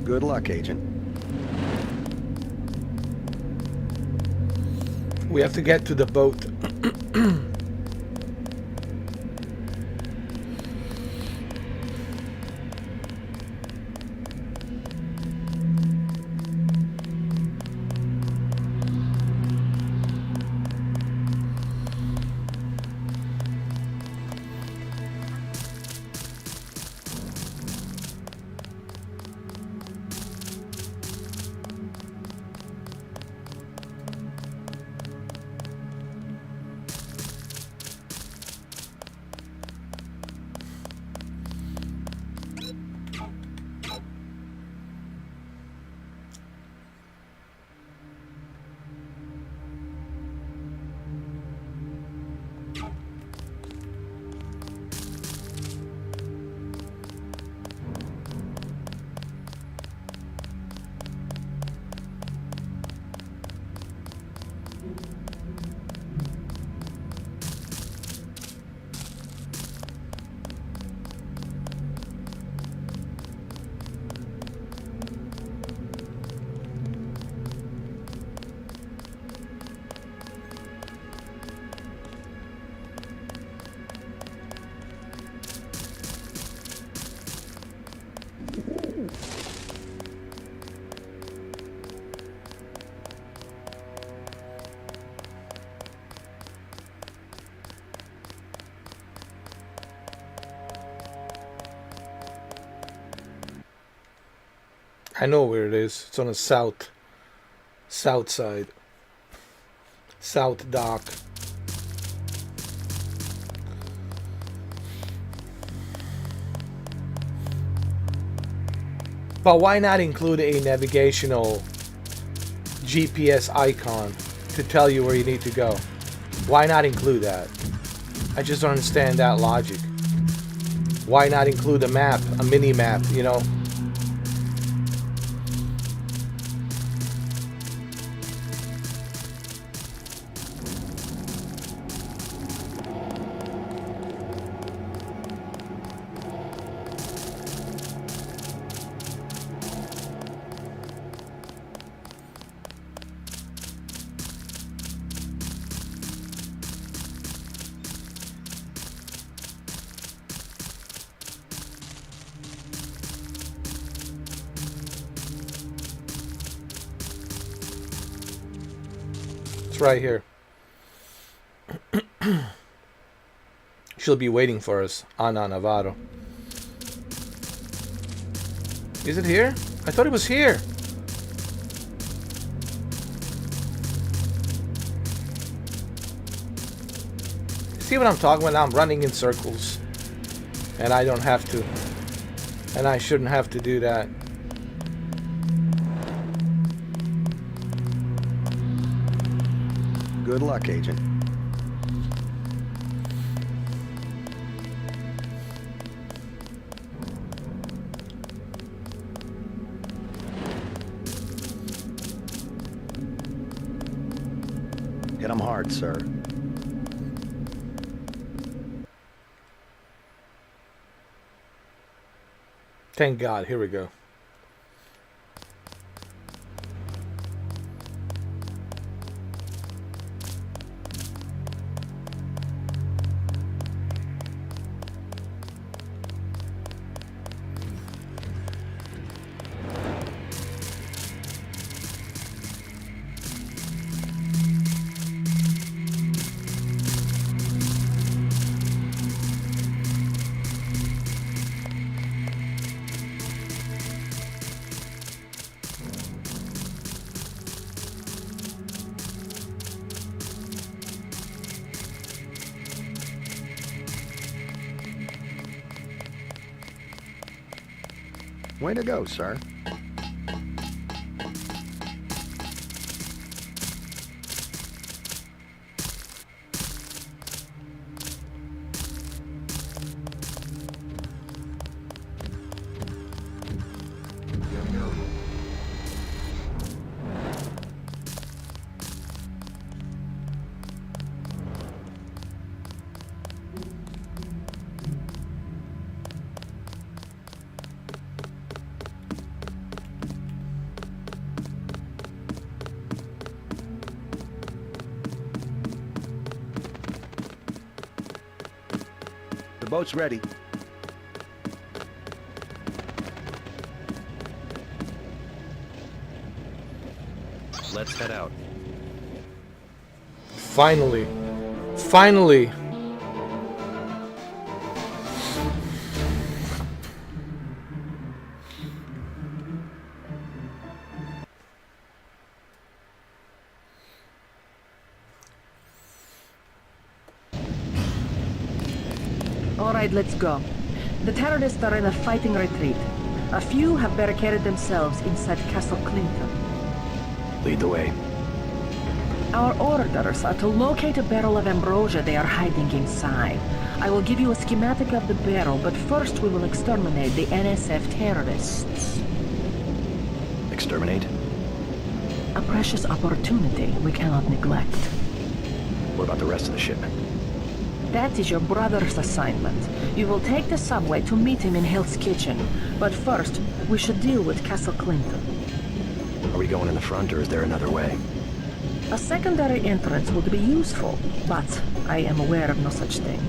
[SPEAKER 13] Good luck, Agent.
[SPEAKER 1] We have to get to the boat. I know where it is. It's on the south side. South dock. But why not include a navigational GPS icon to tell you where you need to go? Why not include that? I just don't understand that logic. Why not include a map, a mini map, you know? It's right here. She'll be waiting for us, Ana Navarro. Is it here? I thought it was here. See what I'm talking about? I'm running in circles. And I don't have to. And I shouldn't have to do that.
[SPEAKER 13] Good luck, Agent. Hit 'em hard, sir.
[SPEAKER 1] Thank God. Here we go.
[SPEAKER 13] Way to go, sir.
[SPEAKER 6] Boat's ready.
[SPEAKER 5] Let's head out.
[SPEAKER 1] Finally. Finally.
[SPEAKER 12] All right, let's go. The terrorists are in a fighting retreat. A few have barricaded themselves inside Castle Clinton.
[SPEAKER 5] Lead the way.
[SPEAKER 12] Our orders are to locate a barrel of ambrosia they are hiding inside. I will give you a schematic of the barrel, but first we will exterminate the NSF terrorists.
[SPEAKER 5] Exterminate?
[SPEAKER 12] A precious opportunity we cannot neglect.
[SPEAKER 5] What about the rest of the shipment?
[SPEAKER 12] That is your brother's assignment. You will take the subway to meet him in Hell's Kitchen. But first, we should deal with Castle Clinton.
[SPEAKER 5] Are we going in the front, or is there another way?
[SPEAKER 12] A secondary entrance would be useful, but I am aware of no such thing.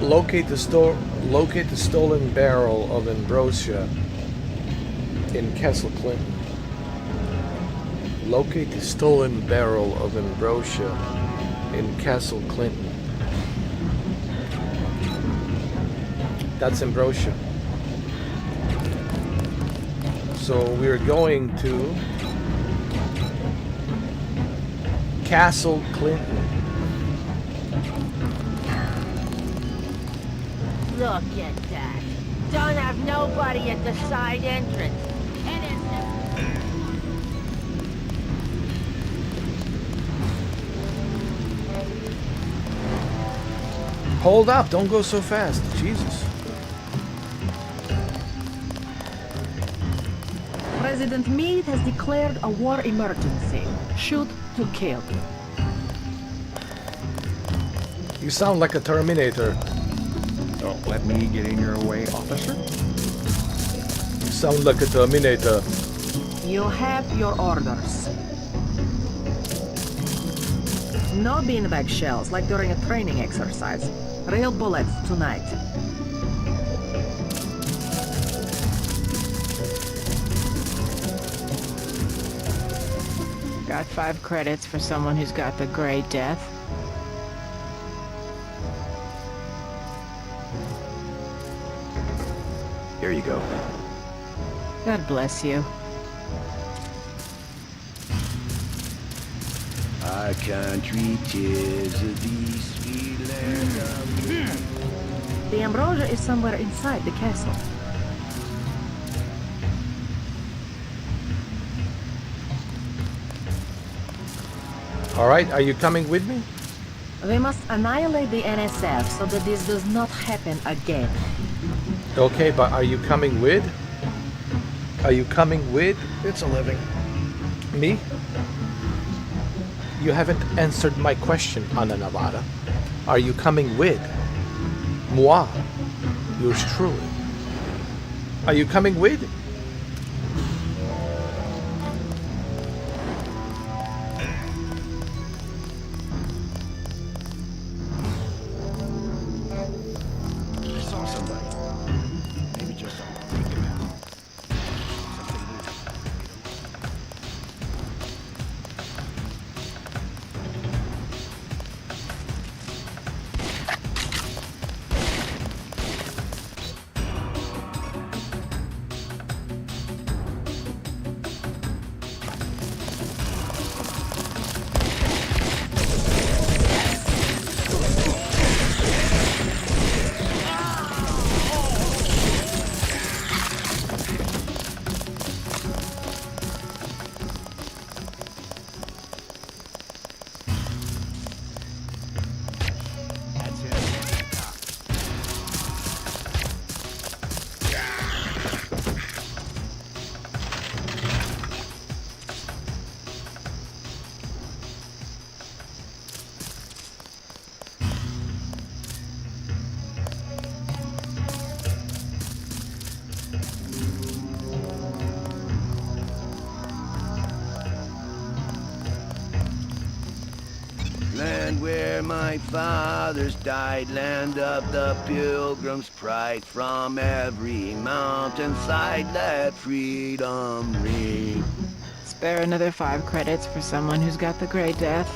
[SPEAKER 1] Locate the stolen barrel of ambrosia in Castle Clinton. Locate the stolen barrel of ambrosia in Castle Clinton. That's ambrosia. So we're going to Castle Clinton.
[SPEAKER 7] Look at that. Don't have nobody at the side entrance.
[SPEAKER 1] Hold up, don't go so fast. Jesus.
[SPEAKER 12] President Meade has declared a war emergency. Shoot to kill.
[SPEAKER 1] You sound like a Terminator.
[SPEAKER 2] Don't let me get in your way, officer.
[SPEAKER 1] You sound like a Terminator.
[SPEAKER 12] You have your orders. No beanbag shells like during a training exercise. Real bullets tonight.
[SPEAKER 19] Got 5 credits for someone who's got the Gray Death.
[SPEAKER 5] Here you go.
[SPEAKER 19] God bless you.
[SPEAKER 18] Our country tis the sweet land of...
[SPEAKER 12] The ambrosia is somewhere inside the castle.
[SPEAKER 1] All right, are you coming with me?
[SPEAKER 12] We must annihilate the NSF so that this does not happen again.
[SPEAKER 1] Okay, but are you coming with? Are you coming with?
[SPEAKER 15] It's a living.
[SPEAKER 1] Me? You haven't answered my question, Ana Navarra. Are you coming with? Moi, yours truly. Are you coming with?
[SPEAKER 6] I saw somebody. Maybe just something. Something new.
[SPEAKER 5] Land where my fathers died, land of the pilgrim's pride. From every mountainside let freedom ring.
[SPEAKER 19] Spare another 5 credits for someone who's got the Grey Death.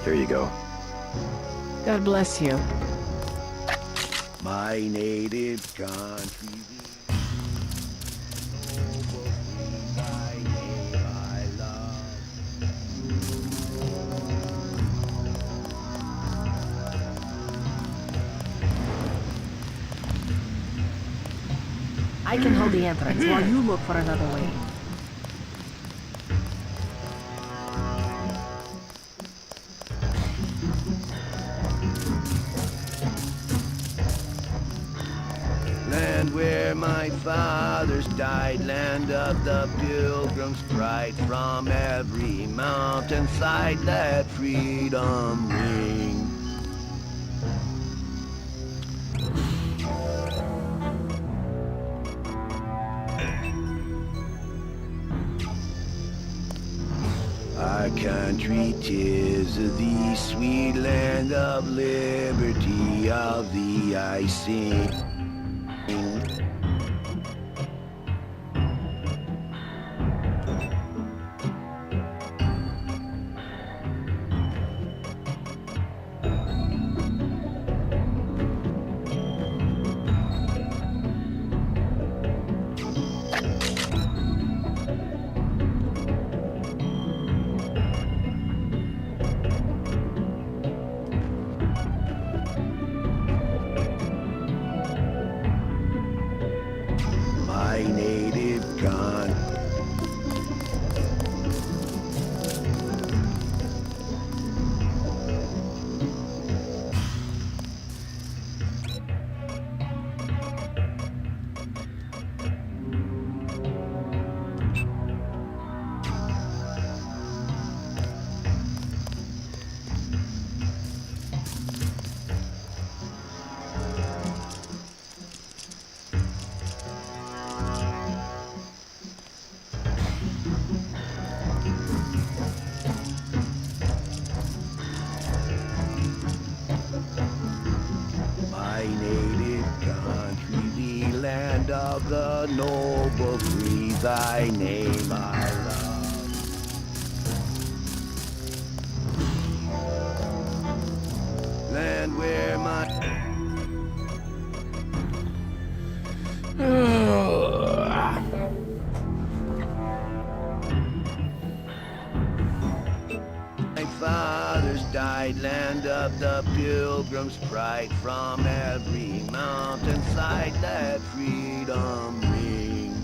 [SPEAKER 5] Here you go.
[SPEAKER 19] God bless you.
[SPEAKER 5] My native country.
[SPEAKER 12] I can hold the entrance while you look for another way.
[SPEAKER 5] Land where my fathers died, land of the pilgrim's pride. From every mountainside let freedom ring. Our country 'tis the sweet land of liberty, of thee I sing. My native country. My native country, the land of the noble free, thy name I love. Land where my fathers died, land of the pilgrim's pride. From every mountainside let freedom ring.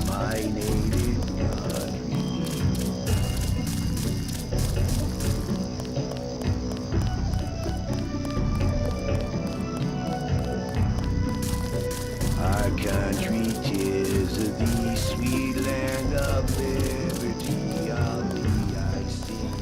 [SPEAKER 5] My native country. Our country 'tis the sweet land of liberty, of thee I sing.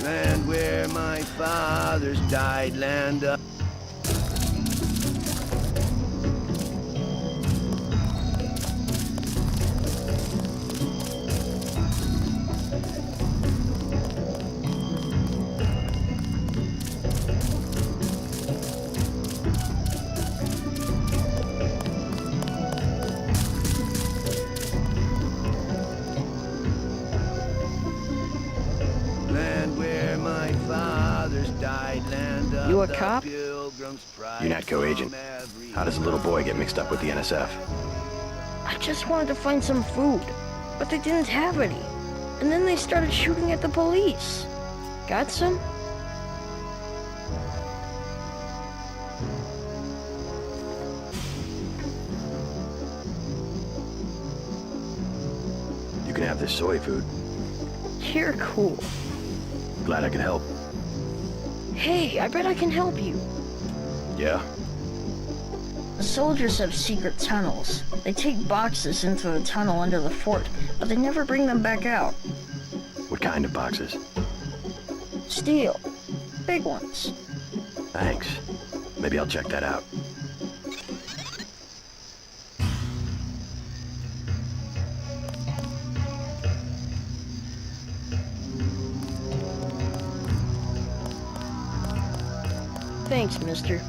[SPEAKER 5] Land where my fathers died, land of
[SPEAKER 15] cop?
[SPEAKER 5] UNATCO agent. How does a little boy get mixed up with the NSF?
[SPEAKER 15] I just wanted to find some food, but they didn't have any. And then they started shooting at the police. Got some?
[SPEAKER 5] You can have this soy food.
[SPEAKER 15] You're cool.
[SPEAKER 5] Glad I could help.
[SPEAKER 15] Hey, I bet I can help you.
[SPEAKER 5] Yeah?
[SPEAKER 15] The soldiers have secret tunnels. They take boxes into the tunnel under the fort, but they never bring them back out.
[SPEAKER 5] What kind of boxes?
[SPEAKER 15] Steel. Big ones.
[SPEAKER 5] Thanks. Maybe I'll check that out.
[SPEAKER 15] Thanks, mister.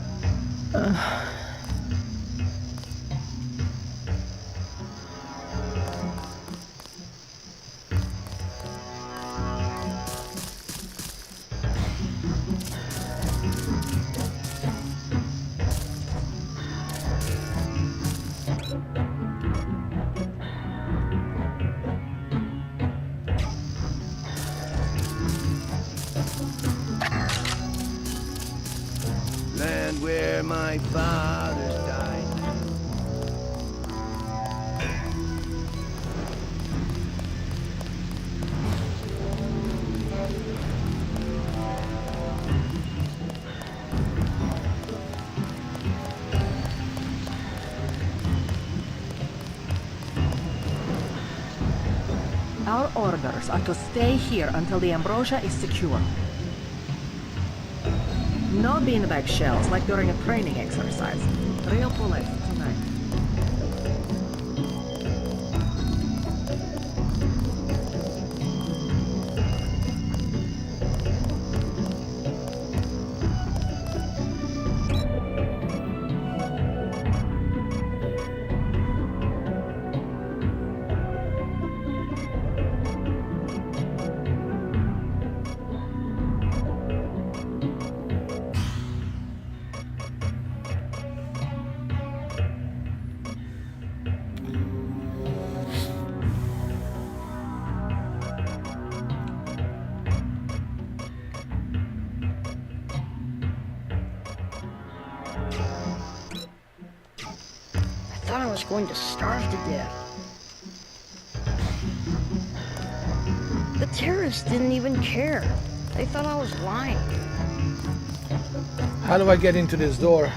[SPEAKER 18] Land where my fathers died.
[SPEAKER 12] Our orders are to stay here until the Ambrosia is secure. No beanbag shells like during a training exercise. Real police tonight.
[SPEAKER 15] I thought I was going to starve to death. The terrorists didn't even care. They thought I was lying.
[SPEAKER 1] How do I get into this door?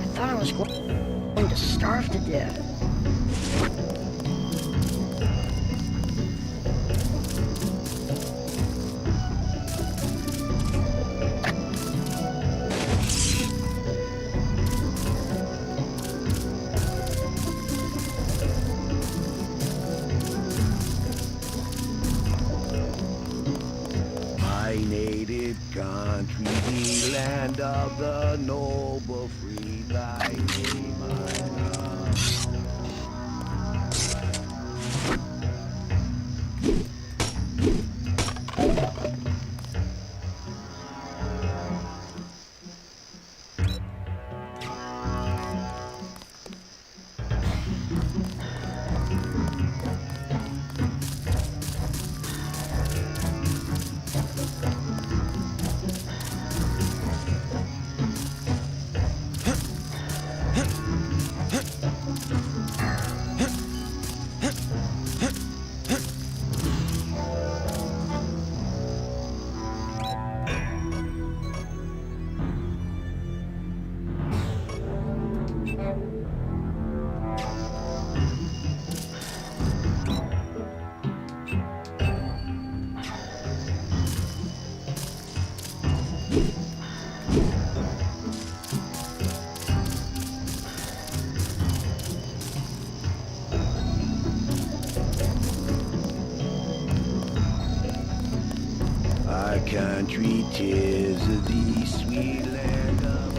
[SPEAKER 15] I thought I was going to starve to death.
[SPEAKER 18] My native country, the land of the noble free, thy name I love. Our country 'tis the sweet land of...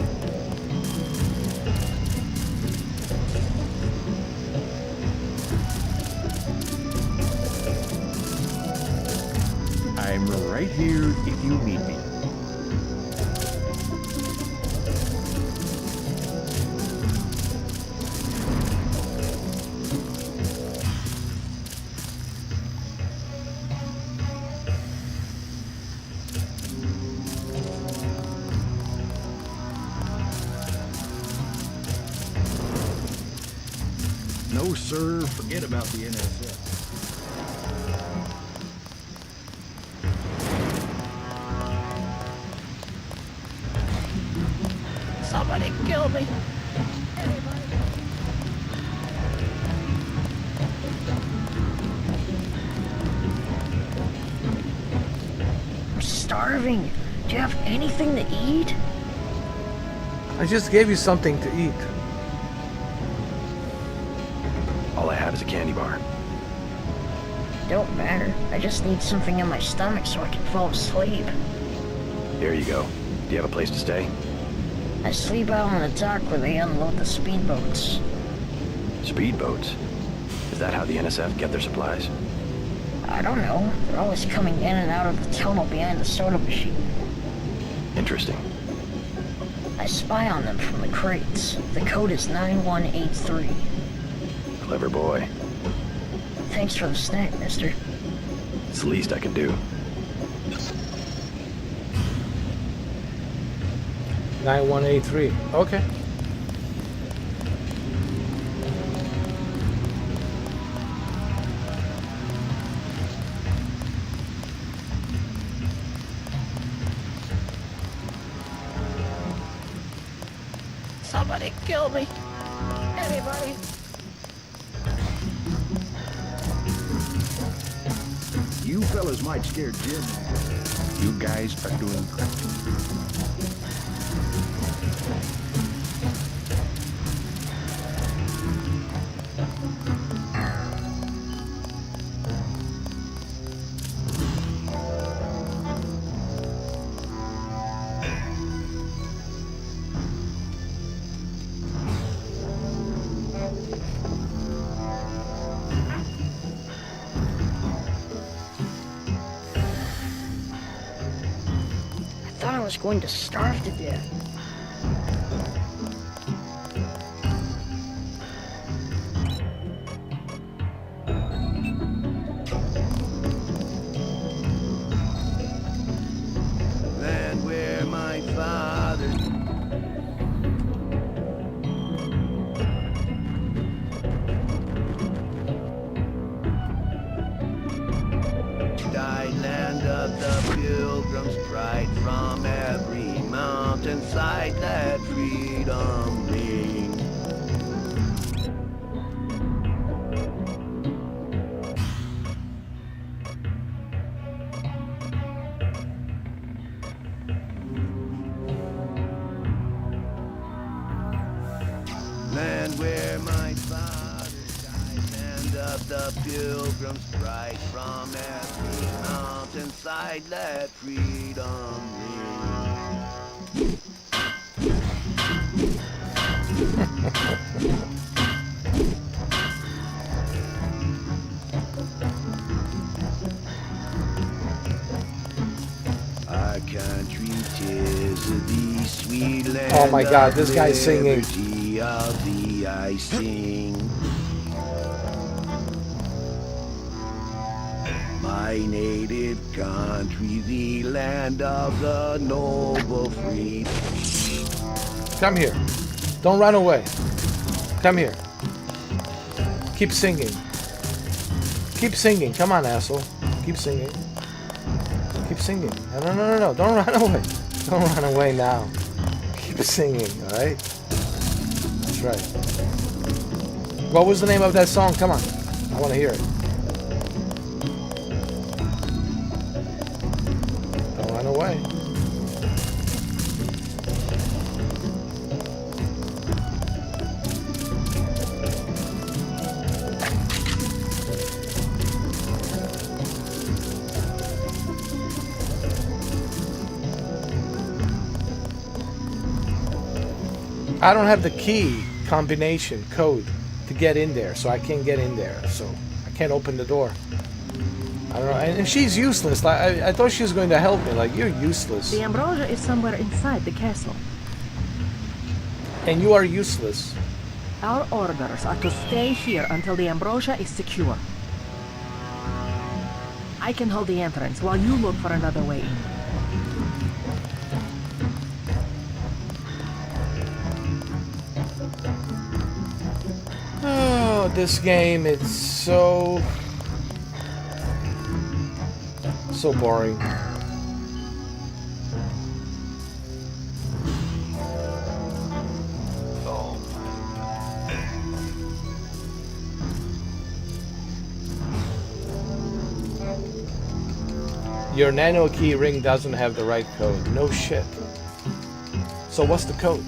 [SPEAKER 6] I'm right here if you need me.
[SPEAKER 16] No, sir. Forget about the NSF.
[SPEAKER 7] Somebody kill me.
[SPEAKER 15] I'm starving. Do you have anything to eat?
[SPEAKER 1] I just gave you something to eat.
[SPEAKER 5] All I have is a candy bar.
[SPEAKER 15] Don't matter. I just need something in my stomach so I can fall asleep.
[SPEAKER 5] Here you go. Do you have a place to stay?
[SPEAKER 15] I sleep out on the dock where they unload the speedboats.
[SPEAKER 5] Speedboats? Is that how the NSF get their supplies?
[SPEAKER 15] I don't know. They're always coming in and out of the tunnel behind the soda machine.
[SPEAKER 5] Interesting.
[SPEAKER 15] I spy on them from the crates. The code is 9183.
[SPEAKER 5] Clever boy.
[SPEAKER 15] Thanks for the snack, mister.
[SPEAKER 5] It's the least I can do.
[SPEAKER 1] 9183. Okay.
[SPEAKER 7] Somebody kill me. Anybody.
[SPEAKER 16] You fellas might scare Jim.
[SPEAKER 6] You guys are doing great.
[SPEAKER 15] I thought I was going to starve to death.
[SPEAKER 18] Land where my father died, land of the pilgrims' pride, from every mountainside that freedom rings. Land where my father died, land of the pilgrims' pride, from every mountainside let freedom ring. Our country 'tis the sweet land.
[SPEAKER 1] Oh my God, this guy's singing.
[SPEAKER 18] Of thee I sing. My native country, the land of the noble free.
[SPEAKER 1] Come here. Don't run away. Come here. Keep singing. Keep singing. Come on, asshole. Keep singing. Keep singing. No. Don't run away. Don't run away now. Keep singing, alright? That's right. What was the name of that song? Come on. I want to hear it. Don't run away. I don't have the key combination code to get in there, so I can't get in there. So I can't open the door. I don't know. And she's useless. Like I thought she was going to help me. Like, you're useless.
[SPEAKER 12] The ambrosia is somewhere inside the castle.
[SPEAKER 1] And you are useless.
[SPEAKER 12] Our orders are to stay here until the ambrosia is secure. I can hold the entrance while you look for another way in.
[SPEAKER 1] Oh, this game, it's so boring. Your nano key ring doesn't have the right code. No shit. So what's the code?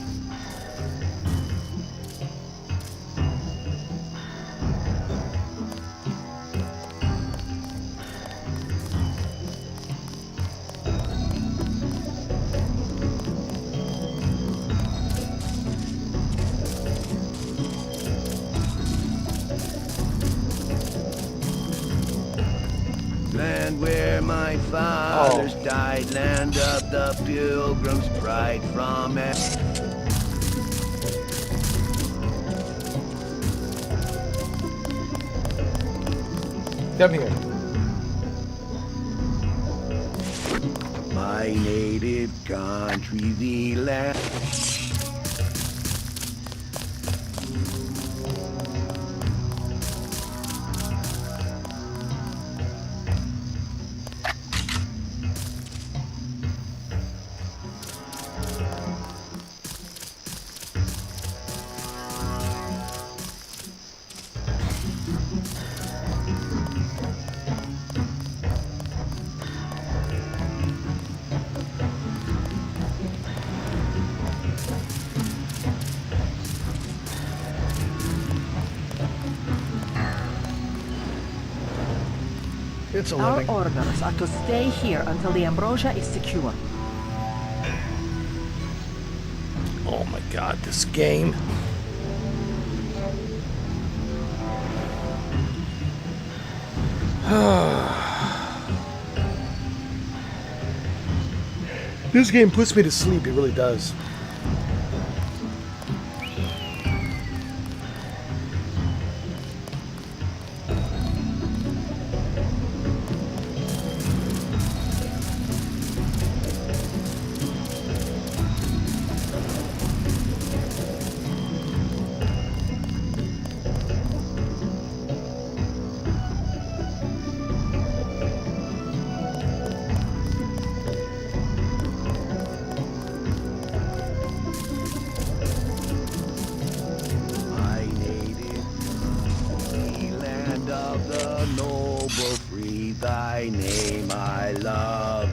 [SPEAKER 18] Land where my fathers died, land of the pilgrim's pride from it.
[SPEAKER 1] Come here.
[SPEAKER 18] My native country, the land.
[SPEAKER 12] Our orders are to stay here until the ambrosia is secure.
[SPEAKER 1] Oh my god, this game. This game puts me to sleep, it really does.
[SPEAKER 18] Thy name I love.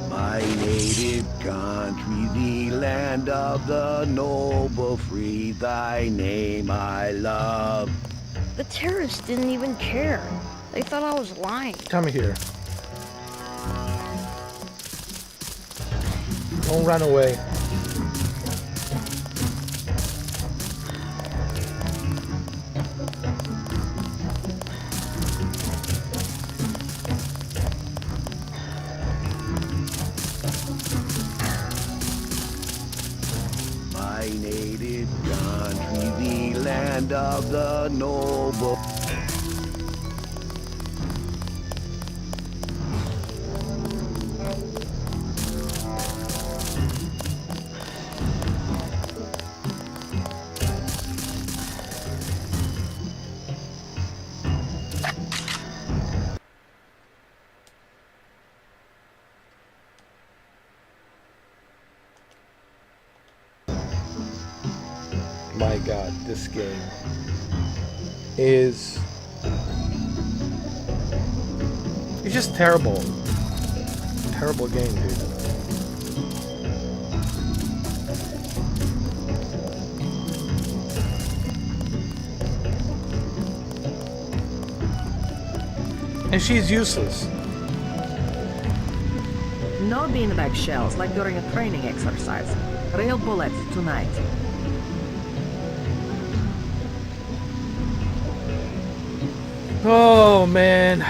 [SPEAKER 18] My native country, the land of the noble free, thy name I love.
[SPEAKER 15] The terrorists didn't even care. They thought I was lying.
[SPEAKER 1] Come here. Don't run away.
[SPEAKER 18] My native country, the land of the noble.
[SPEAKER 1] My god, this game is... It's just terrible. Terrible game, dude. And she's useless.
[SPEAKER 12] No beanbag shells like during a training exercise. Real bullets tonight.
[SPEAKER 1] Oh, man.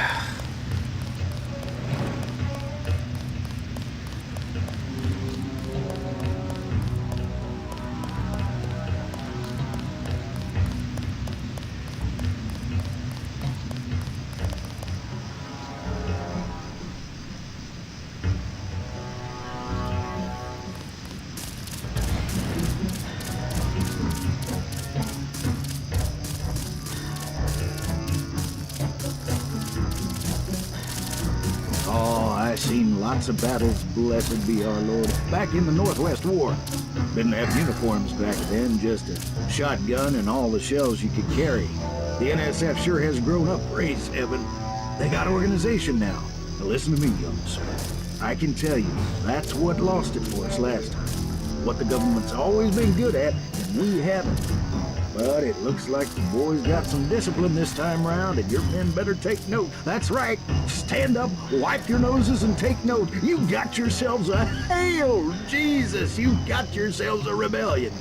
[SPEAKER 16] Oh, I seen lots of battles, blessed be our Lord, back in the Northwest War. Didn't have uniforms back then, just a shotgun and all the shells you could carry. The NSF sure has grown up, praise heaven. They got organization now. Now listen to me, young sir. I can tell you, that's what lost it for us last time. What the government's always been good at, and we haven't. But it looks like the boys got some discipline this time around, and your men better take note. That's right. Stand up, wipe your noses, and take note. You got yourselves a... Hail Jesus! You got yourselves a rebellion.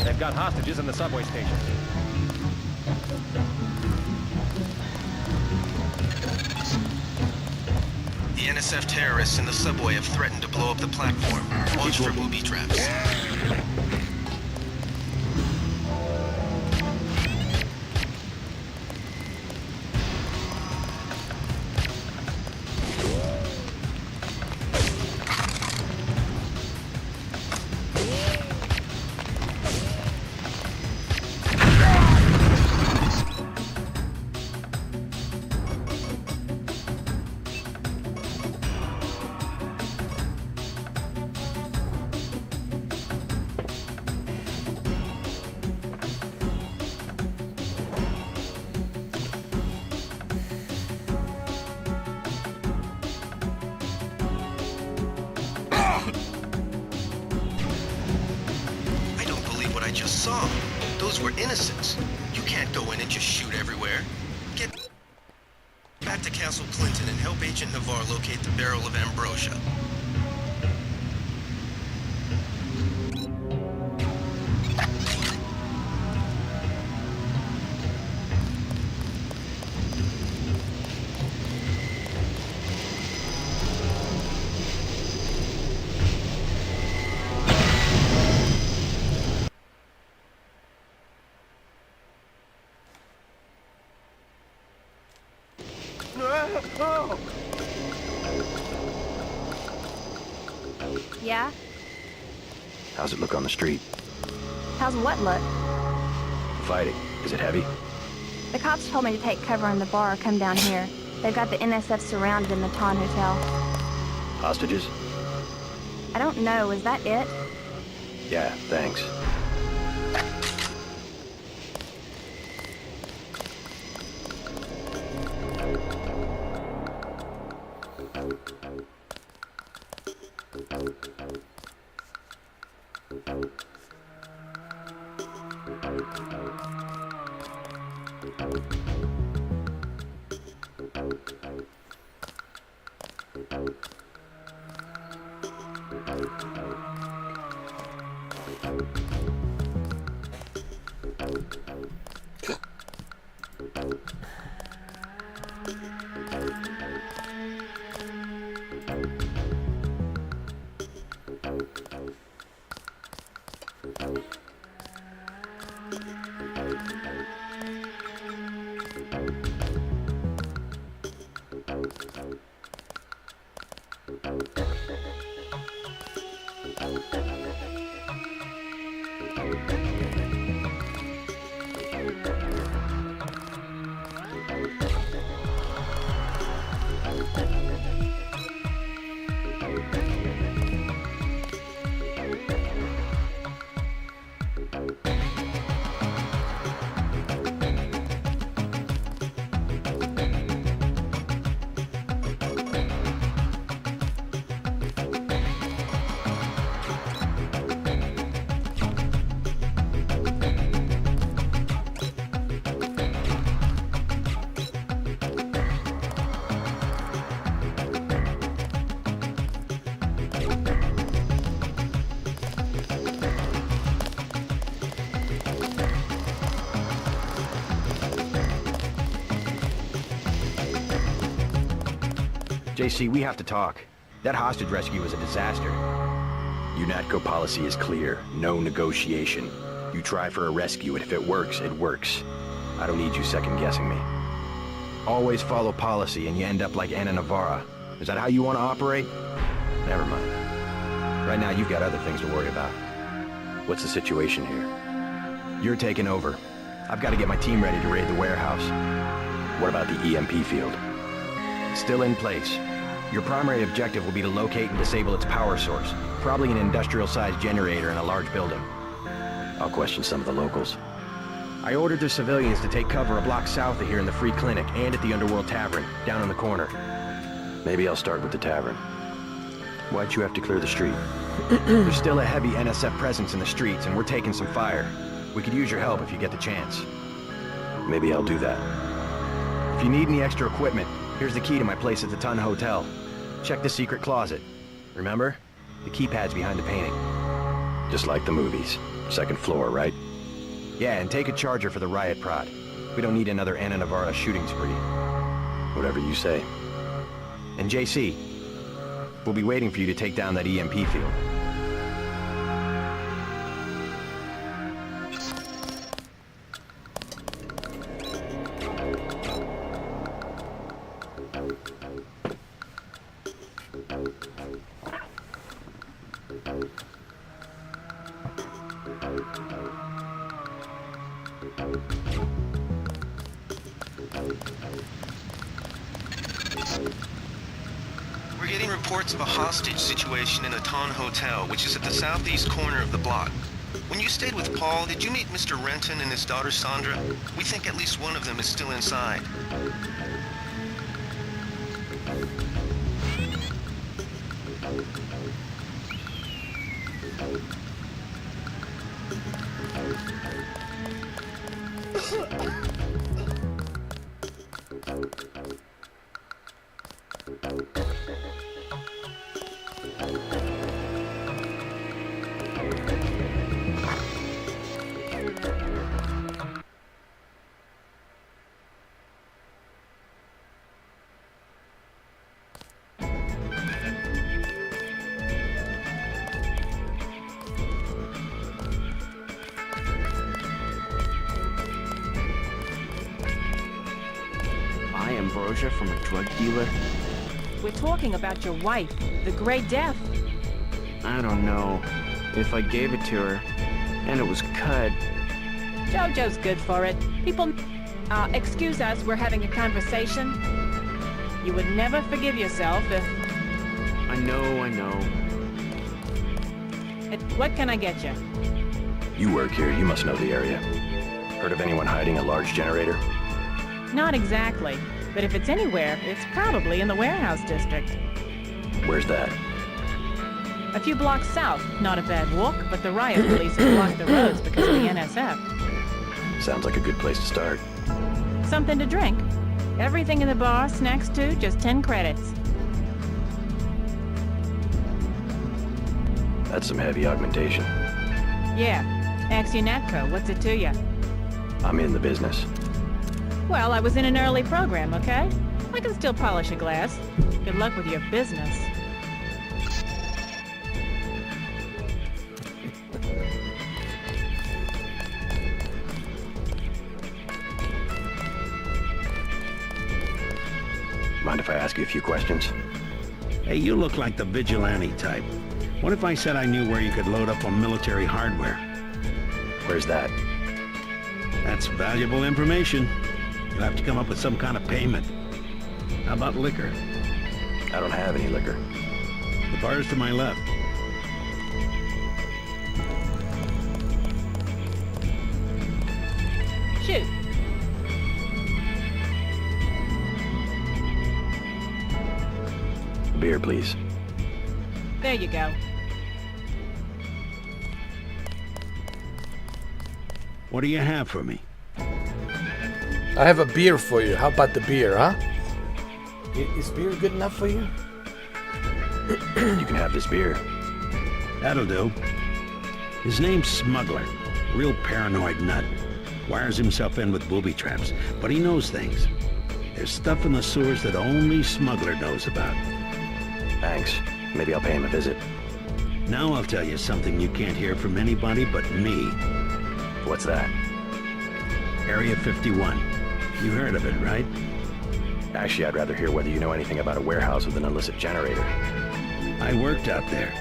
[SPEAKER 17] They've got hostages in the subway station.
[SPEAKER 4] The NSF terrorists in the subway have threatened to blow up the platform. Watch for booby traps. I just saw. Those were innocents. You can't go in and just shoot everywhere. Get back to Castle Clinton and help Agent Navarre locate the barrel of ambrosia.
[SPEAKER 20] Yeah?
[SPEAKER 5] How's it look on the street?
[SPEAKER 20] How's what look?
[SPEAKER 5] Fighting. Is it heavy?
[SPEAKER 20] The cops told me to take cover in the bar or come down here. They've got the NSF surrounded in the Ton Hotel.
[SPEAKER 5] Hostages?
[SPEAKER 20] I don't know. Is that it?
[SPEAKER 5] Yeah, thanks. JC, we have to talk. That hostage rescue was a disaster. UNATCO policy is clear. No negotiation. You try for a rescue, and if it works, it works. I don't need you second-guessing me. Always follow policy, and you end up like Ana Navarra. Is that how you want to operate? Never mind. Right now, you've got other things to worry about. What's the situation here? You're taking over. I've got to get my team ready to raid the warehouse. What about the EMP field? Still in place. Your primary objective will be to locate and disable its power source. Probably an industrial-sized generator in a large building. I'll question some of the locals. I ordered the civilians to take cover a block south of here in the Free Clinic and at the Underworld Tavern, down in the corner. Maybe I'll start with the tavern. Why'd you have to clear the street? There's still a heavy NSF presence in the streets, and we're taking some fire. We could use your help if you get the chance. Maybe I'll do that. If you need any extra equipment, here's the key to my place at the Ton Hotel. Check the secret closet. Remember? The keypad's behind the painting. Just like the movies. Second floor, right? Yeah, and take a charger for the riot prod. We don't need another Ana Navarra shooting spree. Whatever you say. And JC, we'll be waiting for you to take down that EMP field.
[SPEAKER 4] We're getting reports of a hostage situation in the Ton Hotel, which is at the southeast corner of the block. When you stayed with Paul, did you meet Mr. Renton and his daughter Sandra? We think at least one of them is still inside.
[SPEAKER 6] Ambrosia from a drug dealer?
[SPEAKER 19] We're talking about your wife, the Grey Death.
[SPEAKER 6] I don't know. If I gave it to her, and it was cut...
[SPEAKER 19] Jojo's good for it. People... excuse us, we're having a conversation. You would never forgive yourself if...
[SPEAKER 6] I know.
[SPEAKER 19] What can I get you?
[SPEAKER 5] You work here, you must know the area. Heard of anyone hiding a large generator?
[SPEAKER 19] Not exactly. But if it's anywhere, it's probably in the warehouse district.
[SPEAKER 5] Where's that?
[SPEAKER 19] A few blocks south. Not a bad walk, but the riot police have blocked the roads because of the NSF.
[SPEAKER 5] Sounds like a good place to start.
[SPEAKER 19] Something to drink. Everything in the bar, snacks too, just 10 credits.
[SPEAKER 5] That's some heavy augmentation.
[SPEAKER 19] Yeah. Ask UNATCO, what's it to you?
[SPEAKER 5] I'm in the business.
[SPEAKER 19] Well, I was in an early program, okay? I can still polish a glass. Good luck with your business.
[SPEAKER 5] Mind if I ask you a few questions?
[SPEAKER 18] Hey, you look like the vigilante type. What if I said I knew where you could load up on military hardware?
[SPEAKER 5] Where's that?
[SPEAKER 18] That's valuable information. You'll have to come up with some kind of payment. How about liquor?
[SPEAKER 5] I don't have any liquor.
[SPEAKER 18] The bar's to my left.
[SPEAKER 19] Shoot.
[SPEAKER 5] Beer, please.
[SPEAKER 19] There you go.
[SPEAKER 18] What do you have for me?
[SPEAKER 1] I have a beer for you. How about the beer, huh? Is beer good enough for you?
[SPEAKER 5] You can have this beer.
[SPEAKER 18] That'll do. His name's Smuggler. Real paranoid nut. Wires himself in with booby traps, but he knows things. There's stuff in the sewers that only Smuggler knows about.
[SPEAKER 5] Thanks. Maybe I'll pay him a visit.
[SPEAKER 18] Now I'll tell you something you can't hear from anybody but me.
[SPEAKER 5] What's that?
[SPEAKER 18] Area 51. You heard of it, right?
[SPEAKER 5] Actually, I'd rather hear whether you know anything about a warehouse with an illicit generator.
[SPEAKER 18] I worked out there.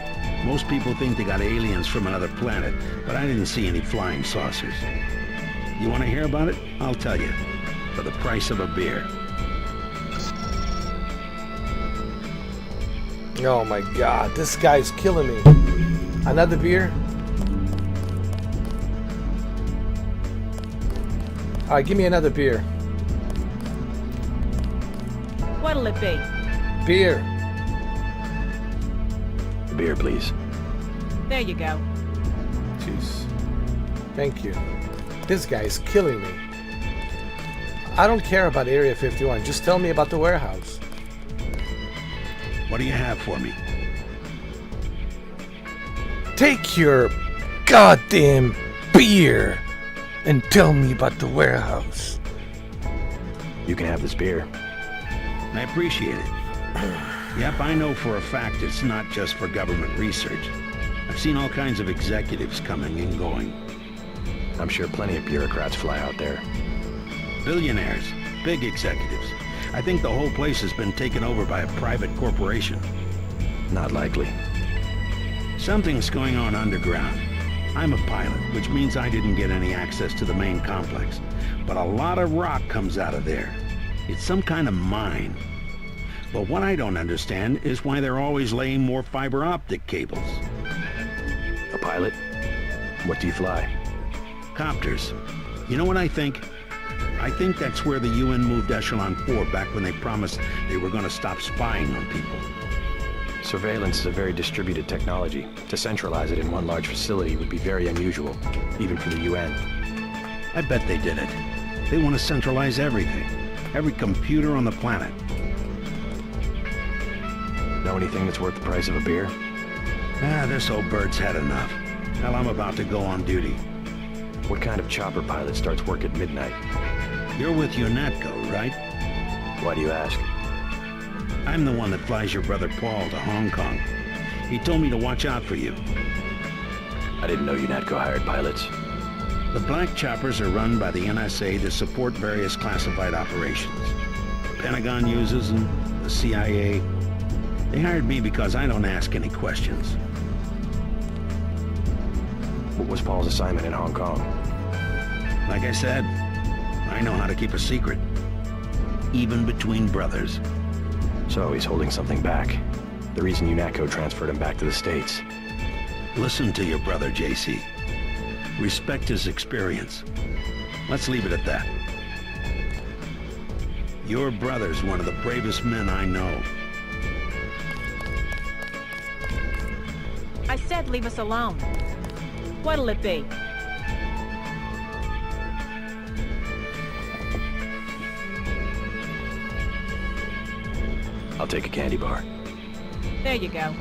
[SPEAKER 18] Most people think they got aliens from another planet, but I didn't see any flying saucers. You want to hear about it? I'll tell you. For the price of a beer.
[SPEAKER 1] Oh my god, this guy's killing me. Another beer? Alright, give me another beer.
[SPEAKER 19] What'll it be?
[SPEAKER 1] Beer.
[SPEAKER 5] Beer, please.
[SPEAKER 19] There you go.
[SPEAKER 1] Jeez. Thank you. This guy is killing me. I don't care about Area 51. Just tell me about the warehouse.
[SPEAKER 18] What do you have for me?
[SPEAKER 1] Take your goddamn beer and tell me about the warehouse.
[SPEAKER 5] You can have this beer.
[SPEAKER 18] I appreciate it. Yep, I know for a fact it's not just for government research. I've seen all kinds of executives coming and going.
[SPEAKER 5] I'm sure plenty of bureaucrats fly out there.
[SPEAKER 18] Billionaires, big executives. I think the whole place has been taken over by a private corporation.
[SPEAKER 5] Not likely.
[SPEAKER 18] Something's going on underground. I'm a pilot, which means I didn't get any access to the main complex. But a lot of rock comes out of there. It's some kind of mine. But what I don't understand is why they're always laying more fiber optic cables.
[SPEAKER 5] A pilot? What do you fly?
[SPEAKER 18] Copters. You know what I think? I think that's where the UN moved Echelon 4 back when they promised they were going to stop spying on people.
[SPEAKER 5] Surveillance is a very distributed technology. To centralize it in one large facility would be very unusual, even for the UN.
[SPEAKER 18] I bet they did it. They want to centralize everything. Every computer on the planet.
[SPEAKER 5] Know anything that's worth the price of a beer?
[SPEAKER 18] This old bird's had enough. Hell, I'm about to go on duty.
[SPEAKER 5] What kind of chopper pilot starts work at midnight?
[SPEAKER 18] You're with UNATCO, right?
[SPEAKER 5] Why do you ask?
[SPEAKER 18] I'm the one that flies your brother Paul to Hong Kong. He told me to watch out for you.
[SPEAKER 5] I didn't know UNATCO hired pilots.
[SPEAKER 18] The black choppers are run by the NSA to support various classified operations. The Pentagon uses them, the CIA. They hired me because I don't ask any questions.
[SPEAKER 5] What was Paul's assignment in Hong Kong?
[SPEAKER 18] Like I said, I know how to keep a secret. Even between brothers.
[SPEAKER 5] So he's holding something back. The reason UNATCO transferred him back to the States.
[SPEAKER 18] Listen to your brother, JC. Respect his experience. Let's leave it at that. Your brother's one of the bravest men I know.
[SPEAKER 19] I said leave us alone. What'll it be?
[SPEAKER 5] I'll take a candy bar.
[SPEAKER 19] There you go.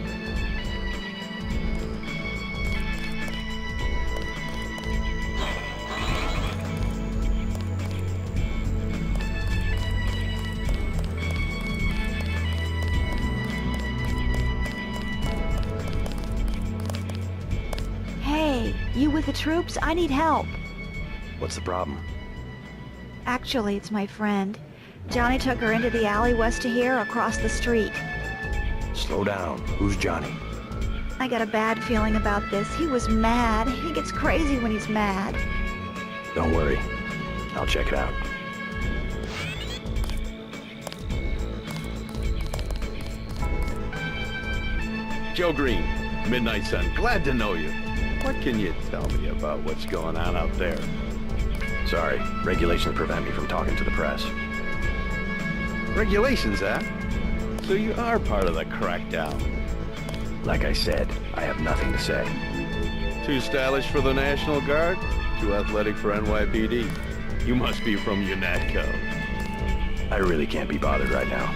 [SPEAKER 21] Hey, you with the troops? I need help.
[SPEAKER 5] What's the problem?
[SPEAKER 21] Actually, it's my friend. Johnny took her into the alley west of here, across the street.
[SPEAKER 5] Slow down. Who's Johnny?
[SPEAKER 21] I got a bad feeling about this. He was mad. He gets crazy when he's mad.
[SPEAKER 5] Don't worry. I'll check it out.
[SPEAKER 6] Joe Green, Midnight Sun. Glad to know you. What can you tell me about what's going on out there?
[SPEAKER 5] Sorry, regulations prevent me from talking to the press.
[SPEAKER 6] Regulations, eh? So you are part of the crackdown.
[SPEAKER 5] Like I said, I have nothing to say.
[SPEAKER 6] Too stylish for the National Guard? Too athletic for NYPD? You must be from UNATCO.
[SPEAKER 5] I really can't be bothered right now.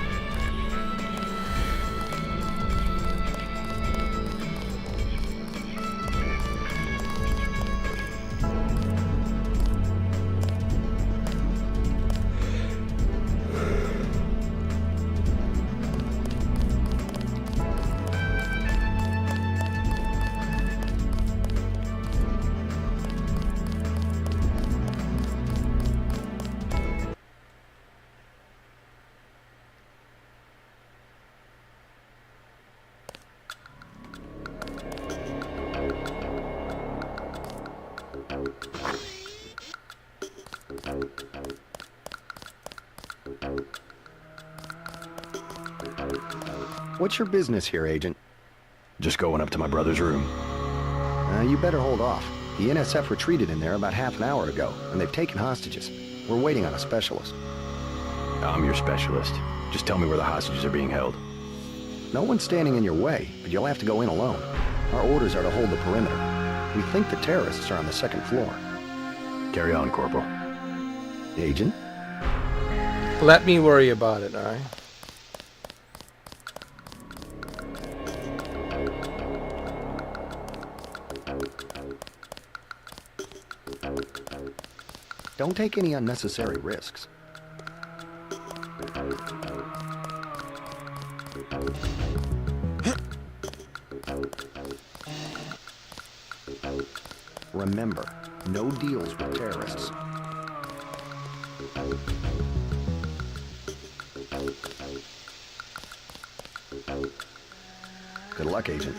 [SPEAKER 13] What's your business here, Agent?
[SPEAKER 5] Just going up to my brother's room.
[SPEAKER 13] You better hold off. The NSF retreated in there about half an hour ago, and they've taken hostages. We're waiting on a specialist.
[SPEAKER 5] I'm your specialist. Just tell me where the hostages are being held.
[SPEAKER 13] No one's standing in your way, but you'll have to go in alone. Our orders are to hold the perimeter. We think the terrorists are on the second floor.
[SPEAKER 5] Carry on, Corporal.
[SPEAKER 13] Agent?
[SPEAKER 1] Let me worry about it, alright?
[SPEAKER 13] Don't take any unnecessary risks. Remember, no deals with terrorists. Good luck, Agent.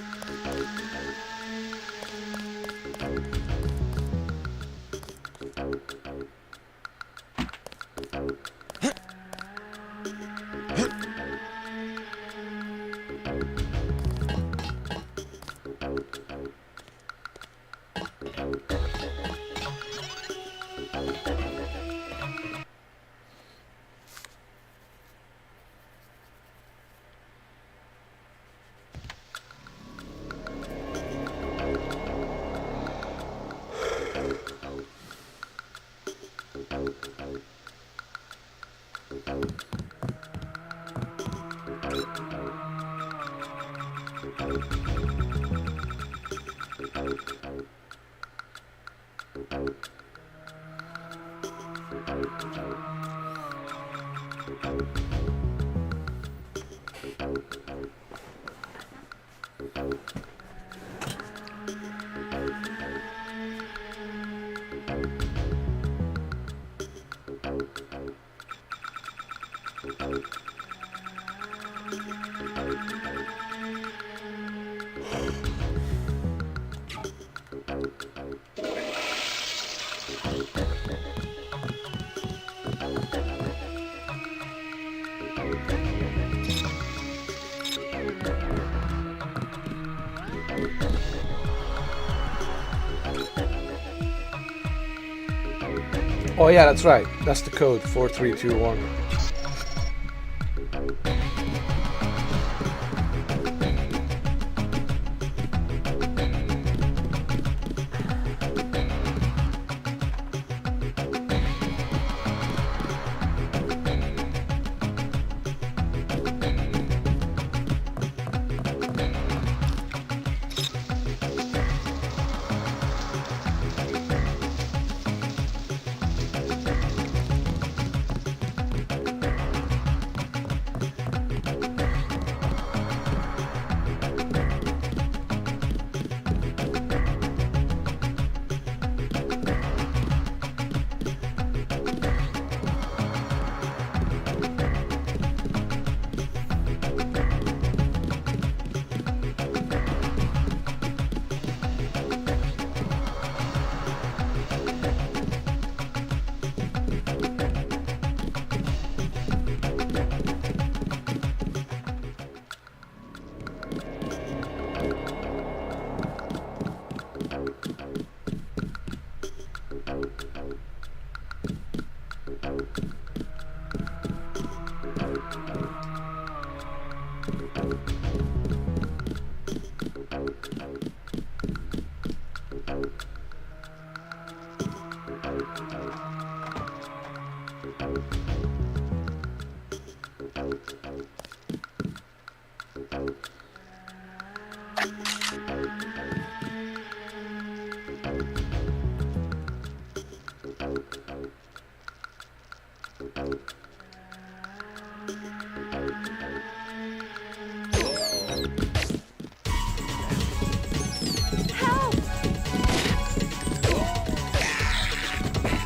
[SPEAKER 1] Oh yeah, that's right. That's the code, 4321.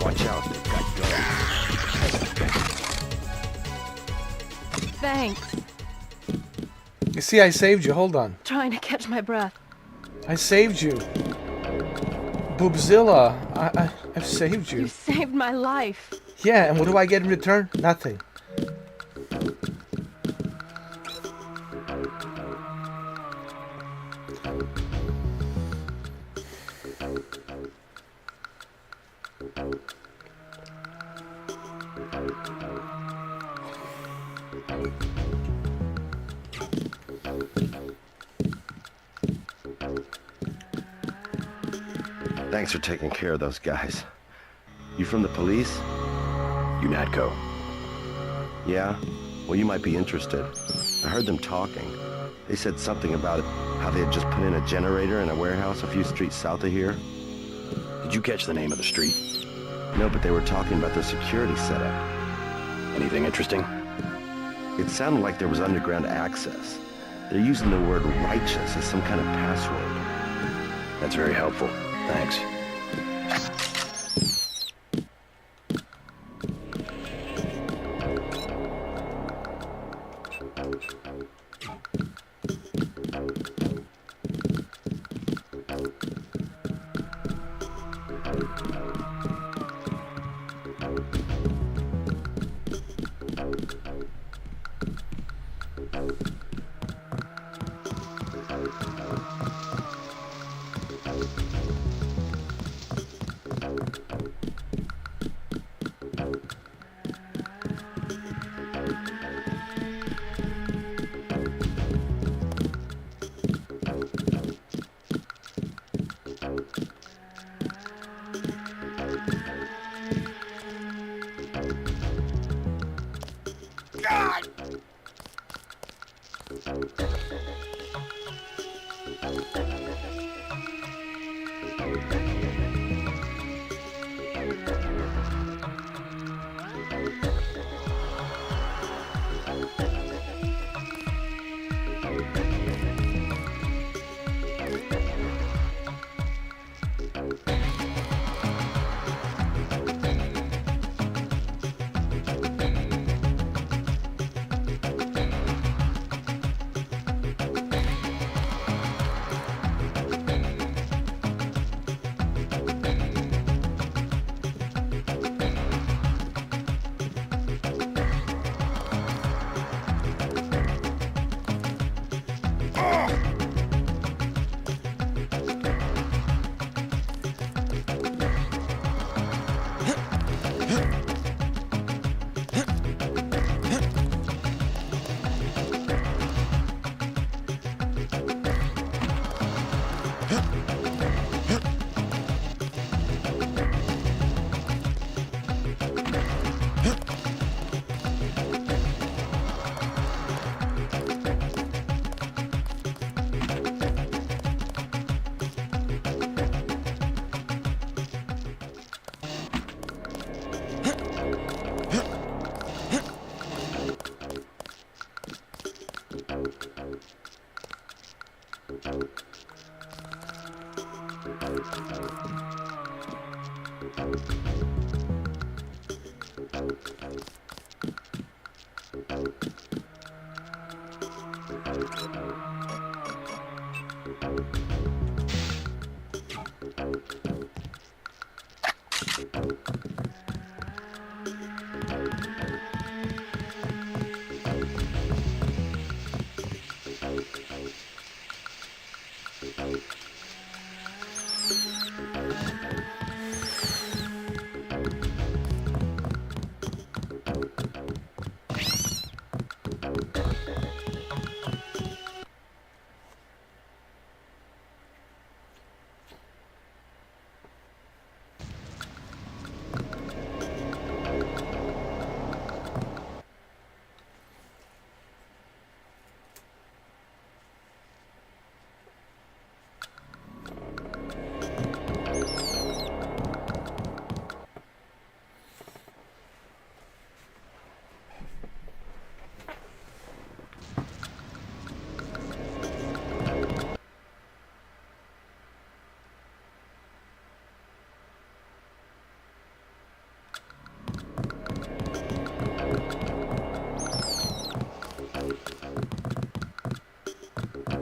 [SPEAKER 13] Watch out, they've got guns.
[SPEAKER 19] Thanks.
[SPEAKER 1] You see, I saved you. Hold on.
[SPEAKER 19] Trying to catch my breath.
[SPEAKER 1] I saved you. Boobzilla, I've saved you.
[SPEAKER 19] You saved my life.
[SPEAKER 1] Yeah, and what do I get in return? Nothing.
[SPEAKER 3] Thanks for taking care of those guys. You from the police?
[SPEAKER 5] UNATCO.
[SPEAKER 3] Yeah? Well, you might be interested. I heard them talking. They said something about how they had just put in a generator in a warehouse a few streets south of here.
[SPEAKER 5] Did you catch the name of the street?
[SPEAKER 3] No, but they were talking about their security setup.
[SPEAKER 5] Anything interesting?
[SPEAKER 3] It sounded like there was underground access. They're using the word righteous as some kind of password.
[SPEAKER 5] That's very helpful. Thanks.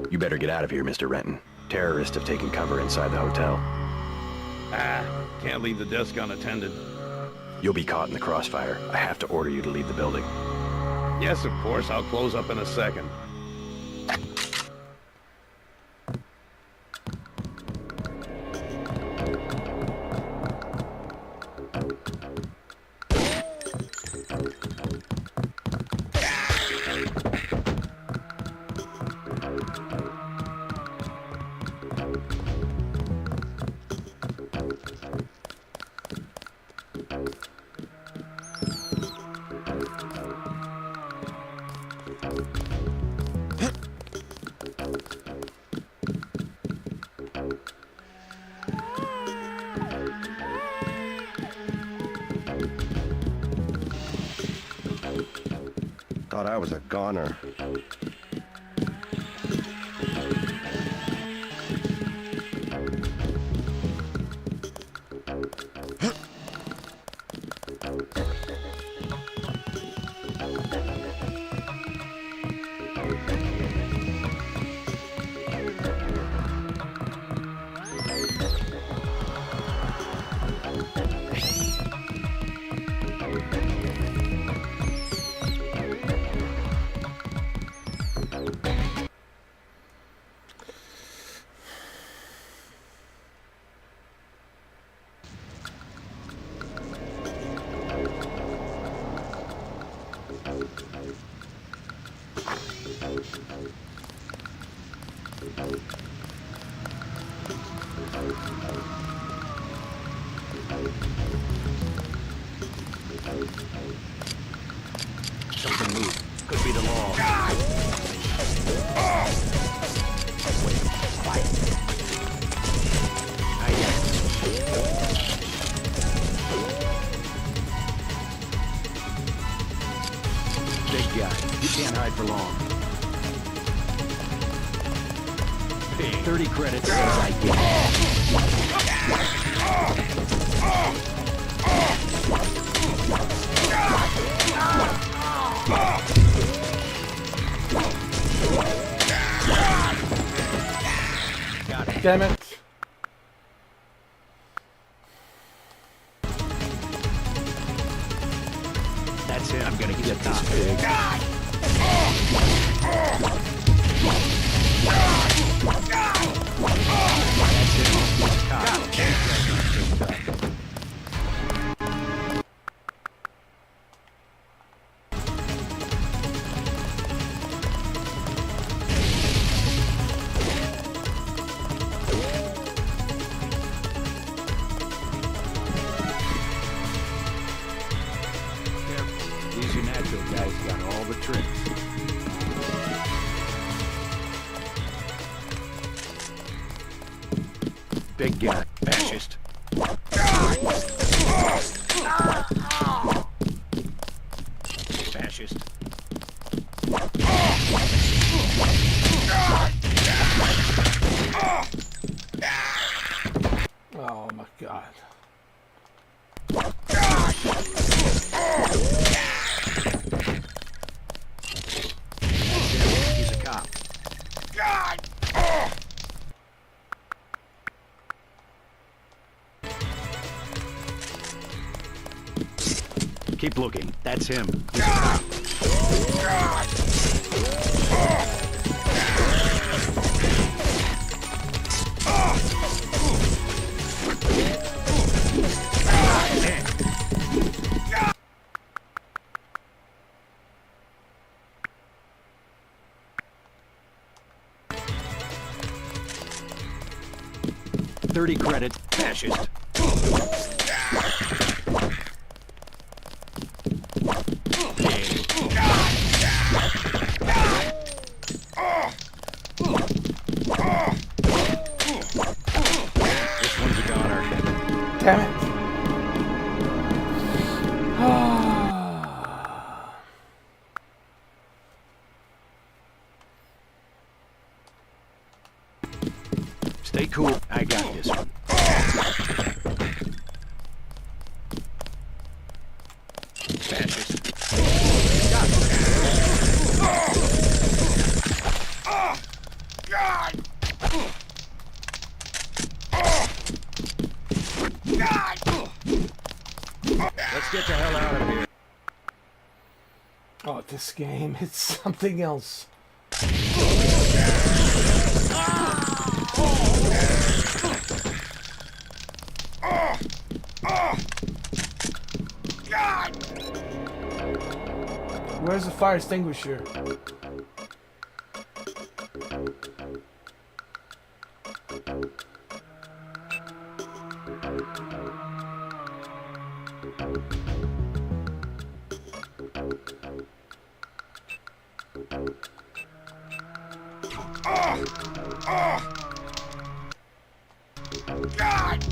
[SPEAKER 5] You better get out of here, Mr. Renton. Terrorists have taken cover inside the hotel.
[SPEAKER 6] Can't leave the desk unattended.
[SPEAKER 5] You'll be caught in the crossfire. I have to order you to leave the building.
[SPEAKER 6] Yes, of course. I'll close up in a second.
[SPEAKER 3] Thought I was a goner.
[SPEAKER 6] Something moved. Could be the law. Wait, quiet. Big guy. You can't hide for long. 30 credits as I get.
[SPEAKER 1] Damn it.
[SPEAKER 6] That's it. I'm gonna get this pig. These United guys got all the tricks. Big guy, fascist. Fascist.
[SPEAKER 1] Oh my god.
[SPEAKER 6] He's a cop. Keep looking. That's him. He's a cop. $30 credits, fascist. This one's a goner.
[SPEAKER 1] Damn it.
[SPEAKER 6] Stay cool. I got this one. Fascist. Let's get the hell out of here.
[SPEAKER 1] Oh, this game, it's something else. Where's the fire extinguisher?
[SPEAKER 10] God!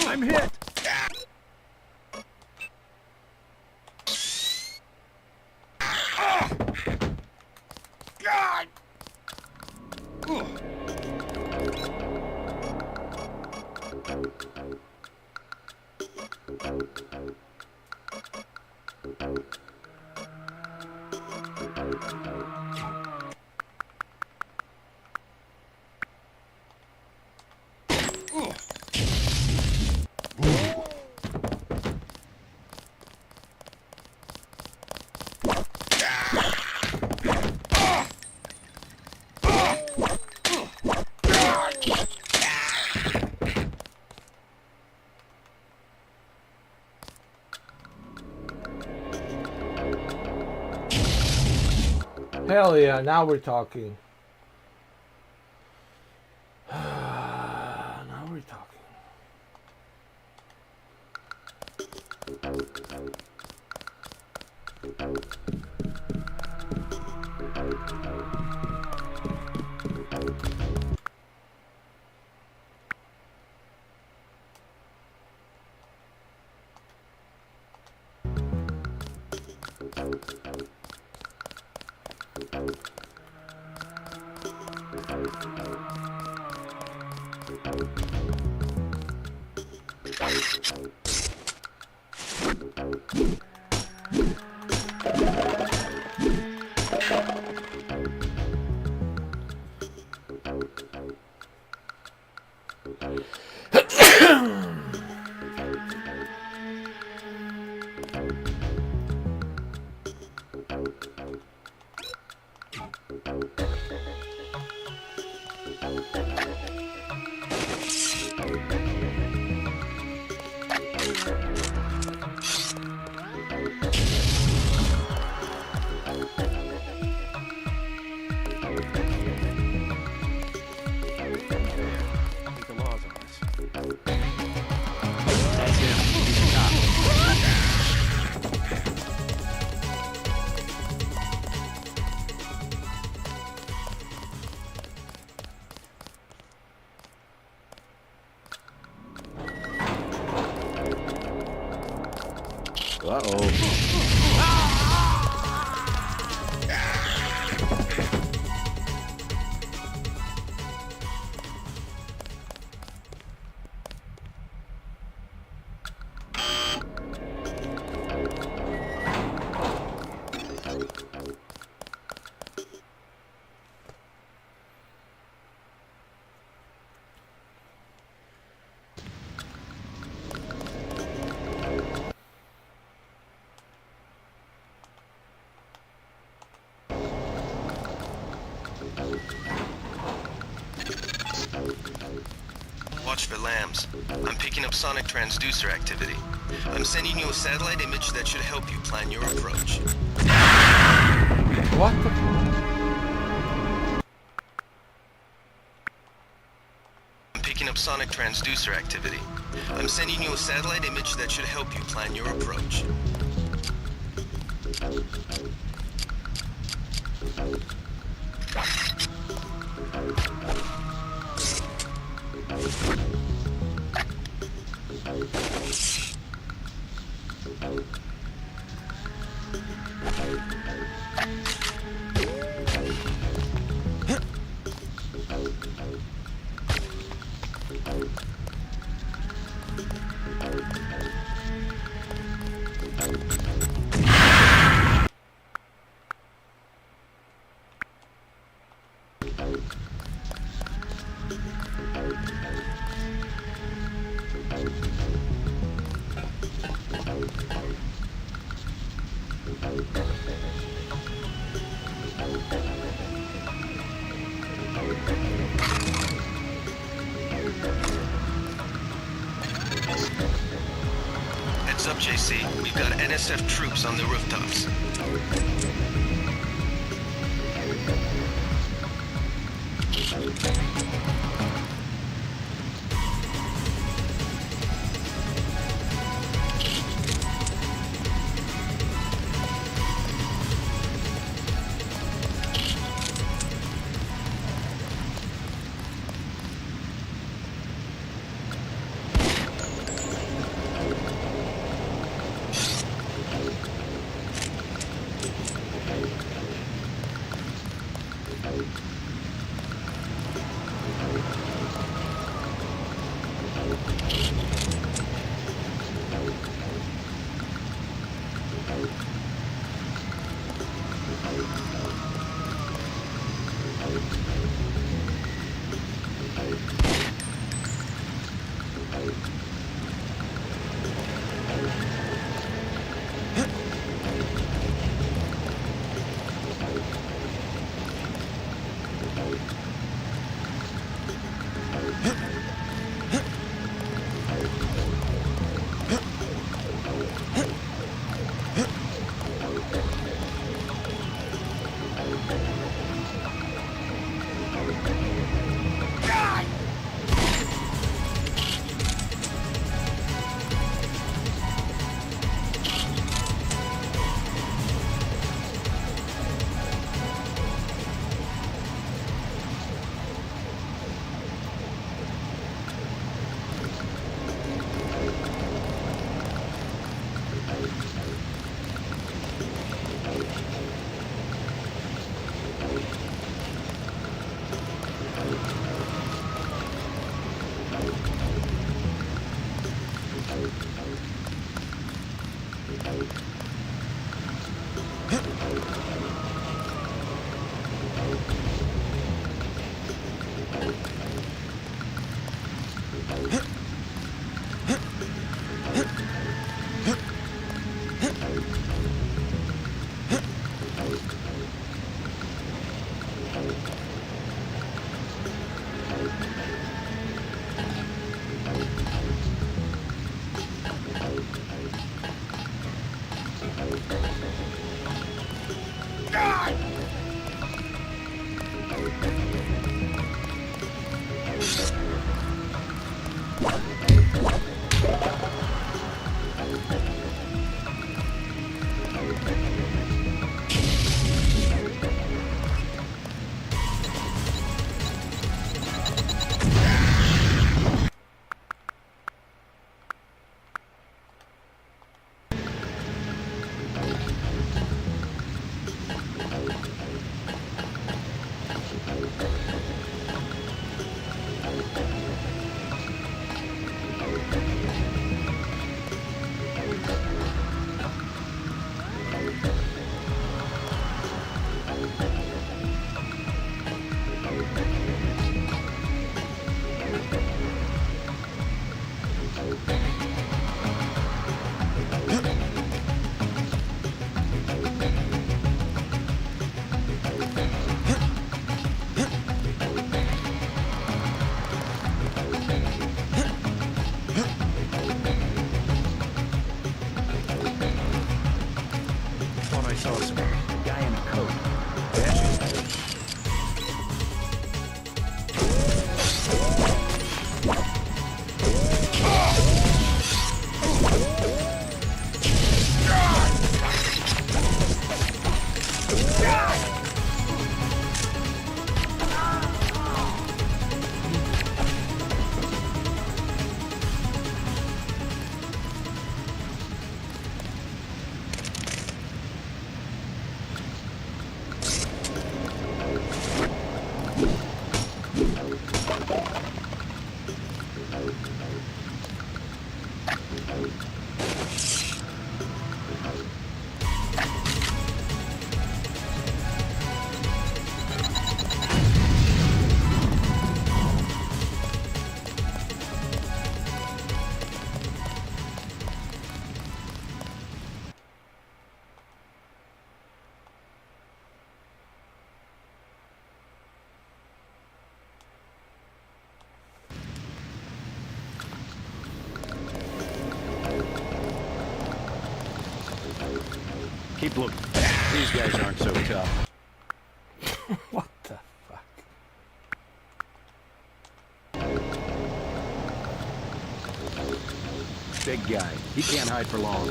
[SPEAKER 6] I'm hit!
[SPEAKER 10] God!
[SPEAKER 1] Hell yeah, now we're talking. Now we're talking.
[SPEAKER 4] Watch for lambs. I'm picking up sonic transducer activity. I'm sending you a satellite image that should help you plan your approach.
[SPEAKER 1] What the?
[SPEAKER 4] I'm picking up sonic transducer activity. I'm sending you a satellite image that should help you plan your approach. JC. We've got NSF troops on the rooftops.
[SPEAKER 6] Keep looking. These guys aren't so tough.
[SPEAKER 1] What the fuck?
[SPEAKER 6] Big guy. He can't hide for long.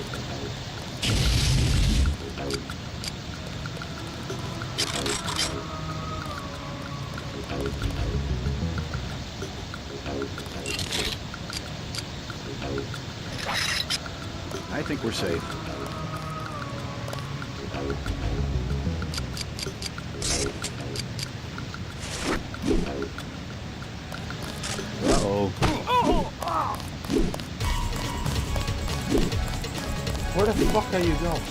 [SPEAKER 6] I think we're safe.
[SPEAKER 1] Uh-oh. Where the fuck are you going?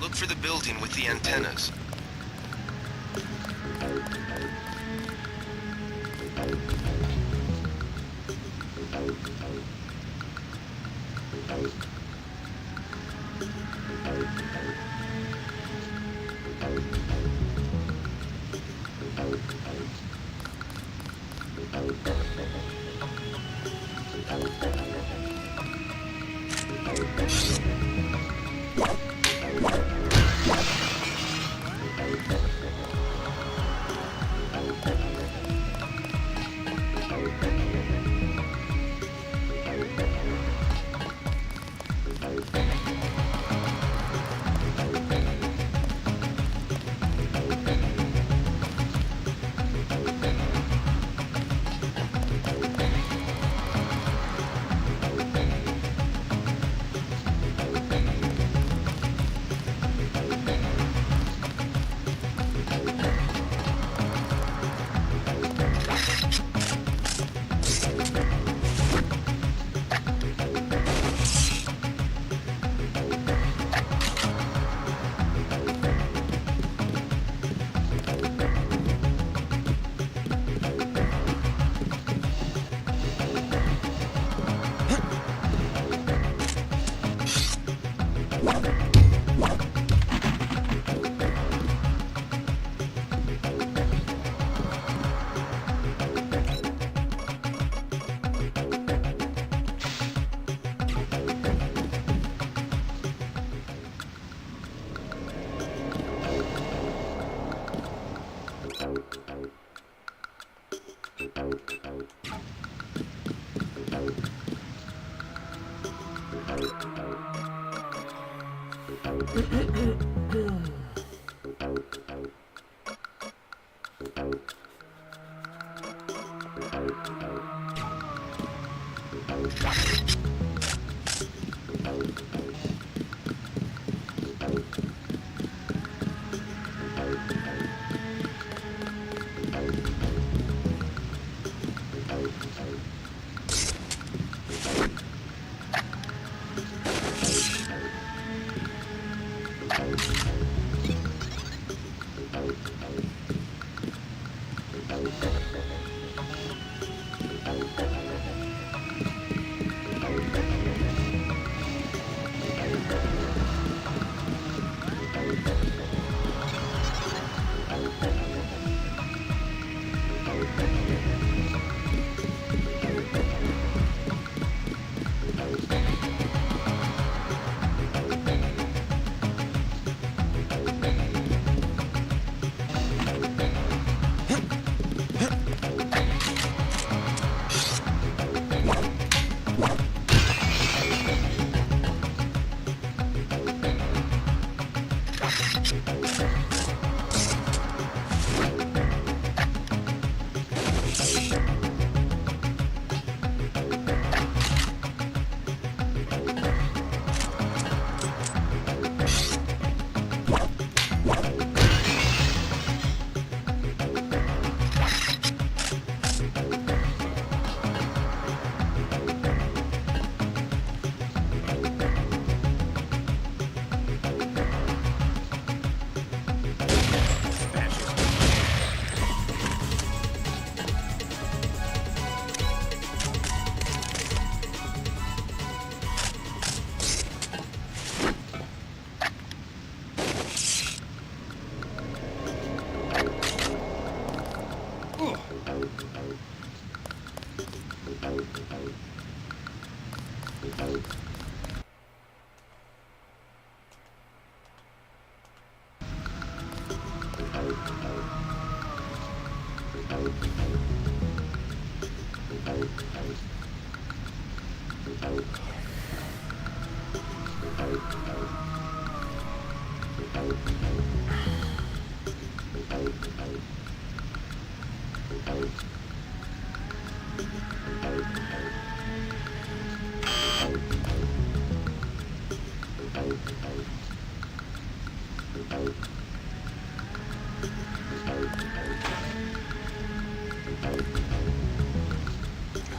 [SPEAKER 4] Look for the building with the antennas.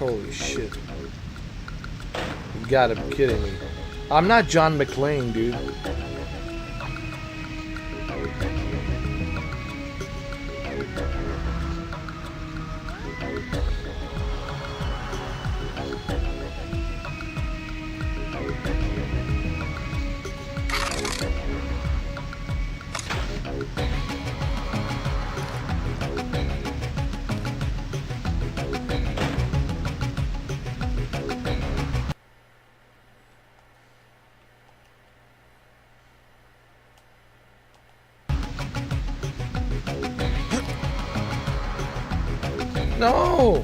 [SPEAKER 1] Holy shit. You gotta be kidding me. I'm not John McClane, dude. No!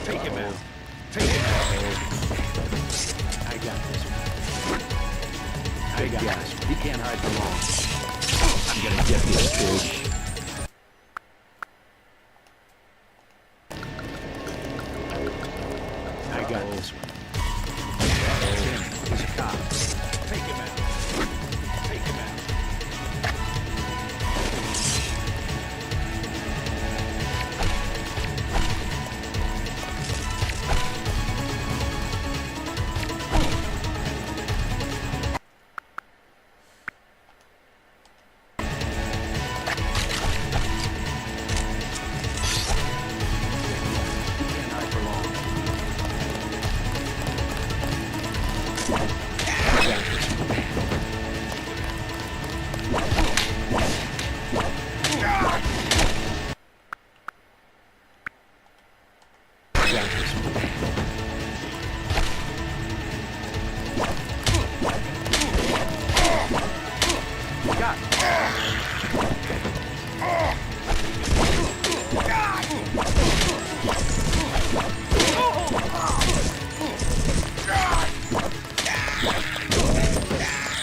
[SPEAKER 6] Take him out. Take him out. I got this one. I got this. He can't hide for long. I'm gonna get this pig. I got this one. That's him. He's a cop. Take him out. Take him out.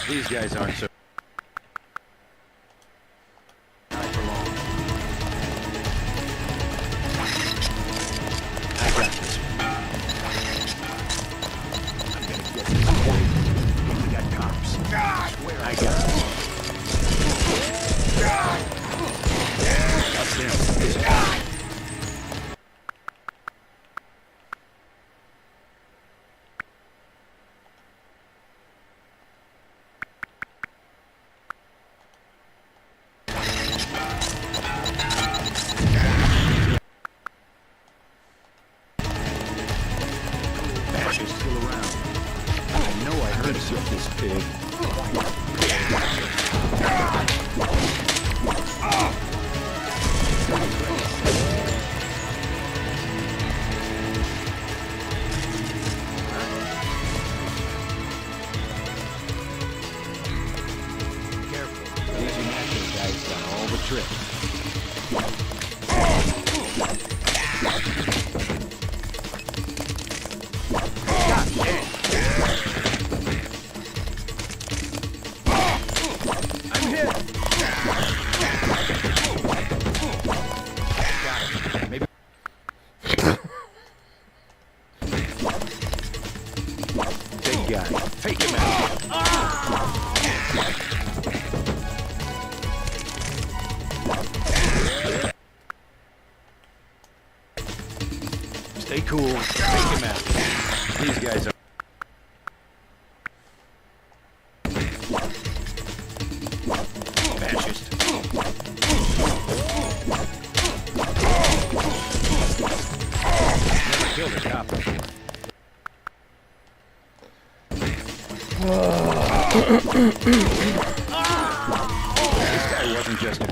[SPEAKER 6] These guys aren't so... Stay cool. Take him out. These guys are... Fascist. Never killed a cop before. This guy wasn't just a...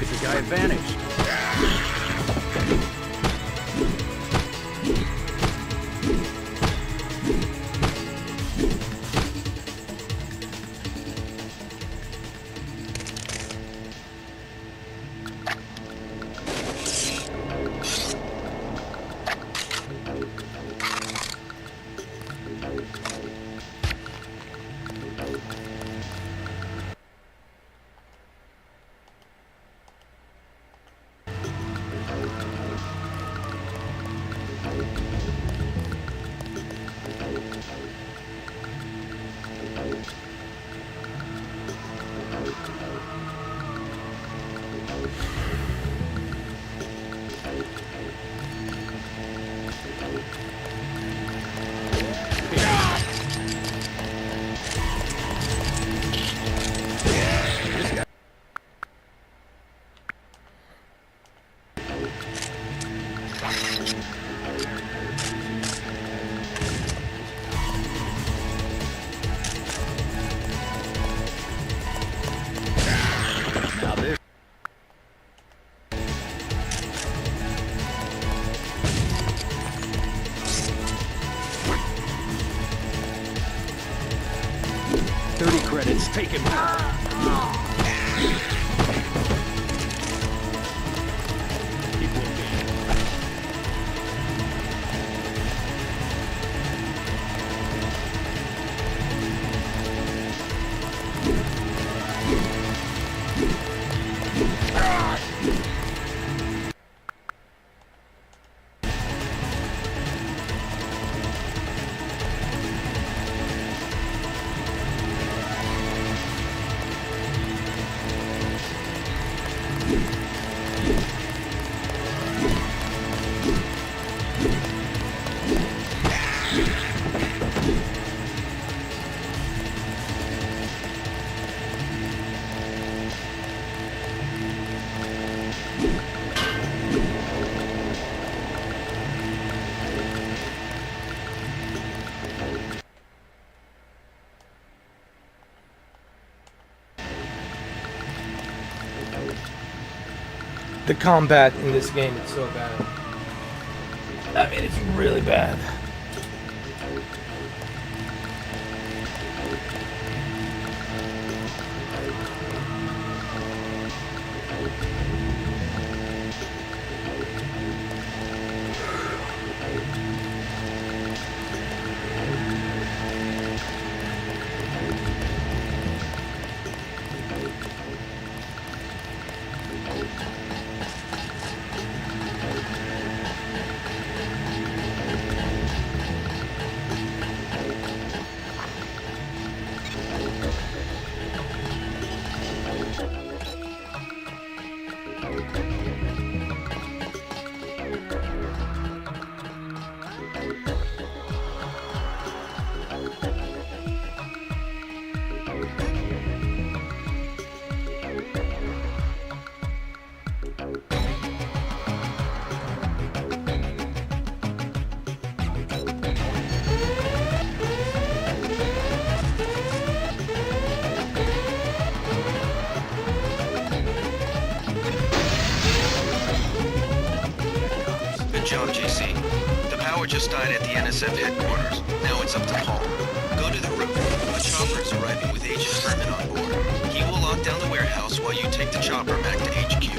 [SPEAKER 6] The guy vanished. Now this. Credits, take him. Keep looking.
[SPEAKER 1] The combat in this game is so bad. I mean, it's really bad.
[SPEAKER 4] Good job, JC. The power just died at the NSF headquarters. Now it's up to Paul. Go to the roof. A chopper is arriving with Agent Herman on board. He will lock down the warehouse while you take the chopper back to HQ.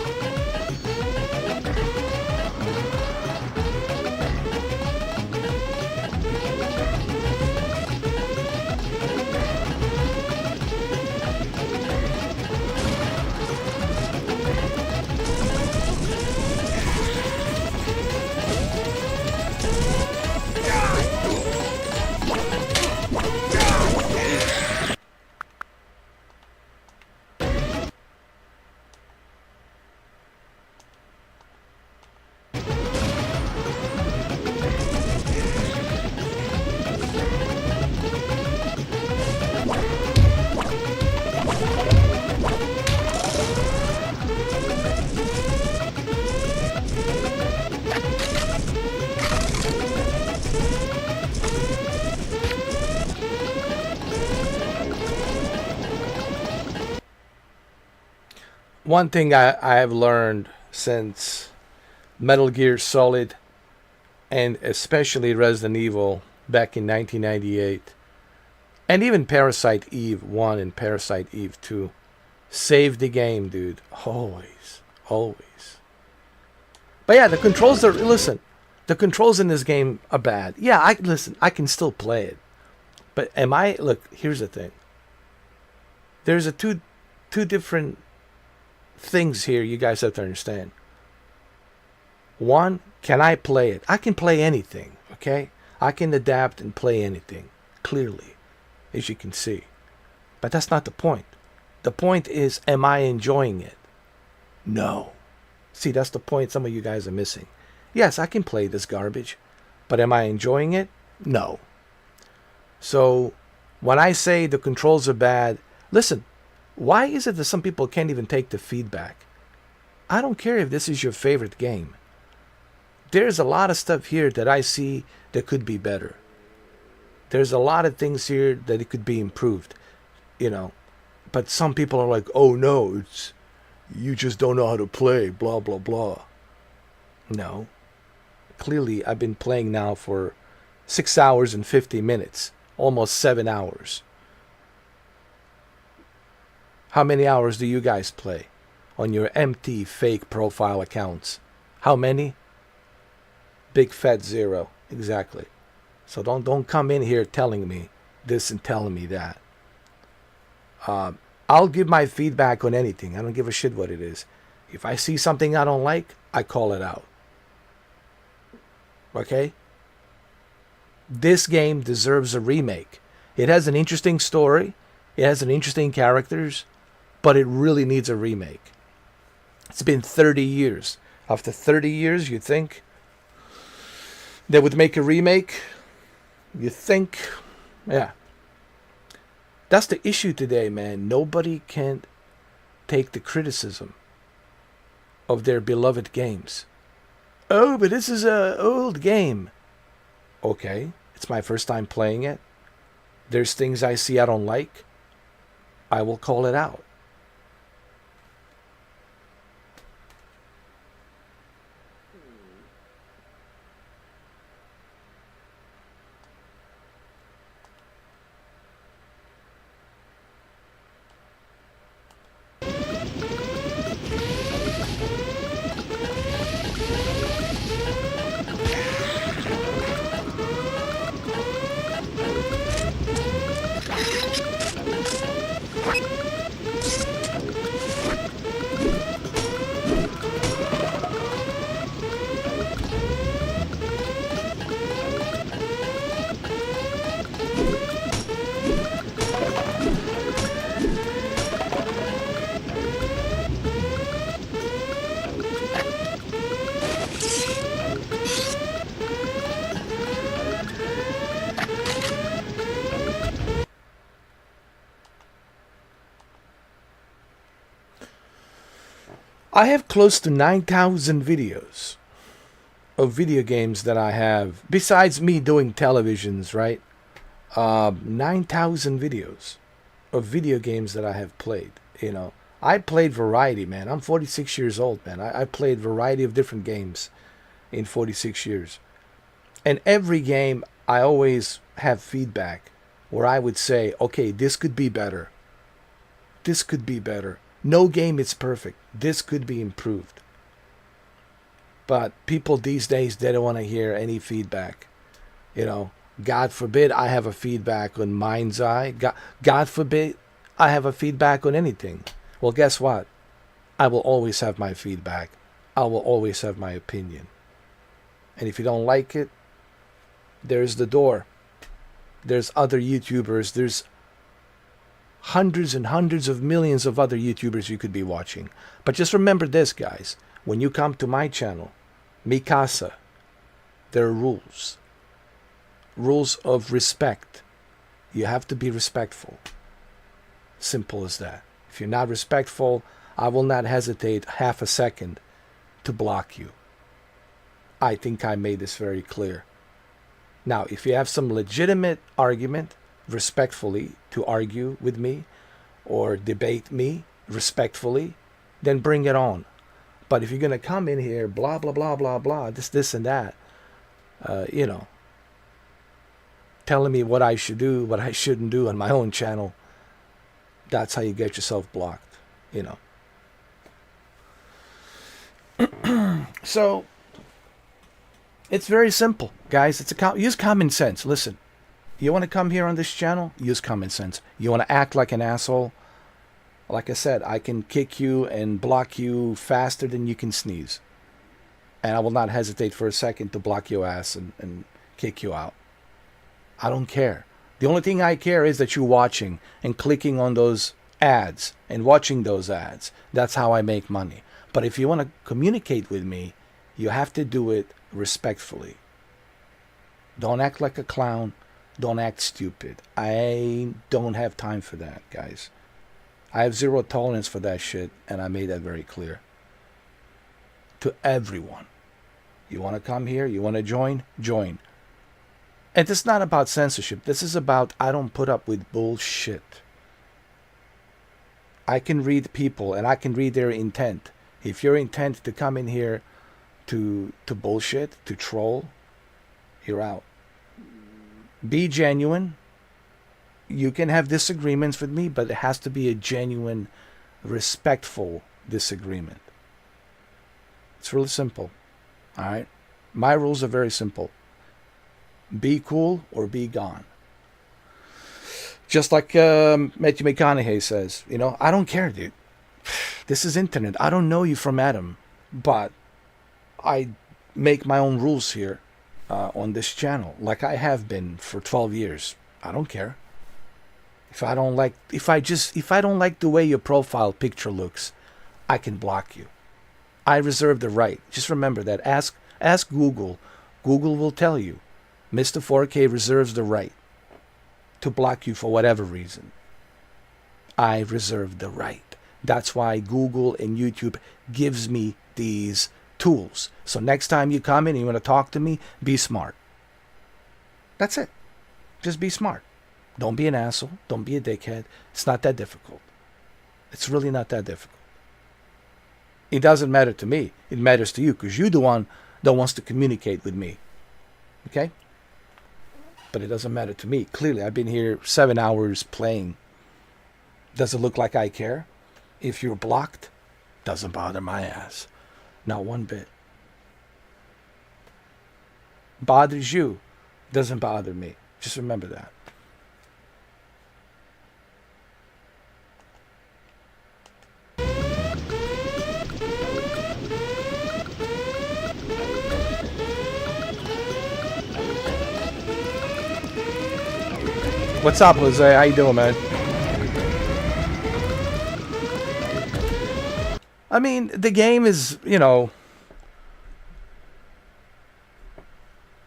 [SPEAKER 1] one thing I have learned since Metal Gear Solid and especially Resident Evil back in 1998, and even Parasite Eve 1 and Parasite Eve 2, save the game, dude. Always. Always. But yeah, the controls are... Listen, the controls in this game are bad. Yeah, I can still play it. But am I... Look, here's the thing. There's two different things here you guys have to understand. One, can I play it? I can play anything, okay? I can adapt and play anything, clearly, as you can see. But that's not the point. The point is, am I enjoying it? No. See, that's the point some of you guys are missing. Yes, I can play this garbage, but am I enjoying it? No. So, when I say the controls are bad, listen, why is it that some people can't even take the feedback? I don't care if this is your favorite game. There's a lot of stuff here that I see that could be better. There's a lot of things here that it could be improved, you know. But some people are like, oh no, it's you just don't know how to play, blah, blah, blah. No. Clearly, I've been playing now for 6 hours and 50 minutes, almost 7 hours. How many hours do you guys play on your empty fake profile accounts? How many? Big fat 0, exactly. So don't come in here telling me this and telling me that. I'll give my feedback on anything. I don't give a shit what it is. If I see something I don't like, I call it out. Okay? This game deserves a remake. It has an interesting story. It has an interesting characters, but it really needs a remake. It's been 30 years. After 30 years, you think they would make a remake? You think? Yeah. That's the issue today, man. Nobody can take the criticism of their beloved games. Oh, but this is an old game. Okay, it's my first time playing it. There's things I see I don't like. I will call it out. I have close to 9,000 videos of video games that I have, besides me doing televisions, right? 9,000 videos of video games that I have played, you know. I played variety, man. I'm 46 years old, man. I played variety of different games in 46 years. And every game, I always have feedback where I would say, okay, this could be better. This could be better. No game is perfect. This could be improved. But people these days, they don't want to hear any feedback. You know, God forbid I have a feedback on Mind's Eye. God forbid I have a feedback on anything. Well, guess what? I will always have my feedback. I will always have my opinion. And if you don't like it, there's the door. There's other YouTubers. There's hundreds and hundreds of millions of other YouTubers you could be watching. But just remember this, guys. When you come to my channel, Mikasa, there are rules. Rules of respect. You have to be respectful. Simple as that. If you're not respectful, I will not hesitate half a second to block you. I think I made this very clear. Now, if you have some legitimate argument, respectfully, to argue with me or debate me respectfully, then bring it on. But if you're going to come in here, blah, blah, blah, blah, blah, this, and that, you know, telling me what I should do, what I shouldn't do on my own channel, that's how you get yourself blocked, you know. So, it's very simple, guys. Use common sense. Listen, you want to come here on this channel? Use common sense. You want to act like an asshole? Like I said, I can kick you and block you faster than you can sneeze. And I will not hesitate for a second to block your ass and kick you out. I don't care. The only thing I care is that you're watching and clicking on those ads and watching those ads. That's how I make money. But if you want to communicate with me, you have to do it respectfully. Don't act like a clown. Don't act stupid. I don't have time for that, guys. I have zero tolerance for that shit, and I made that very clear to everyone. You want to come here? You want to join? Join. And this is not about censorship. This is about I don't put up with bullshit. I can read people, and I can read their intent. If your intent to come in here to bullshit, to troll, you're out. Be genuine. You can have disagreements with me, but it has to be a genuine, respectful disagreement. It's really simple. All right? My rules are very simple. Be cool or be gone. Just like Matthew McConaughey says, you know, I don't care, dude. This is internet. I don't know you from Adam, but I make my own rules here on this channel, like I have been for 12 years. I don't care. If I don't like the way your profile picture looks, I can block you. I reserve the right. Just remember that. Ask Google. Google will tell you. Mr. 4K reserves the right to block you for whatever reason. I reserve the right. That's why Google and YouTube gives me these tools. So next time you come in and you want to talk to me, be smart. That's it. Just be smart. Don't be an asshole. Don't be a dickhead. It's not that difficult. It's really not that difficult. It doesn't matter to me. It matters to you because you're the one that wants to communicate with me. Okay? But it doesn't matter to me. Clearly, I've been here 7 hours playing. Does it look like I care? If you're blocked, doesn't bother my ass. Not one bit. Bothers you, doesn't bother me. Just remember that. What's up, Jose? How you doing, man? I mean, the game is, you know,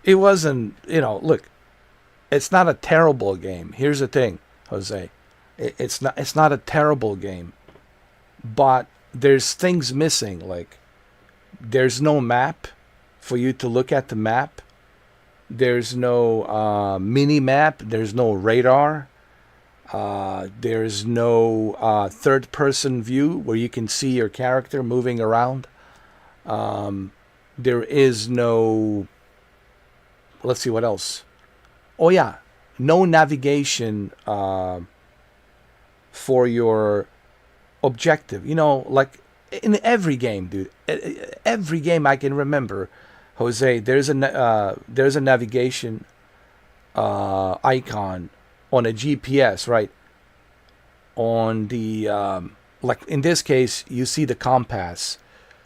[SPEAKER 1] it wasn't, you know, look, it's not a terrible game. Here's the thing, Jose. It's not a terrible game, but there's things missing. Like, there's no map for you to look at the map. There's no mini map. There's no radar. There's no third-person view where you can see your character moving around. There is no... Let's see what else. Oh, yeah. No navigation for your objective. You know, like in every game, dude. Every game I can remember, Jose, there's a navigation icon on a GPS, right? On the like in this case, you see the compass,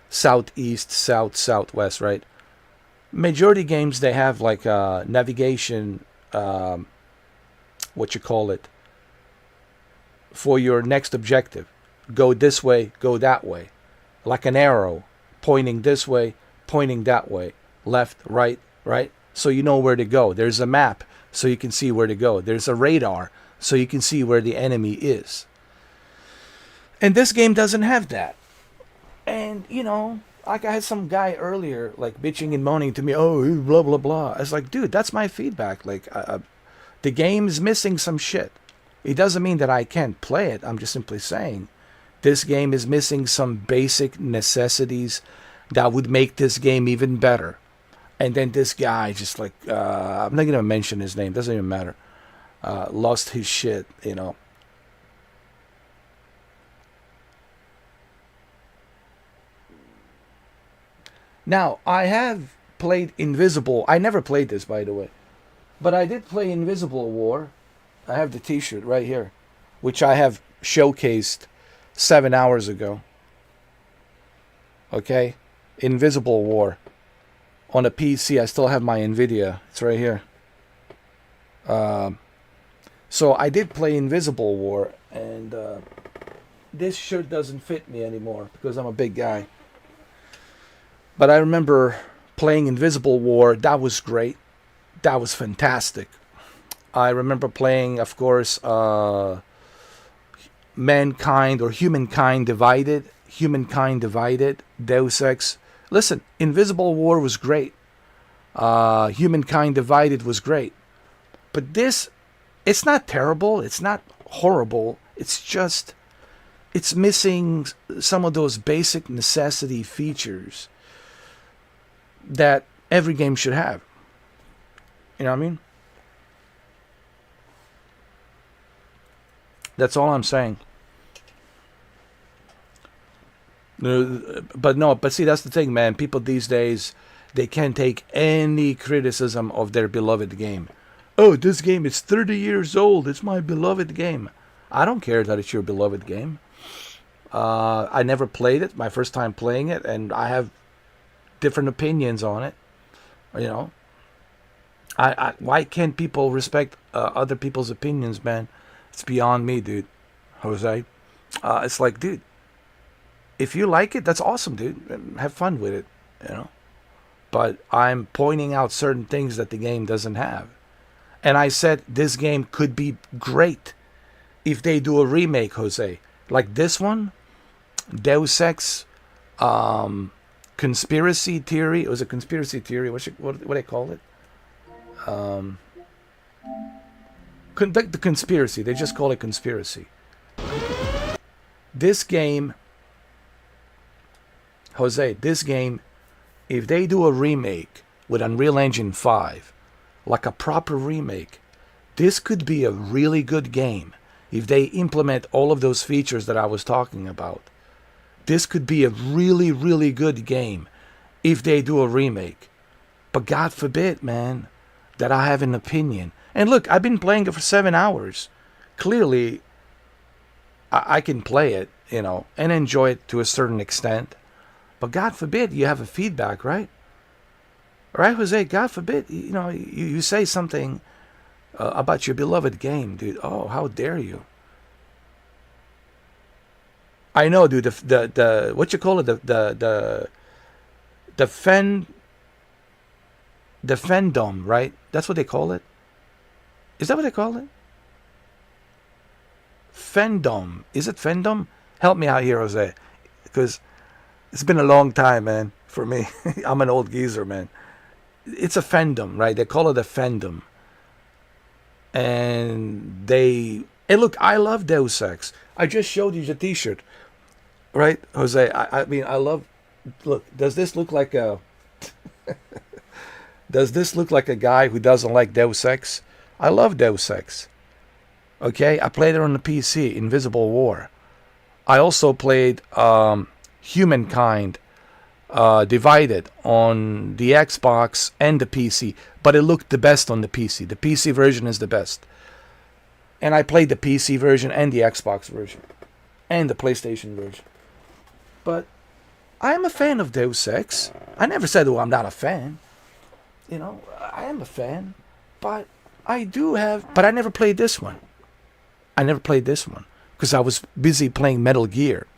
[SPEAKER 1] southeast, south, southwest, right? Majority games they have like a navigation, what you call it, for your next objective. Go this way, go that way, like an arrow pointing this way, pointing that way, left, right, right. So you know where to go. There's a map, so you can see where to go. There's a radar, so you can see where the enemy is. And this game doesn't have that. And, you know, like I had some guy earlier, like, bitching and moaning to me, oh, blah, blah, blah. I was like, dude, that's my feedback. Like, the game is missing some shit. It doesn't mean that I can't play it. I'm just simply saying This game is missing some basic necessities that would make this game even better. And then this guy just like, I'm not going to mention his name, doesn't even matter. Lost his shit, you know. Now, I have played Invisible. I never played this, by the way. But I did play Invisible War. I have the t-shirt right here, which I have showcased 7 hours ago. Okay? Invisible War. On a PC, I still have my NVIDIA. It's right here. So I did play Invisible War, and this shirt doesn't fit me anymore because I'm a big guy. But I remember playing Invisible War. That was great. That was fantastic. I remember playing, of course, Mankind or Humankind Divided. Humankind Divided. Deus Ex. Listen, Invisible War was great. Humankind Divided was great. But this, it's not terrible. It's not horrible. It's just, it's missing some of those basic necessity features that every game should have. You know what I mean? That's all I'm saying. But see, that's the thing, man. People these days, they can't take any criticism of their beloved game. Oh, this game is 30 years old. It's my beloved game. I don't care that it's your beloved game. I never played it. My first time playing it, and I have different opinions on it. You know, why can't people respect other people's opinions, man? It's beyond me, dude. Jose, it's like, dude, if you like it, that's awesome, dude. Have fun with it, you know. But I'm pointing out certain things that the game doesn't have. And I said this game could be great if they do a remake, Jose. Like this one, Deus Ex, Conspiracy Theory. It was a conspiracy theory. What do they call it? The conspiracy. They just call it conspiracy. This game, Jose, this game, if they do a remake with Unreal Engine 5, like a proper remake, this could be a really good game. If they implement all of those features that I was talking about, this could be a really, really good game if they do a remake. But God forbid, man, that I have an opinion. And look, I've been playing it for 7 hours. Clearly, I can play it, you know, and enjoy it to a certain extent. But God forbid you have a feedback, right? Right, Jose? God forbid, you know, you say something about your beloved game, dude. Oh, how dare you? I know, dude. The what you call it? The fandom, right? That's what they call it. Is that what they call it? Fandom. Is it fandom? Help me out here, Jose, because it's been a long time, man, for me. I'm an old geezer, man. It's a fandom, right? They call it a fandom. And look, I love Deus Ex. I just showed you the t-shirt. Right, Jose? I mean, I love... Look, does this look like a... Does this look like a guy who doesn't like Deus Ex? I love Deus Ex. Okay? I played it on the PC, Invisible War. I also played Humankind Divided on the Xbox and the PC. But it looked the best on the PC. The PC version is the best. And I played the PC version and the Xbox version. And the PlayStation version. But I am a fan of Deus Ex. I never said, oh, I'm not a fan. You know, I am a fan. But I never played this one. I never played this one. Because I was busy playing Metal Gear.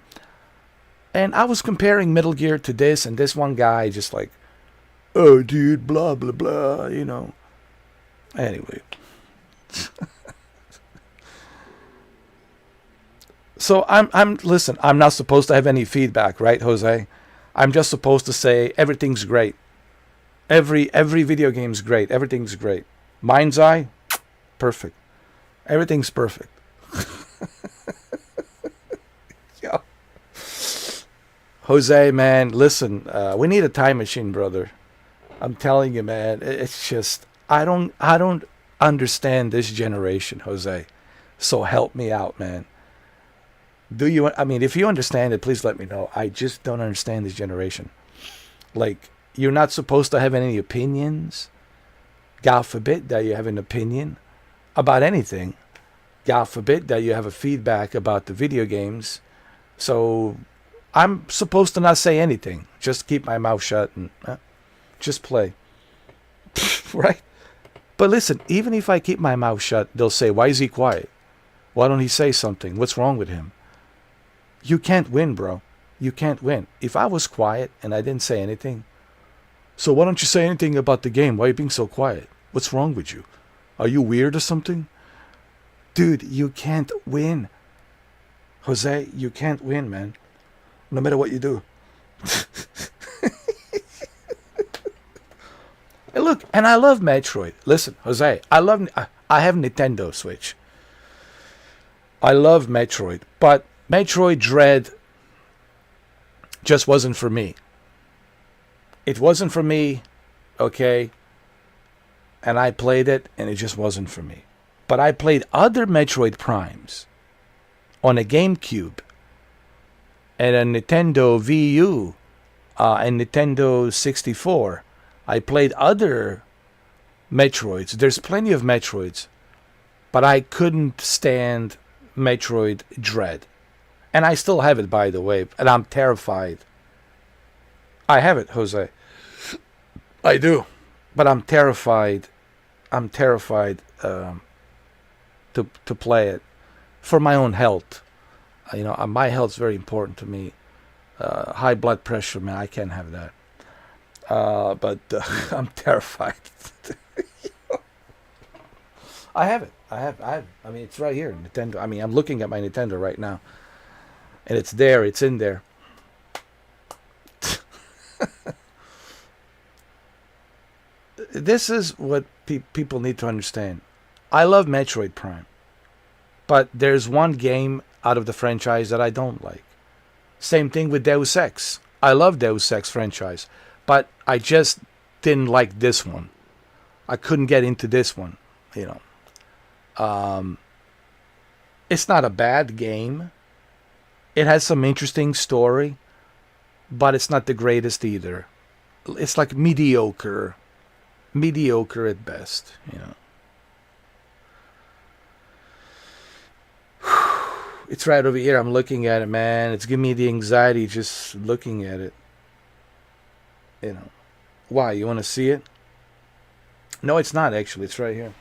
[SPEAKER 1] And I was comparing Metal Gear to this, and this one guy just like, oh, dude, blah, blah, blah, you know. Anyway. So listen, I'm not supposed to have any feedback, right, Jose? I'm just supposed to say everything's great. Every video game's great. Everything's great. Mind's eye, perfect. Everything's perfect. Yo. Jose, man, listen, we need a time machine, brother. I'm telling you, man, it's just I don't understand this generation, Jose. So help me out, man. Do you? I mean, if you understand it, please let me know. I just don't understand this generation. Like, you're not supposed to have any opinions. God forbid that you have an opinion about anything. God forbid that you have a feedback about the video games. So I'm supposed to not say anything. Just keep my mouth shut and just play. Right? But listen, even if I keep my mouth shut, they'll say, why is he quiet? Why don't he say something? What's wrong with him? You can't win, bro. You can't win. If I was quiet and I didn't say anything, so why don't you say anything about the game? Why are you being so quiet? What's wrong with you? Are you weird or something? Dude, you can't win. Jose, you can't win, man. No matter what you do. Hey, look, and I love Metroid. Listen, Jose, I have Nintendo Switch. I love Metroid, but Metroid Dread just wasn't for me. It wasn't for me, okay? And I played it, and it just wasn't for me. But I played other Metroid Primes on a GameCube and a Nintendo Wii U and Nintendo 64. I played other Metroids. There's plenty of Metroids, but I couldn't stand Metroid Dread. And I still have it, by the way, and I'm terrified. I have it, Jose. I do. But I'm terrified. I'm terrified to play it for my own health. You know, my health's very important to me. High blood pressure, man, I can't have that. But I'm terrified. I have it. I have. I mean, it's right here, Nintendo. I mean, I'm looking at my Nintendo right now, and it's there. It's in there. This is what people need to understand. I love Metroid Prime, but there's one game out of the franchise that I don't like. Same thing with Deus Ex. I love Deus Ex franchise, but I just didn't like this one. I couldn't get into this one, you know. It's not a bad game. It has some interesting story, but it's not the greatest either. It's like mediocre at best, you know. It's right over here. I'm looking at it, man. It's giving me the anxiety just looking at it. You know. Why? You want to see it? No, it's not actually. It's right here.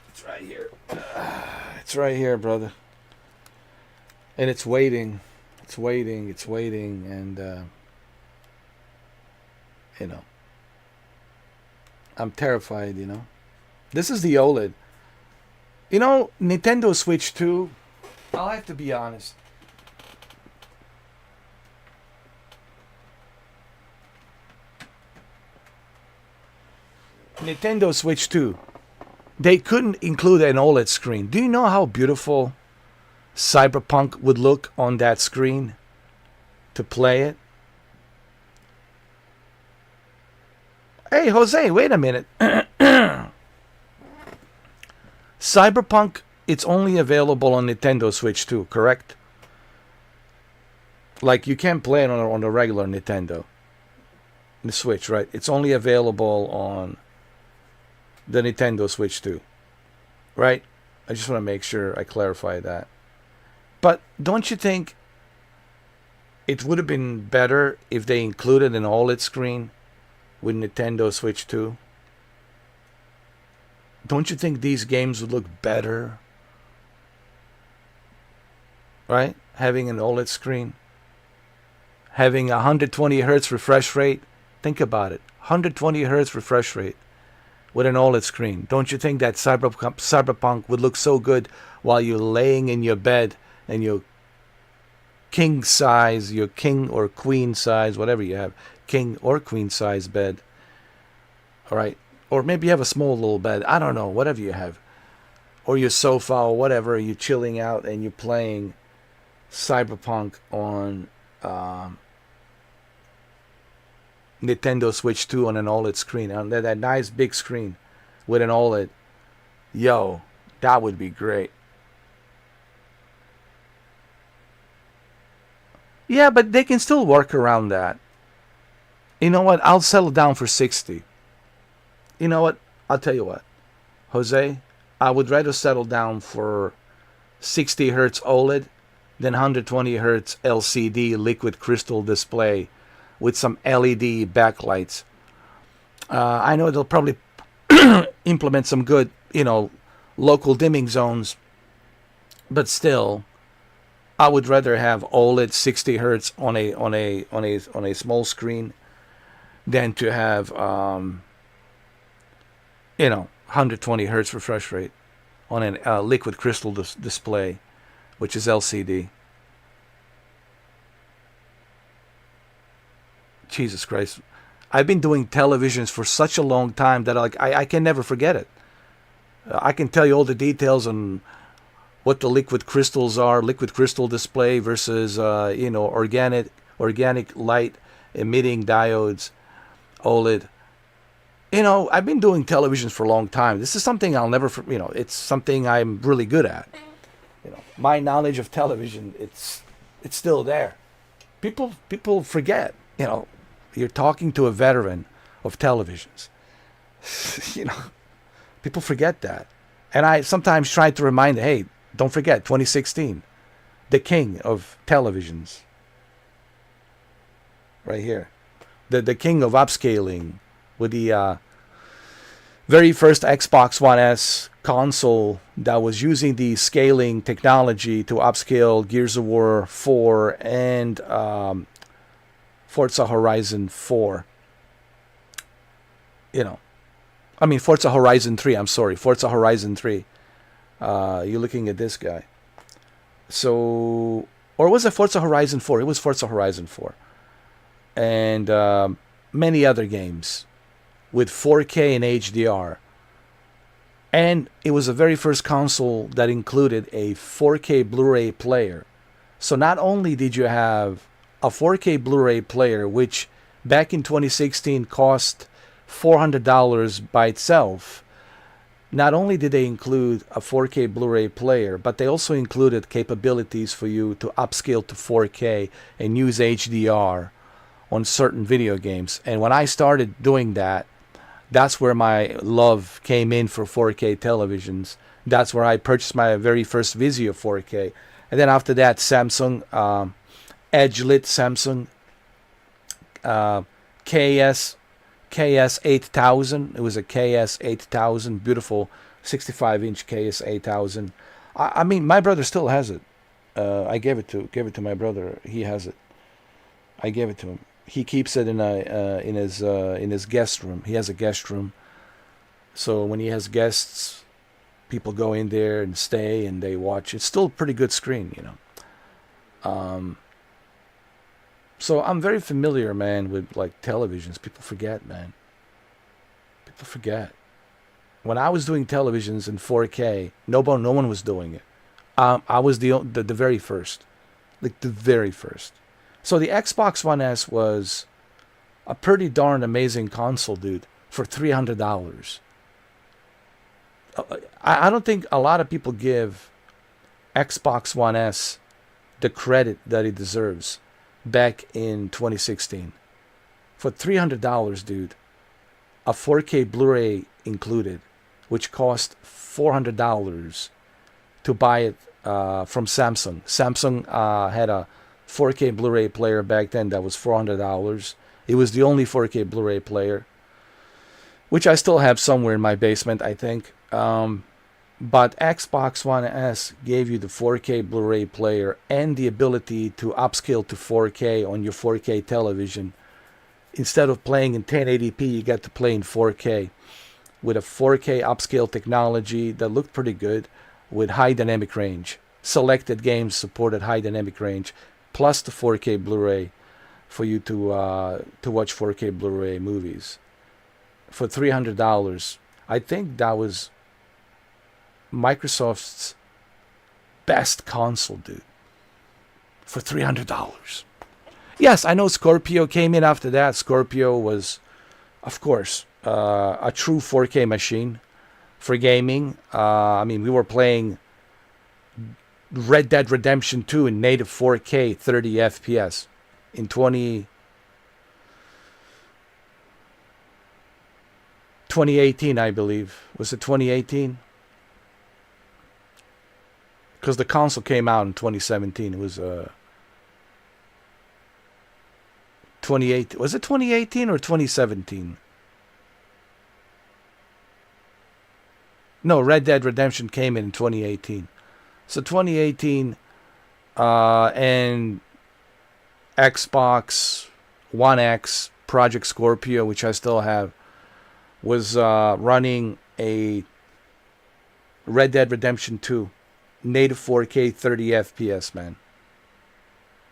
[SPEAKER 1] It's right here. It's right here, brother. And it's waiting. It's waiting. It's waiting. And, you know. I'm terrified, you know. This is the OLED. You know, Nintendo Switch 2, I'll have to be honest. Nintendo Switch 2, they couldn't include an OLED screen. Do you know how beautiful Cyberpunk would look on that screen to play it? Hey, Jose, wait a minute. Cyberpunk, it's only available on Nintendo Switch 2, correct? Like, you can't play it on the regular Nintendo. The Switch, right? It's only available on the Nintendo Switch 2. Right? I just want to make sure I clarify that. But don't you think it would have been better if they included an OLED screen with Nintendo Switch 2? Don't you think these games would look better? Right? Having an OLED screen. Having 120 Hz refresh rate. Think about it. 120 Hz refresh rate with an OLED screen. Don't you think that Cyberpunk would look so good while you're laying in your bed and your king size, your king or queen size, whatever you have, king or queen size bed. All right? Or maybe you have a small little bed. I don't know. Whatever you have. Or your sofa or whatever. You're chilling out and you're playing Cyberpunk on Nintendo Switch 2 on an OLED screen, on that nice big screen with an OLED. Yo, that would be great. Yeah, but they can still work around that. You know what? I'll settle down for 60. You know what? I'll tell you what, Jose, I would rather settle down for 60 hertz OLED than 120 hertz LCD liquid crystal display with some LED backlights. I know they'll probably implement some good, local dimming zones, but still, I would rather have OLED 60 hertz on a small screen than to have 120 hertz refresh rate on a liquid crystal display, which is LCD. Jesus Christ. I've been doing televisions for such a long time that I can never forget it. I can tell you all the details on what the liquid crystals are, liquid crystal display versus organic light emitting diodes, OLED. I've been doing televisions for a long time. This is something I'll never, it's something I'm really good at. My knowledge of television, it's still there. People forget, you're talking to a veteran of televisions. People forget that. And I sometimes try to remind, hey, don't forget, 2016, the king of televisions. Right here. The king of upscaling with the very first Xbox One S console that was using the scaling technology to upscale Gears of War 4 and Forza Horizon 4. Forza Horizon 3, I'm sorry. Forza Horizon 3. You're looking at this guy. So, or was it Forza Horizon 4? It was Forza Horizon 4. And many other games with 4K and HDR. And it was the very first console that included a 4K Blu-ray player. So not only did you have a 4K Blu-ray player, which back in 2016 cost $400 by itself, not only did they include a 4K Blu-ray player, but they also included capabilities for you to upscale to 4K and use HDR on certain video games. And when I started doing that, that's where my love came in for 4K televisions. That's where I purchased my very first Vizio 4K. And then after that, Samsung, edge-lit Samsung, KS 8000. It was a KS 8000, beautiful 65-inch KS 8000. I mean, my brother still has it. I gave it to my brother. He has it. I gave it to him. He keeps it in his guest room. He has a guest room. So when he has guests, people go in there and stay and they watch. It's still a pretty good screen, So I'm very familiar, man, with like televisions. People forget, man. People forget. When I was doing televisions in 4K, no one was doing it. I was the very first, like the very first. So the Xbox One S was a pretty darn amazing console, dude, for $300. I don't think a lot of people give Xbox One S the credit that it deserves back in 2016. For $300, dude, a 4K Blu-ray included, which cost $400 to buy it from Samsung. Samsung had a 4K Blu-ray player back then that was $400. It was the only 4K Blu-ray player, which I still have somewhere in my basement, I think. But Xbox One S gave you the 4K Blu-ray player and the ability to upscale to 4K on your 4K television. Instead of playing in 1080p, you got to play in 4K with a 4K upscale technology that looked pretty good with high dynamic range. Selected games supported high dynamic range, plus the 4K Blu-ray for you to watch 4K Blu-ray movies. For $300, I think that was Microsoft's best console, dude. for $300. Yes, I know Scorpio came in after that. Scorpio was, of course, a true 4K machine for gaming. I mean, we were playing Red Dead Redemption 2 in native 4K 30 FPS in 2018, I believe. Was it 2018? Because the console came out in 2017. It was 2018. Was it 2018 or 2017? No, Red Dead Redemption came in 2018. So 2018 and Xbox One X Project Scorpio, which I still have, was running a Red Dead Redemption 2 native 4K 30 FPS, man.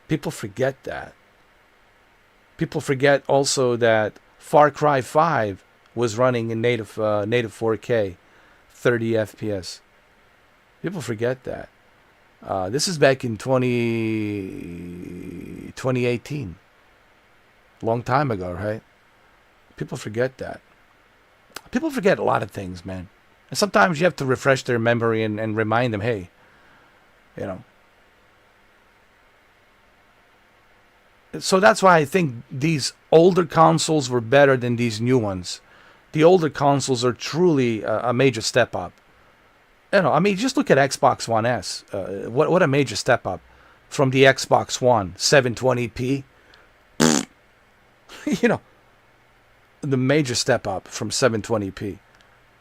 [SPEAKER 1] People forget that. People forget also that Far Cry 5 was running in native 4K 30 FPS. People forget that. This is back in 2018. Long time ago, right? People forget that. People forget a lot of things, man. And sometimes you have to refresh their memory and remind them, hey, you know. So that's why I think these older consoles were better than these new ones. The older consoles are truly a major step up. You know, I mean, just look at Xbox One S. What a major step up from the Xbox One 720p. You know, the major step up from 720p.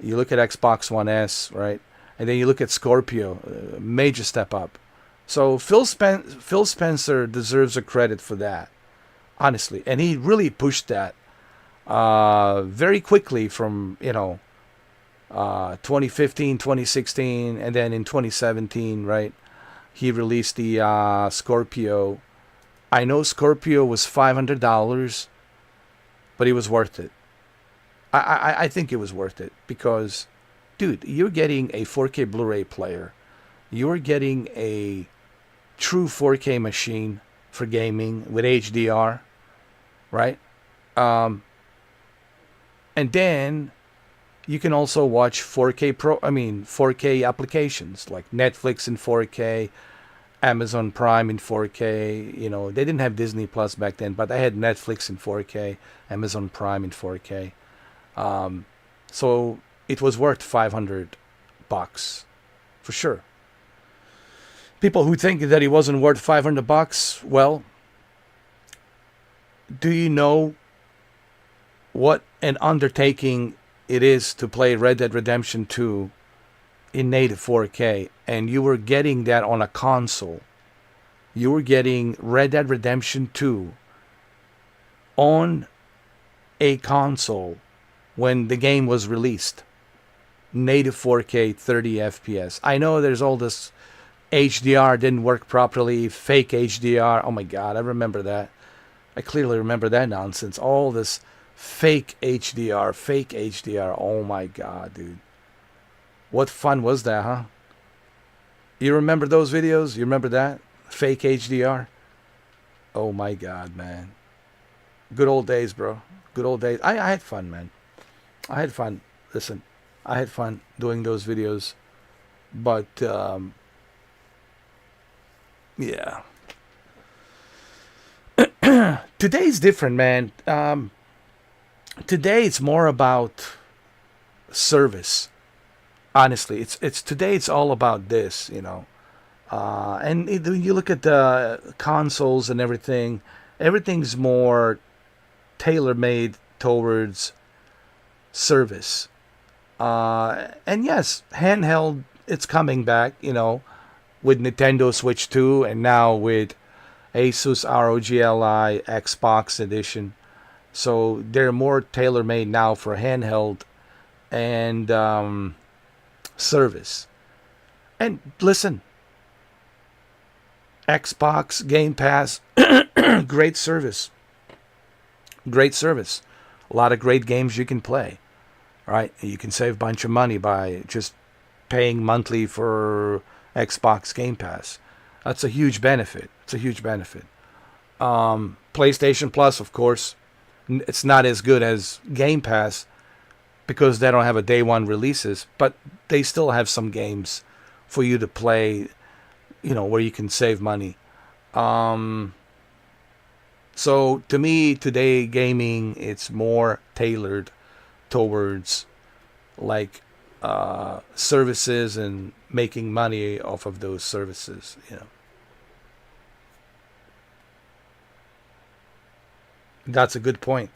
[SPEAKER 1] You look at Xbox One S, right? And then you look at Scorpio, major step up. So Phil Spencer deserves a credit for that, honestly. And he really pushed that very quickly from, 2015, 2016, and then in 2017, right? He released the Scorpio. I know Scorpio was $500, but it was worth it. I think it was worth it because, dude, you're getting a 4K Blu-ray player. You're getting a true 4K machine for gaming with HDR, right? And then you can also watch 4K applications like Netflix in 4K, Amazon Prime in 4K. You know, they didn't have Disney Plus back then, but I had Netflix in 4K, Amazon Prime in 4K. So it was worth $500 for sure. People who think that it wasn't worth $500, well, do you know what an undertaking it is to play Red Dead Redemption 2 in native 4K? And you were getting that on a console. You were getting Red Dead Redemption 2 on a console when the game was released. Native 4K 30 FPS. I know there's all this HDR didn't work properly, fake HDR. Oh my God, I remember that. I clearly remember that nonsense. All this fake HDR. Oh my God, dude. What fun was that, huh? You remember those videos? You remember that? Fake HDR? Oh my God, man. Good old days, bro. Good old days. I had fun, man. I had fun. Listen, I had fun doing those videos. But, yeah. Today's different, man. Today it's more about service. Honestly, it's today it's all about this, you know. And you look at the consoles and everything, everything's more tailor-made towards service. And yes, handheld, it's coming back, you know, with Nintendo Switch 2 and now with Asus ROG Ally Xbox Edition. So they're more tailor-made now for handheld and service. And listen, Xbox Game Pass, great service. Great service. A lot of great games you can play. Right? You can save a bunch of money by just paying monthly for Xbox Game Pass. That's a huge benefit. It's a huge benefit. PlayStation Plus, of course, it's not as good as Game Pass because they don't have a day one releases, but they still have some games for you to play, where you can save money. So to me, today gaming, it's more tailored towards like services and making money off of those services. That's a good point.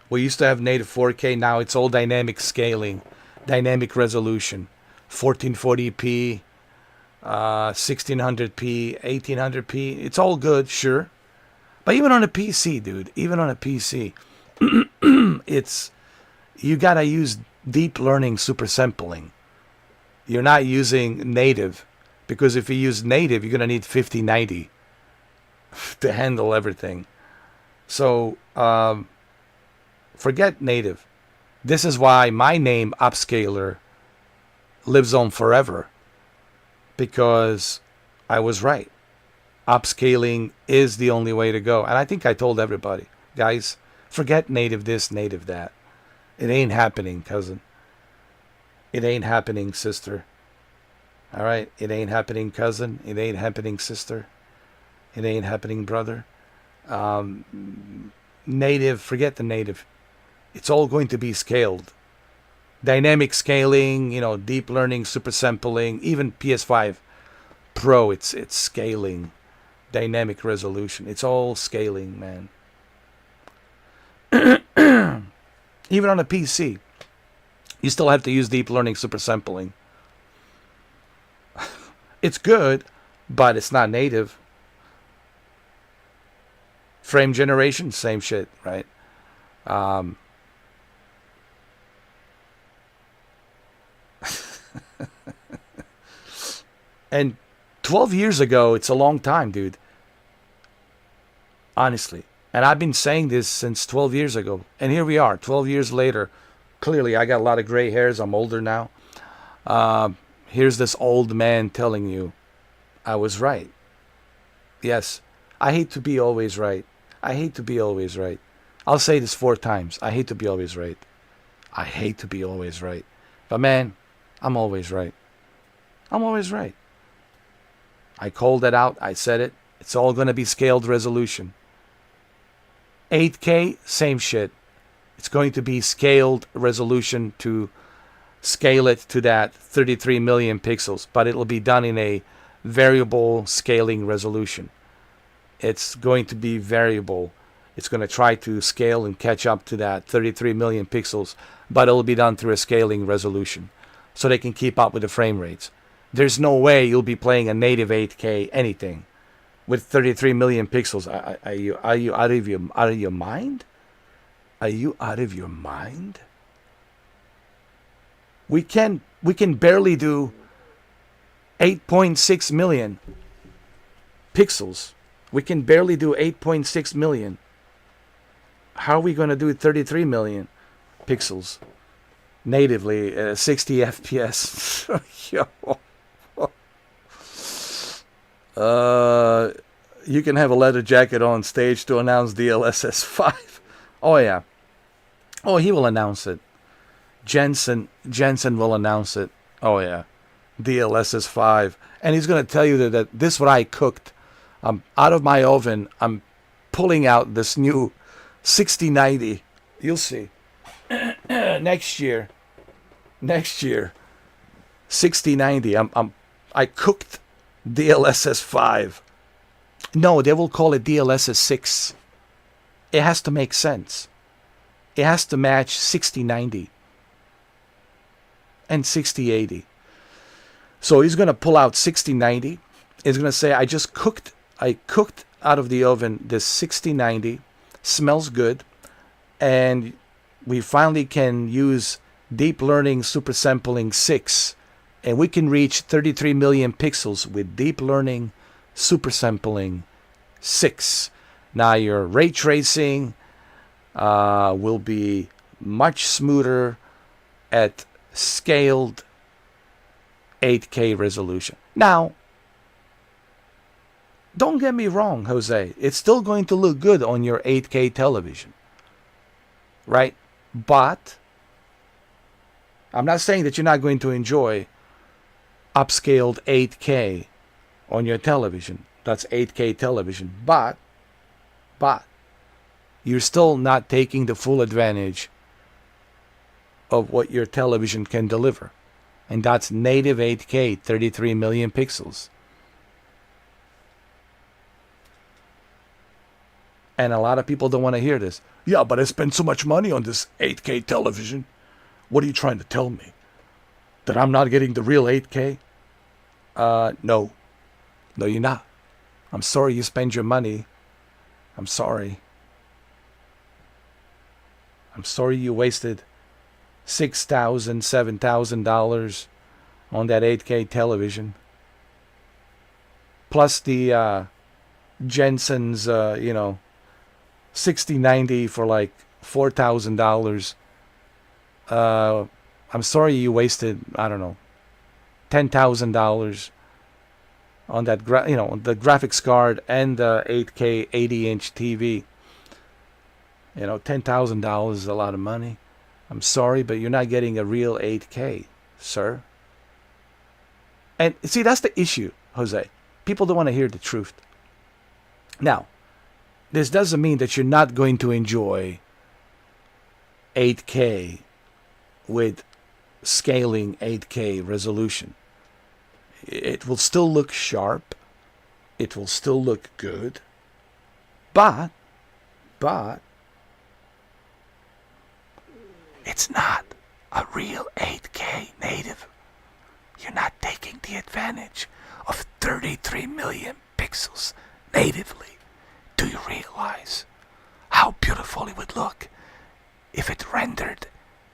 [SPEAKER 1] We used to have native 4K. Now it's all dynamic scaling, dynamic resolution, 1440p, 1600p, 1800p. It's all good, sure. But even on a PC, dude, even on a PC, you gotta use deep learning super sampling. You're not using native, because if you use native, you're gonna need 5090 to handle everything. So forget native. This is why my name, Upscaler, lives on forever, because I was right. Upscaling is the only way to go. And I think I told everybody, guys, forget native this, native that. It ain't happening, cousin. It ain't happening, sister. All right? It ain't happening, cousin. It ain't happening, sister. It ain't happening, brother. Native, forget the native. It's all going to be scaled. Dynamic scaling, deep learning, super sampling, even PS5 Pro, it's scaling. Dynamic resolution. It's all scaling, man. Even on a PC, you still have to use deep learning super sampling. It's good, but it's not native. Frame generation, same shit, right? And 12 years ago, it's a long time, dude. Honestly. And I've been saying this since 12 years ago. And here we are, 12 years later. Clearly, I got a lot of gray hairs. I'm older now. Here's this old man telling you, I was right. Yes, I hate to be always right. I hate to be always right. I'll say this 4 times. I hate to be always right. I hate to be always right. But man, I'm always right. I'm always right. I called it out. I said it. It's all going to be scaled resolution. 8K, same shit. It's going to be scaled resolution to scale it to that 33 million pixels, but it'll be done in a variable scaling resolution. It's going to be variable. It's going to try to scale and catch up to that 33 million pixels, but it'll be done through a scaling resolution so they can keep up with the frame rates. There's no way you'll be playing a native 8K anything with 33 million pixels. Are you out of your mind? Are you out of your mind? We can barely do 8.6 million pixels. We can barely do 8.6 million. How are we going to do 33 million pixels natively, 60 FPS? Yo. You can have a leather jacket on stage to announce DLSS 5. Oh yeah. Oh, he will announce it. Jensen will announce it. Oh yeah. DLSS 5. And he's going to tell you that this is what I cooked. Out of my oven, I'm pulling out this new 6090. You'll see. Next year. 6090. I cooked DLSS 5. No, they will call it DLSS 6. It has to make sense. It has to match 6090 and 6080. So he's going to pull out 6090. He's going to say, I cooked out of the oven this 6090. Smells good. And we finally can use deep learning super sampling 6. And we can reach 33 million pixels with deep learning super sampling 6. Now your ray tracing will be much smoother at scaled 8K resolution. Now, don't get me wrong, Jose. It's still going to look good on your 8K television. Right? But I'm not saying that you're not going to enjoy upscaled 8K on your television. That's 8K television. But you're still not taking the full advantage of what your television can deliver. And that's native 8K, 33 million pixels. And a lot of people don't want to hear this. Yeah, but I spent so much money on this 8K television. What are you trying to tell me? That I'm not getting the real 8K? No. No, you're not. I'm sorry you spend your money. I'm sorry. I'm sorry you wasted $6,000, $7,000 on that 8K television. Plus the Jensen's, 6090 for like $4,000. I'm sorry you wasted, I don't know, $10,000 on that, the graphics card and the 8K 80-inch TV. $10,000 is a lot of money. I'm sorry, but you're not getting a real 8K, sir. And see, that's the issue, Jose. People don't want to hear the truth. Now, this doesn't mean that you're not going to enjoy 8K with scaling 8K resolution. It will still look sharp. It will still look good. But it's not a real 8K native. You're not taking the advantage of 33 million pixels natively. Do you realize how beautiful it would look if it rendered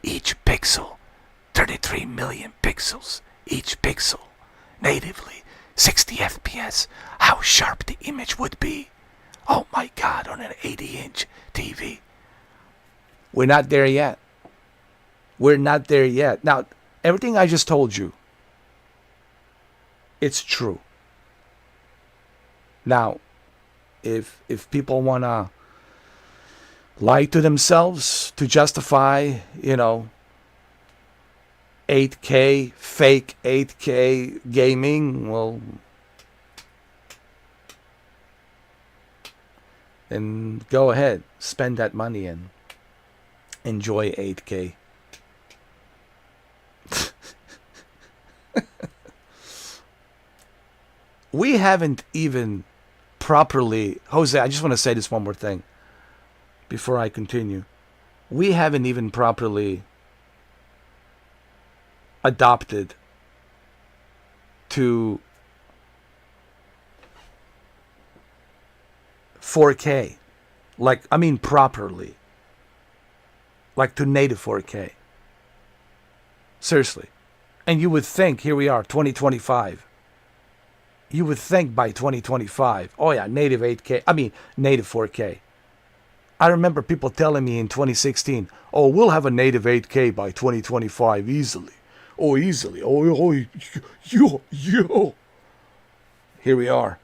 [SPEAKER 1] each pixel 33 million pixels, each pixel natively 60 FPS? How sharp the image would be. Oh my God, on an 80-inch TV. We're not there yet. We're not there yet. Now, everything I just told you, it's true. Now, if people want to lie to themselves to justify, 8K, fake 8K gaming, well, then go ahead, spend that money and enjoy 8K. We haven't even properly, Jose, I just want to say this one more thing before I continue. We haven't even properly adopted to 4K. Properly. Like to native 4K. Seriously. And you would think, here we are, 2025. You would think by 2025, oh yeah, native 8K, native 4K. I remember people telling me in 2016, oh, we'll have a native 8K by 2025 easily. Oh, easily. Yo. Here we are.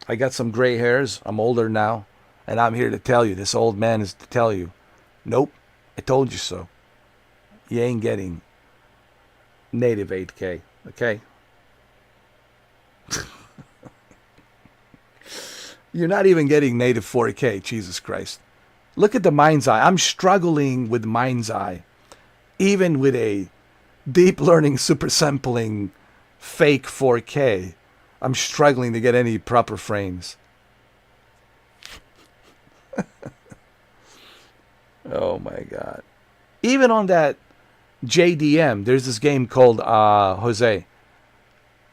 [SPEAKER 1] I got some gray hairs. I'm older now. And I'm here to tell you, this old man is to tell you, nope, I told you so. You ain't getting native 8K, okay? You're not even getting native 4K, Jesus Christ. Look at the mind's eye. I'm struggling with mind's eye. Even with a deep learning super sampling fake 4K, I'm struggling to get any proper frames. Oh my God. Even on that JDM, there's this game called Jose,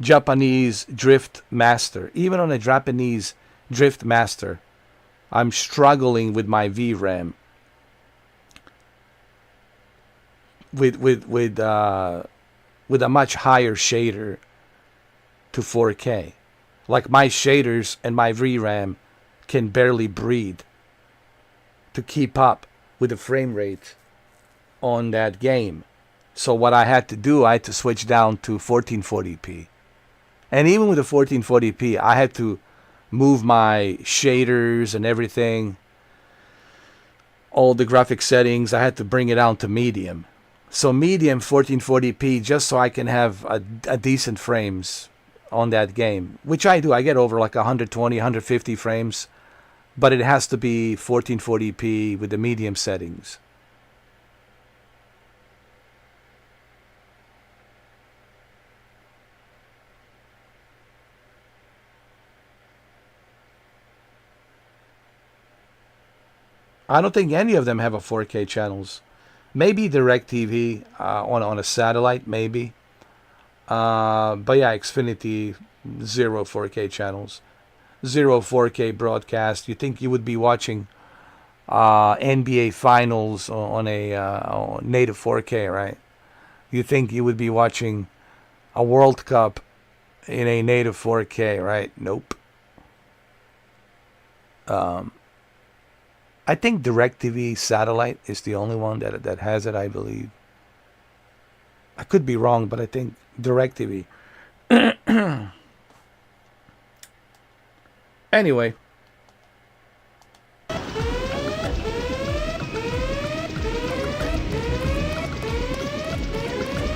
[SPEAKER 1] Japanese Drift Master. Even on a Japanese Drift Master, I'm struggling with my VRAM. With a much higher shader to 4K. Like my shaders and my VRAM can barely breathe to keep up with the frame rate on that game. So what I had to do, I had to switch down to 1440p. And even with the 1440p, I had to move my shaders and everything, all the graphic settings. I had to bring it down to medium. So medium 1440p, just so I can have a decent frames on that game, which I do. I get over like 120, 150 frames, but it has to be 1440p with the medium settings. I don't think any of them have a 4K channels. Maybe DirecTV on a satellite, maybe. But yeah, Xfinity, 0 4K channels. 0 4K broadcast. You think you would be watching NBA Finals on a native 4K, right? You think you would be watching a World Cup in a native 4K, right? Nope. I think DirecTV satellite is the only one that has it, I believe. I could be wrong, but I think DirecTV. Anyway.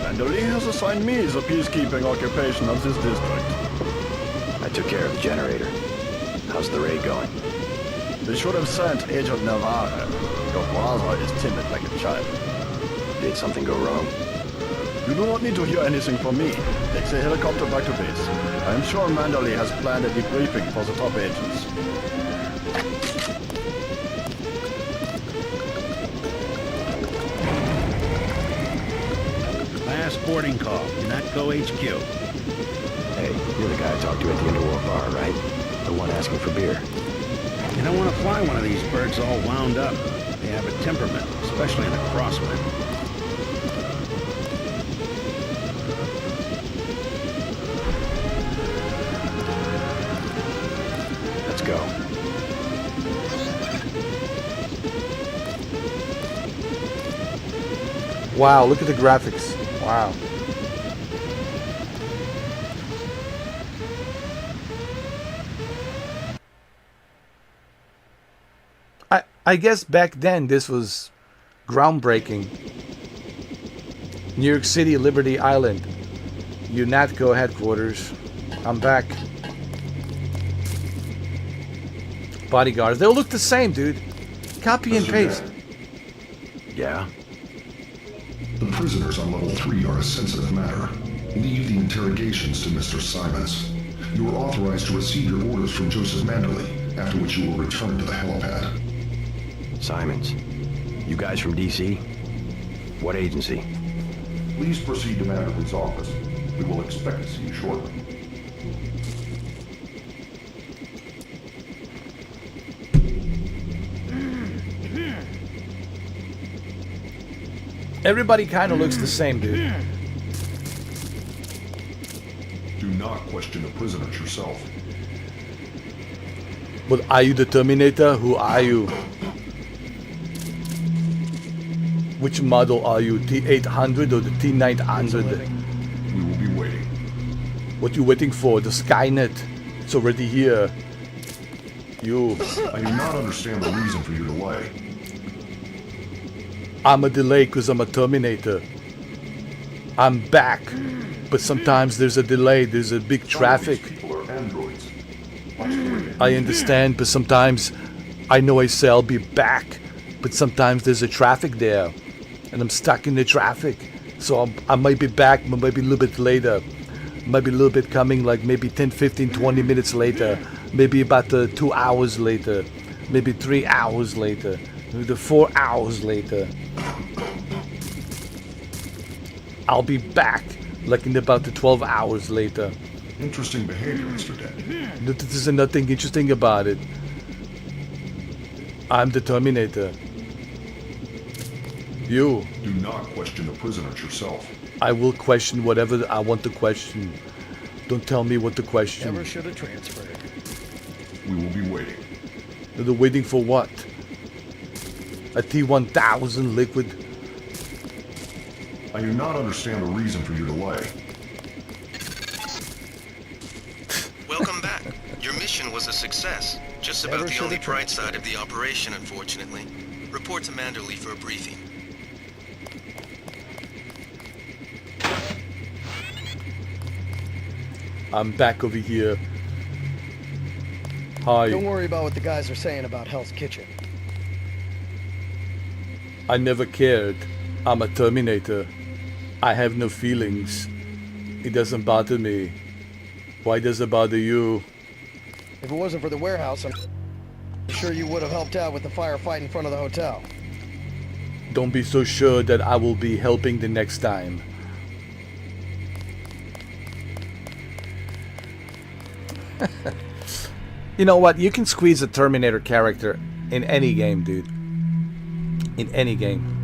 [SPEAKER 11] Manderly has assigned me the peacekeeping occupation of this district.
[SPEAKER 5] I took care of the generator. How's the raid going?
[SPEAKER 11] They should have sent Agent Navarre. Your brother is timid like a child.
[SPEAKER 5] Did something go wrong?
[SPEAKER 11] You do not need to hear anything from me. Take the helicopter back to base. I am sure Manderly has planned a debriefing for the top agents.
[SPEAKER 18] Last boarding call. UNATCO HQ.
[SPEAKER 5] Hey, you're the guy I talked to at the Underworld bar, right? The one asking for beer.
[SPEAKER 18] You don't want to fly one of these birds all wound up. They have a temperament, especially in a crosswind.
[SPEAKER 5] Let's go.
[SPEAKER 1] Wow, look at the graphics. Wow. I guess back then this was groundbreaking. New York City, Liberty Island, UNATCO headquarters. I'm back. Bodyguards, they'll look the same, dude. Copy and paste.
[SPEAKER 5] Yeah?
[SPEAKER 10] The prisoners on level 3 are a sensitive matter. Leave the interrogations to Mr. Simons. You are authorized to receive your orders from Joseph Manderly, after which you will return to the helipad.
[SPEAKER 5] Simons. You guys from DC? What agency?
[SPEAKER 10] Please proceed to Manderly's office. We will expect to see you shortly.
[SPEAKER 1] Everybody kind of looks the same, dude.
[SPEAKER 10] Do not question the prisoners yourself.
[SPEAKER 1] But are you the Terminator? Who are you? Which model are you? T-800 or the T-900?
[SPEAKER 10] We will be waiting.
[SPEAKER 1] What you waiting for? The Skynet. It's already here. You.
[SPEAKER 10] I do not understand the reason for your delay.
[SPEAKER 1] I'm a delay because I'm a Terminator. I'm back. But sometimes there's a delay. There's a big traffic.
[SPEAKER 10] People are androids.
[SPEAKER 1] I understand, but sometimes I know I say I'll be back. But sometimes there's a traffic there. And I'm stuck in the traffic. So I might be back, but maybe a little bit later. Might be a little bit coming, like maybe 10, 15, 20 minutes later. Maybe about 2 hours later. Maybe 3 hours later. Maybe 4 hours later. I'll be back, like in about 12 hours later.
[SPEAKER 10] Interesting behavior, Mr. Dent.
[SPEAKER 1] There's nothing interesting about it. I'm the Terminator. You.
[SPEAKER 10] Do not question the prisoners yourself.
[SPEAKER 1] I will question whatever I want to question. Don't tell me what to question.
[SPEAKER 18] Never should have transferred.
[SPEAKER 10] We will be waiting.
[SPEAKER 1] They're waiting for what? A T-1000 liquid?
[SPEAKER 10] I do not understand the reason for your delay.
[SPEAKER 4] Welcome back. Your mission was a success. Just about the only bright side of the operation, unfortunately. Report to Manderly for a briefing.
[SPEAKER 1] I'm back over here. Hi.
[SPEAKER 8] Don't worry about what the guys are saying about Hell's Kitchen.
[SPEAKER 1] I never cared. I'm a Terminator. I have no feelings. It doesn't bother me. Why does it bother you?
[SPEAKER 8] If it wasn't for the warehouse, I'm sure you would have helped out with the firefight in front of the hotel.
[SPEAKER 1] Don't be so sure that I will be helping the next time. You know what? You can squeeze a Terminator character in any game, dude. In any game.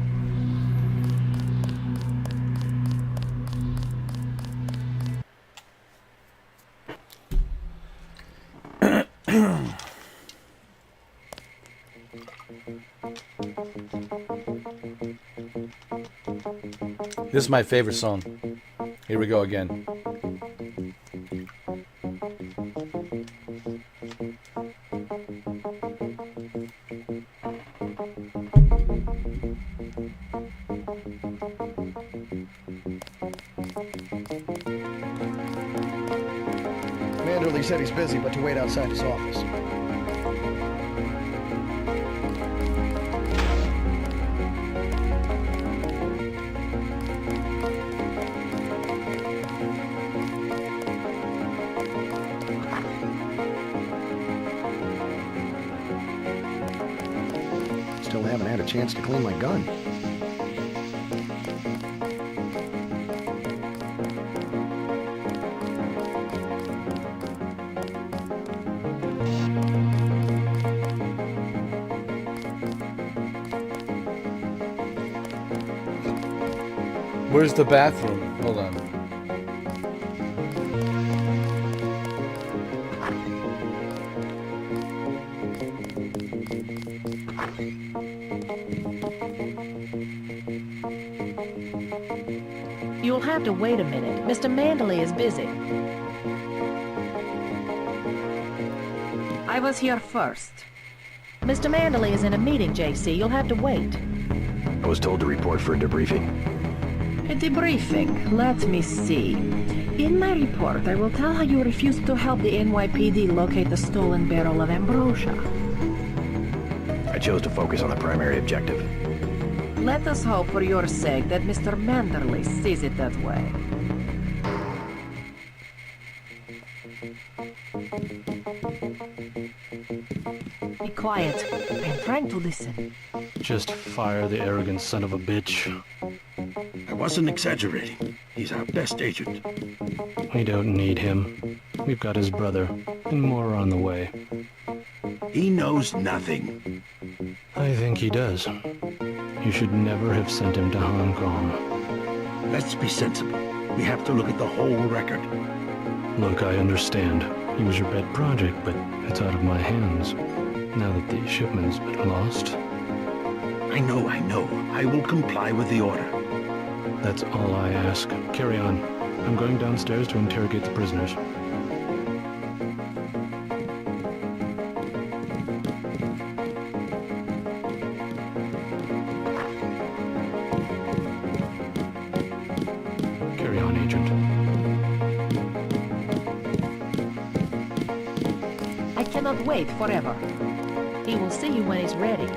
[SPEAKER 1] This is my favorite song. Here we go again.
[SPEAKER 8] Manderly said he's busy, but to wait outside his office.
[SPEAKER 13] Still haven't had a chance to clean my gun.
[SPEAKER 1] Where's the bathroom? Hold on.
[SPEAKER 12] You'll have to wait a minute. Mr. Manderly is busy. I was here first. Mr. Manderly is in a meeting, JC. You'll have to wait.
[SPEAKER 5] I was told to report for a debriefing.
[SPEAKER 12] A debriefing. Let me see. In my report, I will tell how you refused to help the NYPD locate the stolen barrel of ambrosia.
[SPEAKER 5] I chose to focus on the primary objective.
[SPEAKER 12] Let us hope for your sake that Mr. Manderly sees it that way. Be quiet. I'm trying to listen.
[SPEAKER 9] Just fire the arrogant son of a bitch.
[SPEAKER 18] I wasn't exaggerating. He's our best agent.
[SPEAKER 9] We don't need him. We've got his brother, and more are on the way.
[SPEAKER 18] He knows nothing.
[SPEAKER 9] I think he does. You should never have sent him to Hong Kong.
[SPEAKER 18] Let's be sensible. We have to look at the whole record.
[SPEAKER 9] Look, I understand. He was your pet project, but it's out of my hands. Now that the shipment's been lost.
[SPEAKER 18] I know. I will comply with the order.
[SPEAKER 9] That's all I ask. Carry on. I'm going downstairs to interrogate the prisoners. Carry on, Agent.
[SPEAKER 12] I cannot wait forever. He will see you when he's ready.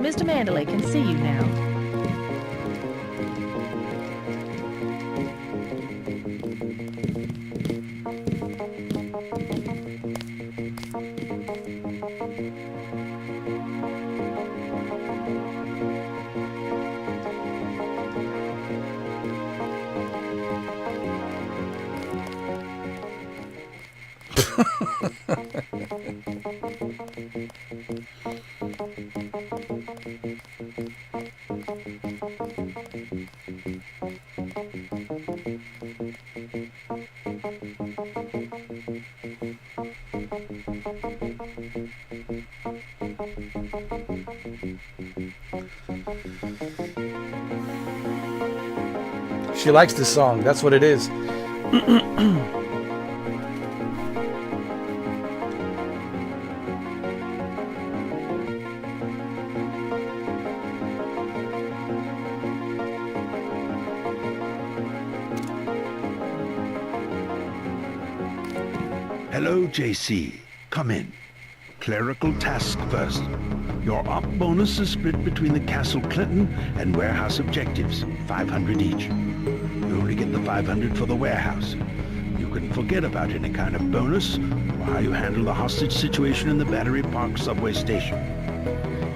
[SPEAKER 12] Mr. Manderly can see you now.
[SPEAKER 1] She likes this song. That's what it is.
[SPEAKER 18] Hello, JC. Come in. Clerical task first. Your op bonus is split between the Castle Clinton and warehouse objectives, 500 each. You only get the 500 for the warehouse. You can forget about any kind of bonus while you handle the hostage situation in the Battery Park subway station.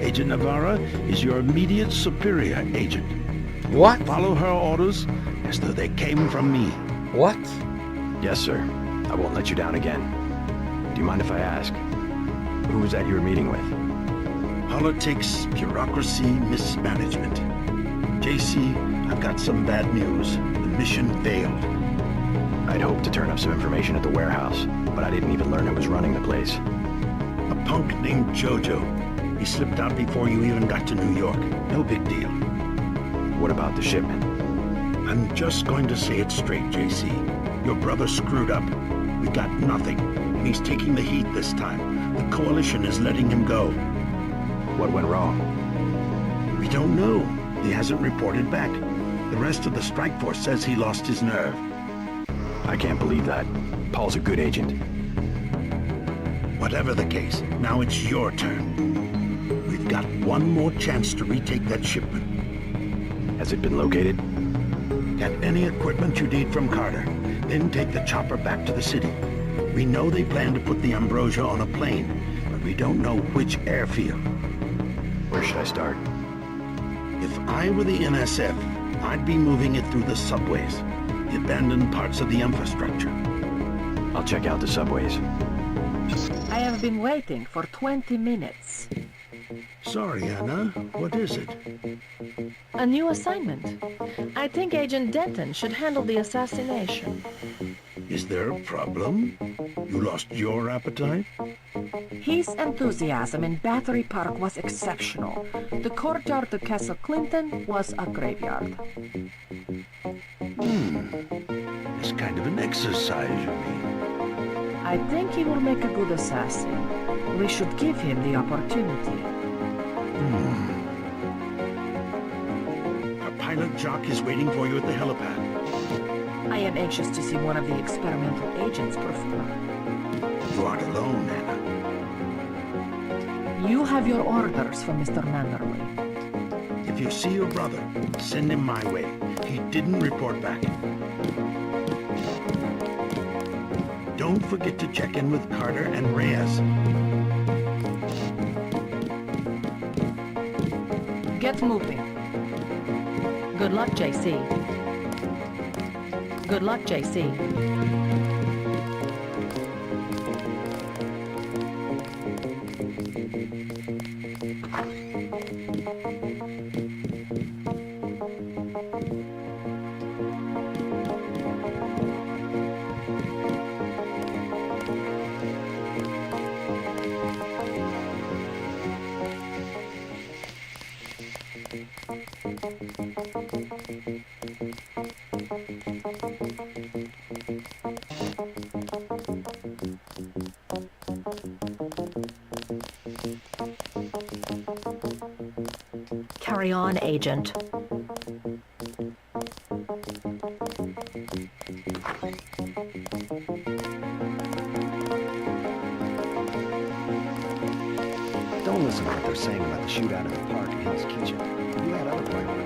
[SPEAKER 18] Agent Navarra is your immediate superior agent.
[SPEAKER 1] What?
[SPEAKER 18] Follow her orders as though they came from me.
[SPEAKER 1] What?
[SPEAKER 5] Yes, sir. I won't let you down again. Do you mind if I ask? Who was that you were meeting with?
[SPEAKER 18] Politics, bureaucracy, mismanagement. JC, I've got some bad news. The mission failed.
[SPEAKER 5] I'd hoped to turn up some information at the warehouse, but I didn't even learn who was running the place.
[SPEAKER 18] A punk named Jojo. He slipped out before you even got to New York. No big deal.
[SPEAKER 5] What about the shipment?
[SPEAKER 18] I'm just going to say it straight, JC. Your brother screwed up. We got nothing, and he's taking the heat this time. The Coalition is letting him go.
[SPEAKER 5] What went wrong?
[SPEAKER 18] We don't know. He hasn't reported back. The rest of the strike force says he lost his nerve.
[SPEAKER 5] I can't believe that. Paul's a good agent.
[SPEAKER 18] Whatever the case, now it's your turn. We've got one more chance to retake that shipment.
[SPEAKER 5] Has it been located?
[SPEAKER 18] Get any equipment you need from Carter, then take the chopper back to the city. We know they plan to put the Ambrosia on a plane, but we don't know which airfield.
[SPEAKER 5] Where should I start?
[SPEAKER 18] If I were the NSF, I'd be moving it through the subways, the abandoned parts of the infrastructure.
[SPEAKER 5] I'll check out the subways.
[SPEAKER 12] I have been waiting for 20 minutes.
[SPEAKER 18] Sorry, Anna. What is it?
[SPEAKER 12] A new assignment. I think Agent Denton should handle the assassination.
[SPEAKER 18] Is there a problem? You lost your appetite?
[SPEAKER 12] His enthusiasm in Battery Park was exceptional. The courtyard of Castle Clinton was a graveyard.
[SPEAKER 18] It's kind of an exercise, you mean?
[SPEAKER 12] I think he will make a good assassin. We should give him the opportunity.
[SPEAKER 18] Our pilot Jock is waiting for you at the helipad.
[SPEAKER 12] I am anxious to see one of the experimental agents perform.
[SPEAKER 18] You aren't alone, Anna.
[SPEAKER 12] You have your orders from Mr. Manderly.
[SPEAKER 18] If you see your brother, send him my way. He didn't report back. Don't forget to check in with Carter and Reyes.
[SPEAKER 12] Get moving. Good luck, JC. Good luck, JC. Carry on, Agent.
[SPEAKER 13] Don't listen to what they're saying about the shootout in the park in Hell's Kitchen. You had other priorities.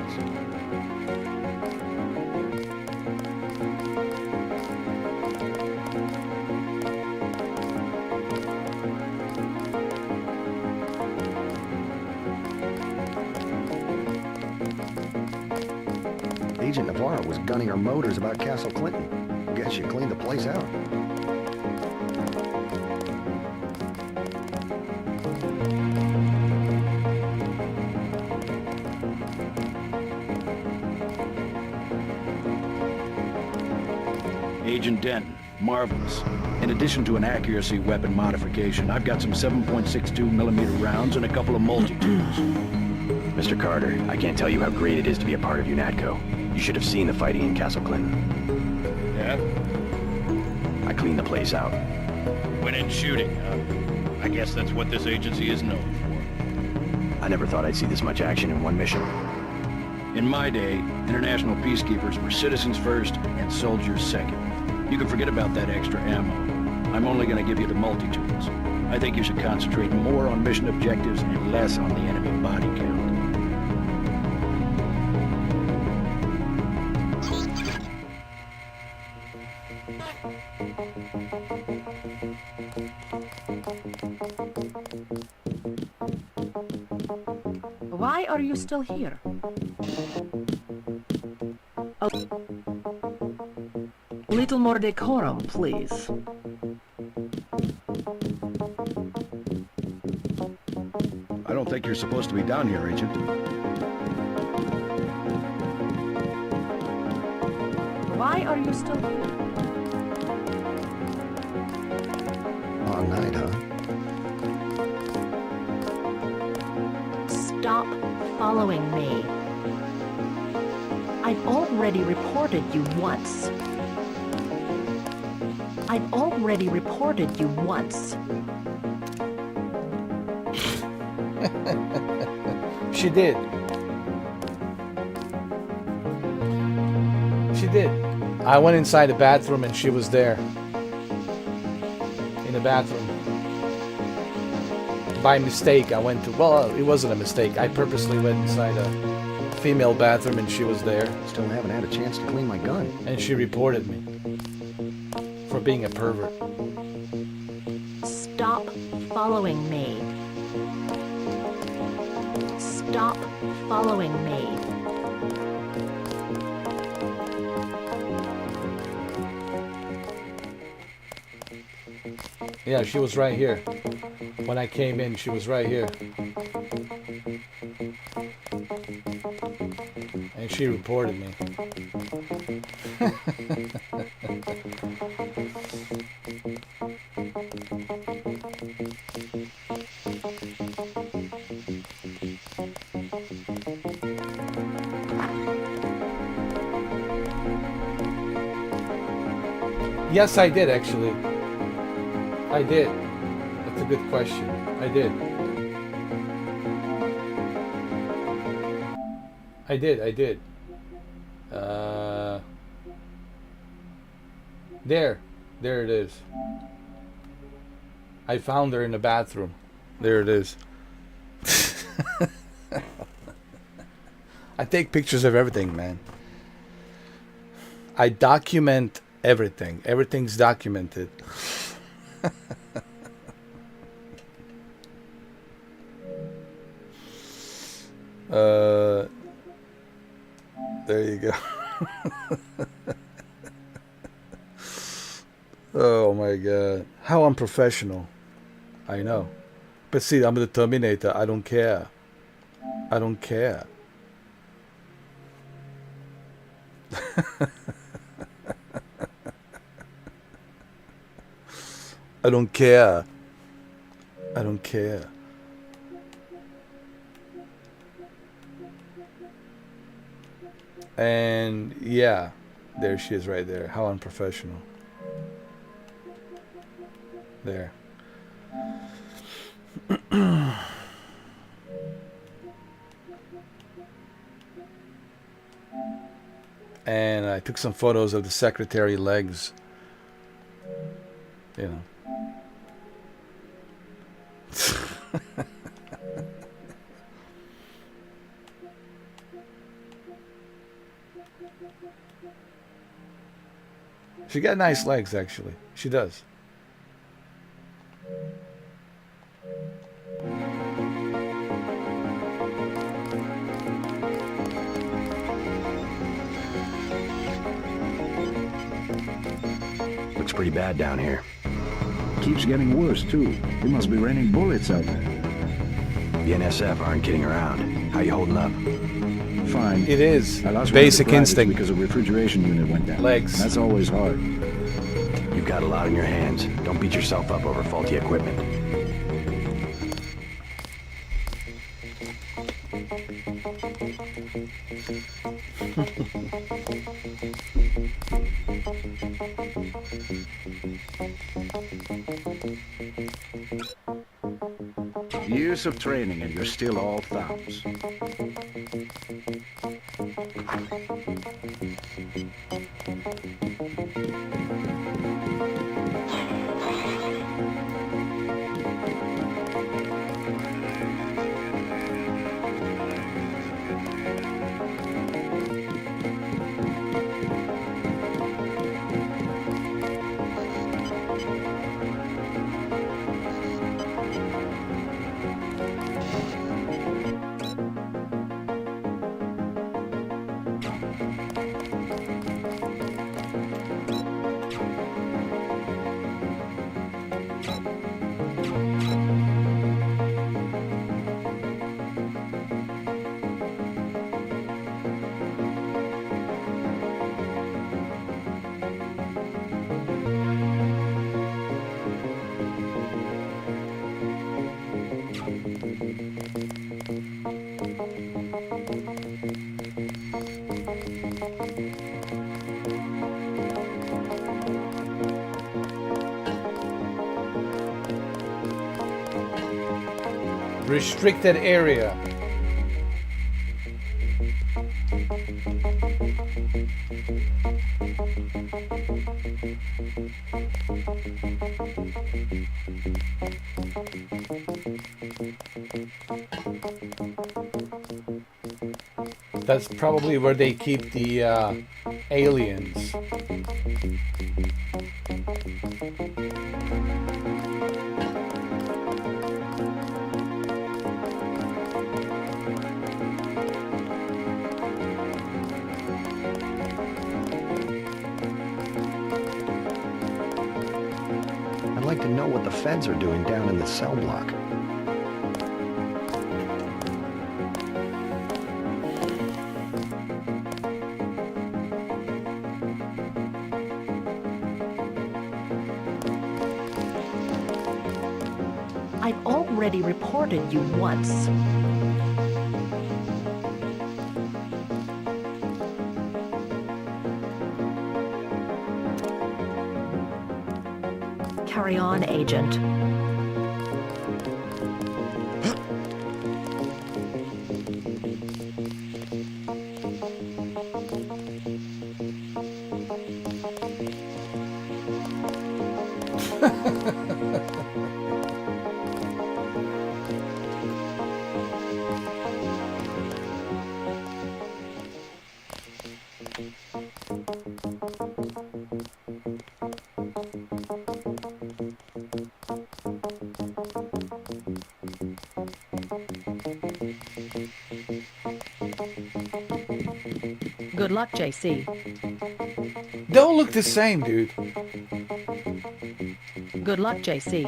[SPEAKER 13] Agent Navarro was gunning her motors about Castle Clinton. Guess you cleaned the place out.
[SPEAKER 6] Agent Denton, marvelous. In addition to an accuracy weapon modification, I've got some 7.62mm rounds and a couple of multi-tools.
[SPEAKER 5] Mr. Carter, I can't tell you how great it is to be a part of UNATCO. You should have seen the fighting in Castle Clinton.
[SPEAKER 6] Yeah?
[SPEAKER 5] I cleaned the place out.
[SPEAKER 6] Went in shooting, huh? I guess that's what this agency is known for.
[SPEAKER 5] I never thought I'd see this much action in one mission.
[SPEAKER 6] In my day, international peacekeepers were citizens first and soldiers second. You can forget about that extra ammo.
[SPEAKER 16] I'm only going to give you the multi-tools. I think you should concentrate more on mission objectives and less on the enemy body count.
[SPEAKER 12] Why are you still here? A little more decorum, please.
[SPEAKER 11] I don't think you're supposed to be down here, Agent.
[SPEAKER 12] Why are you still here?
[SPEAKER 13] Long night, huh?
[SPEAKER 12] Stop following me. I've already reported you once. I've already reported you once.
[SPEAKER 1] She did. She did. I went inside the bathroom and she was there. In the bathroom. By mistake, I went to... Well, it wasn't a mistake. I purposely went inside a female bathroom and she was there.
[SPEAKER 13] Still haven't had a chance to clean my gun.
[SPEAKER 1] And she reported me. For being a pervert.
[SPEAKER 12] Stop following me. Stop following me.
[SPEAKER 1] Yeah, she was right here. When I came in, she was right here. And she reported me. Yes, I did actually. I did. That's a good question. I did. I did. There it is. I found her in the bathroom. There it is. I take pictures of everything, man. I document everything. Everything's documented. There you go. Oh my god. How unprofessional. I know. But see, I'm the Terminator. I don't care. I don't care. I don't care. I don't care. And yeah, there she is right there. How unprofessional. There. And I took some photos of the secretary legs. You know. She got nice legs, actually. She does.
[SPEAKER 5] Looks pretty bad down here.
[SPEAKER 16] Keeps getting worse, too. They must be raining bullets out there.
[SPEAKER 5] The NSF aren't kidding around. How you holding up?
[SPEAKER 16] Fine.
[SPEAKER 1] It is.
[SPEAKER 16] I lost
[SPEAKER 1] Basic
[SPEAKER 16] one of the
[SPEAKER 1] instinct.
[SPEAKER 16] because a refrigeration unit went down.
[SPEAKER 1] Legs.
[SPEAKER 16] That's always hard.
[SPEAKER 5] You've got a lot on your hands. Don't beat yourself up over faulty equipment.
[SPEAKER 16] Years of training and you're still all thumbs.
[SPEAKER 14] Restricted area. That's probably where they keep the aliens.
[SPEAKER 13] I'd like to know what the feds are doing down in the cell block.
[SPEAKER 12] I've already reported you once. Carry on, Agent. Good luck, JC.
[SPEAKER 14] They all look the same, dude.
[SPEAKER 12] Good luck, JC.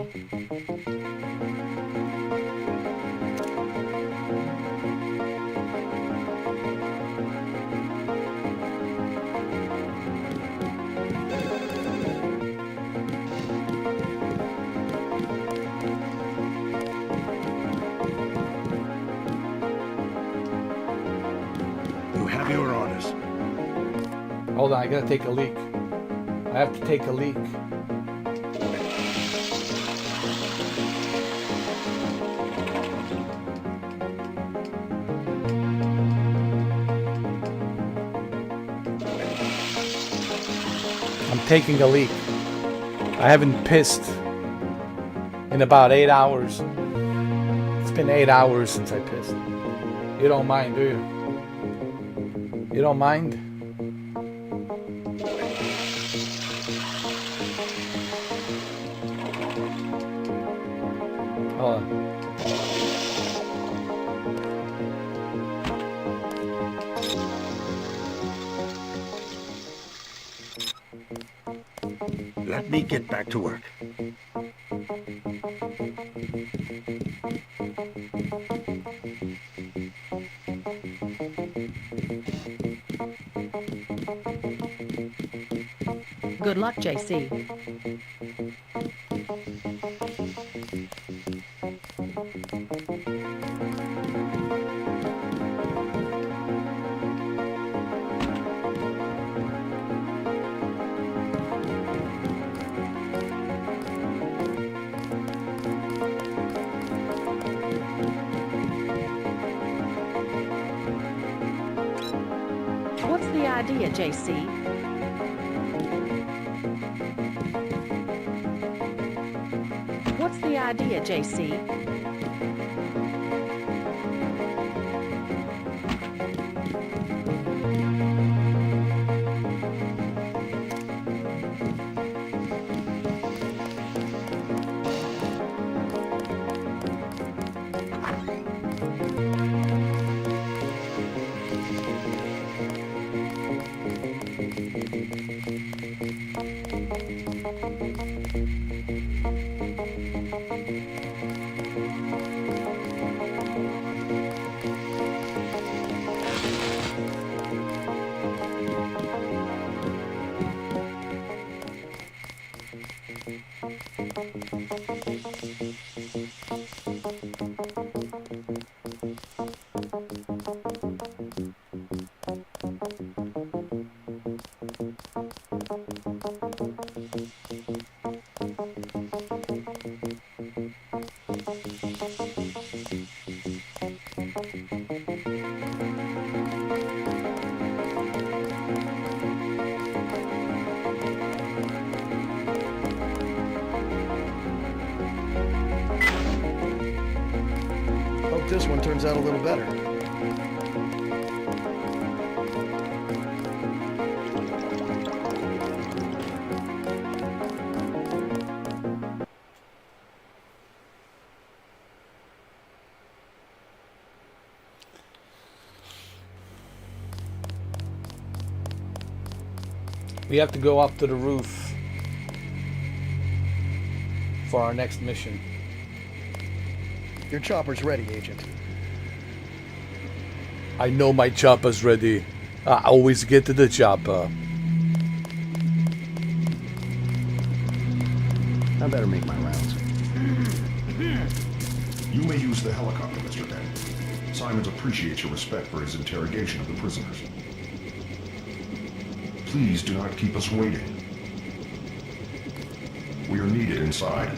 [SPEAKER 18] You have your orders.
[SPEAKER 14] Hold on, I gotta take a leak. I have to take a leak. I'm taking a leak. I haven't pissed in about 8 hours. It's been 8 hours since I pissed. You don't mind, do you? You don't mind? Hold on.
[SPEAKER 18] Let me get back to work.
[SPEAKER 12] Good luck, JC. What's the idea, JC? What's the idea, JC?
[SPEAKER 8] one turns out a little better.
[SPEAKER 14] We have to go up to the roof for our next mission.
[SPEAKER 8] Your chopper's ready, Agent.
[SPEAKER 14] I know my chopper's ready. I always get to the chopper.
[SPEAKER 13] I better make my rounds.
[SPEAKER 10] You may use the helicopter, Mr. Dent. Simons appreciates your respect for his interrogation of the prisoners. Please do not keep us waiting. We are needed inside.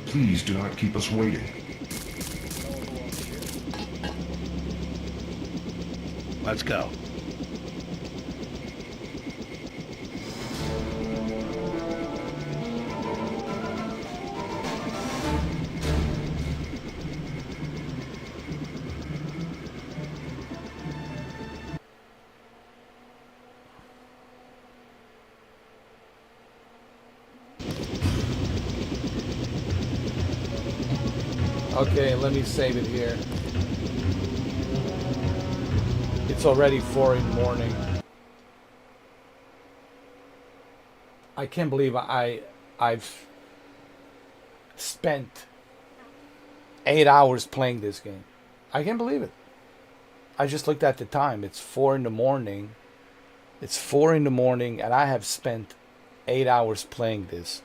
[SPEAKER 10] Please do not keep us waiting.
[SPEAKER 18] Let's go.
[SPEAKER 14] Okay, let me save it here. It's already 4 in the morning. I can't believe I've spent 8 hours playing this game. I can't believe it. I just looked at the time. It's 4 in the morning. It's 4 in the morning and I have spent 8 hours playing this.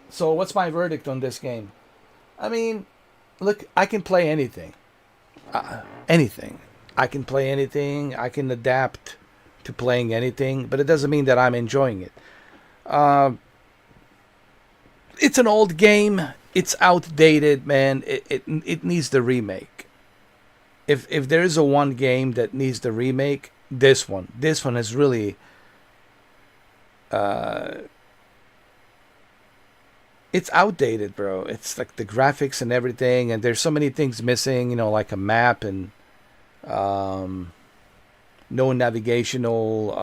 [SPEAKER 14] So what's my verdict on this game? I mean, look, I can play anything. Anything. I can play anything. I can adapt to playing anything, but it doesn't mean that I'm enjoying it. It's an old game. It's outdated, man. It needs the remake. If there is a one game that needs the remake, this one. This one is really it's outdated, bro. It's like the graphics and everything, and there's so many things missing, you know, like a map and no navigational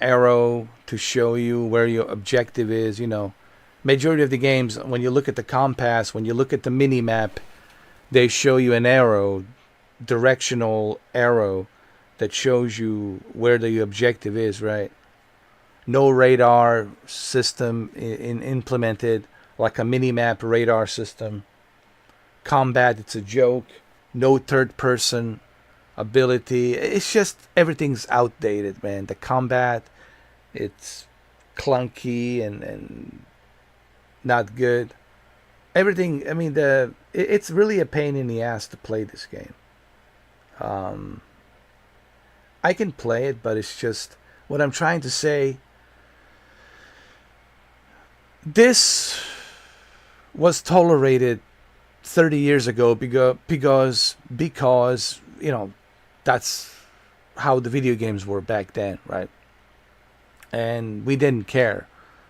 [SPEAKER 14] arrow to show you where your objective is, you know. Majority of the games, when you look at the compass, when you look at the mini map, they show you an arrow, directional arrow that shows you where the objective is, right? No radar system implemented, like a mini-map radar system. Combat, it's a joke. No third-person ability. It's just, everything's outdated, man. The combat, it's clunky and not good. Everything, I mean, it's really a pain in the ass to play this game. I can play it, but it's just, what I'm trying to say, this was tolerated 30 years ago because you know, that's how the video games were back then, right? And we didn't care.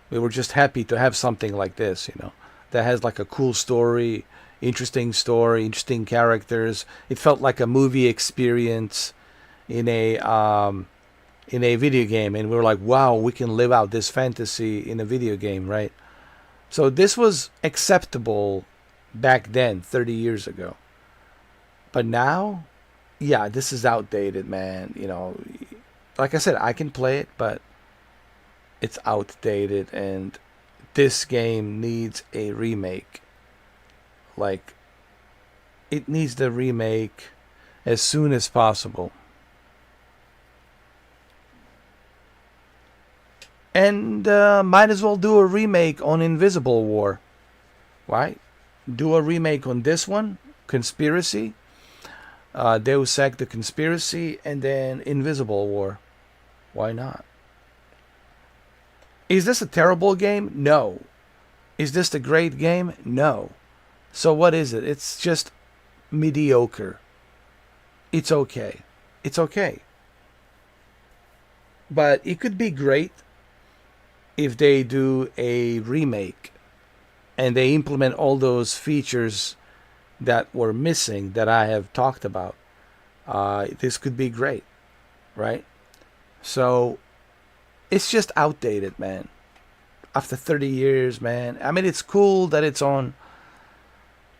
[SPEAKER 14] We were just happy to have something like this, you know, that has like a cool story, interesting characters. It felt like a movie experience in a video game, and we were like, wow, we can live out this fantasy in a video game, right? So this was acceptable back then, 30 years ago. But now, yeah, this is outdated, man. You know, like I said, I can play it, but it's outdated, and this game needs a remake. Like, it needs the remake as soon as possible. And might as well do a remake on Invisible War. Right? Do a remake on this one, Conspiracy, Deus Ex the Conspiracy, and then Invisible War. Why not? Is this a terrible game? No. Is this a great game? No. So what is it? It's just mediocre. It's okay. It's okay. But it could be great. if they do a remake and they implement all those features that were missing that I have talked about, this could be great, right? So it's just outdated, man. After 30 years, man. I mean, it's cool that it's on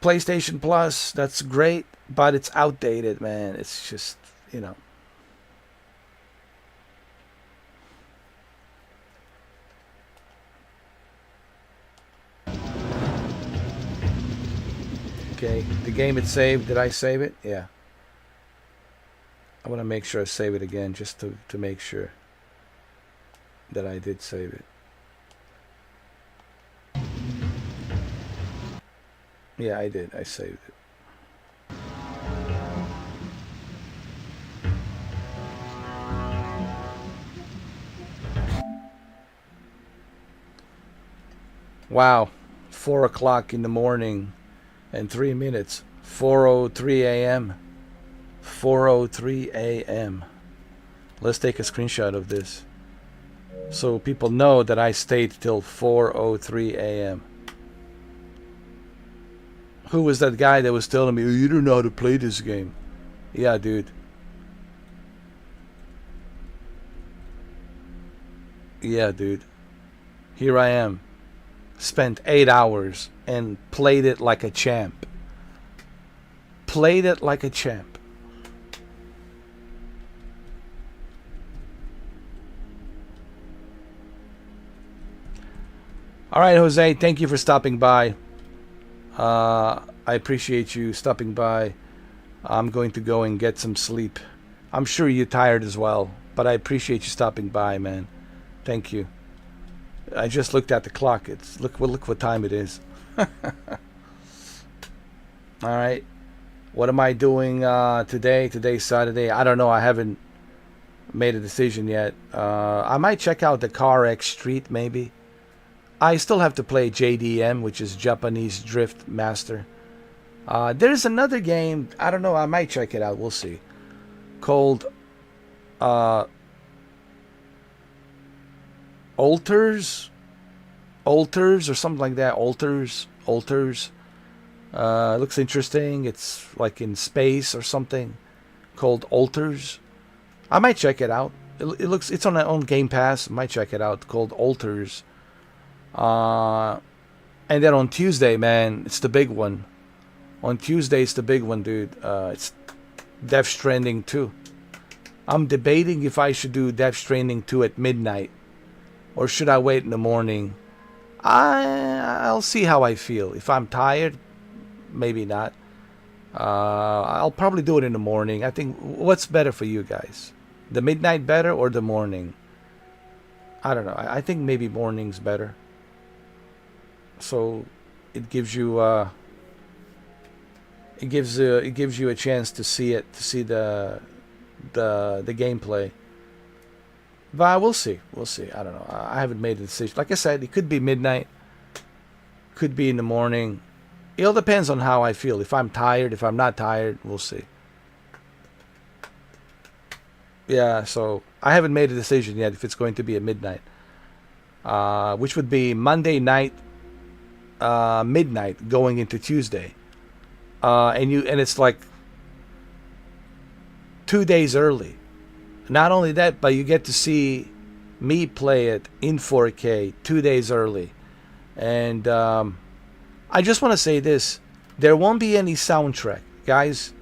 [SPEAKER 14] PlayStation Plus. That's great, but it's outdated, man. It's just, you know. Okay, the game it saved. Did I save it? Yeah. I want to make sure I save it again just to make sure that I did save it. Yeah, I did. I saved it. Wow. 4 o'clock in the morning and 3 minutes. 4:03 a.m. 4:03 a.m. Let's take a screenshot of this so people know that I stayed till 4:03 a.m. Who was that guy that was telling me, oh, you don't know how to play this game? Yeah, dude. Yeah, dude. Here I am. Spent 8 hours and played it like a champ. Played it like a champ. All right, Jose, thank you for stopping by. I appreciate you stopping by. I'm going to go and get some sleep. I'm sure you're tired as well, but I appreciate you stopping by, man. Thank you. I just looked at the clock. It's look what time it is. All right. What am I doing today? Today's Saturday. I don't know. I haven't made a decision yet. I might check out the Car X Street maybe. I still have to play JDM, which is Japanese Drift Master. There's another game, I don't know, I might check it out, we'll see. Called Alters or something like that. Alters. Looks interesting. It's like in space or something. Called Alters. I might check it out. It's on Game Pass. I might check it out. Called Alters. And then on Tuesday, man, it's the big one. On Tuesday, it's the big one, dude. It's Death Stranding 2. I'm debating if I should do Death Stranding 2 at midnight, or should I wait in the morning. I'll see how I feel. If I'm tired, maybe not. I'll probably do it in the morning. I think, what's better for you guys? The midnight better or the morning? I don't know. I think maybe morning's better. So it gives you it gives you a chance to see it, to see the gameplay. But we'll see. I don't know. I haven't made a decision. Like I said, it could be midnight, could be in the morning. It all depends on how I feel. If I'm tired, if I'm not tired, we'll see. Yeah, so I haven't made a decision yet if it's going to be at midnight, which would be Monday night, midnight going into Tuesday, and it's like 2 days early. Not only that, but you get to see me play it in 4K 2 days early, and I just want to say this: there won't be any soundtrack, guys.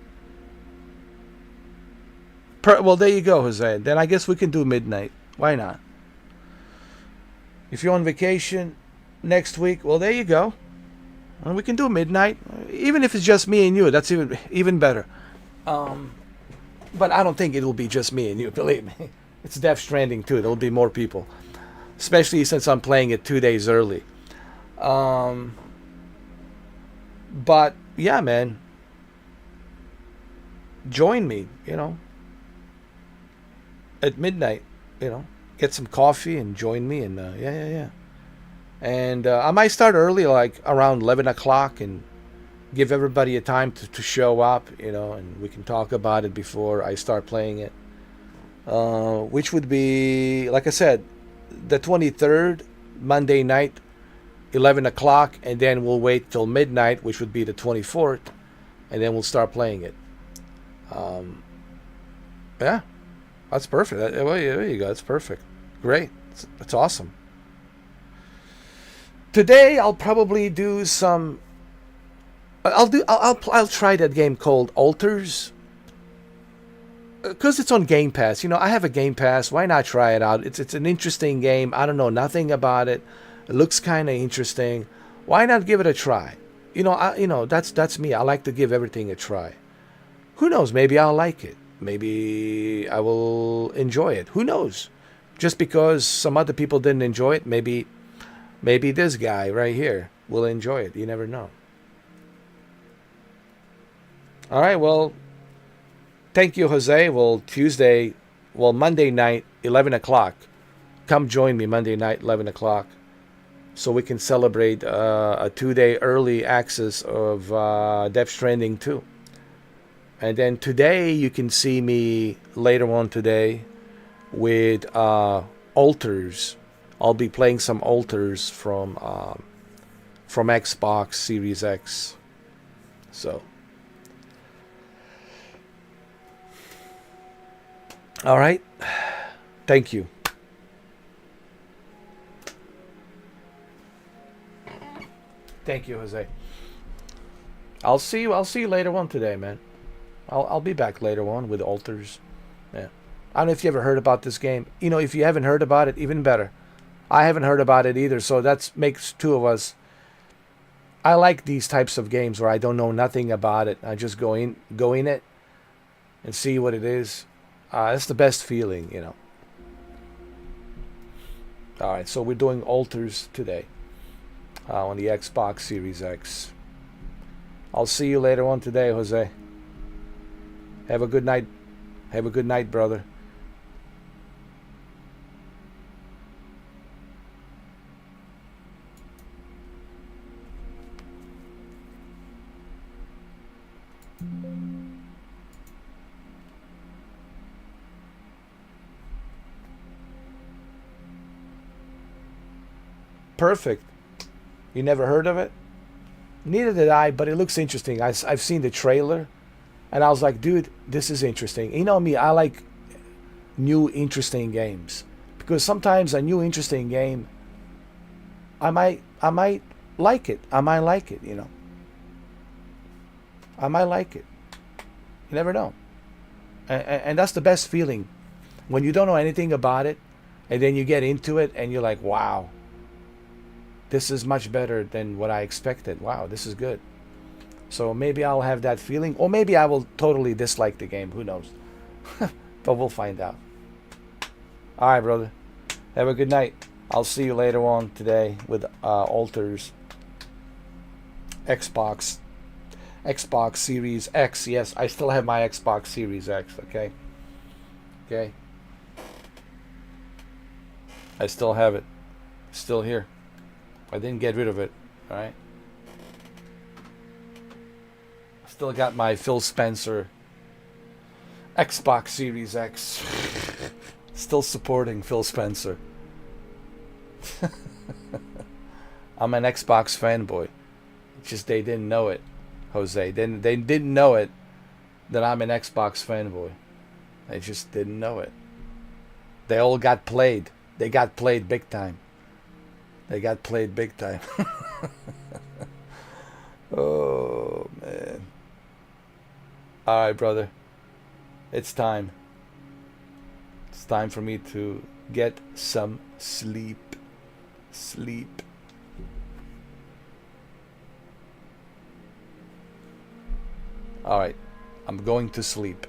[SPEAKER 14] Well, there you go, Jose. Then I guess we can do midnight. Why not? If you're on vacation next week, well, there you go. And we can do midnight. Even if it's just me and you, that's even better. But I don't think it will be just me and you, believe me. It's Death Stranding 2. There will be more people. Especially since I'm playing it 2 days early. But, yeah, man. Join me, at midnight, get some coffee and join me, and yeah. And I might start early, like around 11 o'clock, and give everybody a time to show up, and we can talk about it before I start playing it. Which would be, like I said, the 23rd Monday night, 11 o'clock, and then we'll wait till midnight, which would be the 24th, and then we'll start playing it. Yeah, that's perfect. Well, there you go. That's perfect. Great. It's awesome. Today I'll probably do some. I'll try that game called Alters, because it's on Game Pass. You know, I have a Game Pass. Why not try it out? It's an interesting game. I don't know nothing about it. It looks kind of interesting. Why not give it a try? You know, that's me. I like to give everything a try. Who knows? Maybe I'll like it. Maybe I will enjoy it. Who knows? Just because some other people didn't enjoy it, maybe this guy right here will enjoy it. You never know. All right, well, thank you, Jose. Well, Monday night, 11 o'clock. Come join me Monday night, 11 o'clock, so we can celebrate a 2-day early access of Death Stranding 2. And then today, you can see me later on today with Alters. I'll be playing some Alters from Xbox Series X. So, all right. Thank you. Thank you, Jose. I'll see you later on today, man. I'll be back later on with Alters. Yeah. I don't know if you ever heard about this game. You know, if you haven't heard about it, even better. I haven't heard about it either, so that makes two of us. I like these types of games where I don't know nothing about it. I just go in it and see what it is. It's the best feeling, you know. All right, so we're doing Alters today on the Xbox Series X. I'll see you later on today, Jose. Have a good night. Have a good night, brother. Perfect. You never heard of it? Neither did I, but it looks interesting. I've seen the trailer, and I was like, dude, this is interesting. You know me, I like new, interesting games. Because sometimes a new, interesting game, I might like it. I might like it, you know. I might like it. You never know. And that's the best feeling. When you don't know anything about it, and then you get into it, and you're like, wow. This is much better than what I expected. Wow, this is good. So maybe I'll have that feeling. Or maybe I will totally dislike the game. Who knows? But we'll find out. Alright, brother. Have a good night. I'll see you later on today with Alters. Xbox Series X. Yes, I still have my Xbox Series X. Okay? Okay? I still have it. Still here. I didn't get rid of it, alright? Still got my Phil Spencer Xbox Series X. Still supporting Phil Spencer. I'm an Xbox fanboy. It's just they didn't know it, Jose. They didn't know it that I'm an Xbox fanboy. They just didn't know it. They all got played. They got played big time. They got played big time. Oh, man. Alright, brother. It's time. It's time for me to get some sleep. Sleep. Alright. I'm going to sleep.